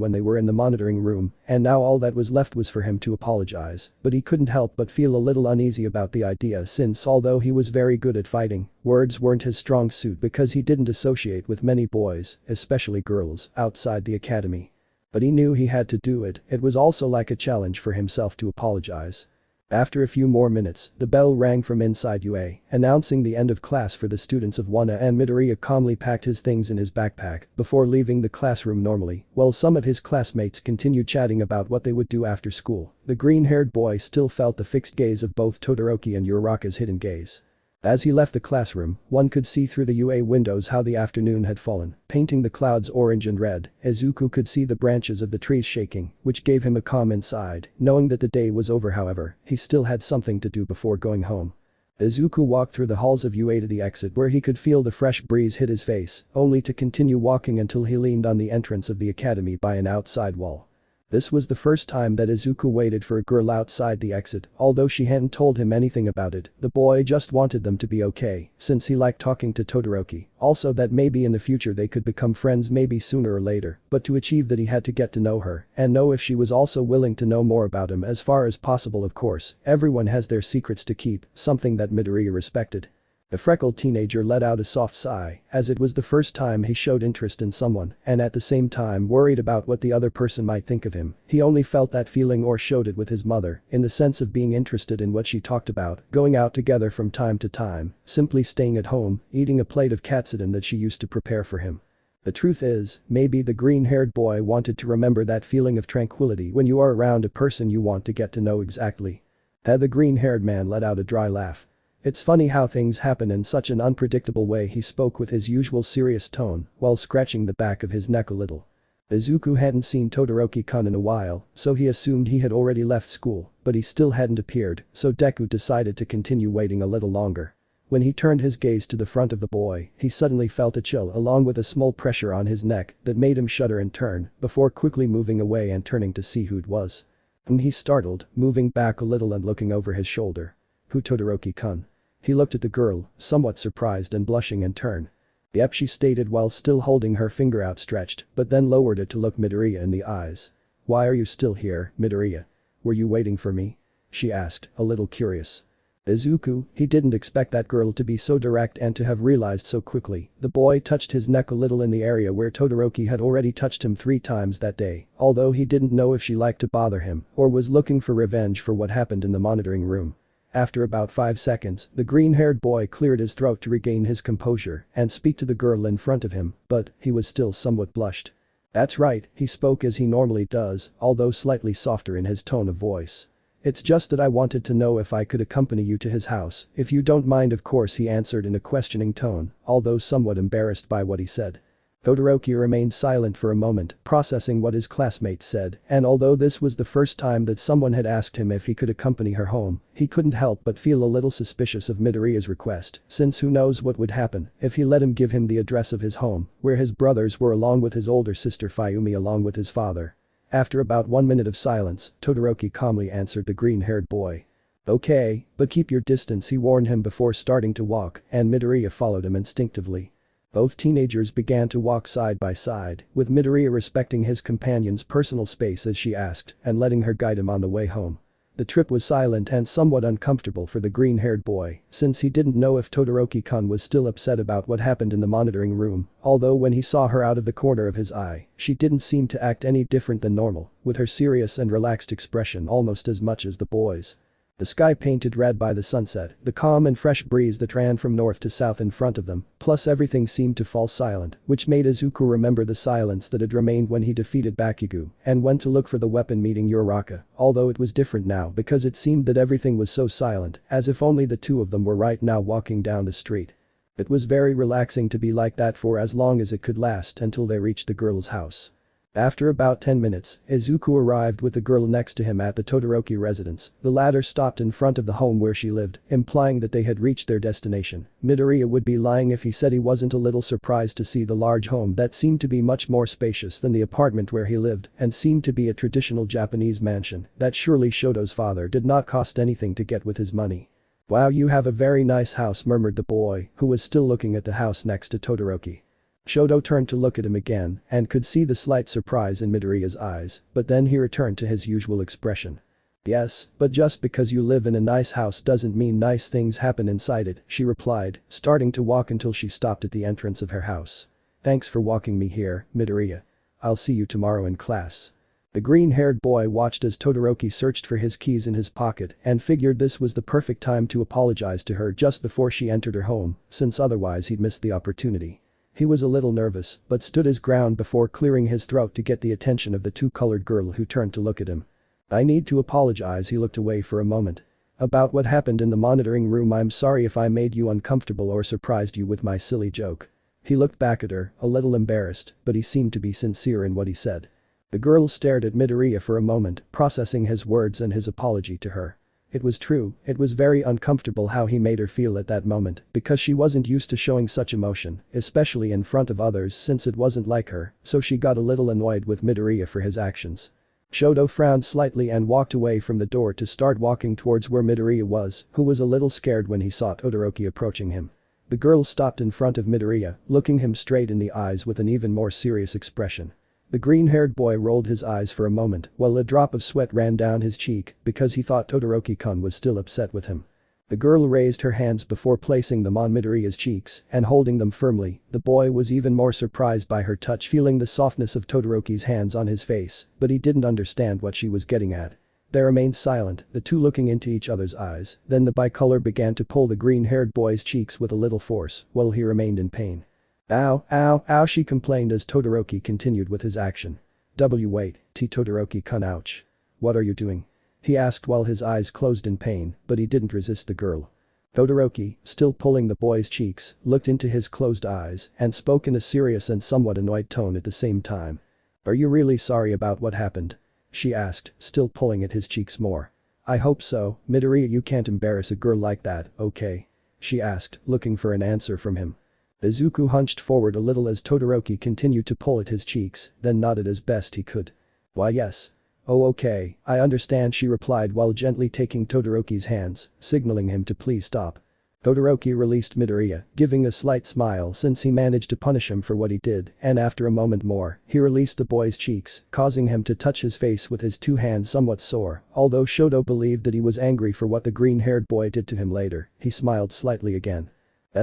when they were in the monitoring room, and now all that was left was for him to apologize, but he couldn't help but feel a little uneasy about the idea since although he was very good at fighting, words weren't his strong suit because he didn't associate with many boys, especially girls, outside the academy. But he knew he had to do it. It was also like a challenge for himself to apologize. After a few more minutes, the bell rang from inside UA, announcing the end of class for the students of ONE, and Midoriya calmly packed his things in his backpack before leaving the classroom normally, while some of his classmates continued chatting about what they would do after school. The green-haired boy still felt the fixed gaze of both Todoroki and Uraraka's hidden gaze. As he left the classroom, one could see through the UA windows how the afternoon had fallen, painting the clouds orange and red. Izuku could see the branches of the trees shaking, which gave him a calm inside. Knowing that the day was over, however, he still had something to do before going home. Izuku walked through the halls of UA to the exit where he could feel the fresh breeze hit his face, only to continue walking until he leaned on the entrance of the academy by an outside wall. This was the first time that Izuku waited for a girl outside the exit, although she hadn't told him anything about it. The boy just wanted them to be okay, since he liked talking to Todoroki, also that maybe in the future they could become friends, maybe sooner or later, but to achieve that he had to get to know her and know if she was also willing to know more about him as far as possible. Of course, everyone has their secrets to keep, something that Midoriya respected. The freckled teenager let out a soft sigh, as it was the first time he showed interest in someone and at the same time worried about what the other person might think of him. He only felt that feeling or showed it with his mother, in the sense of being interested in what she talked about, going out together from time to time, simply staying at home, eating a plate of katsudon that she used to prepare for him. The truth is, maybe the green-haired boy wanted to remember that feeling of tranquility when you are around a person you want to get to know exactly. The green-haired man let out a dry laugh. It's funny how things happen in such an unpredictable way. He spoke with his usual serious tone while scratching the back of his neck a little. Izuku hadn't seen Todoroki-kun in a while, so he assumed he had already left school, but he still hadn't appeared, so Deku decided to continue waiting a little longer. When he turned his gaze to the front of the boy, he suddenly felt a chill along with a small pressure on his neck that made him shudder and turn, before quickly moving away and turning to see who it was. He startled, moving back a little and looking over his shoulder. Who? Todoroki-kun? He looked at the girl, somewhat surprised and blushing in turn. Yep, she stated while still holding her finger outstretched, but then lowered it to look Midoriya in the eyes. Why are you still here, Midoriya? Were you waiting for me? She asked, a little curious. Izuku, he didn't expect that girl to be so direct and to have realized so quickly. The boy touched his neck a little in the area where Todoroki had already touched him 3 times that day, although he didn't know if she liked to bother him or was looking for revenge for what happened in the monitoring room. After about 5 seconds, the green-haired boy cleared his throat to regain his composure and speak to the girl in front of him, but he was still somewhat blushed. That's right, he spoke as he normally does, although slightly softer in his tone of voice. It's just that I wanted to know if I could accompany you to his house, if you don't mind. Of course, he answered in a questioning tone, although somewhat embarrassed by what he said. Todoroki remained silent for a moment, processing what his classmates said, and although this was the first time that someone had asked him if he could accompany her home, he couldn't help but feel a little suspicious of Midoriya's request, since who knows what would happen if he let him give him the address of his home, where his brothers were along with his older sister Fayumi along with his father. After about 1 minute of silence, Todoroki calmly answered the green-haired boy. Okay, but keep your distance, he warned him before starting to walk, and Midoriya followed him instinctively. Both teenagers began to walk side by side, with Midoriya respecting his companion's personal space as she asked and letting her guide him on the way home. The trip was silent and somewhat uncomfortable for the green-haired boy, since he didn't know if Todoroki-kun was still upset about what happened in the monitoring room, although when he saw her out of the corner of his eye, she didn't seem to act any different than normal, with her serious and relaxed expression almost as much as the boy's. The sky painted red by the sunset, the calm and fresh breeze that ran from north to south in front of them, plus everything seemed to fall silent, which made Izuku remember the silence that had remained when he defeated Bakugo and went to look for the weapon meeting Uraraka, although it was different now because it seemed that everything was so silent, as if only the two of them were right now walking down the street. It was very relaxing to be like that for as long as it could last until they reached the girl's house. After about 10 minutes, Izuku arrived with the girl next to him at the Todoroki residence. The latter stopped in front of the home where she lived, implying that they had reached their destination. Midoriya would be lying if he said he wasn't a little surprised to see the large home that seemed to be much more spacious than the apartment where he lived and seemed to be a traditional Japanese mansion that surely Shoto's father did not cost anything to get with his money. "Wow, you have a very nice house," murmured the boy, who was still looking at the house next to Todoroki. Shoto turned to look at him again and could see the slight surprise in Midoriya's eyes, but then he returned to his usual expression. "Yes, but just because you live in a nice house doesn't mean nice things happen inside it," she replied, starting to walk until she stopped at the entrance of her house. "Thanks for walking me here, Midoriya. I'll see you tomorrow in class." The green-haired boy watched as Todoroki searched for his keys in his pocket and figured this was the perfect time to apologize to her just before she entered her home, since otherwise he'd missed the opportunity. He was a little nervous, but stood his ground before clearing his throat to get the attention of the two-colored girl who turned to look at him. "I need to apologize." He looked away for a moment. "About what happened in the monitoring room. I'm sorry if I made you uncomfortable or surprised you with my silly joke." He looked back at her, a little embarrassed, but he seemed to be sincere in what he said. The girl stared at Midoriya for a moment, processing his words and his apology to her. It was true, it was very uncomfortable how he made her feel at that moment because she wasn't used to showing such emotion, especially in front of others since it wasn't like her, so she got a little annoyed with Midoriya for his actions. Shoto frowned slightly and walked away from the door to start walking towards where Midoriya was, who was a little scared when he saw Todoroki approaching him. The girl stopped in front of Midoriya, looking him straight in the eyes with an even more serious expression. The green-haired boy rolled his eyes for a moment while a drop of sweat ran down his cheek because he thought Todoroki-kun was still upset with him. The girl raised her hands before placing them on Midoriya's cheeks and holding them firmly. The boy was even more surprised by her touch, feeling the softness of Todoroki's hands on his face, but he didn't understand what she was getting at. They remained silent, the two looking into each other's eyes, then the bicolor began to pull the green-haired boy's cheeks with a little force while he remained in pain. "Ow, ow, ow," she complained as Todoroki continued with his action. Wait, Todoroki-kun, ouch. "What are you doing?" he asked while his eyes closed in pain, but he didn't resist the girl. Todoroki, still pulling the boy's cheeks, looked into his closed eyes and spoke in a serious and somewhat annoyed tone at the same time. "Are you really sorry about what happened?" she asked, still pulling at his cheeks more. "I hope so, Midoriya. You can't embarrass a girl like that, okay?" she asked, looking for an answer from him. Izuku hunched forward a little as Todoroki continued to pull at his cheeks, then nodded as best he could. "Why yes. Oh okay, I understand," she replied while gently taking Todoroki's hands, signaling him to please stop. Todoroki released Midoriya, giving a slight smile since he managed to punish him for what he did, and after a moment more, he released the boy's cheeks, causing him to touch his face with his two hands somewhat sore. Although Shoto believed that he was angry for what the green-haired boy did to him later, he smiled slightly again.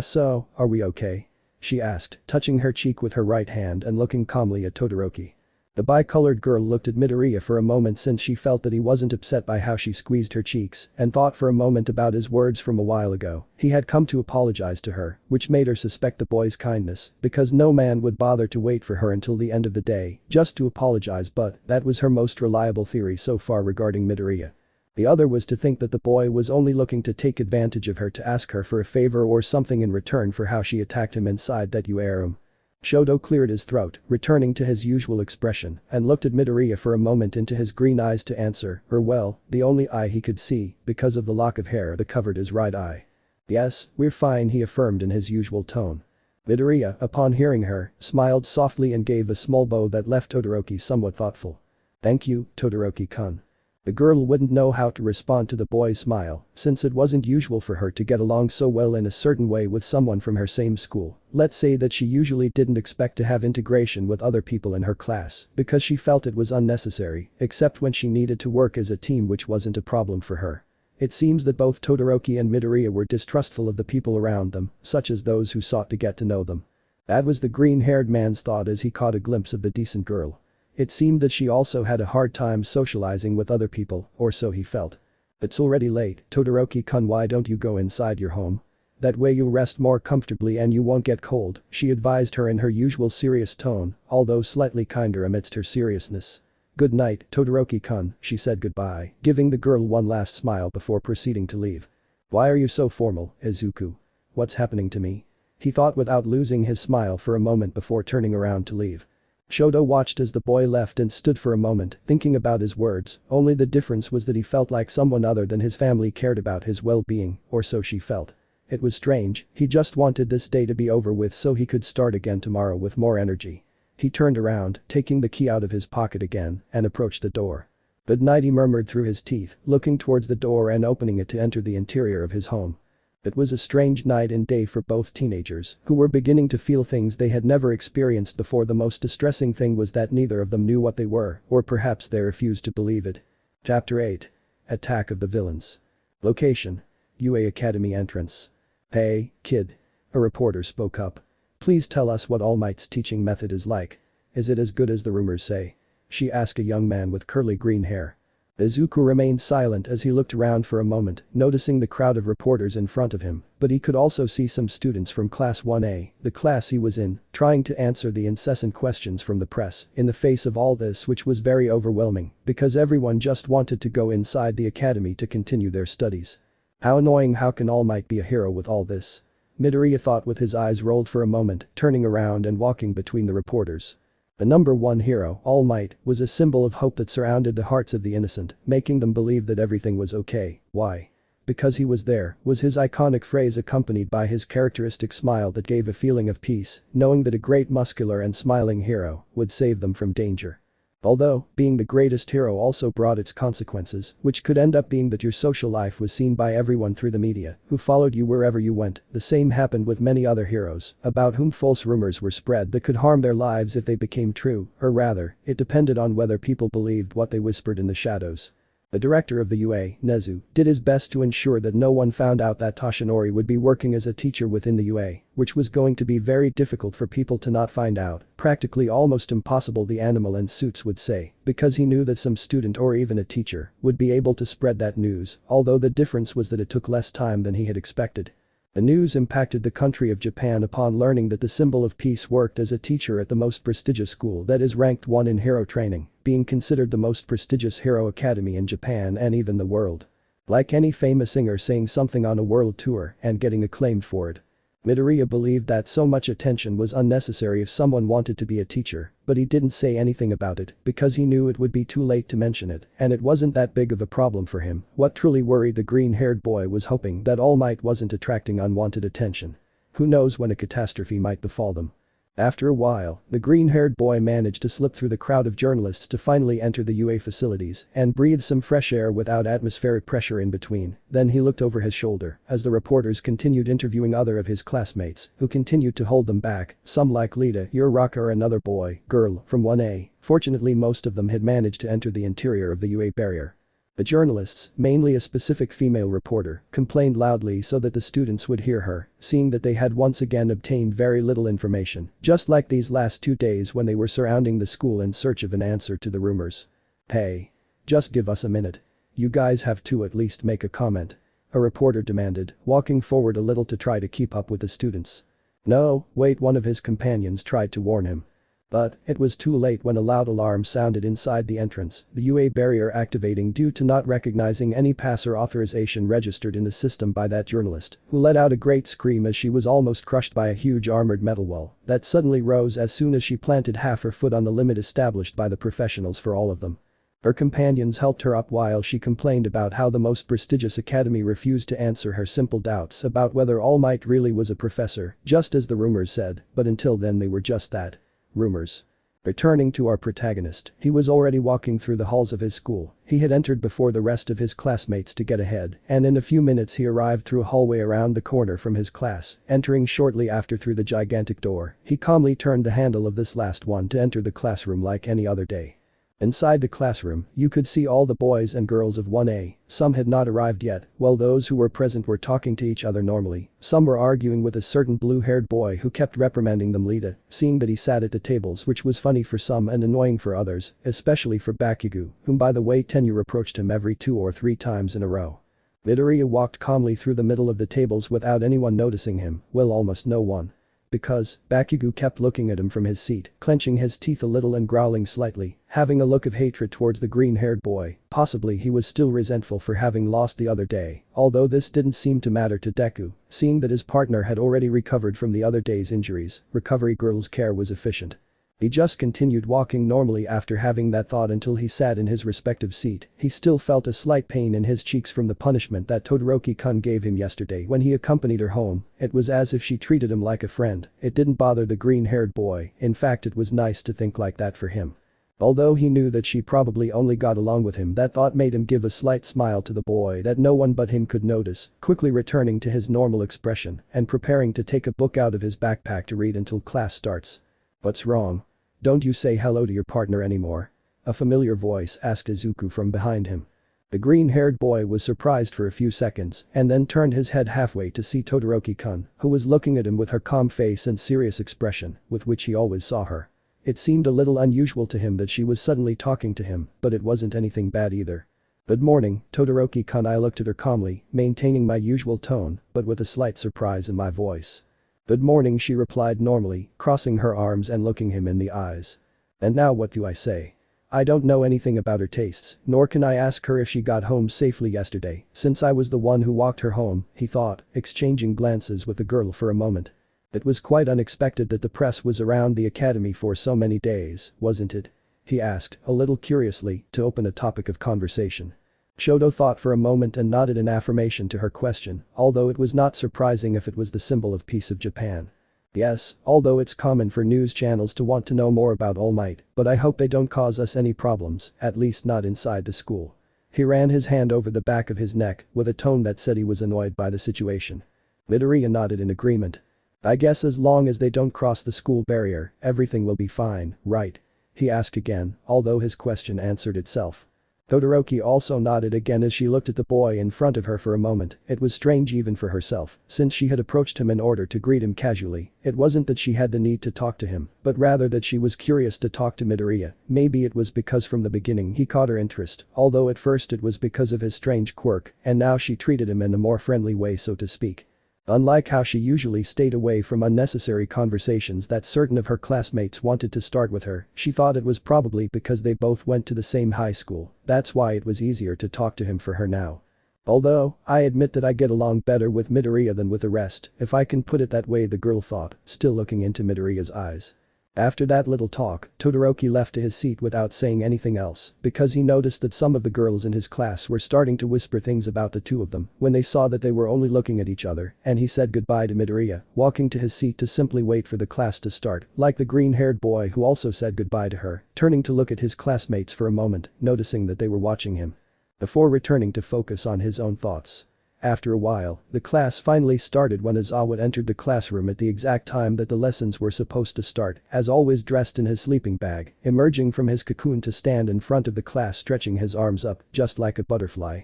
"So, are we okay?" she asked, touching her cheek with her right hand and looking calmly at Todoroki. The bicolored girl looked at Midoriya for a moment since she felt that he wasn't upset by how she squeezed her cheeks and thought for a moment about his words from a while ago. He had come to apologize to her, which made her suspect the boy's kindness because no man would bother to wait for her until the end of the day just to apologize, but that was her most reliable theory so far regarding Midoriya. The other was to think that the boy was only looking to take advantage of her to ask her for a favor or something in return for how she attacked him inside that room. Shoto cleared his throat, returning to his usual expression, and looked at Midoriya for a moment into his green eyes to answer, or well, the only eye he could see because of the lock of hair that covered his right eye. "Yes, we're fine," he affirmed in his usual tone. Midoriya, upon hearing her, smiled softly and gave a small bow that left Todoroki somewhat thoughtful. "Thank you, Todoroki-kun." The girl wouldn't know how to respond to the boy's smile, since it wasn't usual for her to get along so well in a certain way with someone from her same school. Let's say that she usually didn't expect to have integration with other people in her class because she felt it was unnecessary, except when she needed to work as a team, which wasn't a problem for her. It seems that both Todoroki and Midoriya were distrustful of the people around them, such as those who sought to get to know them. That was the green-haired man's thought as he caught a glimpse of the decent girl. It seemed that she also had a hard time socializing with other people, or so he felt. "It's already late, Todoroki-kun, why don't you go inside your home? That way you'll rest more comfortably and you won't get cold," she advised her in her usual serious tone, although slightly kinder amidst her seriousness. "Good night, Todoroki-kun," she said goodbye, giving the girl one last smile before proceeding to leave. "Why are you so formal, Izuku? What's happening to me?" he thought without losing his smile for a moment before turning around to leave. Shoto watched as the boy left and stood for a moment, thinking about his words, only the difference was that he felt like someone other than his family cared about his well-being, or so she felt. It was strange, he just wanted this day to be over with so he could start again tomorrow with more energy. He turned around, taking the key out of his pocket again, and approached the door. "Good night," he murmured through his teeth, looking towards the door and opening it to enter the interior of his home. It was a strange night and day for both teenagers, who were beginning to feel things they had never experienced before. The most distressing thing was that neither of them knew what they were, or perhaps they refused to believe it. Chapter 8. Attack of the Villains. Location: UA Academy entrance. "Hey, kid." A reporter spoke up. "Please tell us what All Might's teaching method is like. Is it as good as the rumors say?" she asked a young man with curly green hair. Izuku remained silent as he looked around for a moment, noticing the crowd of reporters in front of him, but he could also see some students from Class 1A, the class he was in, trying to answer the incessant questions from the press, in the face of all this, which was very overwhelming, because everyone just wanted to go inside the academy to continue their studies. How annoying, how can All Might be a hero with all this? Midoriya thought with his eyes rolled for a moment, turning around and walking between the reporters. The number one hero, All Might, was a symbol of hope that surrounded the hearts of the innocent, making them believe that everything was okay. Why? Because he was there, was his iconic phrase, accompanied by his characteristic smile that gave a feeling of peace, knowing that a great muscular and smiling hero would save them from danger. Although, being the greatest hero also brought its consequences, which could end up being that your social life was seen by everyone through the media, who followed you wherever you went. The same happened with many other heroes, about whom false rumors were spread that could harm their lives if they became true, or rather, it depended on whether people believed what they whispered in the shadows. The director of the UA, Nezu, did his best to ensure that no one found out that Toshinori would be working as a teacher within the UA, which was going to be very difficult for people to not find out, practically almost impossible, the animal in suits would say, because he knew that some student or even a teacher would be able to spread that news, although the difference was that it took less time than he had expected. The news impacted the country of Japan upon learning that the symbol of peace worked as a teacher at the most prestigious school that is ranked 1 in hero training, being considered the most prestigious hero academy in Japan and even the world. Like any famous singer saying something on a world tour and getting acclaimed for it. Midoriya believed that so much attention was unnecessary if someone wanted to be a teacher, but he didn't say anything about it because he knew it would be too late to mention it, and it wasn't that big of a problem for him. What truly worried the green-haired boy was hoping that All Might wasn't attracting unwanted attention. Who knows when a catastrophe might befall them. After a while, the green-haired boy managed to slip through the crowd of journalists to finally enter the UA facilities and breathe some fresh air without atmospheric pressure in between. Then he looked over his shoulder as the reporters continued interviewing other of his classmates who continued to hold them back, some like Lita, Uraraka, or another girl from 1A. Fortunately, most of them had managed to enter the interior of the UA barrier. The journalists, mainly a specific female reporter, complained loudly so that the students would hear her, seeing that they had once again obtained very little information, just like these last 2 days when they were surrounding the school in search of an answer to the rumors. "Hey. Just give us a minute. You guys have to at least make a comment," a reporter demanded, walking forward a little to try to keep up with the students. "No, wait," one of his companions tried to warn him. But it was too late when a loud alarm sounded inside the entrance, the UA barrier activating due to not recognizing any passer authorization registered in the system by that journalist, who let out a great scream as she was almost crushed by a huge armored metal wall that suddenly rose as soon as she planted half her foot on the limit established by the professionals for all of them. Her companions helped her up while she complained about how the most prestigious academy refused to answer her simple doubts about whether All Might really was a professor, just as the rumors said, but until then they were just that. Rumors. Returning to our protagonist, he was already walking through the halls of his school. He had entered before the rest of his classmates to get ahead, and in a few minutes he arrived through a hallway around the corner from his class, entering shortly after through the gigantic door. He calmly turned the handle of this last one to enter the classroom like any other day. Inside the classroom, you could see all the boys and girls of 1A, some had not arrived yet, while those who were present were talking to each other normally, some were arguing with a certain blue-haired boy who kept reprimanding them. Lita, seeing that he sat at the tables, which was funny for some and annoying for others, especially for Bakugo, whom by the way Tenyu approached him every 2 or 3 times in a row. Midoriya walked calmly through the middle of the tables without anyone noticing him, well, almost no one. Because Bakugo kept looking at him from his seat, clenching his teeth a little and growling slightly, having a look of hatred towards the green-haired boy. Possibly he was still resentful for having lost the other day, although this didn't seem to matter to Deku, seeing that his partner had already recovered from the other day's injuries. Recovery girl's care was efficient. He just continued walking normally after having that thought until he sat in his respective seat. He still felt a slight pain in his cheeks from the punishment that Todoroki-kun gave him yesterday when he accompanied her home. It was as if she treated him like a friend. It didn't bother the green-haired boy, in fact it was nice to think like that for him. Although he knew that she probably only got along with him, that thought made him give a slight smile to the boy that no one but him could notice, quickly returning to his normal expression and preparing to take a book out of his backpack to read until class starts. "What's wrong? Don't you say hello to your partner anymore?" a familiar voice asked Izuku from behind him. The green-haired boy was surprised for a few seconds and then turned his head halfway to see Todoroki-kun, who was looking at him with her calm face and serious expression with which he always saw her. It seemed a little unusual to him that she was suddenly talking to him, but it wasn't anything bad either. "Good morning, Todoroki-kun." I looked at her calmly, maintaining my usual tone, but with a slight surprise in my voice. "Good morning," she replied normally, crossing her arms and looking him in the eyes. "And now what do I say? I don't know anything about her tastes, nor can I ask her if she got home safely yesterday, since I was the one who walked her home," he thought, exchanging glances with the girl for a moment. "It was quite unexpected that the press was around the academy for so many days, wasn't it?" he asked, a little curiously, to open a topic of conversation. Shoto thought for a moment and nodded in affirmation to her question, although it was not surprising if it was the symbol of peace of Japan. "Yes, although it's common for news channels to want to know more about Almight, but I hope they don't cause us any problems, at least not inside the school." He ran his hand over the back of his neck with a tone that said he was annoyed by the situation. Midoriya nodded in agreement. "I guess as long as they don't cross the school barrier, everything will be fine, right?" he asked again, although his question answered itself. Todoroki also nodded again as she looked at the boy in front of her for a moment. It was strange even for herself, since she had approached him in order to greet him casually. It wasn't that she had the need to talk to him, but rather that she was curious to talk to Midoriya. Maybe it was because from the beginning he caught her interest, although at first it was because of his strange quirk, and now she treated him in a more friendly way, so to speak. Unlike how she usually stayed away from unnecessary conversations that certain of her classmates wanted to start with her, she thought it was probably because they both went to the same high school. That's why it was easier to talk to him for her now. "Although, I admit that I get along better with Midoriya than with the rest, if I can put it that way," the girl thought, still looking into Midoriya's eyes. After that little talk, Todoroki left to his seat without saying anything else, because he noticed that some of the girls in his class were starting to whisper things about the two of them when they saw that they were only looking at each other, and he said goodbye to Midoriya, walking to his seat to simply wait for the class to start, like the green-haired boy who also said goodbye to her, turning to look at his classmates for a moment, noticing that they were watching him, before returning to focus on his own thoughts. After a while, the class finally started when Aizawa entered the classroom at the exact time that the lessons were supposed to start, as always dressed in his sleeping bag, emerging from his cocoon to stand in front of the class stretching his arms up, just like a butterfly.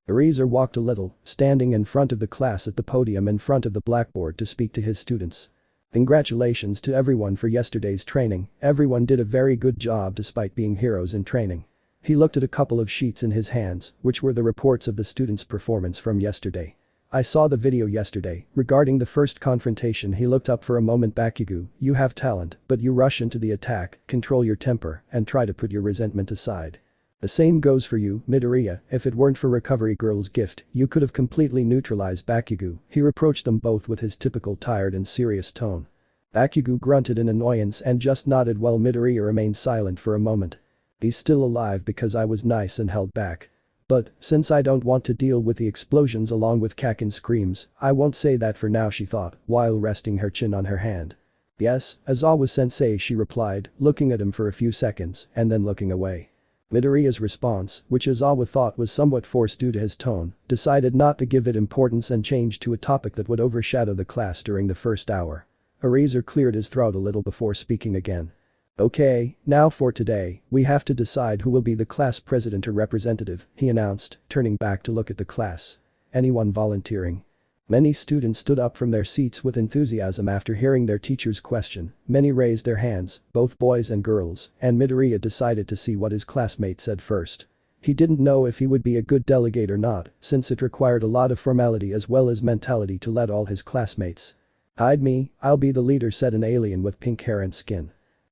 Aizawa walked a little, standing in front of the class at the podium in front of the blackboard to speak to his students. "Congratulations to everyone for yesterday's training, everyone did a very good job despite being heroes in training." He looked at a couple of sheets in his hands, which were the reports of the students' performance from yesterday. "I saw the video yesterday, regarding the first confrontation." He looked up for a moment. "Bakugo, you have talent, but you rush into the attack, control your temper, and try to put your resentment aside. The same goes for you, Midoriya, if it weren't for Recovery Girl's gift, you could have completely neutralized Bakugo." He reproached them both with his typical tired and serious tone. Bakugo grunted in annoyance and just nodded while Midoriya remained silent for a moment. "He's still alive because I was nice and held back. But, since I don't want to deal with the explosions along with Kakin's screams, I won't say that for now," she thought, while resting her chin on her hand. "Yes, Aizawa-sensei," she replied, looking at him for a few seconds and then looking away. Midoriya's response, which Aizawa thought was somewhat forced due to his tone, decided not to give it importance and changed to a topic that would overshadow the class during the first hour. Aizawa cleared his throat a little before speaking again. "Okay, now for today, we have to decide who will be the class president or representative," he announced, turning back to look at the class. "Anyone volunteering?" Many students stood up from their seats with enthusiasm after hearing their teacher's question. Many raised their hands, both boys and girls, and Midoriya decided to see what his classmate said first. He didn't know if he would be a good delegate or not, since it required a lot of formality as well as mentality to let all his classmates. "Hide me, I'll be the leader," said an alien with pink hair and skin.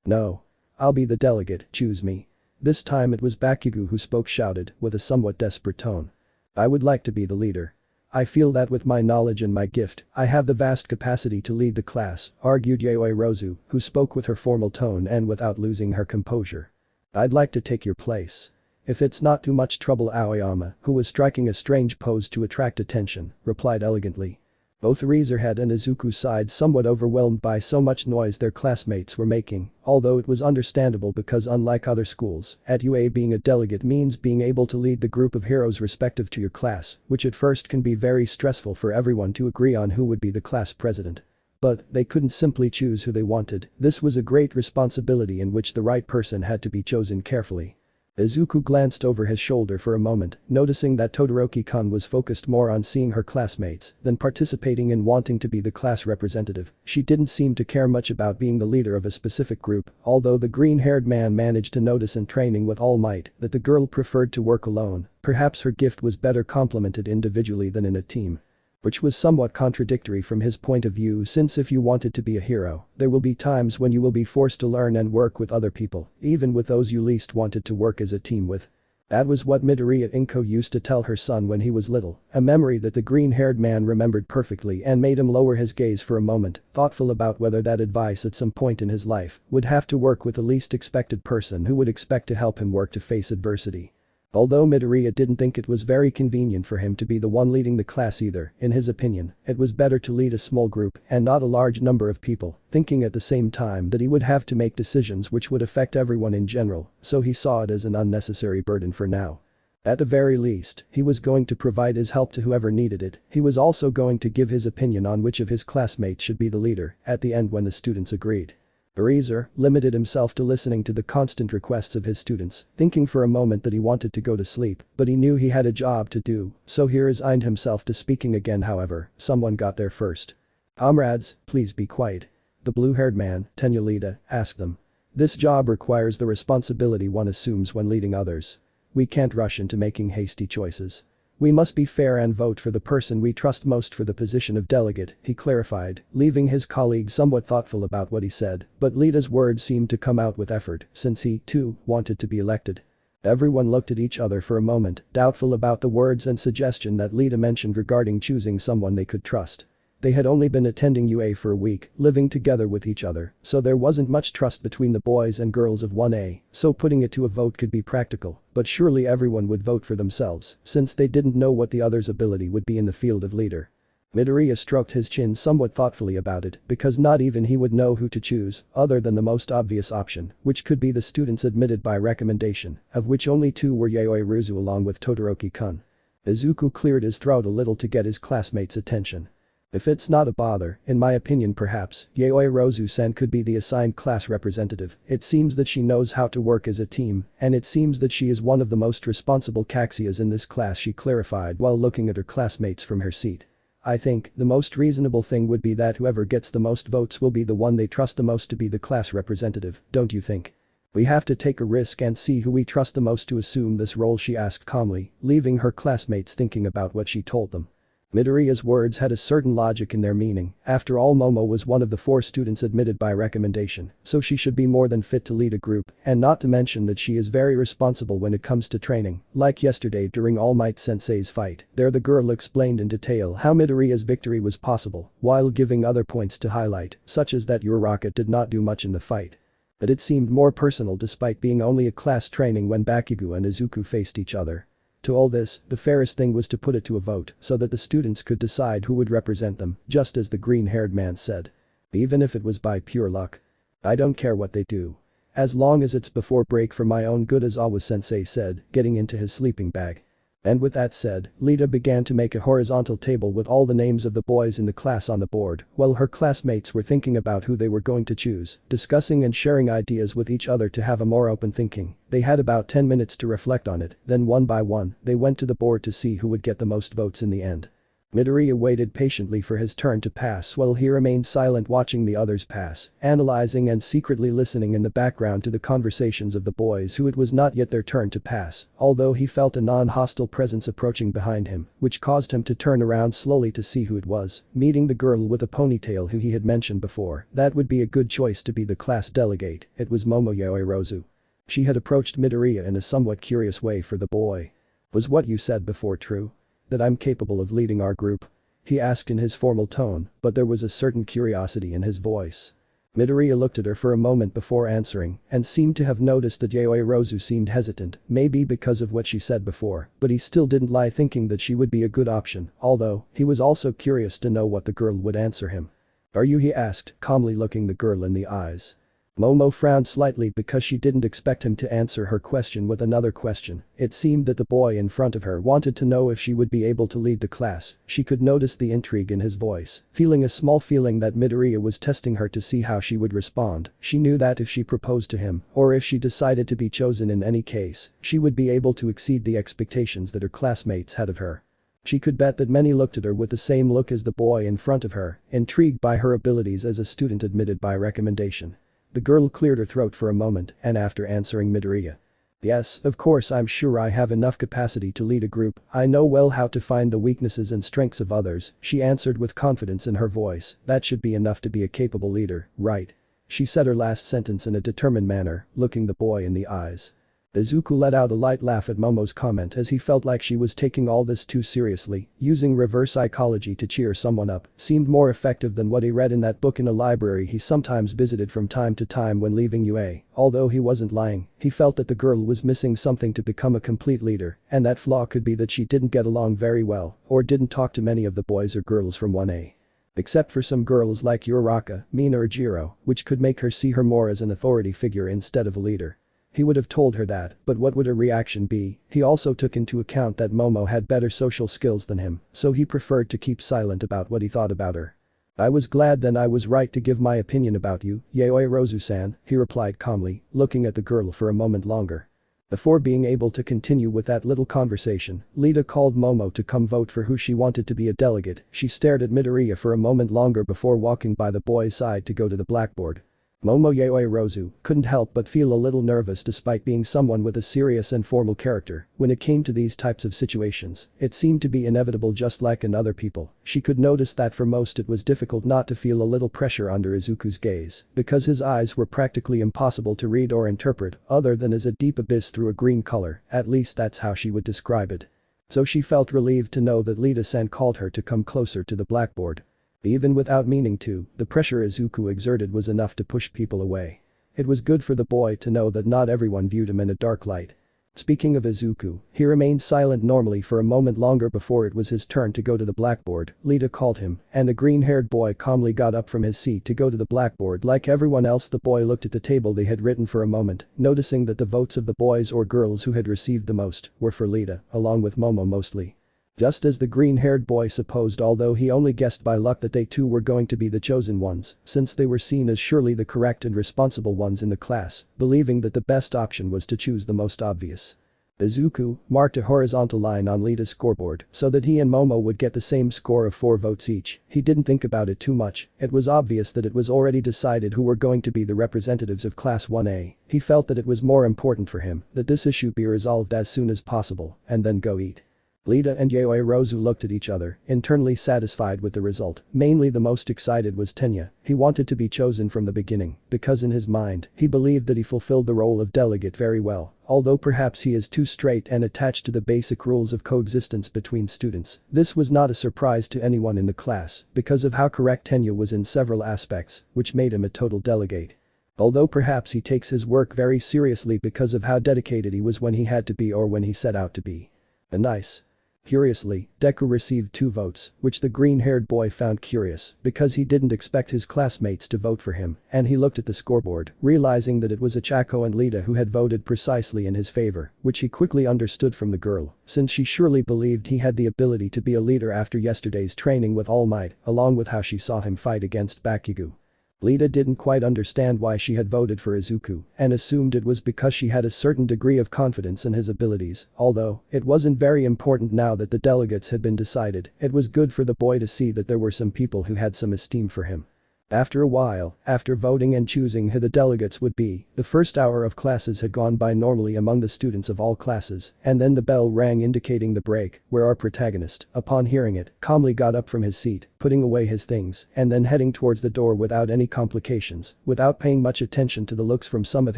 "No. I'll be the delegate, choose me." This time it was Bakugo who spoke, shouted, with a somewhat desperate tone. "I would like to be the leader. I feel that with my knowledge and my gift, I have the vast capacity to lead the class, argued Yaoi Rozu, who spoke with her formal tone and without losing her composure. I'd like to take your place. If it's not too much trouble. Aoyama, who was striking a strange pose to attract attention, replied elegantly. Both Razorhead and Izuku sighed, somewhat overwhelmed by so much noise their classmates were making, although it was understandable because unlike other schools, at UA being a delegate means being able to lead the group of heroes respective to your class, which at first can be very stressful for everyone to agree on who would be the class president. But they couldn't simply choose who they wanted, this was a great responsibility in which the right person had to be chosen carefully. Izuku glanced over his shoulder for a moment, noticing that Todoroki-kun was focused more on seeing her classmates than participating in wanting to be the class representative. She didn't seem to care much about being the leader of a specific group, although the green-haired man managed to notice in training with All Might that the girl preferred to work alone, perhaps her gift was better complemented individually than in a team. Which was somewhat contradictory from his point of view, since if you wanted to be a hero, there will be times when you will be forced to learn and work with other people, even with those you least wanted to work as a team with. That was what Midoriya Inko used to tell her son when he was little, a memory that the green-haired man remembered perfectly and made him lower his gaze for a moment, thoughtful about whether that advice at some point in his life would have to work with the least expected person who would expect to help him work to face adversity. Although Midoriya didn't think it was very convenient for him to be the one leading the class either, in his opinion, it was better to lead a small group and not a large number of people, thinking at the same time that he would have to make decisions which would affect everyone in general, so he saw it as an unnecessary burden for now. At the very least, he was going to provide his help to whoever needed it, he was also going to give his opinion on which of his classmates should be the leader, at the end when the students agreed. Razor limited himself to listening to the constant requests of his students, thinking for a moment that he wanted to go to sleep, but he knew he had a job to do, so he resigned himself to speaking again. However, someone got there first. "Comrades, please be quiet," the blue-haired man, Tenyolita, asked them. "This job requires the responsibility one assumes when leading others. We can't rush into making hasty choices. We must be fair and vote for the person we trust most for the position of delegate," he clarified, leaving his colleague somewhat thoughtful about what he said, but Lita's words seemed to come out with effort since he, too, wanted to be elected. Everyone looked at each other for a moment, doubtful about the words and suggestion that Lita mentioned regarding choosing someone they could trust. They had only been attending UA for a week, living together with each other, so there wasn't much trust between the boys and girls of 1A, so putting it to a vote could be practical, but surely everyone would vote for themselves, since they didn't know what the other's ability would be in the field of leader. Midoriya stroked his chin somewhat thoughtfully about it, because not even he would know who to choose, other than the most obvious option, which could be the students admitted by recommendation, of which only two were Yaoi Ruzu along with Todoroki-kun. Izuku cleared his throat a little to get his classmates' attention. "If it's not a bother, in my opinion perhaps, Yaoi Rozu-san could be the assigned class representative. It seems that she knows how to work as a team, and it seems that she is one of the most responsible Kaxias in this class," she clarified while looking at her classmates from her seat. "I think the most reasonable thing would be that whoever gets the most votes will be the one they trust the most to be the class representative, don't you think? We have to take a risk and see who we trust the most to assume this role," she asked calmly, leaving her classmates thinking about what she told them. Midoriya's words had a certain logic in their meaning, after all Momo was one of the 4 students admitted by recommendation, so she should be more than fit to lead a group, and not to mention that she is very responsible when it comes to training, like yesterday during All Might Sensei's fight, there the girl explained in detail how Midoriya's victory was possible, while giving other points to highlight, such as that Uraraka did not do much in the fight. But it seemed more personal despite being only a class training when Bakugo and Izuku faced each other. To all this, the fairest thing was to put it to a vote so that the students could decide who would represent them, just as the green-haired man said. "Even if it was by pure luck. I don't care what they do. As long as it's before break for my own good," as Awa-sensei said, getting into his sleeping bag. And with that said, Lita began to make a horizontal table with all the names of the boys in the class on the board, while her classmates were thinking about who they were going to choose, discussing and sharing ideas with each other to have a more open thinking. They had about 10 minutes to reflect on it, then one by one, they went to the board to see who would get the most votes in the end. Midoriya waited patiently for his turn to pass while he remained silent watching the others pass, analyzing and secretly listening in the background to the conversations of the boys who it was not yet their turn to pass, although he felt a non-hostile presence approaching behind him, which caused him to turn around slowly to see who it was, meeting the girl with a ponytail who he had mentioned before. That would be a good choice to be the class delegate, it was Momo Yaoi Rozu. She had approached Midoriya in a somewhat curious way for the boy. "Was what you said before true?" that I'm capable of leading our group?" He asked in his formal tone, but there was a certain curiosity in his voice. Midoriya looked at her for a moment before answering and seemed to have noticed that Yaoirozu seemed hesitant, maybe because of what she said before, but he still didn't lie thinking that she would be a good option, although he was also curious to know what the girl would answer him. "Are you?" he asked, calmly looking the girl in the eyes. Momo frowned slightly because she didn't expect him to answer her question with another question. It seemed that the boy in front of her wanted to know if she would be able to lead the class. She could notice the intrigue in his voice, feeling a small feeling that Midoriya was testing her to see how she would respond. She knew that if she proposed to him, or if she decided to be chosen in any case, she would be able to exceed the expectations that her classmates had of her. She could bet that many looked at her with the same look as the boy in front of her, intrigued by her abilities as a student admitted by recommendation. The girl cleared her throat for a moment and after answering Midoriya. "Yes, of course I'm sure I have enough capacity to lead a group, I know well how to find the weaknesses and strengths of others," she answered with confidence in her voice. "That should be enough to be a capable leader, right?" She said her last sentence in a determined manner, looking the boy in the eyes. Izuku let out a light laugh at Momo's comment as he felt like she was taking all this too seriously. Using reverse psychology to cheer someone up seemed more effective than what he read in that book in a library he sometimes visited from time to time when leaving UA. Although he wasn't lying, he felt that the girl was missing something to become a complete leader, and that flaw could be that she didn't get along very well or didn't talk to many of the boys or girls from 1A. Except for some girls like Uraraka, Mina or Jiro, which could make her see her more as an authority figure instead of a leader. He would have told her that, but what would her reaction be? He also took into account that Momo had better social skills than him, so he preferred to keep silent about what he thought about her. "I was glad then I was right to give my opinion about you, Yaoirozu-san," he replied calmly, looking at the girl for a moment longer. Before being able to continue with that little conversation, Lita called Momo to come vote for who she wanted to be a delegate. She stared at Midoriya for a moment longer before walking by the boy's side to go to the blackboard. Momo Yaoirozu couldn't help but feel a little nervous despite being someone with a serious and formal character. When it came to these types of situations, it seemed to be inevitable just like in other people. She could notice that for most it was difficult not to feel a little pressure under Izuku's gaze, because his eyes were practically impossible to read or interpret other than as a deep abyss through a green color, at least that's how she would describe it. So she felt relieved to know that Lita-san called her to come closer to the blackboard. Even without meaning to, the pressure Izuku exerted was enough to push people away. It was good for the boy to know that not everyone viewed him in a dark light. Speaking of Izuku, he remained silent normally for a moment longer before it was his turn to go to the blackboard. Lita called him, and the green-haired boy calmly got up from his seat to go to the blackboard. Like everyone else, the boy looked at the table they had written for a moment, noticing that the votes of the boys or girls who had received the most were for Lita, along with Momo mostly. Just as the green-haired boy supposed, although he only guessed by luck that they too were going to be the chosen ones, since they were seen as surely the correct and responsible ones in the class, believing that the best option was to choose the most obvious. Izuku marked a horizontal line on Lita's scoreboard so that he and Momo would get the same score of 4 votes each. He didn't think about it too much, it was obvious that it was already decided who were going to be the representatives of Class 1A. He felt that it was more important for him that this issue be resolved as soon as possible and then go eat. Lita and Yaoirozu looked at each other, internally satisfied with the result. Mainly the most excited was Tenya. He wanted to be chosen from the beginning, because in his mind, he believed that he fulfilled the role of delegate very well, although perhaps he is too straight and attached to the basic rules of coexistence between students. This was not a surprise to anyone in the class, because of how correct Tenya was in several aspects, which made him a total delegate. Although perhaps he takes his work very seriously because of how dedicated he was when he had to be or when he set out to be. Nice. Curiously, Deku received 2 votes, which the green-haired boy found curious because he didn't expect his classmates to vote for him, and he looked at the scoreboard, realizing that it was Achako and Lita who had voted precisely in his favor, which he quickly understood from the girl, since she surely believed he had the ability to be a leader after yesterday's training with Almight, along with how she saw him fight against Bakugo. Lita didn't quite understand why she had voted for Izuku and assumed it was because she had a certain degree of confidence in his abilities, although it wasn't very important now that the delegates had been decided. It was good for the boy to see that there were some people who had some esteem for him. After a while, after voting and choosing who the delegates would be, the first hour of classes had gone by normally among the students of all classes, and then the bell rang indicating the break, where our protagonist, upon hearing it, calmly got up from his seat, putting away his things, and then heading towards the door without any complications, without paying much attention to the looks from some of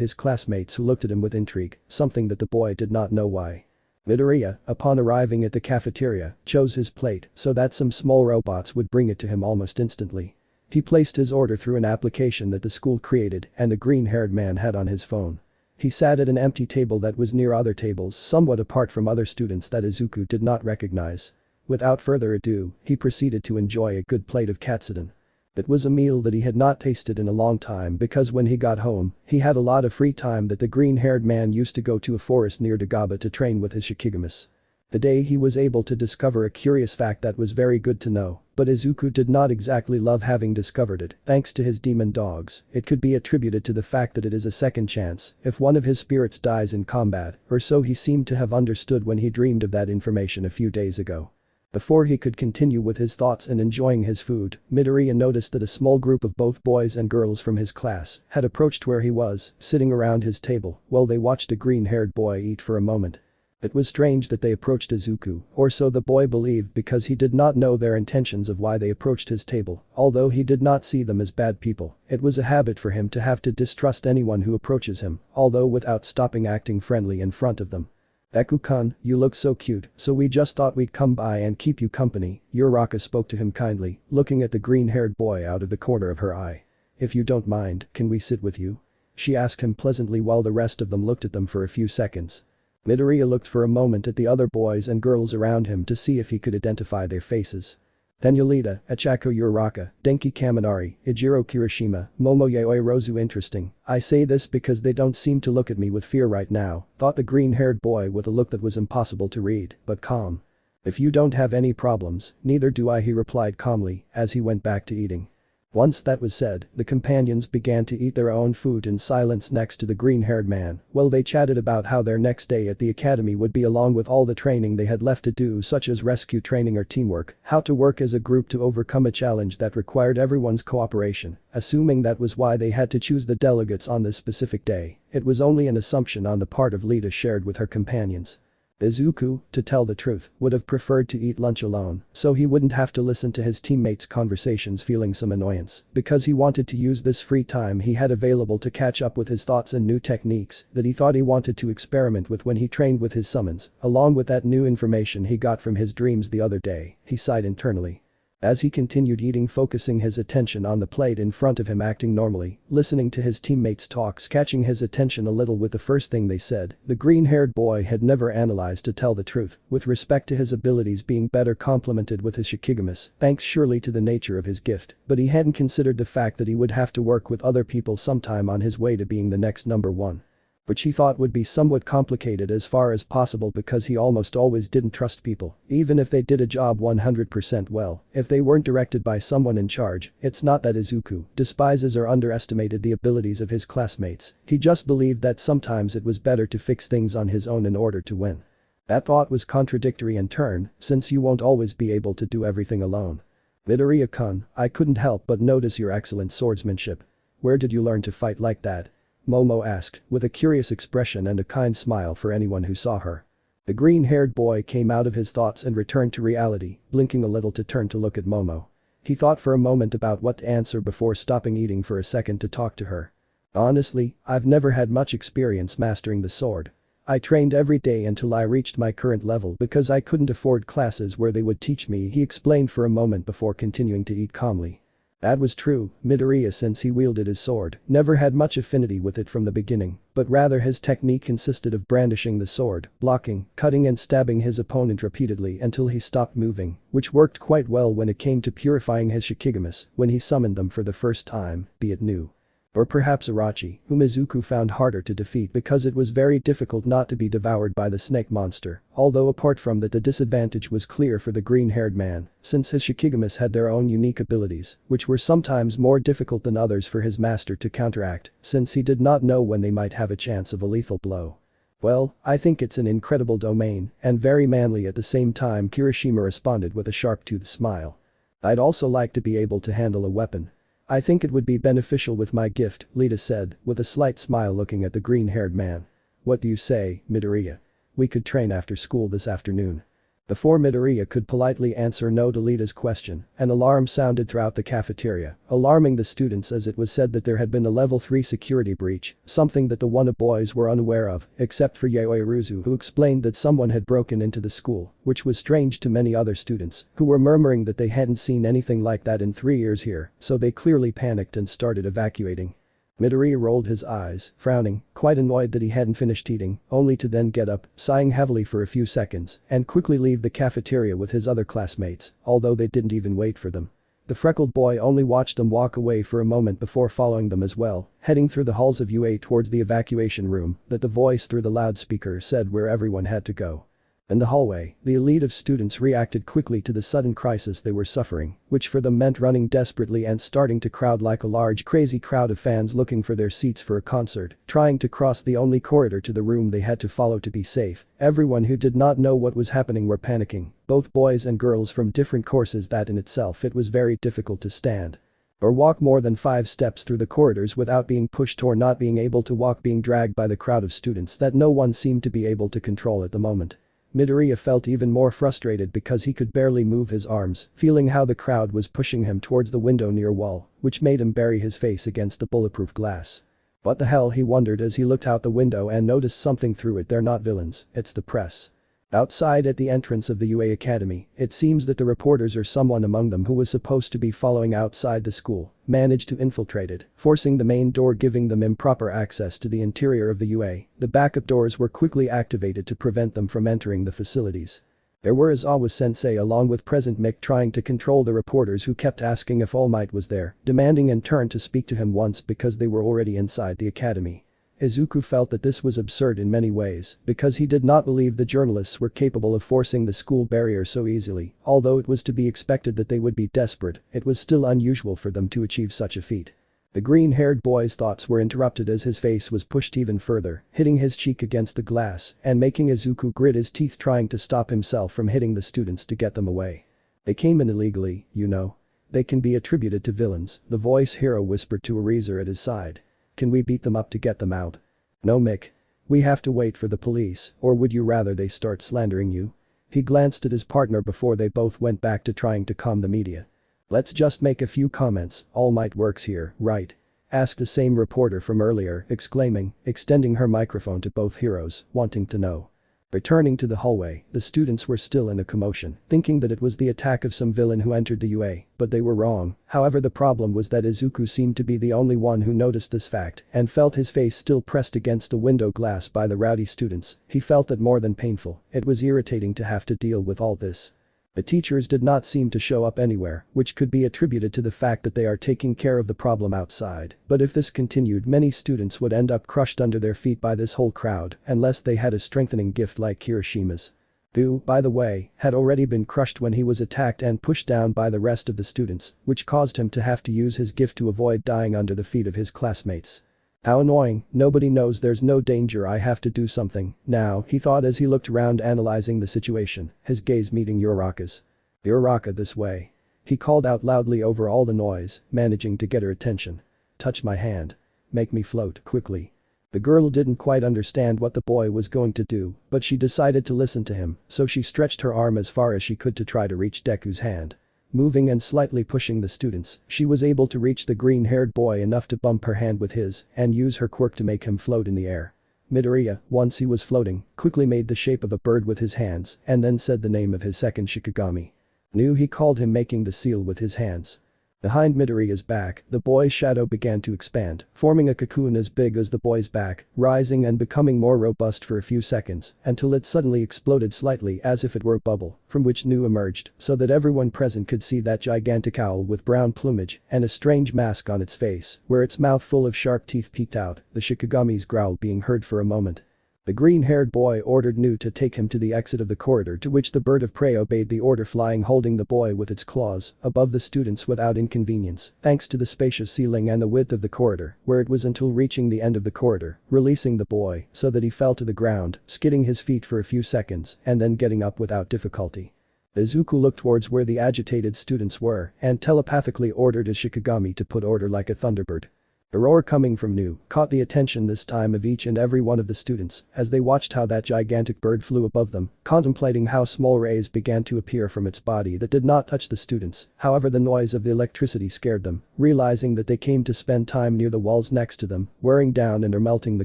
his classmates who looked at him with intrigue, something that the boy did not know why. Midoriya, upon arriving at the cafeteria, chose his plate so that some small robots would bring it to him almost instantly. He placed his order through an application that the school created and the green-haired man had on his phone. He sat at an empty table that was near other tables somewhat apart from other students that Izuku did not recognize. Without further ado, he proceeded to enjoy a good plate of katsudon. It was a meal that he had not tasted in a long time because when he got home, he had a lot of free time that the green-haired man used to go to a forest near Dagaba to train with his Shikigamis. The day he was able to discover a curious fact that was very good to know, but Izuku did not exactly love having discovered it, thanks to his demon dogs. It could be attributed to the fact that it is a second chance if one of his spirits dies in combat, or so he seemed to have understood when he dreamed of that information a few days ago. Before he could continue with his thoughts and enjoying his food, Midoriya noticed that a small group of both boys and girls from his class had approached where he was, sitting around his table, while they watched a green-haired boy eat for a moment. It was strange that they approached Izuku, or so the boy believed because he did not know their intentions of why they approached his table, although he did not see them as bad people. It was a habit for him to have to distrust anyone who approaches him, although without stopping acting friendly in front of them. "Deku-kun, you look so cute, so we just thought we'd come by and keep you company," Uraraka spoke to him kindly, looking at the green-haired boy out of the corner of her eye. "If you don't mind, can we sit with you?" she asked him pleasantly while the rest of them looked at them for a few seconds. Midoriya looked for a moment at the other boys and girls around him to see if he could identify their faces. Then Yolita, Achako Uraraka, Denki Kaminari, Ijiro Kirishima, Momo Yaoi Rozu. Interesting, I say this because they don't seem to look at me with fear right now, thought the green-haired boy with a look that was impossible to read, but calm. "If you don't have any problems, neither do I," he replied calmly as he went back to eating. Once that was said, the companions began to eat their own food in silence next to the green-haired man while they chatted about how their next day at the academy would be along with all the training they had left to do such as rescue training or teamwork, how to work as a group to overcome a challenge that required everyone's cooperation. Assuming that was why they had to choose the delegates on this specific day, it was only an assumption on the part of Lita shared with her companions. Izuku, to tell the truth, would have preferred to eat lunch alone, so he wouldn't have to listen to his teammates' conversations feeling some annoyance, because he wanted to use this free time he had available to catch up with his thoughts and new techniques that he thought he wanted to experiment with when he trained with his summons, along with that new information he got from his dreams the other day, he sighed internally. As he continued eating, focusing his attention on the plate in front of him, acting normally, listening to his teammates' talks, catching his attention a little with the first thing they said, the green-haired boy had never analyzed to tell the truth with respect to his abilities being better complemented with his Shikigamis, thanks surely to the nature of his gift, but he hadn't considered the fact that he would have to work with other people sometime on his way to being the next number one. Which he thought would be somewhat complicated as far as possible because he almost always didn't trust people, even if they did a job 100% well, if they weren't directed by someone in charge. It's not that Izuku despises or underestimated the abilities of his classmates, he just believed that sometimes it was better to fix things on his own in order to win. That thought was contradictory in turn, since you won't always be able to do everything alone. Midoriya-kun, I couldn't help but notice your excellent swordsmanship. Where did you learn to fight like that? Momo asked, with a curious expression and a kind smile for anyone who saw her. The green-haired boy came out of his thoughts and returned to reality, blinking a little to turn to look at Momo. He thought for a moment about what to answer before stopping eating for a second to talk to her. Honestly, I've never had much experience mastering the sword. I trained every day until I reached my current level because I couldn't afford classes where they would teach me, he explained for a moment before continuing to eat calmly. That was true, Midoriya, since he wielded his sword, never had much affinity with it from the beginning, but rather his technique consisted of brandishing the sword, blocking, cutting and stabbing his opponent repeatedly until he stopped moving, which worked quite well when it came to purifying his Shikigamis when he summoned them for the first time, be it new. Or perhaps Orochi, whom Izuku found harder to defeat because it was very difficult not to be devoured by the snake monster, although apart from that the disadvantage was clear for the green-haired man, since his Shikigamis had their own unique abilities, which were sometimes more difficult than others for his master to counteract, since he did not know when they might have a chance of a lethal blow. Well, I think it's an incredible domain, and very manly at the same time, Kirishima responded with a sharp-toothed smile. I'd also like to be able to handle a weapon. I think it would be beneficial with my gift, Lita said, with a slight smile looking at the green-haired man. What do you say, Midoriya? We could train after school this afternoon. Before Midoriya could politely answer no to Lita's question, an alarm sounded throughout the cafeteria, alarming the students as it was said that there had been a level 3 security breach, something that the Wanna boys were unaware of, except for Yaoiruzu, who explained that someone had broken into the school, which was strange to many other students, who were murmuring that they hadn't seen anything like that in 3 years here, so they clearly panicked and started evacuating. Midoriya rolled his eyes, frowning, quite annoyed that he hadn't finished eating, only to then get up, sighing heavily for a few seconds, and quickly leave the cafeteria with his other classmates, although they didn't even wait for them. The freckled boy only watched them walk away for a moment before following them as well, heading through the halls of UA towards the evacuation room that the voice through the loudspeaker said where everyone had to go. In the hallway, the elite of students reacted quickly to the sudden crisis they were suffering, which for them meant running desperately and starting to crowd like a large crazy crowd of fans looking for their seats for a concert, trying to cross the only corridor to the room they had to follow to be safe. Everyone who did not know what was happening were panicking, both boys and girls from different courses. That in itself it was very difficult to stand or walk more than 5 steps through the corridors without being pushed or not being able to walk, being dragged by the crowd of students that no one seemed to be able to control at the moment. Midoriya felt even more frustrated because he could barely move his arms, feeling how the crowd was pushing him towards the window near wall, which made him bury his face against the bulletproof glass. What the hell, he wondered as he looked out the window and noticed something through it. They're not villains, it's the press. Outside at the entrance of the UA Academy, it seems that the reporters or someone among them who was supposed to be following outside the school managed to infiltrate it, forcing the main door, giving them improper access to the interior of the UA. The backup doors were quickly activated to prevent them from entering the facilities. There were Aizawa sensei along with Present Mick trying to control the reporters who kept asking if Almight was there, demanding in turn to speak to him once because they were already inside the academy. Izuku felt that this was absurd in many ways because he did not believe the journalists were capable of forcing the school barrier so easily. Although it was to be expected that they would be desperate, it was still unusual for them to achieve such a feat. The green-haired boy's thoughts were interrupted as his face was pushed even further, hitting his cheek against the glass and making Izuku grit his teeth trying to stop himself from hitting the students to get them away. They came in illegally, you know. They can be attributed to villains, the voice hero whispered to Ariza at his side. Can we beat them up to get them out? No, Mick. We have to wait for the police, or would you rather they start slandering you? He glanced at his partner before they both went back to trying to calm the media. Let's just make a few comments. Almight works here, right? Asked the same reporter from earlier, exclaiming, extending her microphone to both heroes, wanting to know. Returning to the hallway, the students were still in a commotion, thinking that it was the attack of some villain who entered the UA, but they were wrong. However, the problem was that Izuku seemed to be the only one who noticed this fact and felt his face still pressed against the window glass by the rowdy students. He felt it more than painful, it was irritating to have to deal with all this. The teachers did not seem to show up anywhere, which could be attributed to the fact that they are taking care of the problem outside. But if this continued, many students would end up crushed under their feet by this whole crowd unless they had a strengthening gift like Kirishima's. Who, by the way, had already been crushed when he was attacked and pushed down by the rest of the students, which caused him to have to use his gift to avoid dying under the feet of his classmates. How annoying, nobody knows there's no danger, I have to do something now, he thought as he looked around analyzing the situation, his gaze meeting Uraraka's. Uraraka, this way. He called out loudly over all the noise, managing to get her attention. Touch my hand. Make me float, quickly. The girl didn't quite understand what the boy was going to do, but she decided to listen to him, so she stretched her arm as far as she could to try to reach Deku's hand. Moving and slightly pushing the students, she was able to reach the green-haired boy enough to bump her hand with his and use her quirk to make him float in the air. Midoriya, once he was floating, quickly made the shape of a bird with his hands and then said the name of his second Shikigami. Knew he called him, making the seal with his hands. Behind Midoriya's back, the boy's shadow began to expand, forming a cocoon as big as the boy's back, rising and becoming more robust for a few seconds until it suddenly exploded slightly as if it were a bubble, from which Nu emerged so that everyone present could see that gigantic owl with brown plumage and a strange mask on its face, where its mouth full of sharp teeth peeked out, the Shikigami's growl being heard for a moment. The green-haired boy ordered Nu to take him to the exit of the corridor, to which the bird of prey obeyed the order, flying holding the boy with its claws above the students without inconvenience, thanks to the spacious ceiling and the width of the corridor, where it was until reaching the end of the corridor, releasing the boy so that he fell to the ground, skidding his feet for a few seconds and then getting up without difficulty. Izuku looked towards where the agitated students were and telepathically ordered his Shikigami to put order like a thunderbird. A roar coming from Nu caught the attention this time of each and every one of the students as they watched how that gigantic bird flew above them, contemplating how small rays began to appear from its body that did not touch the students. However, the noise of the electricity scared them, realizing that they came to spend time near the walls next to them, wearing down and are melting the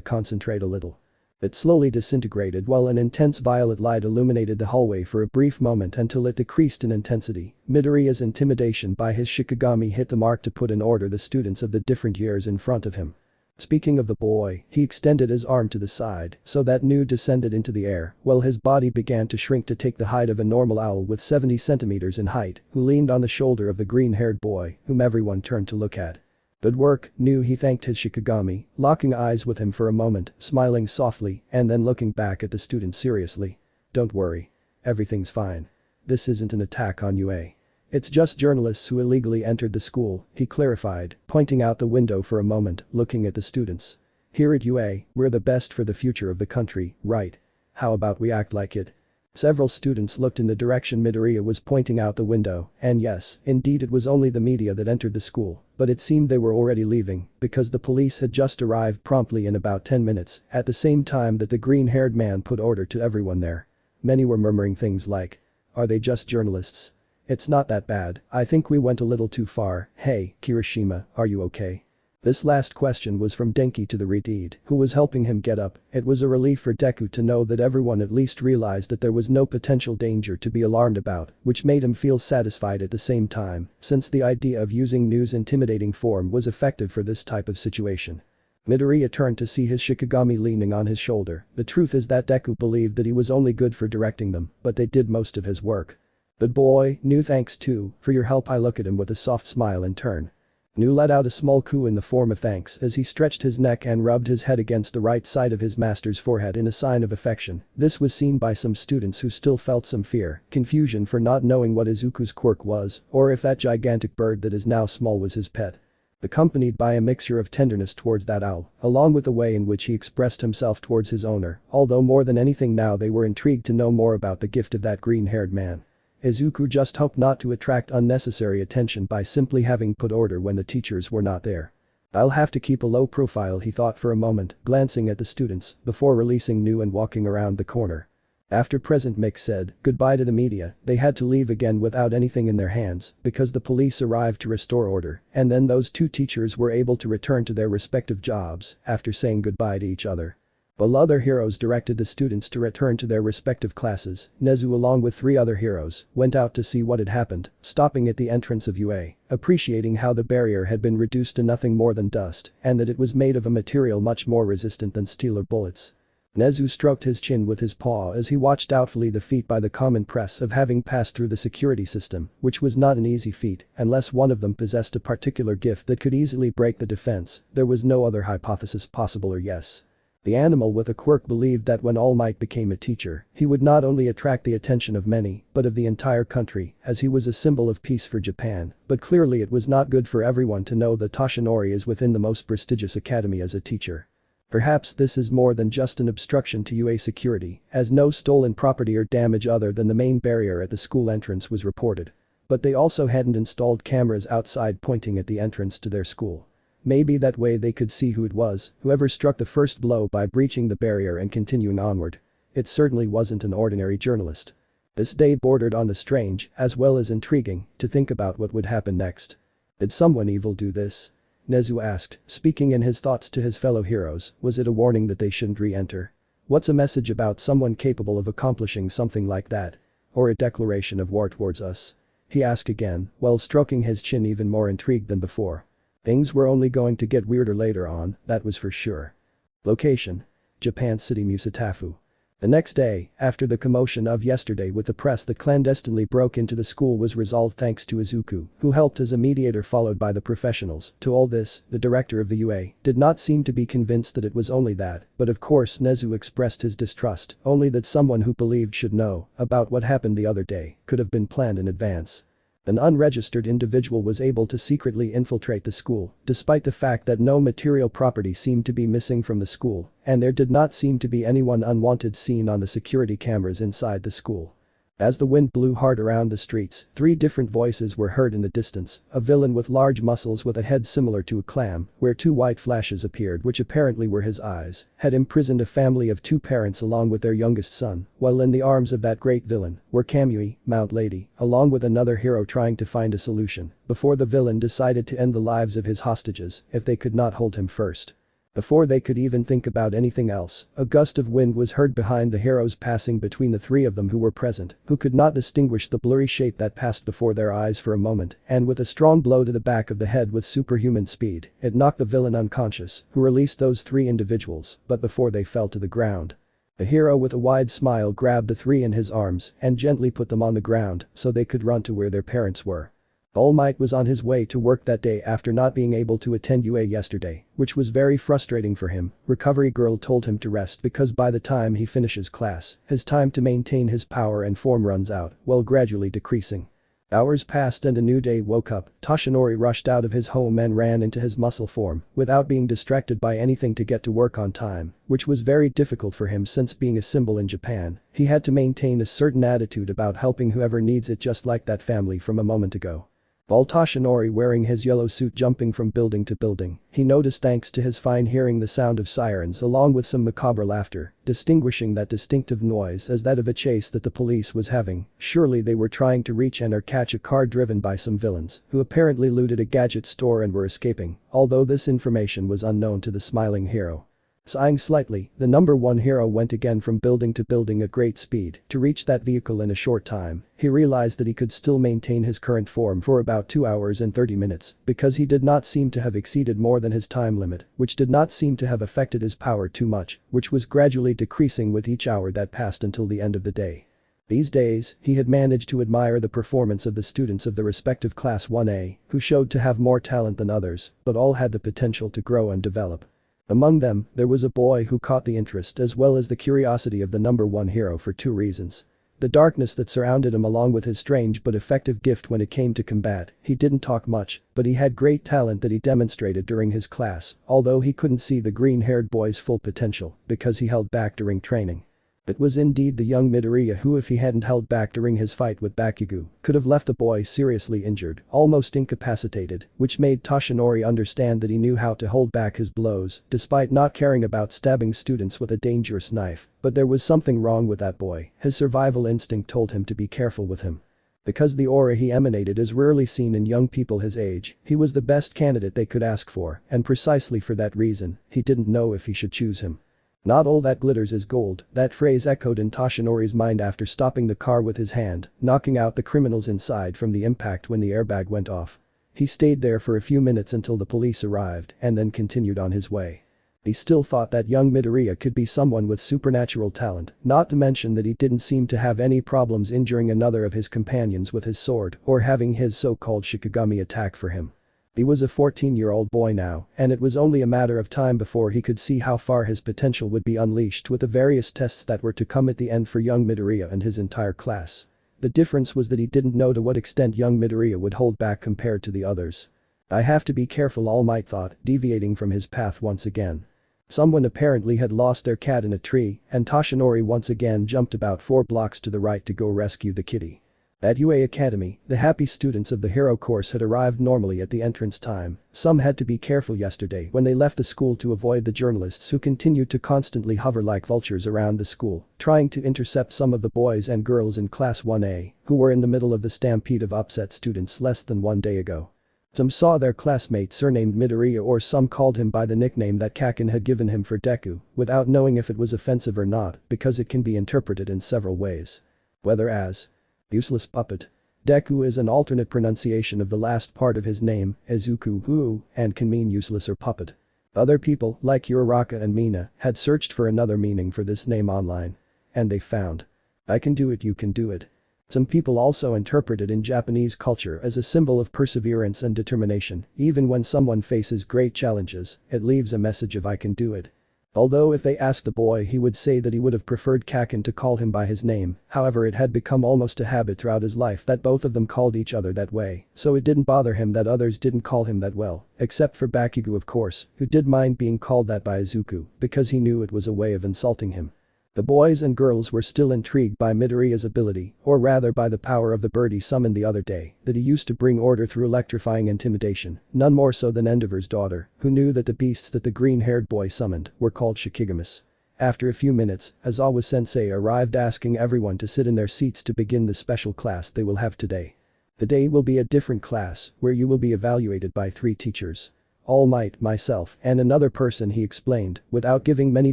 concentrate a little. It slowly disintegrated while an intense violet light illuminated the hallway for a brief moment until it decreased in intensity. Midoriya's intimidation by his Shikigami hit the mark to put in order the students of the different years in front of him. Speaking of the boy, he extended his arm to the side so that Nu descended into the air while his body began to shrink to take the height of a normal owl with 70 centimeters in height, who leaned on the shoulder of the green-haired boy, whom everyone turned to look at. Good work, Nu, he thanked his Shikigami, locking eyes with him for a moment, smiling softly, and then looking back at the student seriously. Don't worry. Everything's fine. This isn't an attack on UA. It's just journalists who illegally entered the school, he clarified, pointing out the window for a moment, looking at the students. Here at UA, we're the best for the future of the country, right? How about we act like it? Several students looked in the direction Midoriya was pointing out the window, and yes, indeed it was only the media that entered the school, but it seemed they were already leaving because the police had just arrived promptly in about 10 minutes, at the same time that the green-haired man put order to everyone there. Many were murmuring things like, "Are they just journalists? It's not that bad, I think we went a little too far, hey, Kirishima, are you okay?" This last question was from Denki to the Redeed, who was helping him get up. It was a relief for Deku to know that everyone at least realized that there was no potential danger to be alarmed about, which made him feel satisfied at the same time, since the idea of using Nu's intimidating form was effective for this type of situation. Midoriya turned to see his Shikigami leaning on his shoulder. The truth is that Deku believed that he was only good for directing them, but they did most of his work. But boy, Nu, thanks too, for your help. I look at him with a soft smile in turn. Nu let out a small coo in the form of thanks as he stretched his neck and rubbed his head against the right side of his master's forehead in a sign of affection. This was seen by some students who still felt some fear, confusion for not knowing what Izuku's quirk was, or if that gigantic bird that is now small was his pet. Accompanied by a mixture of tenderness towards that owl, along with the way in which he expressed himself towards his owner, although more than anything now they were intrigued to know more about the gift of that green-haired man. Izuku just hoped not to attract unnecessary attention by simply having put order when the teachers were not there. I'll have to keep a low profile, he thought for a moment, glancing at the students, before releasing Nu and walking around the corner. After President Mick said goodbye to the media, they had to leave again without anything in their hands because the police arrived to restore order, and then those two teachers were able to return to their respective jobs after saying goodbye to each other. While other heroes directed the students to return to their respective classes, Nezu along with 3 other heroes went out to see what had happened, stopping at the entrance of UA, appreciating how the barrier had been reduced to nothing more than dust and that it was made of a material much more resistant than steel or bullets. Nezu stroked his chin with his paw as he watched doubtfully the feat by the common press of having passed through the security system, which was not an easy feat unless one of them possessed a particular gift that could easily break the defense. There was no other hypothesis possible or yes. The animal with a quirk believed that when Almight became a teacher, he would not only attract the attention of many, but of the entire country, as he was a symbol of peace for Japan, but clearly it was not good for everyone to know that Toshinori is within the most prestigious academy as a teacher. Perhaps this is more than just an obstruction to UA security, as no stolen property or damage other than the main barrier at the school entrance was reported. But they also hadn't installed cameras outside pointing at the entrance to their school. Maybe that way they could see who it was, whoever struck the first blow by breaching the barrier and continuing onward. It certainly wasn't an ordinary journalist. This day bordered on the strange, as well as intriguing, to think about what would happen next. Did someone evil do this? Nezu asked, speaking in his thoughts to his fellow heroes. Was it a warning that they shouldn't re-enter? What's a message about someone capable of accomplishing something like that? Or a declaration of war towards us? He asked again, while stroking his chin even more intrigued than before. Things were only going to get weirder later on, that was for sure. Location: Japan City Musatafu. The next day, after the commotion of yesterday with the press that clandestinely broke into the school was resolved thanks to Izuku, who helped as a mediator followed by the professionals. To all this, the director of the UA did not seem to be convinced that it was only that, but of course Nezu expressed his distrust, only that someone who believed should know about what happened the other day could have been planned in advance. An unregistered individual was able to secretly infiltrate the school, despite the fact that no material property seemed to be missing from the school, and there did not seem to be anyone unwanted seen on the security cameras inside the school. As the wind blew hard around the streets, 3 different voices were heard in the distance, a villain with large muscles with a head similar to a clam, where 2 white flashes appeared which apparently were his eyes, had imprisoned a family of 2 parents along with their youngest son, while in the arms of that great villain were Kamui, Mount Lady, along with another hero trying to find a solution, before the villain decided to end the lives of his hostages if they could not hold him first. Before they could even think about anything else, a gust of wind was heard behind the heroes passing between the 3 of them who were present, who could not distinguish the blurry shape that passed before their eyes for a moment, and with a strong blow to the back of the head with superhuman speed, it knocked the villain unconscious, who released those 3 individuals, but before they fell to the ground. The hero with a wide smile grabbed the 3 in his arms and gently put them on the ground so they could run to where their parents were. Almight was on his way to work that day after not being able to attend UA yesterday, which was very frustrating for him. Recovery girl told him to rest because by the time he finishes class, his time to maintain his power and form runs out, while gradually decreasing. Hours passed and a new day woke up. Toshinori rushed out of his home and ran into his muscle form without being distracted by anything to get to work on time, which was very difficult for him since being a symbol in Japan, he had to maintain a certain attitude about helping whoever needs it just like that family from a moment ago. While Toshinori wearing his yellow suit jumping from building to building, he noticed thanks to his fine hearing the sound of sirens along with some macabre laughter, distinguishing that distinctive noise as that of a chase that the police was having. Surely they were trying to reach and or catch a car driven by some villains who apparently looted a gadget store and were escaping, although this information was unknown to the smiling hero. Sighing slightly, the number 1 hero went again from building to building at great speed to reach that vehicle in a short time. He realized that he could still maintain his current form for about 2 hours and 30 minutes because he did not seem to have exceeded more than his time limit, which did not seem to have affected his power too much, which was gradually decreasing with each hour that passed until the end of the day. These days, he had managed to admire the performance of the students of the respective Class 1A, who showed to have more talent than others, but all had the potential to grow and develop. Among them, there was a boy who caught the interest as well as the curiosity of the number 1 hero for 2 reasons. The darkness that surrounded him along with his strange but effective gift when it came to combat. He didn't talk much, but he had great talent that he demonstrated during his class, although he couldn't see the green-haired boy's full potential because he held back during training. It was indeed the young Midoriya who, if he hadn't held back during his fight with Bakugo, could have left the boy seriously injured, almost incapacitated, which made Toshinori understand that he knew how to hold back his blows despite not caring about stabbing students with a dangerous knife, but there was something wrong with that boy. His survival instinct told him to be careful with him. Because the aura he emanated is rarely seen in young people his age, he was the best candidate they could ask for, and precisely for that reason, he didn't know if he should choose him. Not all that glitters is gold, that phrase echoed in Toshinori's mind after stopping the car with his hand, knocking out the criminals inside from the impact when the airbag went off. He stayed there for a few minutes until the police arrived and then continued on his way. He still thought that young Midoriya could be someone with supernatural talent, not to mention that he didn't seem to have any problems injuring another of his companions with his sword or having his so-called Shikigami attack for him. He was a 14-year-old boy now, and it was only a matter of time before he could see how far his potential would be unleashed with the various tests that were to come at the end for young Midoriya and his entire class. The difference was that he didn't know to what extent young Midoriya would hold back compared to the others. I have to be careful, All Might thought, deviating from his path once again. Someone apparently had lost their cat in a tree, and Toshinori once again jumped about 4 blocks to the right to go rescue the kitty. At UA Academy, the happy students of the hero course had arrived normally at the entrance time. Some had to be careful yesterday when they left the school to avoid the journalists who continued to constantly hover like vultures around the school, trying to intercept some of the boys and girls in Class 1A who were in the middle of the stampede of upset students less than 1 day ago. Some saw their classmate surnamed Midoriya, or some called him by the nickname that Kaken had given him for Deku, without knowing if it was offensive or not because it can be interpreted in several ways. Whether as useless puppet. Deku is an alternate pronunciation of the last part of his name, Izuku, and can mean useless or puppet. Other people, like Uraraka and Mina, had searched for another meaning for this name online. And they found. I can do it, you can do it. Some people also interpret it in Japanese culture as a symbol of perseverance and determination. Even when someone faces great challenges, it leaves a message of I can do it. Although if they asked the boy, he would say that he would have preferred Kaken to call him by his name. However, it had become almost a habit throughout his life that both of them called each other that way, so it didn't bother him that others didn't call him that well, except for Bakugo of course, who did mind being called that by Izuku because he knew it was a way of insulting him. The boys and girls were still intrigued by Midoriya's ability, or rather by the power of the bird he summoned the other day, that he used to bring order through electrifying intimidation, none more so than Endeavor's daughter, who knew that the beasts that the green-haired boy summoned were called Shikigamis. After a few minutes, Aizawa-sensei arrived asking everyone to sit in their seats to begin the special class they will have today. The day will be a different class, where you will be evaluated by 3 teachers. Almight, myself, and another person, he explained, without giving many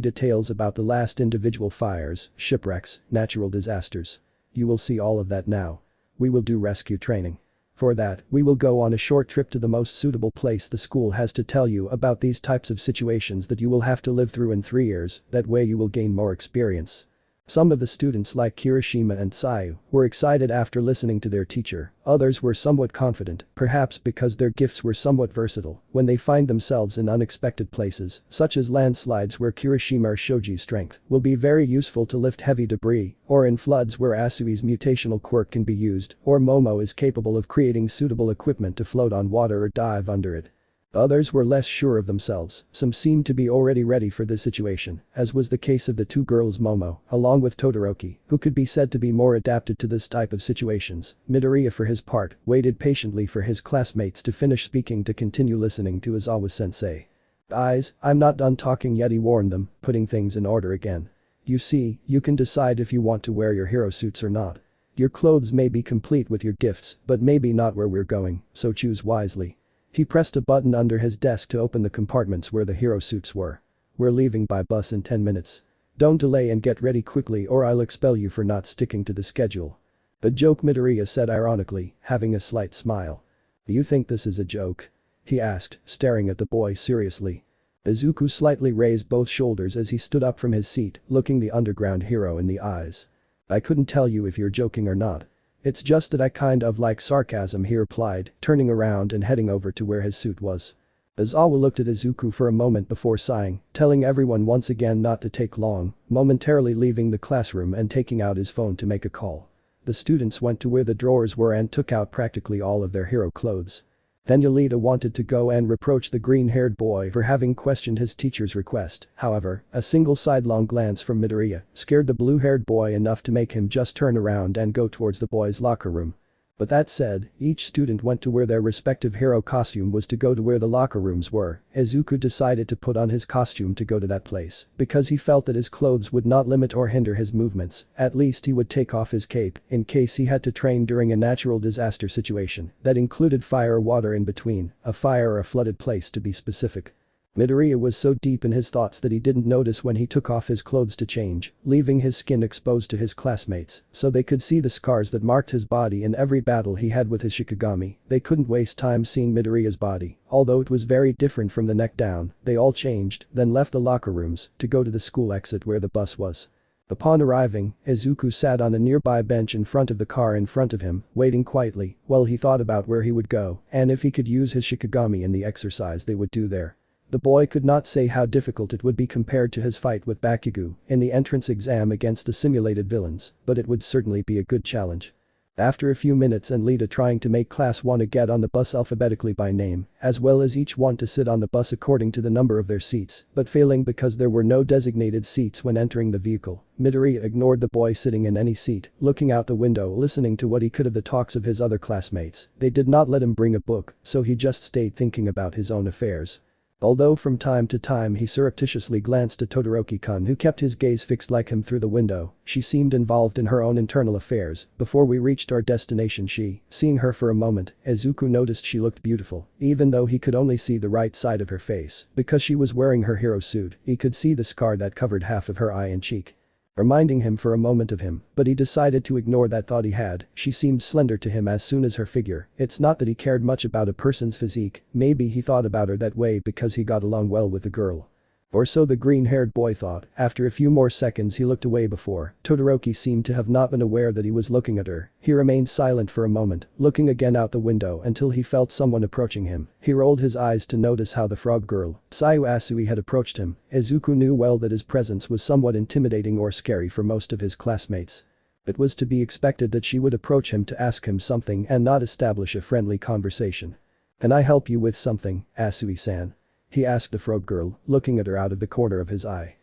details about the last individual fires, shipwrecks, natural disasters. You will see all of that now. We will do rescue training. For that, we will go on a short trip to the most suitable place the school has to tell you about these types of situations that you will have to live through in 3 years, that way you will gain more experience. Some of the students like Kirishima and Seiya were excited after listening to their teacher, others were somewhat confident, perhaps because their gifts were somewhat versatile, when they find themselves in unexpected places, such as landslides where Kirishima or Shoji's strength will be very useful to lift heavy debris, or in floods where Asui's mutational quirk can be used, or Momo is capable of creating suitable equipment to float on water or dive under it. Others were less sure of themselves, some seemed to be already ready for this situation, as was the case of the 2 girls Momo, along with Todoroki, who could be said to be more adapted to this type of situations. Midoriya for his part, waited patiently for his classmates to finish speaking to continue listening to Aizawa-sensei. Guys, I'm not done talking yet, he warned them, putting things in order again. You see, you can decide if you want to wear your hero suits or not. Your clothes may be complete with your gifts, but maybe not where we're going, so choose wisely. He pressed a button under his desk to open the compartments where the hero suits were. We're leaving by bus in 10 minutes. Don't delay and get ready quickly or I'll expel you for not sticking to the schedule. A joke, Midoriya said ironically, having a slight smile. You think this is a joke? He asked, staring at the boy seriously. Izuku slightly raised both shoulders as he stood up from his seat, looking the underground hero in the eyes. I couldn't tell you if you're joking or not. It's just that I kind of like sarcasm, he replied, turning around and heading over to where his suit was. Aizawa looked at Izuku for a moment before sighing, telling everyone once again not to take long, momentarily leaving the classroom and taking out his phone to make a call. The students went to where the drawers were and took out practically all of their hero clothes. Then Yolita wanted to go and reproach the green-haired boy for having questioned his teacher's request, however, a single sidelong glance from Midoriya scared the blue-haired boy enough to make him just turn around and go towards the boys' locker room. But that said, each student went to where their respective hero costume was to go to where the locker rooms were. Izuku decided to put on his costume to go to that place, because he felt that his clothes would not limit or hinder his movements, at least he would take off his cape in case he had to train during a natural disaster situation that included fire or water in between, a fire or a flooded place to be specific. Midoriya was so deep in his thoughts that he didn't notice when he took off his clothes to change, leaving his skin exposed to his classmates, so they could see the scars that marked his body in every battle he had with his Shikigami. They couldn't waste time seeing Midoriya's body, although it was very different from the neck down. They all changed, then left the locker rooms to go to the school exit where the bus was. Upon arriving, Izuku sat on a nearby bench in front of the car in front of him, waiting quietly while he thought about where he would go and if he could use his Shikigami in the exercise they would do there. The boy could not say how difficult it would be compared to his fight with Bakugo in the entrance exam against the simulated villains, but it would certainly be a good challenge. After a few minutes and Lita trying to make class 1 get on the bus alphabetically by name, as well as each one to sit on the bus according to the number of their seats, but failing because there were no designated seats when entering the vehicle, Midoriya ignored the boy sitting in any seat, looking out the window listening to what he could of the talks of his other classmates. They did not let him bring a book, so he just stayed thinking about his own affairs. Although from time to time he surreptitiously glanced at Todoroki-kun who kept his gaze fixed like him through the window, she seemed involved in her own internal affairs. Before we reached our destination seeing her for a moment, Izuku noticed she looked beautiful, even though he could only see the right side of her face, because she was wearing her hero suit, he could see the scar that covered half of her eye and cheek. Reminding him for a moment of him, but he decided to ignore that thought he had. She seemed slender to him as soon as her figure. It's not that he cared much about a person's physique, maybe he thought about her that way because he got along well with the girl. Or so the green-haired boy thought. After a few more seconds he looked away before Todoroki seemed to have not been aware that he was looking at her. He remained silent for a moment, looking again out the window until he felt someone approaching him. He rolled his eyes to notice how the frog girl, Tsuyu Asui, had approached him. Izuku knew well that his presence was somewhat intimidating or scary for most of his classmates. It was to be expected that she would approach him to ask him something and not establish a friendly conversation. "Can I help you with something, Asui-san?" he asked the frog girl, looking at her out of the corner of his eye.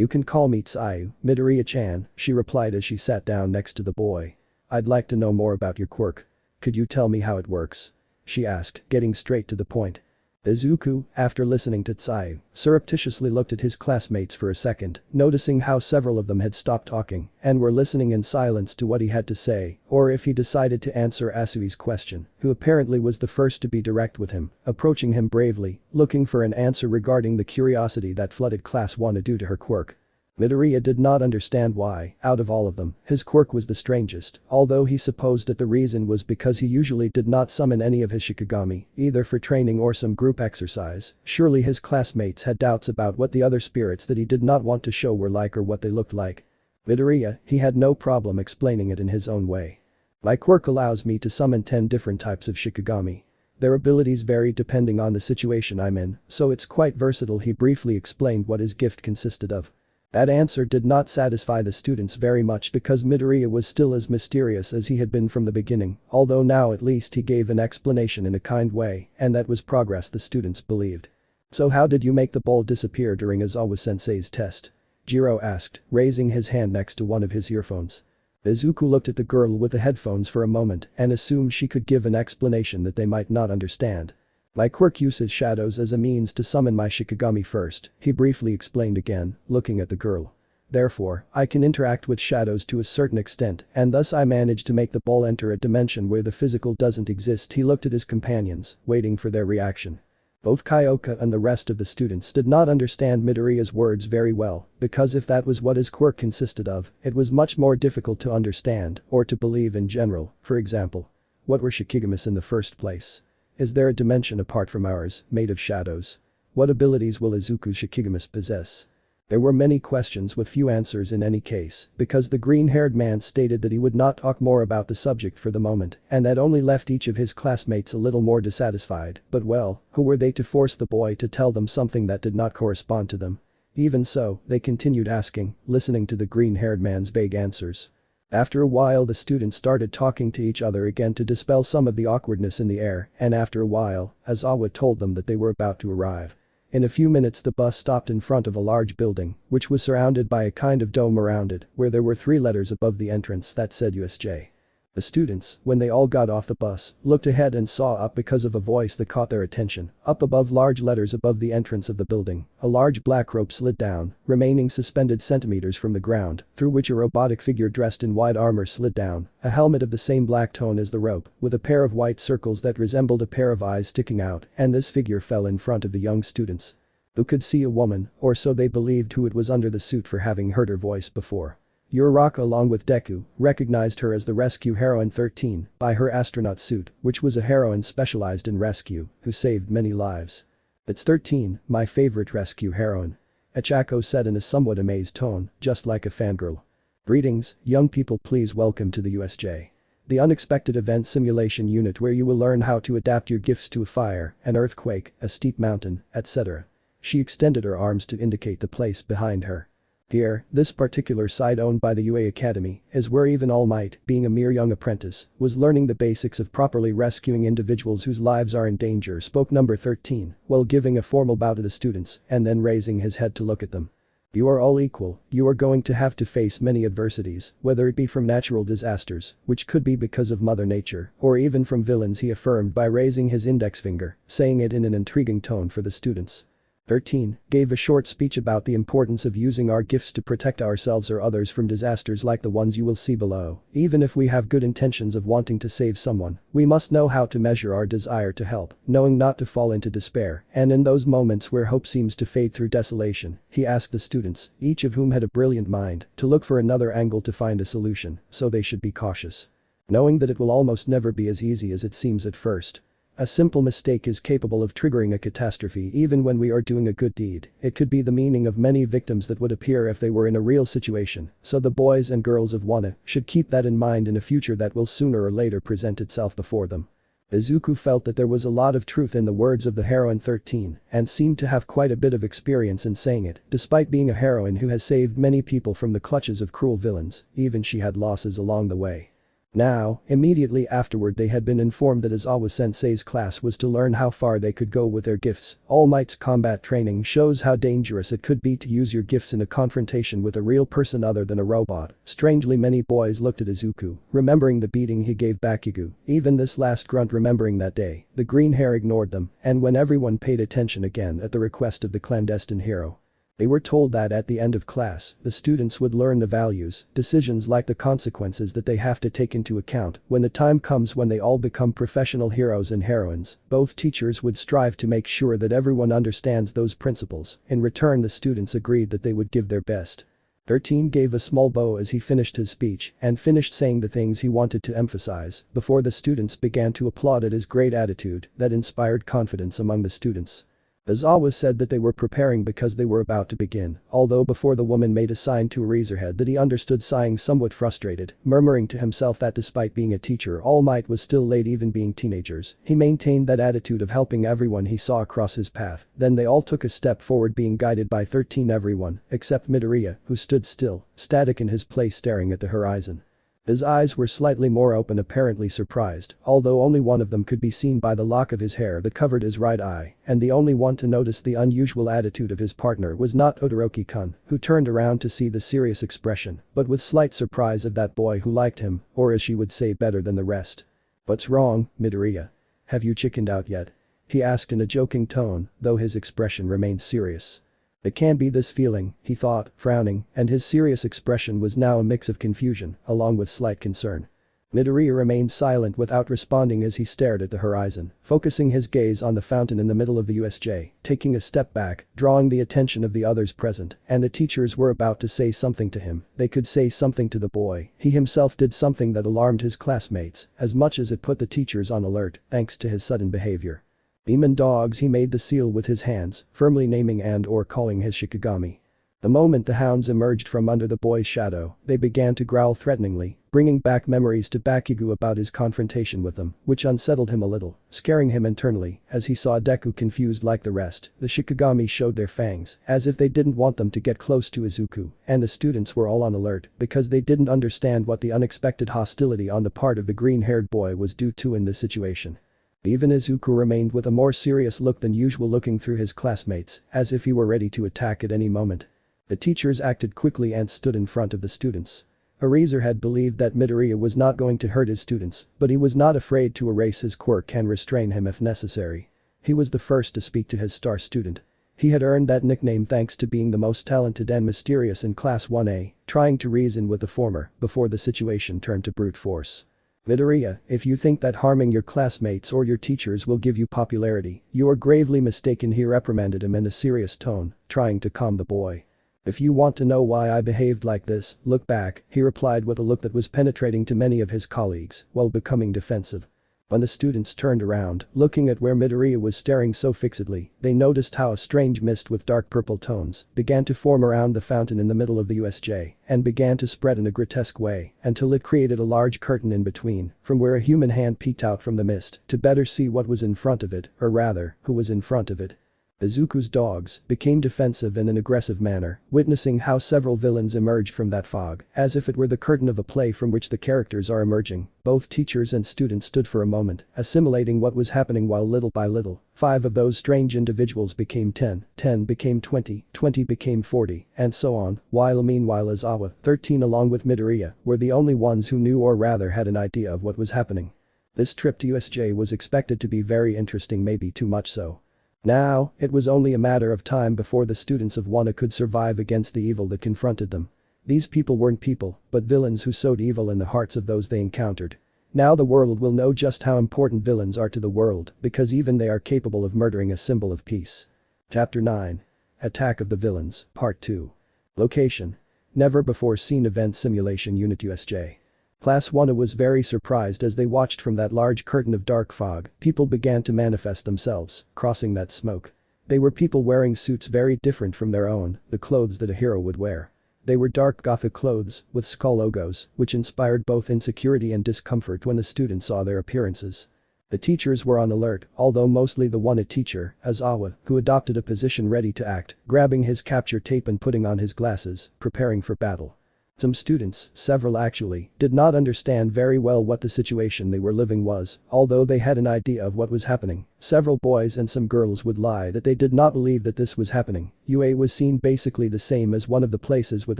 "You can call me Tsuyu, Midoriya-chan," she replied as she sat down next to the boy. "I'd like to know more about your quirk. Could you tell me how it works?" she asked, getting straight to the point. Izuku, after listening to Tsuyu, surreptitiously looked at his classmates for a second, noticing how several of them had stopped talking and were listening in silence to what he had to say, or if he decided to answer Asui's question, who apparently was the first to be direct with him, approaching him bravely, looking for an answer regarding the curiosity that flooded class 1 due to her quirk. Midoriya did not understand why, out of all of them, his quirk was the strangest, although he supposed that the reason was because he usually did not summon any of his Shikigami, either for training or some group exercise. Surely his classmates had doubts about what the other spirits that he did not want to show were like or what they looked like. Midoriya, he had no problem explaining it in his own way. "My quirk allows me to summon 10 different types of Shikigami. Their abilities vary depending on the situation I'm in, so it's quite versatile." He briefly explained what his gift consisted of. That answer did not satisfy the students very much because Midoriya was still as mysterious as he had been from the beginning, although now at least he gave an explanation in a kind way, and that was progress the students believed. "So how did you make the ball disappear during Aizawa-sensei's test?" Jiro asked, raising his hand next to one of his earphones. Izuku looked at the girl with the headphones for a moment and assumed she could give an explanation that they might not understand. "My quirk uses shadows as a means to summon my Shikigami first," he briefly explained again, looking at the girl. "Therefore, I can interact with shadows to a certain extent and thus I manage to make the ball enter a dimension where the physical doesn't exist." He looked at his companions, waiting for their reaction. Both Kyoka and the rest of the students did not understand Midoriya's words very well, because if that was what his quirk consisted of, it was much more difficult to understand or to believe in general. For example, what were Shikigamis in the first place? Is there a dimension apart from ours, made of shadows? What abilities will Izuku's Shikigamis possess? There were many questions with few answers in any case, because the green-haired man stated that he would not talk more about the subject for the moment, and that only left each of his classmates a little more dissatisfied, but well, who were they to force the boy to tell them something that did not correspond to them? Even so, they continued asking, listening to the green-haired man's vague answers. After a while the students started talking to each other again to dispel some of the awkwardness in the air, and after a while, Aizawa told them that they were about to arrive. In a few minutes the bus stopped in front of a large building, which was surrounded by a kind of dome around it, where there were 3 letters above the entrance that said USJ. The students, when they all got off the bus, looked ahead and saw up because of a voice that caught their attention. Up above large letters above the entrance of the building, a large black rope slid down, remaining suspended centimeters from the ground, through which a robotic figure dressed in white armor slid down, a helmet of the same black tone as the rope, with a pair of white circles that resembled a pair of eyes sticking out, and this figure fell in front of the young students. Who could see a woman, or so they believed, who it was under the suit for having heard her voice before. Uraraka along with Deku recognized her as the rescue heroine 13 by her astronaut suit, which was a heroine specialized in rescue who saved many lives. "It's 13, my favorite rescue heroine," Achako said in a somewhat amazed tone, just like a fangirl. "Greetings, young people, please welcome to the USJ. The unexpected event simulation unit where you will learn how to adapt your gifts to a fire, an earthquake, a steep mountain, etc." She extended her arms to indicate the place behind her. Here, this particular site owned by the UA Academy is where even Almight, being a mere young apprentice, was learning the basics of properly rescuing individuals whose lives are in danger, spoke number 13, while giving a formal bow to the students and then raising his head to look at them. "You are all equal, you are going to have to face many adversities, whether it be from natural disasters, which could be because of Mother Nature, or even from villains," he affirmed by raising his index finger, saying it in an intriguing tone for the students. 13 gave a short speech about the importance of using our gifts to protect ourselves or others from disasters like the ones you will see below. Even if we have good intentions of wanting to save someone, we must know how to measure our desire to help, knowing not to fall into despair, and in those moments where hope seems to fade through desolation, he asked the students, each of whom had a brilliant mind, to look for another angle to find a solution, so they should be cautious. Knowing that it will almost never be as easy as it seems at first. A simple mistake is capable of triggering a catastrophe even when we are doing a good deed. It could be the meaning of many victims that would appear if they were in a real situation, so the boys and girls of ONE should keep that in mind in a future that will sooner or later present itself before them. Izuku felt that there was a lot of truth in the words of the heroine 13 and seemed to have quite a bit of experience in saying it, despite being a heroine who has saved many people from the clutches of cruel villains, even she had losses along the way. Now, immediately afterward they had been informed that Izawa-sensei's class was to learn how far they could go with their gifts. All Might's combat training shows how dangerous it could be to use your gifts in a confrontation with a real person other than a robot. Strangely many boys looked at Izuku, remembering the beating he gave Bakugo. Even this last grunt remembering that day, the green hair ignored them, and when everyone paid attention again at the request of the clandestine hero. They were told that at the end of class, the students would learn the values, decisions like the consequences that they have to take into account when the time comes when they all become professional heroes and heroines. Both teachers would strive to make sure that everyone understands those principles. In return, the students agreed that they would give their best. 13 gave a small bow as he finished his speech and finished saying the things he wanted to emphasize before the students began to applaud at his great attitude that inspired confidence among the students. Izawa said that they were preparing because they were about to begin, although before the woman made a sign to Eraserhead that he understood, sighing somewhat frustrated, murmuring to himself that despite being a teacher All Might was still late even being teenagers. He maintained that attitude of helping everyone he saw across his path. Then they all took a step forward being guided by 13 everyone, except Midoriya, who stood still, static in his place staring at the horizon. His eyes were slightly more open, apparently surprised, although only one of them could be seen by the lock of his hair that covered his right eye, and the only one to notice the unusual attitude of his partner was not Todoroki-kun, who turned around to see the serious expression, but with slight surprise of that boy who liked him, or as she would say better than the rest. "What's wrong, Midoriya? Have you chickened out yet?" he asked in a joking tone, though his expression remained serious. It can't be this feeling, he thought, frowning, and his serious expression was now a mix of confusion, along with slight concern. Midoriya remained silent without responding as he stared at the horizon, focusing his gaze on the fountain in the middle of the USJ, taking a step back, drawing the attention of the others present, and the teachers were about to say something to him. They could say something to the boy. He himself did something that alarmed his classmates, as much as it put the teachers on alert, thanks to his sudden behavior. Demon dogs, he made the seal with his hands, firmly naming and/or calling his Shikigami. The moment the hounds emerged from under the boy's shadow, they began to growl threateningly, bringing back memories to Bakugo about his confrontation with them, which unsettled him a little, scaring him internally. As he saw Deku confused like the rest, the Shikigami showed their fangs, as if they didn't want them to get close to Izuku, and the students were all on alert because they didn't understand what the unexpected hostility on the part of the green-haired boy was due to in this situation. Even Izuku remained with a more serious look than usual, looking through his classmates, as if he were ready to attack at any moment. The teachers acted quickly and stood in front of the students. Eraserhead believed that Midoriya was not going to hurt his students, but he was not afraid to erase his quirk and restrain him if necessary. He was the first to speak to his star student. He had earned that nickname thanks to being the most talented and mysterious in Class 1A, trying to reason with the former before the situation turned to brute force. "Midoriya, if you think that harming your classmates or your teachers will give you popularity, you are gravely mistaken," he reprimanded him in a serious tone, trying to calm the boy. "If you want to know why I behaved like this, look back," he replied with a look that was penetrating to many of his colleagues, while becoming defensive. When the students turned around, looking at where Midoriya was staring so fixedly, they noticed how a strange mist with dark purple tones began to form around the fountain in the middle of the USJ and began to spread in a grotesque way until it created a large curtain in between, from where a human hand peeked out from the mist to better see what was in front of it, or rather, who was in front of it. Izuku's dogs became defensive in an aggressive manner, witnessing how several villains emerged from that fog, as if it were the curtain of a play from which the characters are emerging. Both teachers and students stood for a moment, assimilating what was happening, while little by little, 5 of those strange individuals became 10, 10 became 20, 20 became 40, and so on, while meanwhile Izawa, 13 along with Midoriya, were the only ones who knew, or rather had an idea of what was happening. This trip to USJ was expected to be very interesting, maybe too much so. Now, it was only a matter of time before the students of ONESHOT could survive against the evil that confronted them. These people weren't people, but villains who sowed evil in the hearts of those they encountered. Now the world will know just how important villains are to the world, because even they are capable of murdering a symbol of peace. Chapter 9. Attack of the Villains, Part 2. Location: Never before seen event simulation unit USJ. Class 1A was very surprised as they watched from that large curtain of dark fog. People began to manifest themselves, crossing that smoke. They were people wearing suits very different from their own, the clothes that a hero would wear. They were dark gothic clothes, with skull logos, which inspired both insecurity and discomfort when the students saw their appearances. The teachers were on alert, although mostly the ONESHOT teacher, Izawa, who adopted a position ready to act, grabbing his capture tape and putting on his glasses, preparing for battle. Some students, several actually, did not understand very well what the situation they were living was, although they had an idea of what was happening. Several boys and some girls would lie that they did not believe that this was happening. UA was seen basically the same as one of the places with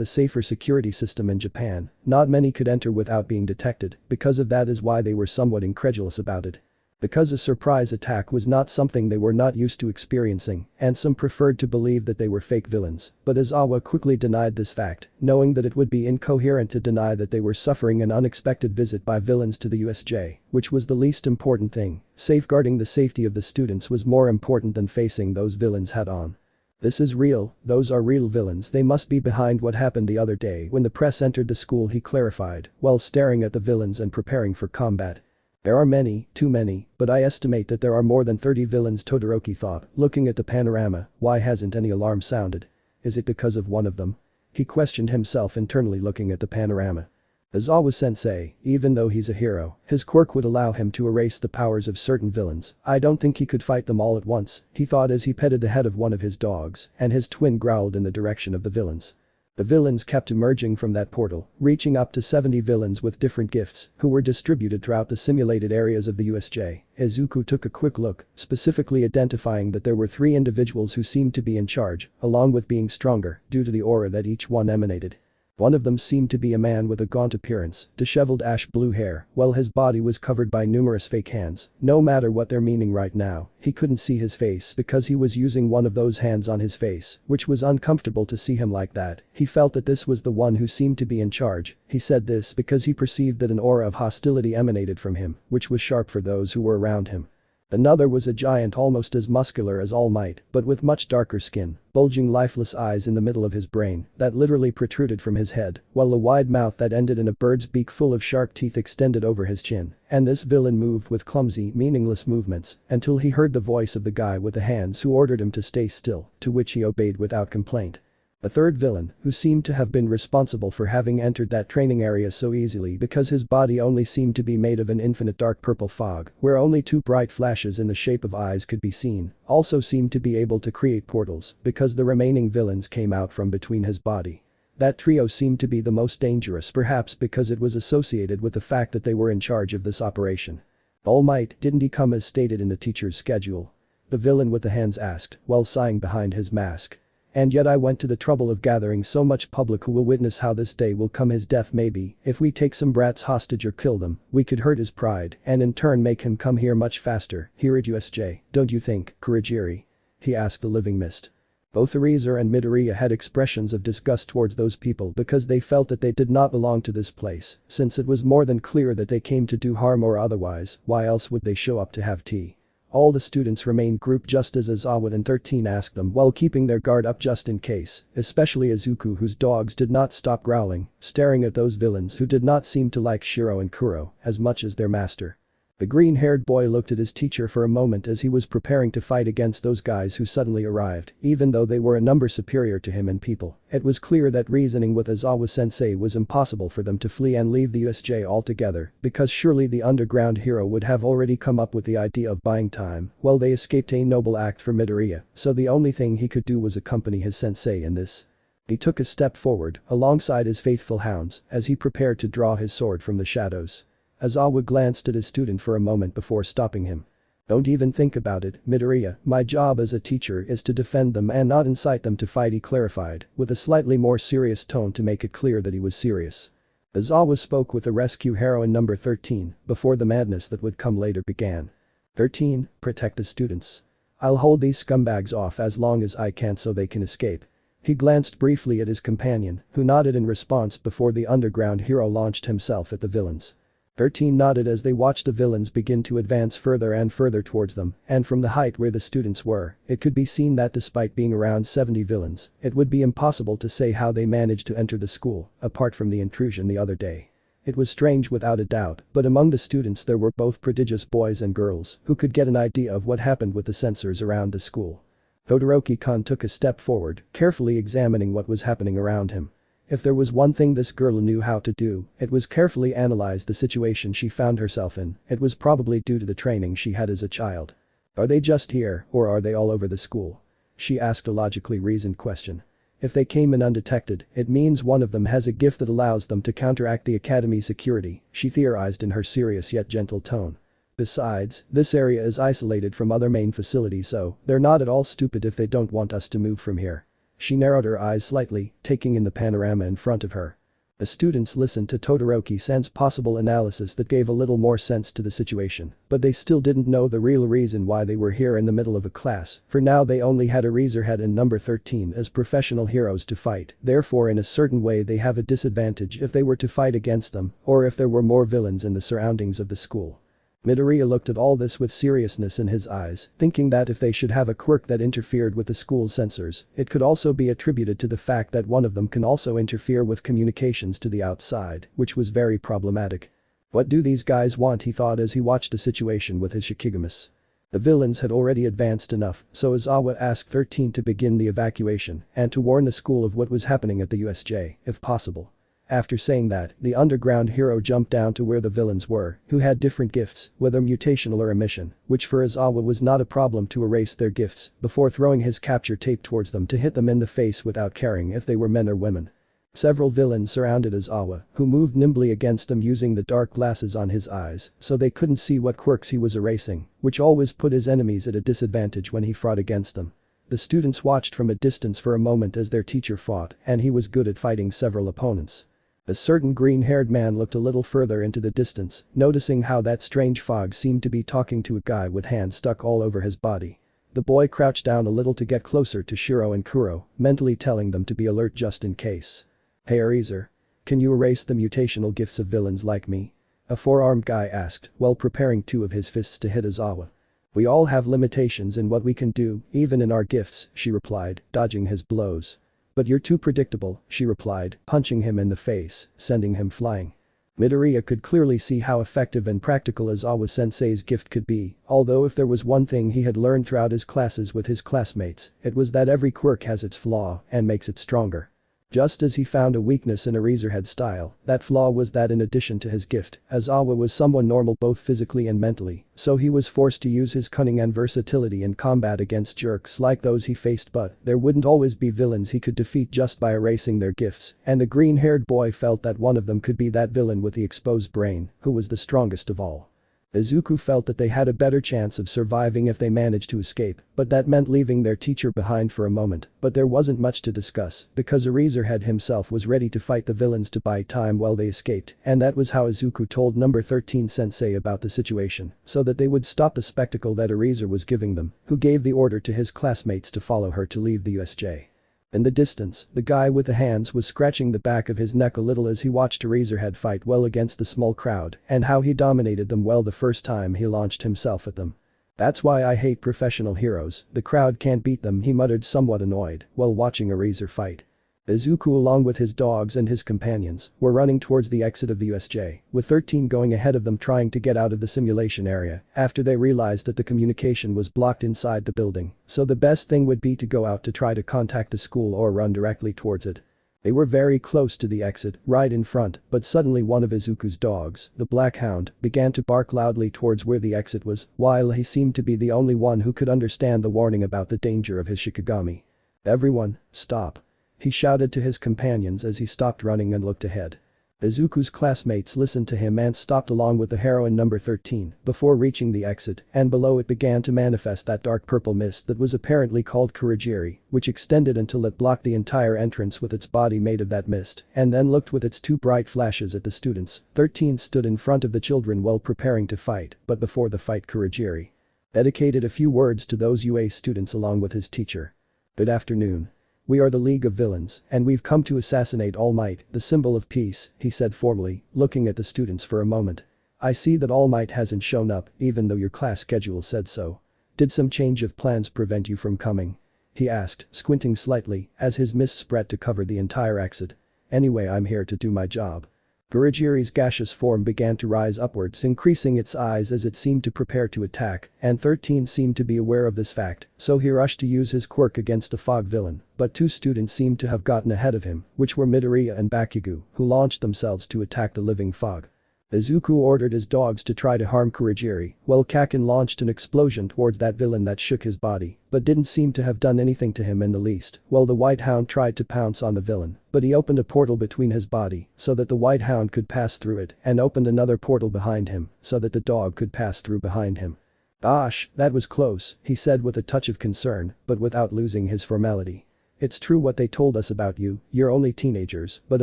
a safer security system in Japan. Not many could enter without being detected, because of that is why they were somewhat incredulous about it. Because a surprise attack was not something they were not used to experiencing, and some preferred to believe that they were fake villains, but Aizawa quickly denied this fact, knowing that it would be incoherent to deny that they were suffering an unexpected visit by villains to the USJ, which was the least important thing. Safeguarding the safety of the students was more important than facing those villains head-on. This is real, those are real villains, they must be behind what happened the other day when the press entered the school, he clarified, while staring at the villains and preparing for combat. There are many, too many, but I estimate that there are more than 30 villains, Todoroki thought, looking at the panorama. Why hasn't any alarm sounded? Is it because of one of them? He questioned himself internally, looking at the panorama. Aizawa-sensei, even though he's a hero, his quirk would allow him to erase the powers of certain villains. I don't think he could fight them all at once, he thought as he petted the head of one of his dogs, and his twin growled in the direction of the villains. The villains kept emerging from that portal, reaching up to 70 villains with different gifts, who were distributed throughout the simulated areas of the USJ. Izuku took a quick look, specifically identifying that there were 3 individuals who seemed to be in charge, along with being stronger, due to the aura that each one emanated. One of them seemed to be a man with a gaunt appearance, disheveled ash blue hair, while his body was covered by numerous fake hands. No matter what their meaning right now, he couldn't see his face because he was using one of those hands on his face, which was uncomfortable to see him like that. He felt that this was the one who seemed to be in charge. He said this because he perceived that an aura of hostility emanated from him, which was sharp for those who were around him. Another was a giant almost as muscular as Almight, but with much darker skin, bulging lifeless eyes in the middle of his brain that literally protruded from his head, while a wide mouth that ended in a bird's beak full of sharp teeth extended over his chin. And this villain moved with clumsy, meaningless movements until he heard the voice of the guy with the hands who ordered him to stay still, to which he obeyed without complaint. A third villain, who seemed to have been responsible for having entered that training area so easily because his body only seemed to be made of an infinite dark purple fog, where only 2 bright flashes in the shape of eyes could be seen, also seemed to be able to create portals because the remaining villains came out from between his body. That trio seemed to be the most dangerous, perhaps because it was associated with the fact that they were in charge of this operation. Almight, didn't he come as stated in the teacher's schedule? The villain with the hands asked, while sighing behind his mask. And yet I went to the trouble of gathering so much public who will witness how this day will come. His death maybe, if we take some brats hostage or kill them, we could hurt his pride and in turn make him come here much faster, here at USJ, don't you think, Kurogiri? He asked the living mist. Both Ariza and Midoriya had expressions of disgust towards those people because they felt that they did not belong to this place, since it was more than clear that they came to do harm or otherwise, why else would they show up to have tea? All the students remained grouped just as Aizawa and 13 asked them while keeping their guard up just in case, especially Izuku whose dogs did not stop growling, staring at those villains who did not seem to like Shiro and Kuro as much as their master. The green-haired boy looked at his teacher for a moment as he was preparing to fight against those guys who suddenly arrived, even though they were a number superior to him in people. It was clear that reasoning with Aizawa-sensei was impossible for them to flee and leave the USJ altogether, because surely the underground hero would have already come up with the idea of buying time. Well, they escaped a noble act for Midoriya, so the only thing he could do was accompany his sensei in this. He took a step forward, alongside his faithful hounds, as he prepared to draw his sword from the shadows. Aizawa glanced at his student for a moment before stopping him. Don't even think about it, Midoriya, my job as a teacher is to defend them and not incite them to fight, he clarified, with a slightly more serious tone to make it clear that he was serious. Aizawa spoke with the rescue heroine number 13, before the madness that would come later began. 13, protect the students. I'll hold these scumbags off as long as I can so they can escape. He glanced briefly at his companion, who nodded in response before the underground hero launched himself at the villains. 13 nodded as they watched the villains begin to advance further and further towards them, and from the height where the students were, it could be seen that despite being around 70 villains, it would be impossible to say how they managed to enter the school, apart from the intrusion the other day. It was strange without a doubt, but among the students there were both prodigious boys and girls who could get an idea of what happened with the sensors around the school. Todoroki-kun took a step forward, carefully examining what was happening around him. If there was one thing this girl knew how to do, it was carefully analyze the situation she found herself in. It was probably due to the training she had as a child. Are they just here, or are they all over the school? She asked a logically reasoned question. If they came in undetected, it means one of them has a gift that allows them to counteract the academy security, she theorized in her serious yet gentle tone. Besides, this area is isolated from other main facilities, so they're not at all stupid if they don't want us to move from here. She narrowed her eyes slightly, taking in the panorama in front of her. The students listened to Todoroki-san's possible analysis that gave a little more sense to the situation, but they still didn't know the real reason why they were here in the middle of a class. For now they only had Eraserhead and number 13 as professional heroes to fight, therefore in a certain way they have a disadvantage if they were to fight against them, or if there were more villains in the surroundings of the school. Midoriya looked at all this with seriousness in his eyes, thinking that if they should have a quirk that interfered with the school's sensors, it could also be attributed to the fact that one of them can also interfere with communications to the outside, which was very problematic. What do these guys want, he thought as he watched the situation with his Shikigamis. The villains had already advanced enough, so Izawa asked 13 to begin the evacuation and to warn the school of what was happening at the USJ, if possible. After saying that, the underground hero jumped down to where the villains were, who had different gifts, whether mutational or emission, which for Izawa was not a problem to erase their gifts, before throwing his capture tape towards them to hit them in the face without caring if they were men or women. Several villains surrounded Izawa, who moved nimbly against them using the dark glasses on his eyes, so they couldn't see what quirks he was erasing, which always put his enemies at a disadvantage when he fought against them. The students watched from a distance for a moment as their teacher fought, and he was good at fighting several opponents. A certain green-haired man looked a little further into the distance, noticing how that strange fog seemed to be talking to a guy with hands stuck all over his body. The boy crouched down a little to get closer to Shiro and Kuro, mentally telling them to be alert just in case. "Hey Eraser. Can you erase the mutational gifts of villains like me?" A four-armed guy asked, while preparing two of his fists to hit Izawa. "We all have limitations in what we can do, even in our gifts," she replied, dodging his blows. "But you're too predictable," she replied, punching him in the face, sending him flying. Midoriya could clearly see how effective and practical Izawa-sensei's gift could be, although if there was one thing he had learned throughout his classes with his classmates, it was that every quirk has its flaw and makes it stronger. Just as he found a weakness in Eraserhead's style, that flaw was that in addition to his gift, Izawa was someone normal both physically and mentally, so he was forced to use his cunning and versatility in combat against jerks like those he faced, but there wouldn't always be villains he could defeat just by erasing their gifts, and the green-haired boy felt that one of them could be that villain with the exposed brain, who was the strongest of all. Izuku felt that they had a better chance of surviving if they managed to escape, but that meant leaving their teacher behind for a moment, but there wasn't much to discuss, because Eraserhead himself was ready to fight the villains to buy time while they escaped, and that was how Izuku told number 13 sensei about the situation, so that they would stop the spectacle that Eraser was giving them, who gave the order to his classmates to follow her to leave the USJ. In the distance, the guy with the hands was scratching the back of his neck a little as he watched Eraserhead fight well against the small crowd and how he dominated them well the first time he launched himself at them. "That's why I hate professional heroes, the crowd can't beat them," he muttered somewhat annoyed while watching Eraser fight. Izuku along with his dogs and his companions were running towards the exit of the USJ, with 13 going ahead of them trying to get out of the simulation area after they realized that the communication was blocked inside the building, so the best thing would be to go out to try to contact the school or run directly towards it. They were very close to the exit, right in front, but suddenly one of Izuku's dogs, the Black Hound, began to bark loudly towards where the exit was, while he seemed to be the only one who could understand the warning about the danger of his Shikigami. "Everyone, stop," he shouted to his companions as he stopped running and looked ahead. Izuku's classmates listened to him and stopped along with the heroine number 13 before reaching the exit, and below it began to manifest that dark purple mist that was apparently called Kurogiri, which extended until it blocked the entire entrance with its body made of that mist, and then looked with its two bright flashes at the students. 13 stood in front of the children while preparing to fight, but before the fight Kurogiri dedicated a few words to those UA students along with his teacher. "Good afternoon. We are the League of Villains, and we've come to assassinate Almight, the symbol of peace," he said formally, looking at the students for a moment. "I see that Almight hasn't shown up, even though your class schedule said so. Did some change of plans prevent you from coming?" he asked, squinting slightly, as his mist spread to cover the entire exit. "Anyway, I'm here to do my job." Kurogiri's gaseous form began to rise upwards, increasing its eyes as it seemed to prepare to attack, and 13 seemed to be aware of this fact, so he rushed to use his quirk against the fog villain, but two students seemed to have gotten ahead of him, which were Midoriya and Bakugo, who launched themselves to attack the living fog. Izuku ordered his dogs to try to harm Kurogiri, while Kakin launched an explosion towards that villain that shook his body, but didn't seem to have done anything to him in the least, while the White Hound tried to pounce on the villain, but he opened a portal between his body so that the White Hound could pass through it and opened another portal behind him so that the dog could pass through behind him. "Gosh, that was close," he said with a touch of concern, but without losing his formality. "It's true what they told us about you, you're only teenagers, but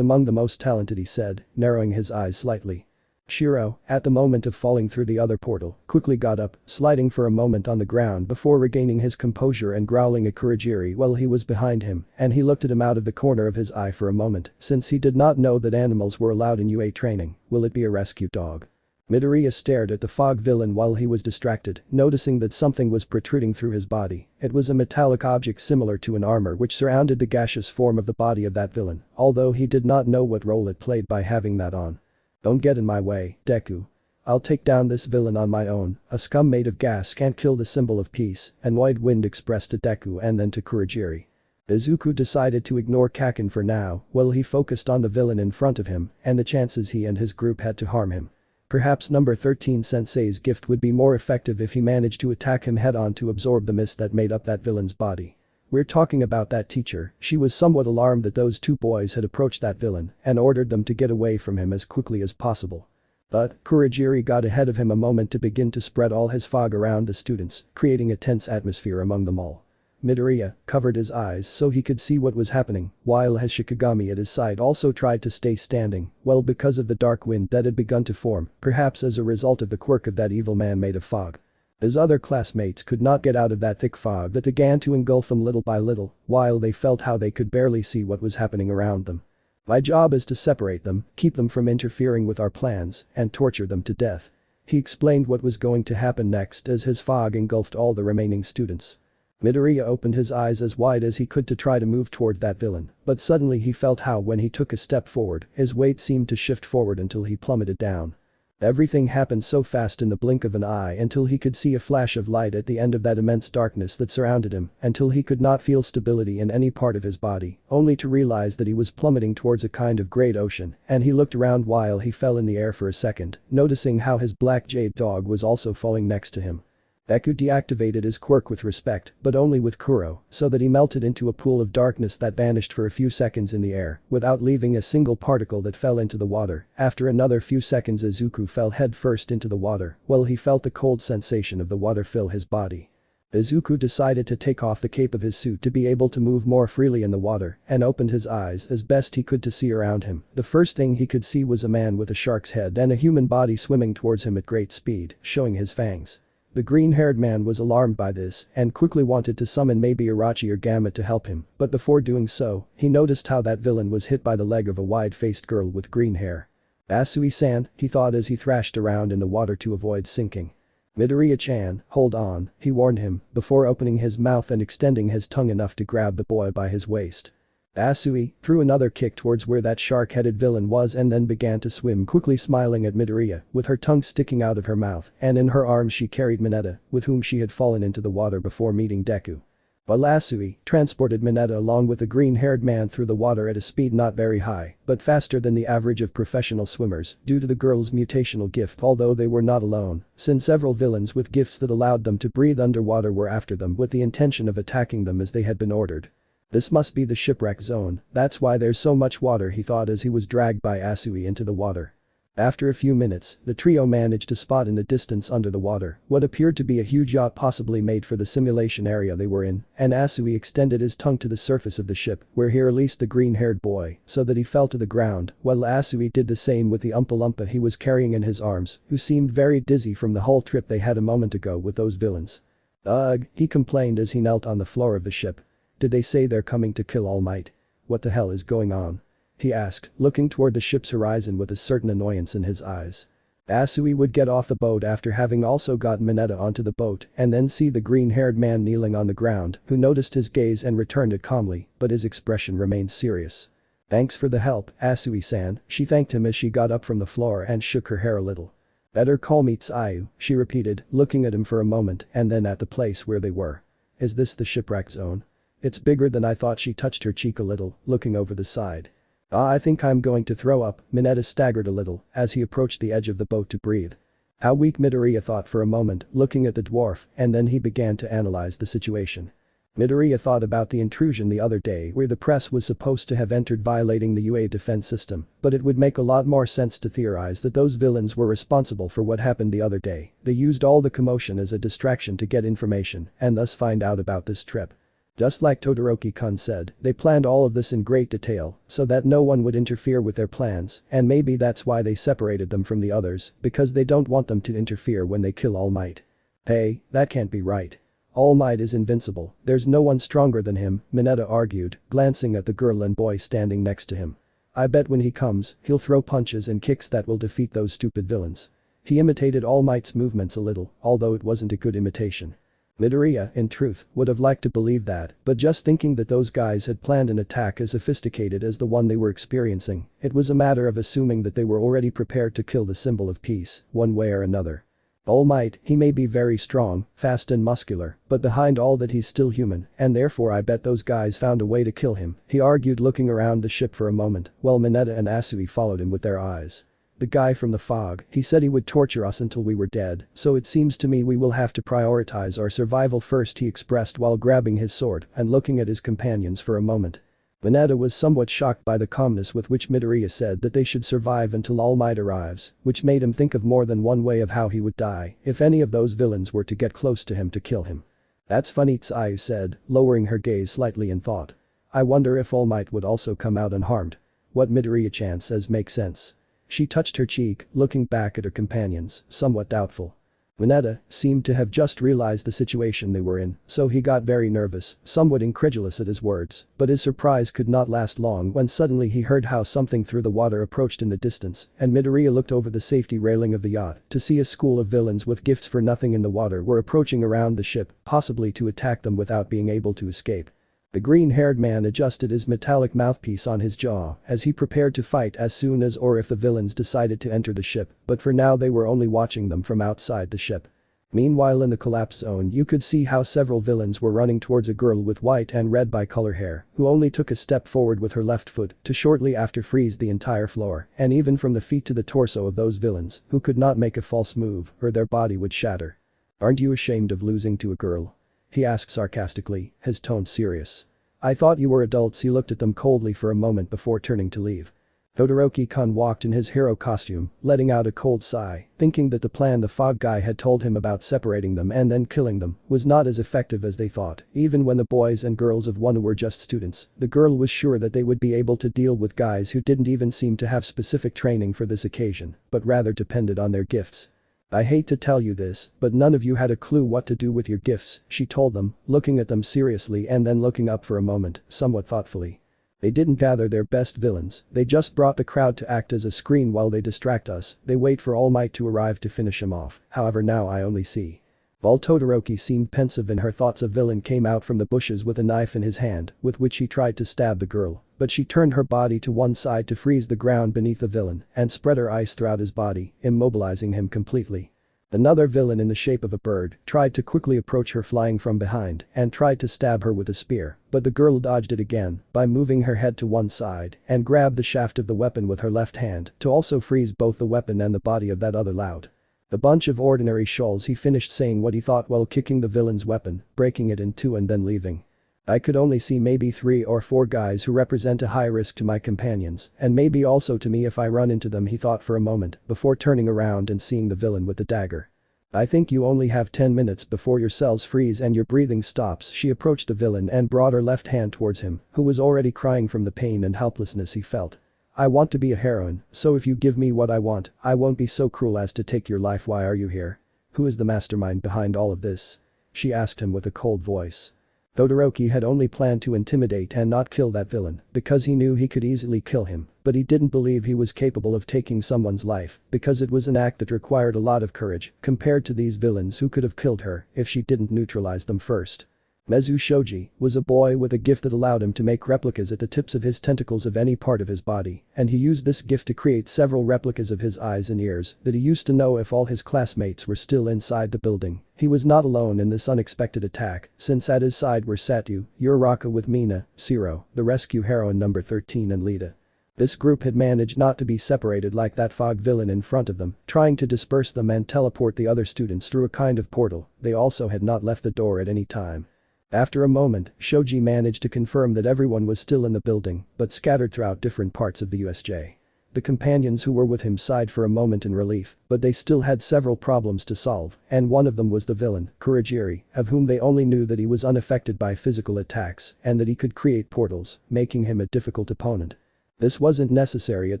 among the most talented," he said, narrowing his eyes slightly. Shiro, at the moment of falling through the other portal, quickly got up, sliding for a moment on the ground before regaining his composure and growling at Kurogiri while he was behind him, and he looked at him out of the corner of his eye for a moment, since he did not know that animals were allowed in UA training. Will it be a rescue dog? Midoriya stared at the fog villain while he was distracted, noticing that something was protruding through his body. It was a metallic object similar to an armor which surrounded the gaseous form of the body of that villain, although he did not know what role it played by having that on. "Don't get in my way, Deku. I'll take down this villain on my own, a scum made of gas can't kill the symbol of peace," and White Wind expressed to Deku and then to Kurogiri. Izuku decided to ignore Kakin for now while he focused on the villain in front of him and the chances he and his group had to harm him. Perhaps number 13 Sensei's gift would be more effective if he managed to attack him head-on to absorb the mist that made up that villain's body. "We're talking about that teacher." She was somewhat alarmed that those two boys had approached that villain and ordered them to get away from him as quickly as possible. But Kurogiri got ahead of him a moment to begin to spread all his fog around the students, creating a tense atmosphere among them all. Midoriya covered his eyes so he could see what was happening, while his Shikigami at his side also tried to stay standing, well because of the dark wind that had begun to form, perhaps as a result of the quirk of that evil man made of fog. His other classmates could not get out of that thick fog that began to engulf them little by little, while they felt how they could barely see what was happening around them. "My job is to separate them, keep them from interfering with our plans, and torture them to death." He explained what was going to happen next as his fog engulfed all the remaining students. Midoriya opened his eyes as wide as he could to try to move toward that villain, but suddenly he felt how when he took a step forward, his weight seemed to shift forward until he plummeted down. Everything happened so fast in the blink of an eye until he could see a flash of light at the end of that immense darkness that surrounded him, until he could not feel stability in any part of his body, only to realize that he was plummeting towards a kind of great ocean, and he looked around while he fell in the air for a second, noticing how his black Jade dog was also falling next to him. Deku deactivated his quirk with respect, but only with Kuro, so that he melted into a pool of darkness that vanished for a few seconds in the air, without leaving a single particle that fell into the water. After another few seconds Izuku fell head first into the water, while he felt the cold sensation of the water fill his body. Izuku decided to take off the cape of his suit to be able to move more freely in the water, and opened his eyes as best he could to see around him. The first thing he could see was a man with a shark's head and a human body swimming towards him at great speed, showing his fangs. The green-haired man was alarmed by this and quickly wanted to summon maybe Irachi or Gamma to help him, but before doing so, he noticed how that villain was hit by the leg of a wide-faced girl with green hair. "Asui-san," he thought as he thrashed around in the water to avoid sinking. "Midoriya-chan, hold on," he warned him, before opening his mouth and extending his tongue enough to grab the boy by his waist. Asui threw another kick towards where that shark-headed villain was and then began to swim quickly, smiling at Midoriya, with her tongue sticking out of her mouth, and in her arms she carried Mineta, with whom she had fallen into the water before meeting Deku. While Asui transported Mineta along with the green-haired man through the water at a speed not very high, but faster than the average of professional swimmers due to the girl's mutational gift, although they were not alone, since several villains with gifts that allowed them to breathe underwater were after them with the intention of attacking them as they had been ordered. "This must be the shipwreck zone, that's why there's so much water," he thought as he was dragged by Asui into the water. After a few minutes, the trio managed to spot in the distance under the water what appeared to be a huge yacht possibly made for the simulation area they were in, and Asui extended his tongue to the surface of the ship where he released the green-haired boy so that he fell to the ground, while Asui did the same with the Oompa Loompa he was carrying in his arms, who seemed very dizzy from the whole trip they had a moment ago with those villains. "Ugh," he complained as he knelt on the floor of the ship. "Did they say they're coming to kill Almight? What the hell is going on?" he asked, looking toward the ship's horizon with a certain annoyance in his eyes. Asui would get off the boat after having also gotten Mineta onto the boat and then see the green-haired man kneeling on the ground, who noticed his gaze and returned it calmly, but his expression remained serious. "Thanks for the help, Asui-san," she thanked him as she got up from the floor and shook her hair a little. "Better call me Tsuyu," she repeated, looking at him for a moment and then at the place where they were. "Is this the shipwreck zone? It's bigger than I thought." She touched her cheek a little, looking over the side. I think I'm going to throw up, Mineta staggered a little as he approached the edge of the boat to breathe. How weak, Midoriya thought for a moment, looking at the dwarf, and then he began to analyze the situation. Midoriya thought about the intrusion the other day where the press was supposed to have entered violating the UA defense system, but it would make a lot more sense to theorize that those villains were responsible for what happened the other day. They used all the commotion as a distraction to get information and thus find out about this trip. Just like Todoroki-kun said, they planned all of this in great detail so that no one would interfere with their plans, and maybe that's why they separated them from the others, because they don't want them to interfere when they kill All Might. Hey, that can't be right. All Might is invincible, there's no one stronger than him, Mineta argued, glancing at the girl and boy standing next to him. I bet when he comes, he'll throw punches and kicks that will defeat those stupid villains. He imitated All Might's movements a little, although it wasn't a good imitation. Midoriya, in truth, would have liked to believe that, but just thinking that those guys had planned an attack as sophisticated as the one they were experiencing, it was a matter of assuming that they were already prepared to kill the symbol of peace, one way or another. All Might, he may be very strong, fast and muscular, but behind all that he's still human, and therefore I bet those guys found a way to kill him, he argued, looking around the ship for a moment, while Mineta and Asui followed him with their eyes. The guy from the fog, he said he would torture us until we were dead, so it seems to me we will have to prioritize our survival first, he expressed while grabbing his sword and looking at his companions for a moment. Mineta was somewhat shocked by the calmness with which Midoriya said that they should survive until All Might arrives, which made him think of more than one way of how he would die if any of those villains were to get close to him to kill him. That's funny, Tsuyu said, lowering her gaze slightly in thought. I wonder if All Might would also come out unharmed. What Midoriya-chan says makes sense. She touched her cheek, looking back at her companions, somewhat doubtful. Mineta seemed to have just realized the situation they were in, so he got very nervous, somewhat incredulous at his words, but his surprise could not last long when suddenly he heard how something through the water approached in the distance, and Midoriya looked over the safety railing of the yacht to see a school of villains with gifts for nothing in the water were approaching around the ship, possibly to attack them without being able to escape. The green-haired man adjusted his metallic mouthpiece on his jaw as he prepared to fight as soon as or if the villains decided to enter the ship, but for now they were only watching them from outside the ship. Meanwhile, in the collapse zone you could see how several villains were running towards a girl with white and red bicolor hair who only took a step forward with her left foot to shortly after freeze the entire floor, and even from the feet to the torso of those villains who could not make a false move or their body would shatter. Aren't you ashamed of losing to a girl? He asked sarcastically, his tone serious. I thought you were adults. He looked at them coldly for a moment before turning to leave. Todoroki-kun walked in his hero costume, letting out a cold sigh, thinking that the plan the fog guy had told him about separating them and then killing them was not as effective as they thought. Even when the boys and girls of ONE were just students, the girl was sure that they would be able to deal with guys who didn't even seem to have specific training for this occasion, but rather depended on their gifts. I hate to tell you this, but none of you had a clue what to do with your gifts, she told them, looking at them seriously and then looking up for a moment, somewhat thoughtfully. They didn't gather their best villains, they just brought the crowd to act as a screen while they distract us, they wait for All Might to arrive to finish him off, however now I only see. While Todoroki seemed pensive in her thoughts, a villain came out from the bushes with a knife in his hand, with which he tried to stab the girl, but she turned her body to one side to freeze the ground beneath the villain and spread her ice throughout his body, immobilizing him completely. Another villain in the shape of a bird tried to quickly approach her flying from behind and tried to stab her with a spear, but the girl dodged it again by moving her head to one side and grabbed the shaft of the weapon with her left hand to also freeze both the weapon and the body of that other loud. A bunch of ordinary shoals, he finished saying what he thought while kicking the villain's weapon, breaking it in two and then leaving. I could only see maybe 3 or 4 guys who represent a high risk to my companions, and maybe also to me if I run into them, he thought for a moment before turning around and seeing the villain with the dagger. I think you only have 10 minutes before your cells freeze and your breathing stops. She approached the villain and brought her left hand towards him, who was already crying from the pain and helplessness he felt. I want to be a heroine, so if you give me what I want, I won't be so cruel as to take your life. Why are you here? Who is the mastermind behind all of this? She asked him with a cold voice. Todoroki had only planned to intimidate and not kill that villain because he knew he could easily kill him, but he didn't believe he was capable of taking someone's life because it was an act that required a lot of courage compared to these villains who could have killed her if she didn't neutralize them first. Mezu Shoji was a boy with a gift that allowed him to make replicas at the tips of his tentacles of any part of his body, and he used this gift to create several replicas of his eyes and ears that he used to know if all his classmates were still inside the building. He was not alone in this unexpected attack, since at his side were Satu, Uraraka with Mina, Zero, the rescue heroine number 13 and Lita. This group had managed not to be separated like that fog villain in front of them, trying to disperse them and teleport the other students through a kind of portal. They also had not left the door at any time. After a moment, Shoji managed to confirm that everyone was still in the building, but scattered throughout different parts of the USJ. The companions who were with him sighed for a moment in relief, but they still had several problems to solve, and one of them was the villain, Kurogiri, of whom they only knew that he was unaffected by physical attacks and that he could create portals, making him a difficult opponent. This wasn't necessary at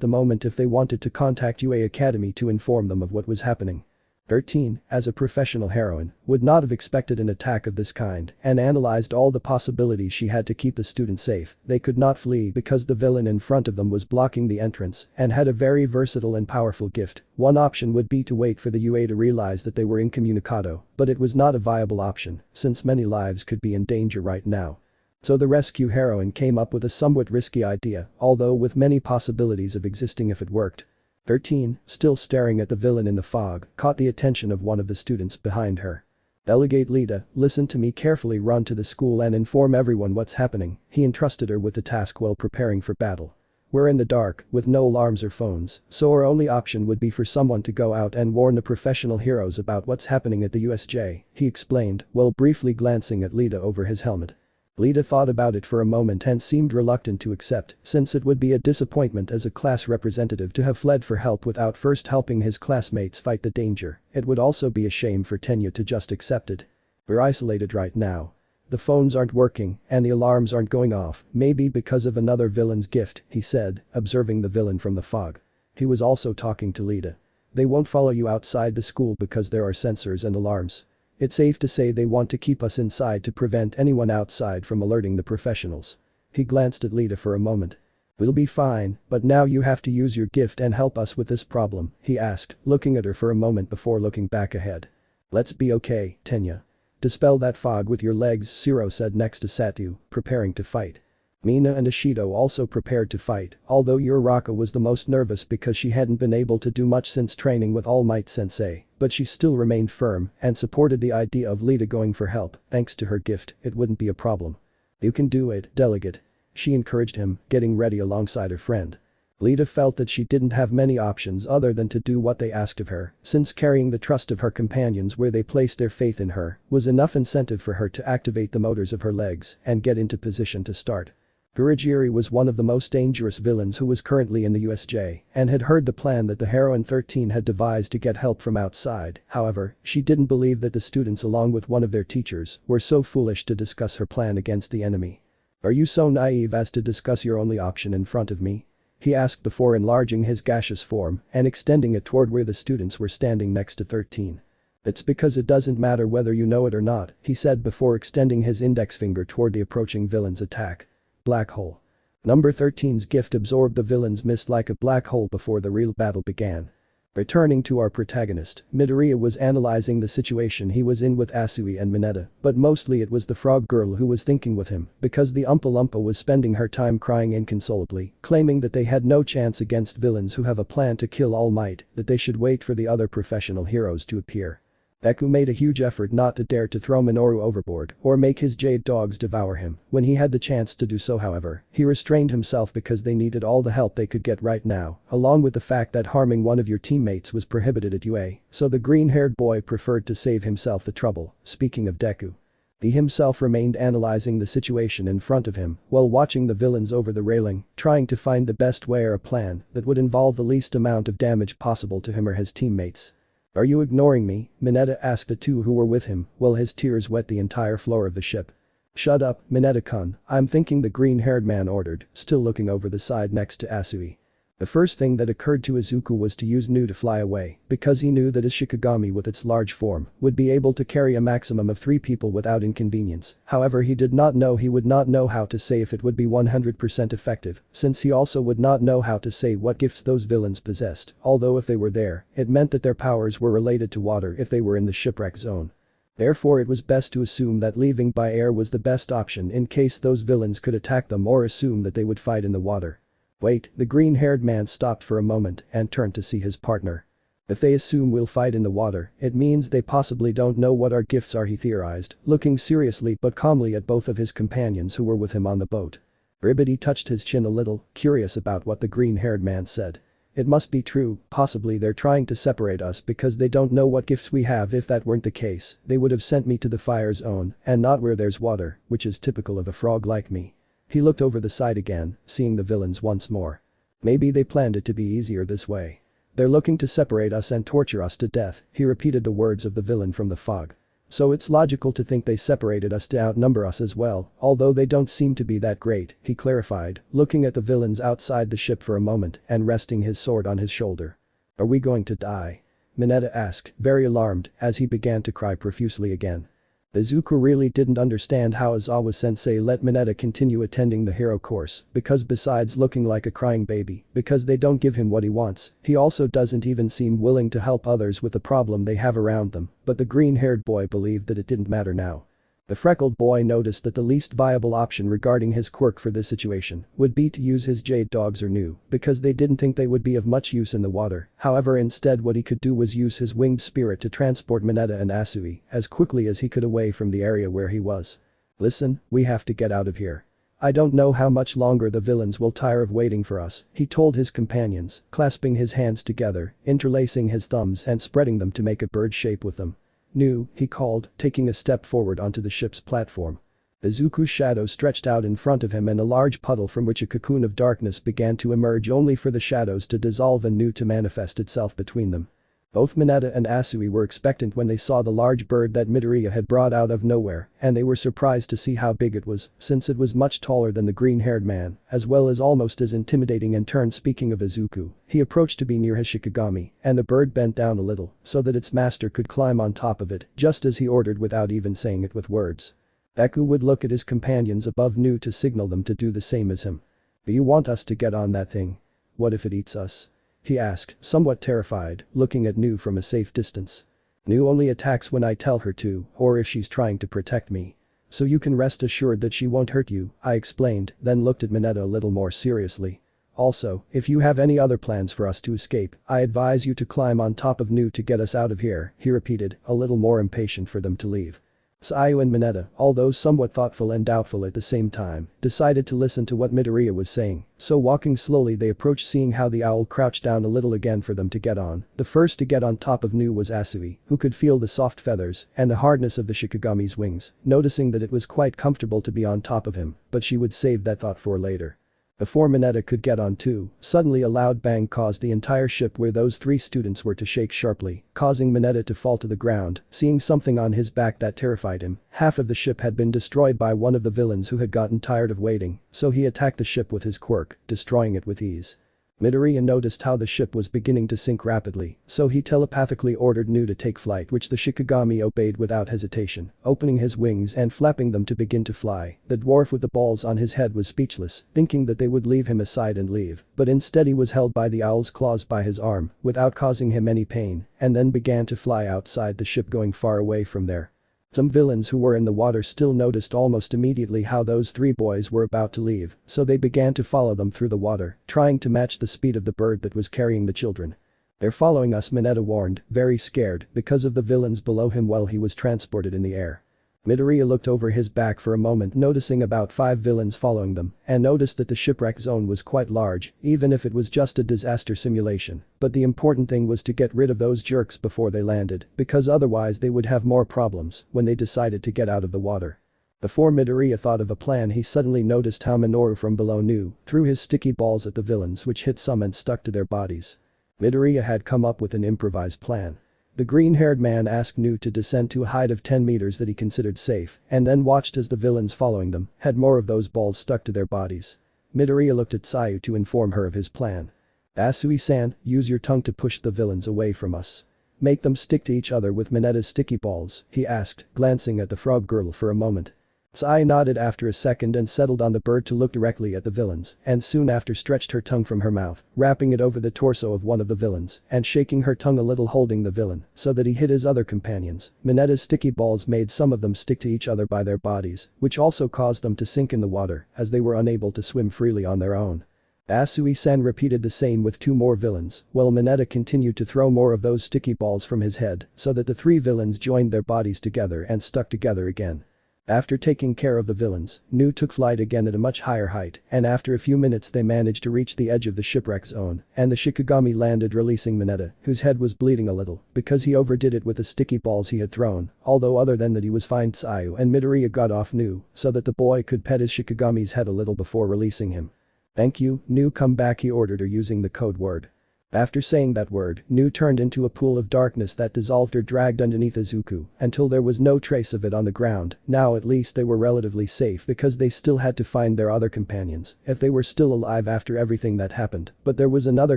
the moment if they wanted to contact UA Academy to inform them of what was happening. 13, as a professional heroine, would not have expected an attack of this kind and analyzed all the possibilities she had to keep the students safe. They could not flee because the villain in front of them was blocking the entrance and had a very versatile and powerful gift. One option would be to wait for the UA to realize that they were incommunicado, but it was not a viable option since many lives could be in danger right now. So the rescue heroine came up with a somewhat risky idea, although with many possibilities of existing if it worked. 13, still staring at the villain in the fog, caught the attention of one of the students behind her. "Delegate Lita, listen to me carefully, run to the school and inform everyone what's happening." He entrusted her with the task while preparing for battle. "We're in the dark, with no alarms or phones, so our only option would be for someone to go out and warn the professional heroes about what's happening at the USJ," he explained, while briefly glancing at Lita over his helmet. Lita thought about it for a moment and seemed reluctant to accept, since it would be a disappointment as a class representative to have fled for help without first helping his classmates fight the danger. It would also be a shame for Tenya to just accept it. "We're isolated right now. The phones aren't working and the alarms aren't going off, maybe because of another villain's gift," he said, observing the villain from the fog. He was also talking to Lita. "They won't follow you outside the school because there are sensors and alarms. It's safe to say they want to keep us inside to prevent anyone outside from alerting the professionals." He glanced at Lita for a moment. "We'll be fine, but now you have to use your gift and help us with this problem," he asked, looking at her for a moment before looking back ahead. "Let's be okay, Tenya. Dispel that fog with your legs," Shiro said next to Satu, preparing to fight. Mina and Ishido also prepared to fight, although Uraraka was the most nervous because she hadn't been able to do much since training with Almight sensei, but she still remained firm and supported the idea of Lita going for help. Thanks to her gift, it wouldn't be a problem. "You can do it, Delegate," she encouraged him, getting ready alongside her friend. Lita felt that she didn't have many options other than to do what they asked of her, since carrying the trust of her companions where they placed their faith in her was enough incentive for her to activate the motors of her legs and get into position to start. Kurogiri was one of the most dangerous villains who was currently in the USJ and had heard the plan that the heroine 13 had devised to get help from outside. However, she didn't believe that the students along with one of their teachers were so foolish to discuss her plan against the enemy. "Are you so naive as to discuss your only option in front of me?" he asked before enlarging his gaseous form and extending it toward where the students were standing next to 13. "It's because it doesn't matter whether you know it or not," he said before extending his index finger toward the approaching villain's attack. Black hole. Number 13's gift absorbed the villain's mist like a black hole before the real battle began. Returning to our protagonist, Midoriya was analyzing the situation he was in with Asui and Mineta, but mostly it was the frog girl who was thinking with him because the Oompa Loompa was spending her time crying inconsolably, claiming that they had no chance against villains who have a plan to kill All Might, that they should wait for the other professional heroes to appear. Deku made a huge effort not to dare to throw Minoru overboard or make his Jade Dogs devour him. When he had the chance to do so, however, he restrained himself because they needed all the help they could get right now, along with the fact that harming one of your teammates was prohibited at UA, so the green-haired boy preferred to save himself the trouble. Speaking of Deku, he himself remained analyzing the situation in front of him while watching the villains over the railing, trying to find the best way or a plan that would involve the least amount of damage possible to him or his teammates. "Are you ignoring me?" Mineta asked the two who were with him while his tears wet the entire floor of the ship. "Shut up, Mineta-kun, I'm thinking," the green-haired man ordered, still looking over the side next to Asui. The first thing that occurred to Izuku was to use Nu to fly away, because he knew that his Shikigami with its large form would be able to carry a maximum of 3 people without inconvenience. However, he did not know he would not know how to say if it would be 100% effective, since he also would not know how to say what gifts those villains possessed, although if they were there, it meant that their powers were related to water if they were in the shipwreck zone. Therefore it was best to assume that leaving by air was the best option in case those villains could attack them, or assume that they would fight in the water. "Wait," the green-haired man stopped for a moment and turned to see his partner. "If they assume we'll fight in the water, it means they possibly don't know what our gifts are," he theorized, looking seriously but calmly at both of his companions who were with him on the boat. Ribbity touched his chin a little, curious about what the green-haired man said. It must be true, possibly they're trying to separate us because they don't know what gifts we have. If that weren't the case, they would have sent me to the fire zone and not where there's water, which is typical of a frog like me. He looked over the side again, seeing the villains once more. Maybe they planned it to be easier this way. They're looking to separate us and torture us to death, he repeated the words of the villain from the fog. So it's logical to think they separated us to outnumber us as well, although they don't seem to be that great, he clarified, looking at the villains outside the ship for a moment and resting his sword on his shoulder. Are we going to die? Mineta asked, very alarmed, as he began to cry profusely again. Izuku really didn't understand how Aizawa-sensei let Mineta continue attending the hero course, because besides looking like a crying baby, because they don't give him what he wants, he also doesn't even seem willing to help others with the problem they have around them, but the green-haired boy believed that it didn't matter now. The freckled boy noticed that the least viable option regarding his quirk for this situation would be to use his Jade Dogs or Nu, because they didn't think they would be of much use in the water. However, instead what he could do was use his winged spirit to transport Mineta and Asui as quickly as he could away from the area where he was. Listen, we have to get out of here. I don't know how much longer the villains will tire of waiting for us, he told his companions, clasping his hands together, interlacing his thumbs and spreading them to make a bird shape with them. Nu, he called, taking a step forward onto the ship's platform. Izuku's shadow stretched out in front of him and a large puddle from which a cocoon of darkness began to emerge only for the shadows to dissolve and Nu to manifest itself between them. Both Mineta and Asui were expectant when they saw the large bird that Midoriya had brought out of nowhere, and they were surprised to see how big it was, since it was much taller than the green-haired man, as well as almost as intimidating. In turn, speaking of Izuku, he approached to be near his Shikigami, and the bird bent down a little so that its master could climb on top of it, just as he ordered without even saying it with words. Deku would look at his companions above Nu to signal them to do the same as him. Do you want us to get on that thing? What if it eats us? He asked, somewhat terrified, looking at Nu from a safe distance. Nu only attacks when I tell her to, or if she's trying to protect me. So you can rest assured that she won't hurt you, I explained, then looked at Mineta a little more seriously. Also, if you have any other plans for us to escape, I advise you to climb on top of Nu to get us out of here, he repeated, a little more impatient for them to leave. Seiya and Mineta, although somewhat thoughtful and doubtful at the same time, decided to listen to what Midoriya was saying, so walking slowly they approached, seeing how the owl crouched down a little again for them to get on. The first to get on top of Nu was Asui, who could feel the soft feathers and the hardness of the Shikigami's wings, noticing that it was quite comfortable to be on top of him, but she would save that thought for later. Before Mineta could get on too, suddenly a loud bang caused the entire ship where those three students were to shake sharply, causing Mineta to fall to the ground, seeing something on his back that terrified him. Half of the ship had been destroyed by one of the villains who had gotten tired of waiting, so he attacked the ship with his quirk, destroying it with ease. Midoriya noticed how the ship was beginning to sink rapidly, so he telepathically ordered Nu to take flight, which the Shikigami obeyed without hesitation, opening his wings and flapping them to begin to fly. The dwarf with the balls on his head was speechless, thinking that they would leave him aside and leave, but instead he was held by the owl's claws by his arm, without causing him any pain, and then began to fly outside the ship, going far away from there. Some villains who were in the water still noticed almost immediately how those three boys were about to leave, so they began to follow them through the water, trying to match the speed of the bird that was carrying the children. They're following us, Mineta warned, very scared because of the villains below him while he was transported in the air. Midoriya looked over his back for a moment, noticing about 5 villains following them, and noticed that the shipwreck zone was quite large, even if it was just a disaster simulation, but the important thing was to get rid of those jerks before they landed, because otherwise they would have more problems when they decided to get out of the water. Before Midoriya thought of a plan, he suddenly noticed how Minoru from below Nu threw his sticky balls at the villains, which hit some and stuck to their bodies. Midoriya had come up with an improvised plan. The green-haired man asked Nu to descend to a height of 10 meters that he considered safe, and then watched as the villains following them had more of those balls stuck to their bodies. Midoriya looked at Seiya to inform her of his plan. Asui-san, use your tongue to push the villains away from us. Make them stick to each other with Mineta's sticky balls, he asked, glancing at the frog girl for a moment. Seiya nodded after a second and settled on the bird to look directly at the villains, and soon after stretched her tongue from her mouth, wrapping it over the torso of one of the villains, and shaking her tongue a little, holding the villain so that he hit his other companions. Mineta's sticky balls made some of them stick to each other by their bodies, which also caused them to sink in the water as they were unable to swim freely on their own. Asui-san repeated the same with 2 more villains, while Mineta continued to throw more of those sticky balls from his head so that the 3 villains joined their bodies together and stuck together again. After taking care of the villains, Nu took flight again at a much higher height, and after a few minutes they managed to reach the edge of the shipwreck zone, and the Shikigami landed, releasing Mineta, whose head was bleeding a little because he overdid it with the sticky balls he had thrown, although other than that he was fine. Seiya and Midoriya got off Nu so that the boy could pet his Shikigami's head a little before releasing him. "Thank you, Nu, come back," he ordered her using the code word. After saying that word, Nu turned into a pool of darkness that dissolved or dragged underneath Izuku until there was no trace of it on the ground. Now at least they were relatively safe because they still had to find their other companions if they were still alive after everything that happened. But there was another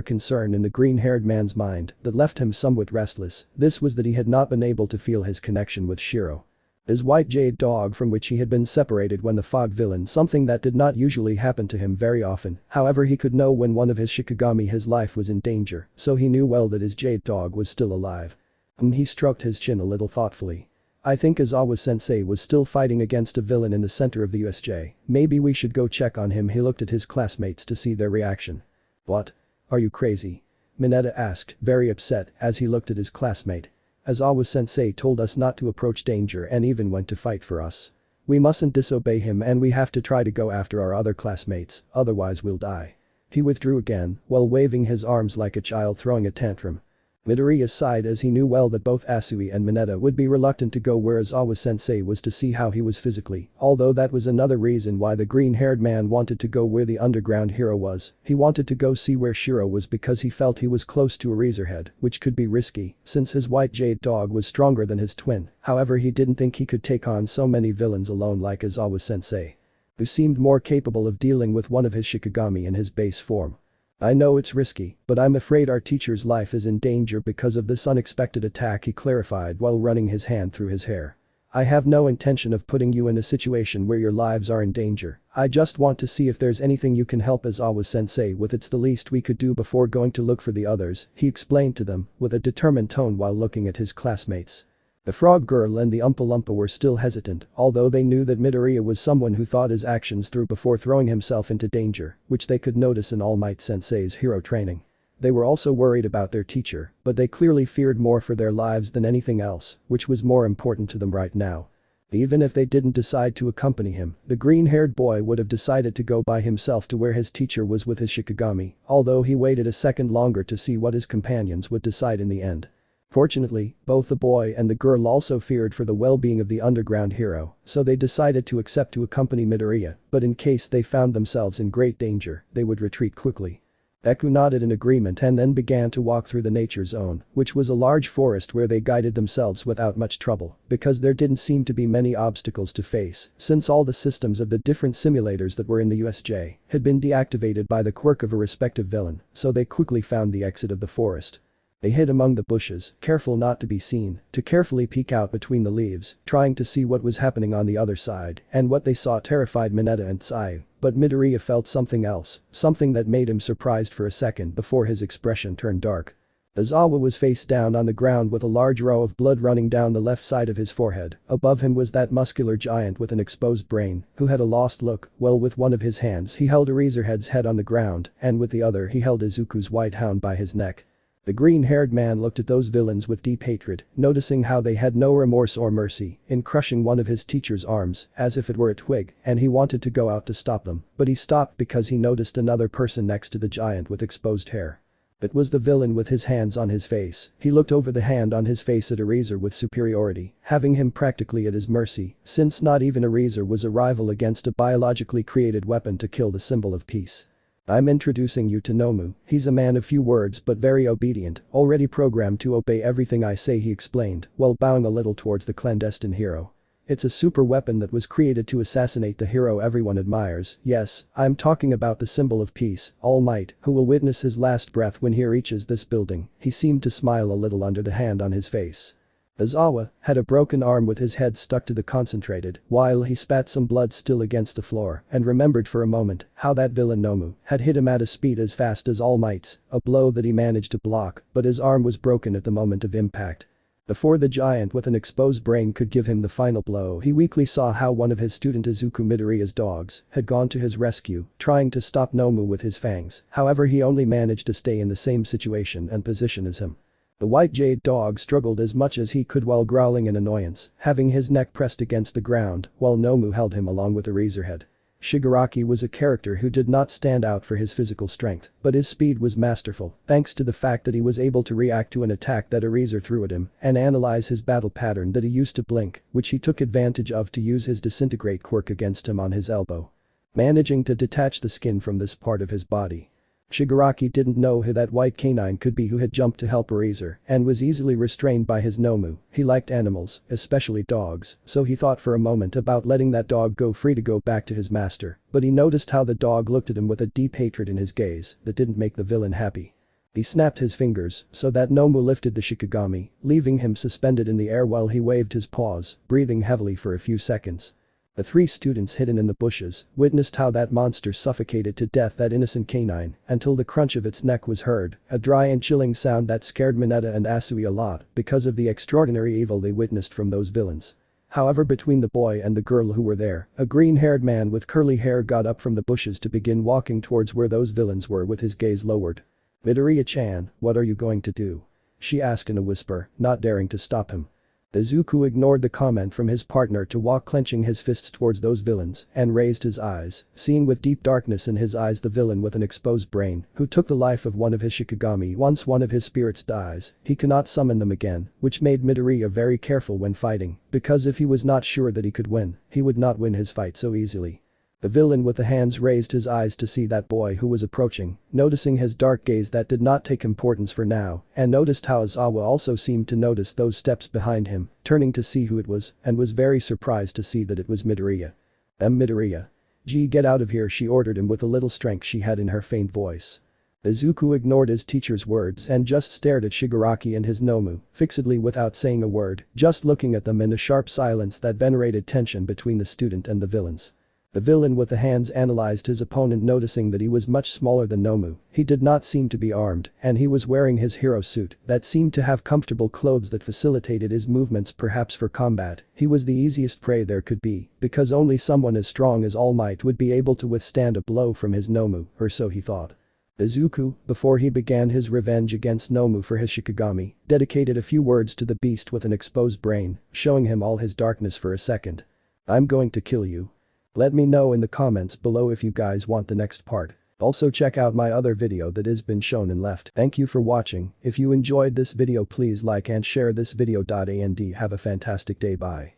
concern in the green-haired man's mind that left him somewhat restless. This was that he had not been able to feel his connection with Shiro. His white jade dog from which he had been separated when the fog villain, something that did not usually happen to him very often. However, he could know when one of his Shikigami his life was in danger, so he knew well that his jade dog was still alive. He stroked his chin a little thoughtfully. "I think Aizawa-sensei was still fighting against a villain in the center of the USJ. Maybe we should go check on him." He looked at his classmates to see their reaction. "What? Are you crazy?" Mineta asked, very upset as he looked at his classmate. "Aizawa-sensei told us not to approach danger and even went to fight for us. We mustn't disobey him and we have to try to go after our other classmates, otherwise we'll die." He withdrew again while waving his arms like a child throwing a tantrum. Midoriya sighed as he knew well that both Asui and Mineta would be reluctant to go where Aizawa-sensei was to see how he was physically, although that was another reason why the green-haired man wanted to go where the underground hero was. He wanted to go see where Shiro was because he felt he was close to Eraserhead, which could be risky since his white jade dog was stronger than his twin. However, he didn't think he could take on so many villains alone like Aizawa-sensei, who seemed more capable of dealing with one of his Shikigami in his base form. "I know it's risky, but I'm afraid our teacher's life is in danger because of this unexpected attack," he clarified while running his hand through his hair. "I have no intention of putting you in a situation where your lives are in danger. I just want to see if there's anything you can help Aizawa-sensei with. It's the least we could do before going to look for the others," he explained to them with a determined tone while looking at his classmates. The frog girl and the Oompa Loompa were still hesitant, although they knew that Midoriya was someone who thought his actions through before throwing himself into danger, which they could notice in Almight sensei's hero training. They were also worried about their teacher, but they clearly feared more for their lives than anything else, which was more important to them right now. Even if they didn't decide to accompany him, the green-haired boy would have decided to go by himself to where his teacher was with his Shikigami, although he waited a second longer to see what his companions would decide in the end. Fortunately, both the boy and the girl also feared for the well-being of the underground hero, so they decided to accept to accompany Midoriya, but in case they found themselves in great danger, they would retreat quickly. Deku nodded in agreement and then began to walk through the nature zone, which was a large forest where they guided themselves without much trouble, because there didn't seem to be many obstacles to face, since all the systems of the different simulators that were in the USJ had been deactivated by the quirk of a respective villain, so they quickly found the exit of the forest. They hid among the bushes, careful not to be seen, to carefully peek out between the leaves, trying to see what was happening on the other side, and what they saw terrified Mineta and Seiya. But Midoriya felt something else, something that made him surprised for a second before his expression turned dark. Aizawa was face down on the ground with a large row of blood running down the left side of his forehead. Above him was that muscular giant with an exposed brain, who had a lost look. Well, with one of his hands he held Eraserhead's head on the ground, and with the other he held Izuku's white hound by his neck. The green-haired man looked at those villains with deep hatred, noticing how they had no remorse or mercy in crushing one of his teacher's arms as if it were a twig, and he wanted to go out to stop them, but he stopped because he noticed another person next to the giant with exposed hair. It was the villain with his hands on his face. He looked over the hand on his face at Eraser with superiority, having him practically at his mercy, since not even Eraser was a rival against a biologically created weapon to kill the symbol of peace. "I'm introducing you to Nomu. He's a man of few words but very obedient, already programmed to obey everything I say," he explained, while bowing a little towards the clandestine hero. "It's a super weapon that was created to assassinate the hero everyone admires. Yes, I'm talking about the symbol of peace, Almight, who will witness his last breath when he reaches this building." He seemed to smile a little under the hand on his face. Aizawa had a broken arm with his head stuck to the concentrated while he spat some blood still against the floor and remembered for a moment how that villain Nomu had hit him at a speed as fast as All Might's, a blow that he managed to block, but his arm was broken at the moment of impact. Before the giant with an exposed brain could give him the final blow, he weakly saw how one of his student Izuku Midoriya's dogs had gone to his rescue, trying to stop Nomu with his fangs. However, he only managed to stay in the same situation and position as him. The white Jade Dog struggled as much as he could while growling in annoyance, having his neck pressed against the ground while Nomu held him along with Eraserhead. Shigaraki was a character who did not stand out for his physical strength, but his speed was masterful thanks to the fact that he was able to react to an attack that Eraser threw at him and analyze his battle pattern that he used to blink, which he took advantage of to use his disintegrate quirk against him on his elbow. Managing to detach the skin from this part of his body. Shigaraki didn't know who that white canine could be who had jumped to help Eraser and was easily restrained by his Nomu. He liked animals, especially dogs, so he thought for a moment about letting that dog go free to go back to his master, but he noticed how the dog looked at him with a deep hatred in his gaze that didn't make the villain happy. He snapped his fingers so that Nomu lifted the Shikigami, leaving him suspended in the air while he waved his paws, breathing heavily for a few seconds. The three students hidden in the bushes witnessed how that monster suffocated to death that innocent canine until the crunch of its neck was heard, a dry and chilling sound that scared Mineta and Asui a lot because of the extraordinary evil they witnessed from those villains. However, between the boy and the girl who were there, a green-haired man with curly hair got up from the bushes to begin walking towards where those villains were with his gaze lowered. "Midoriya-chan, what are you going to do?" she asked in a whisper, not daring to stop him. Izuku ignored the comment from his partner to walk clenching his fists towards those villains and raised his eyes, seeing with deep darkness in his eyes the villain with an exposed brain who took the life of one of his Shikigami. Once one of his spirits dies, he cannot summon them again, which made Midoriya very careful when fighting, because if he was not sure that he could win, he would not win his fight so easily. The villain with the hands raised his eyes to see that boy who was approaching, noticing his dark gaze that did not take importance for now, and noticed how Izawa also seemed to notice those steps behind him, turning to see who it was, and was very surprised to see that it was Midoriya. Midoriya. Get out of here, she ordered him with a little strength she had in her faint voice. Izuku ignored his teacher's words and just stared at Shigaraki and his Nomu, fixedly without saying a word, just looking at them in a sharp silence that venerated tension between the student and the villains. The villain with the hands analyzed his opponent, noticing that he was much smaller than Nomu. He did not seem to be armed and he was wearing his hero suit that seemed to have comfortable clothes that facilitated his movements, perhaps for combat. He was the easiest prey there could be because only someone as strong as Almight would be able to withstand a blow from his Nomu, or so he thought. Izuku, before he began his revenge against Nomu for his Shikigami, dedicated a few words to the beast with an exposed brain, showing him all his darkness for a second. "I'm going to kill you. Let me know in the comments below if you guys want the next part. Also check out my other video that has been shown and left. Thank you for watching. If you enjoyed this video, please like and share this video. And have a fantastic day. Bye.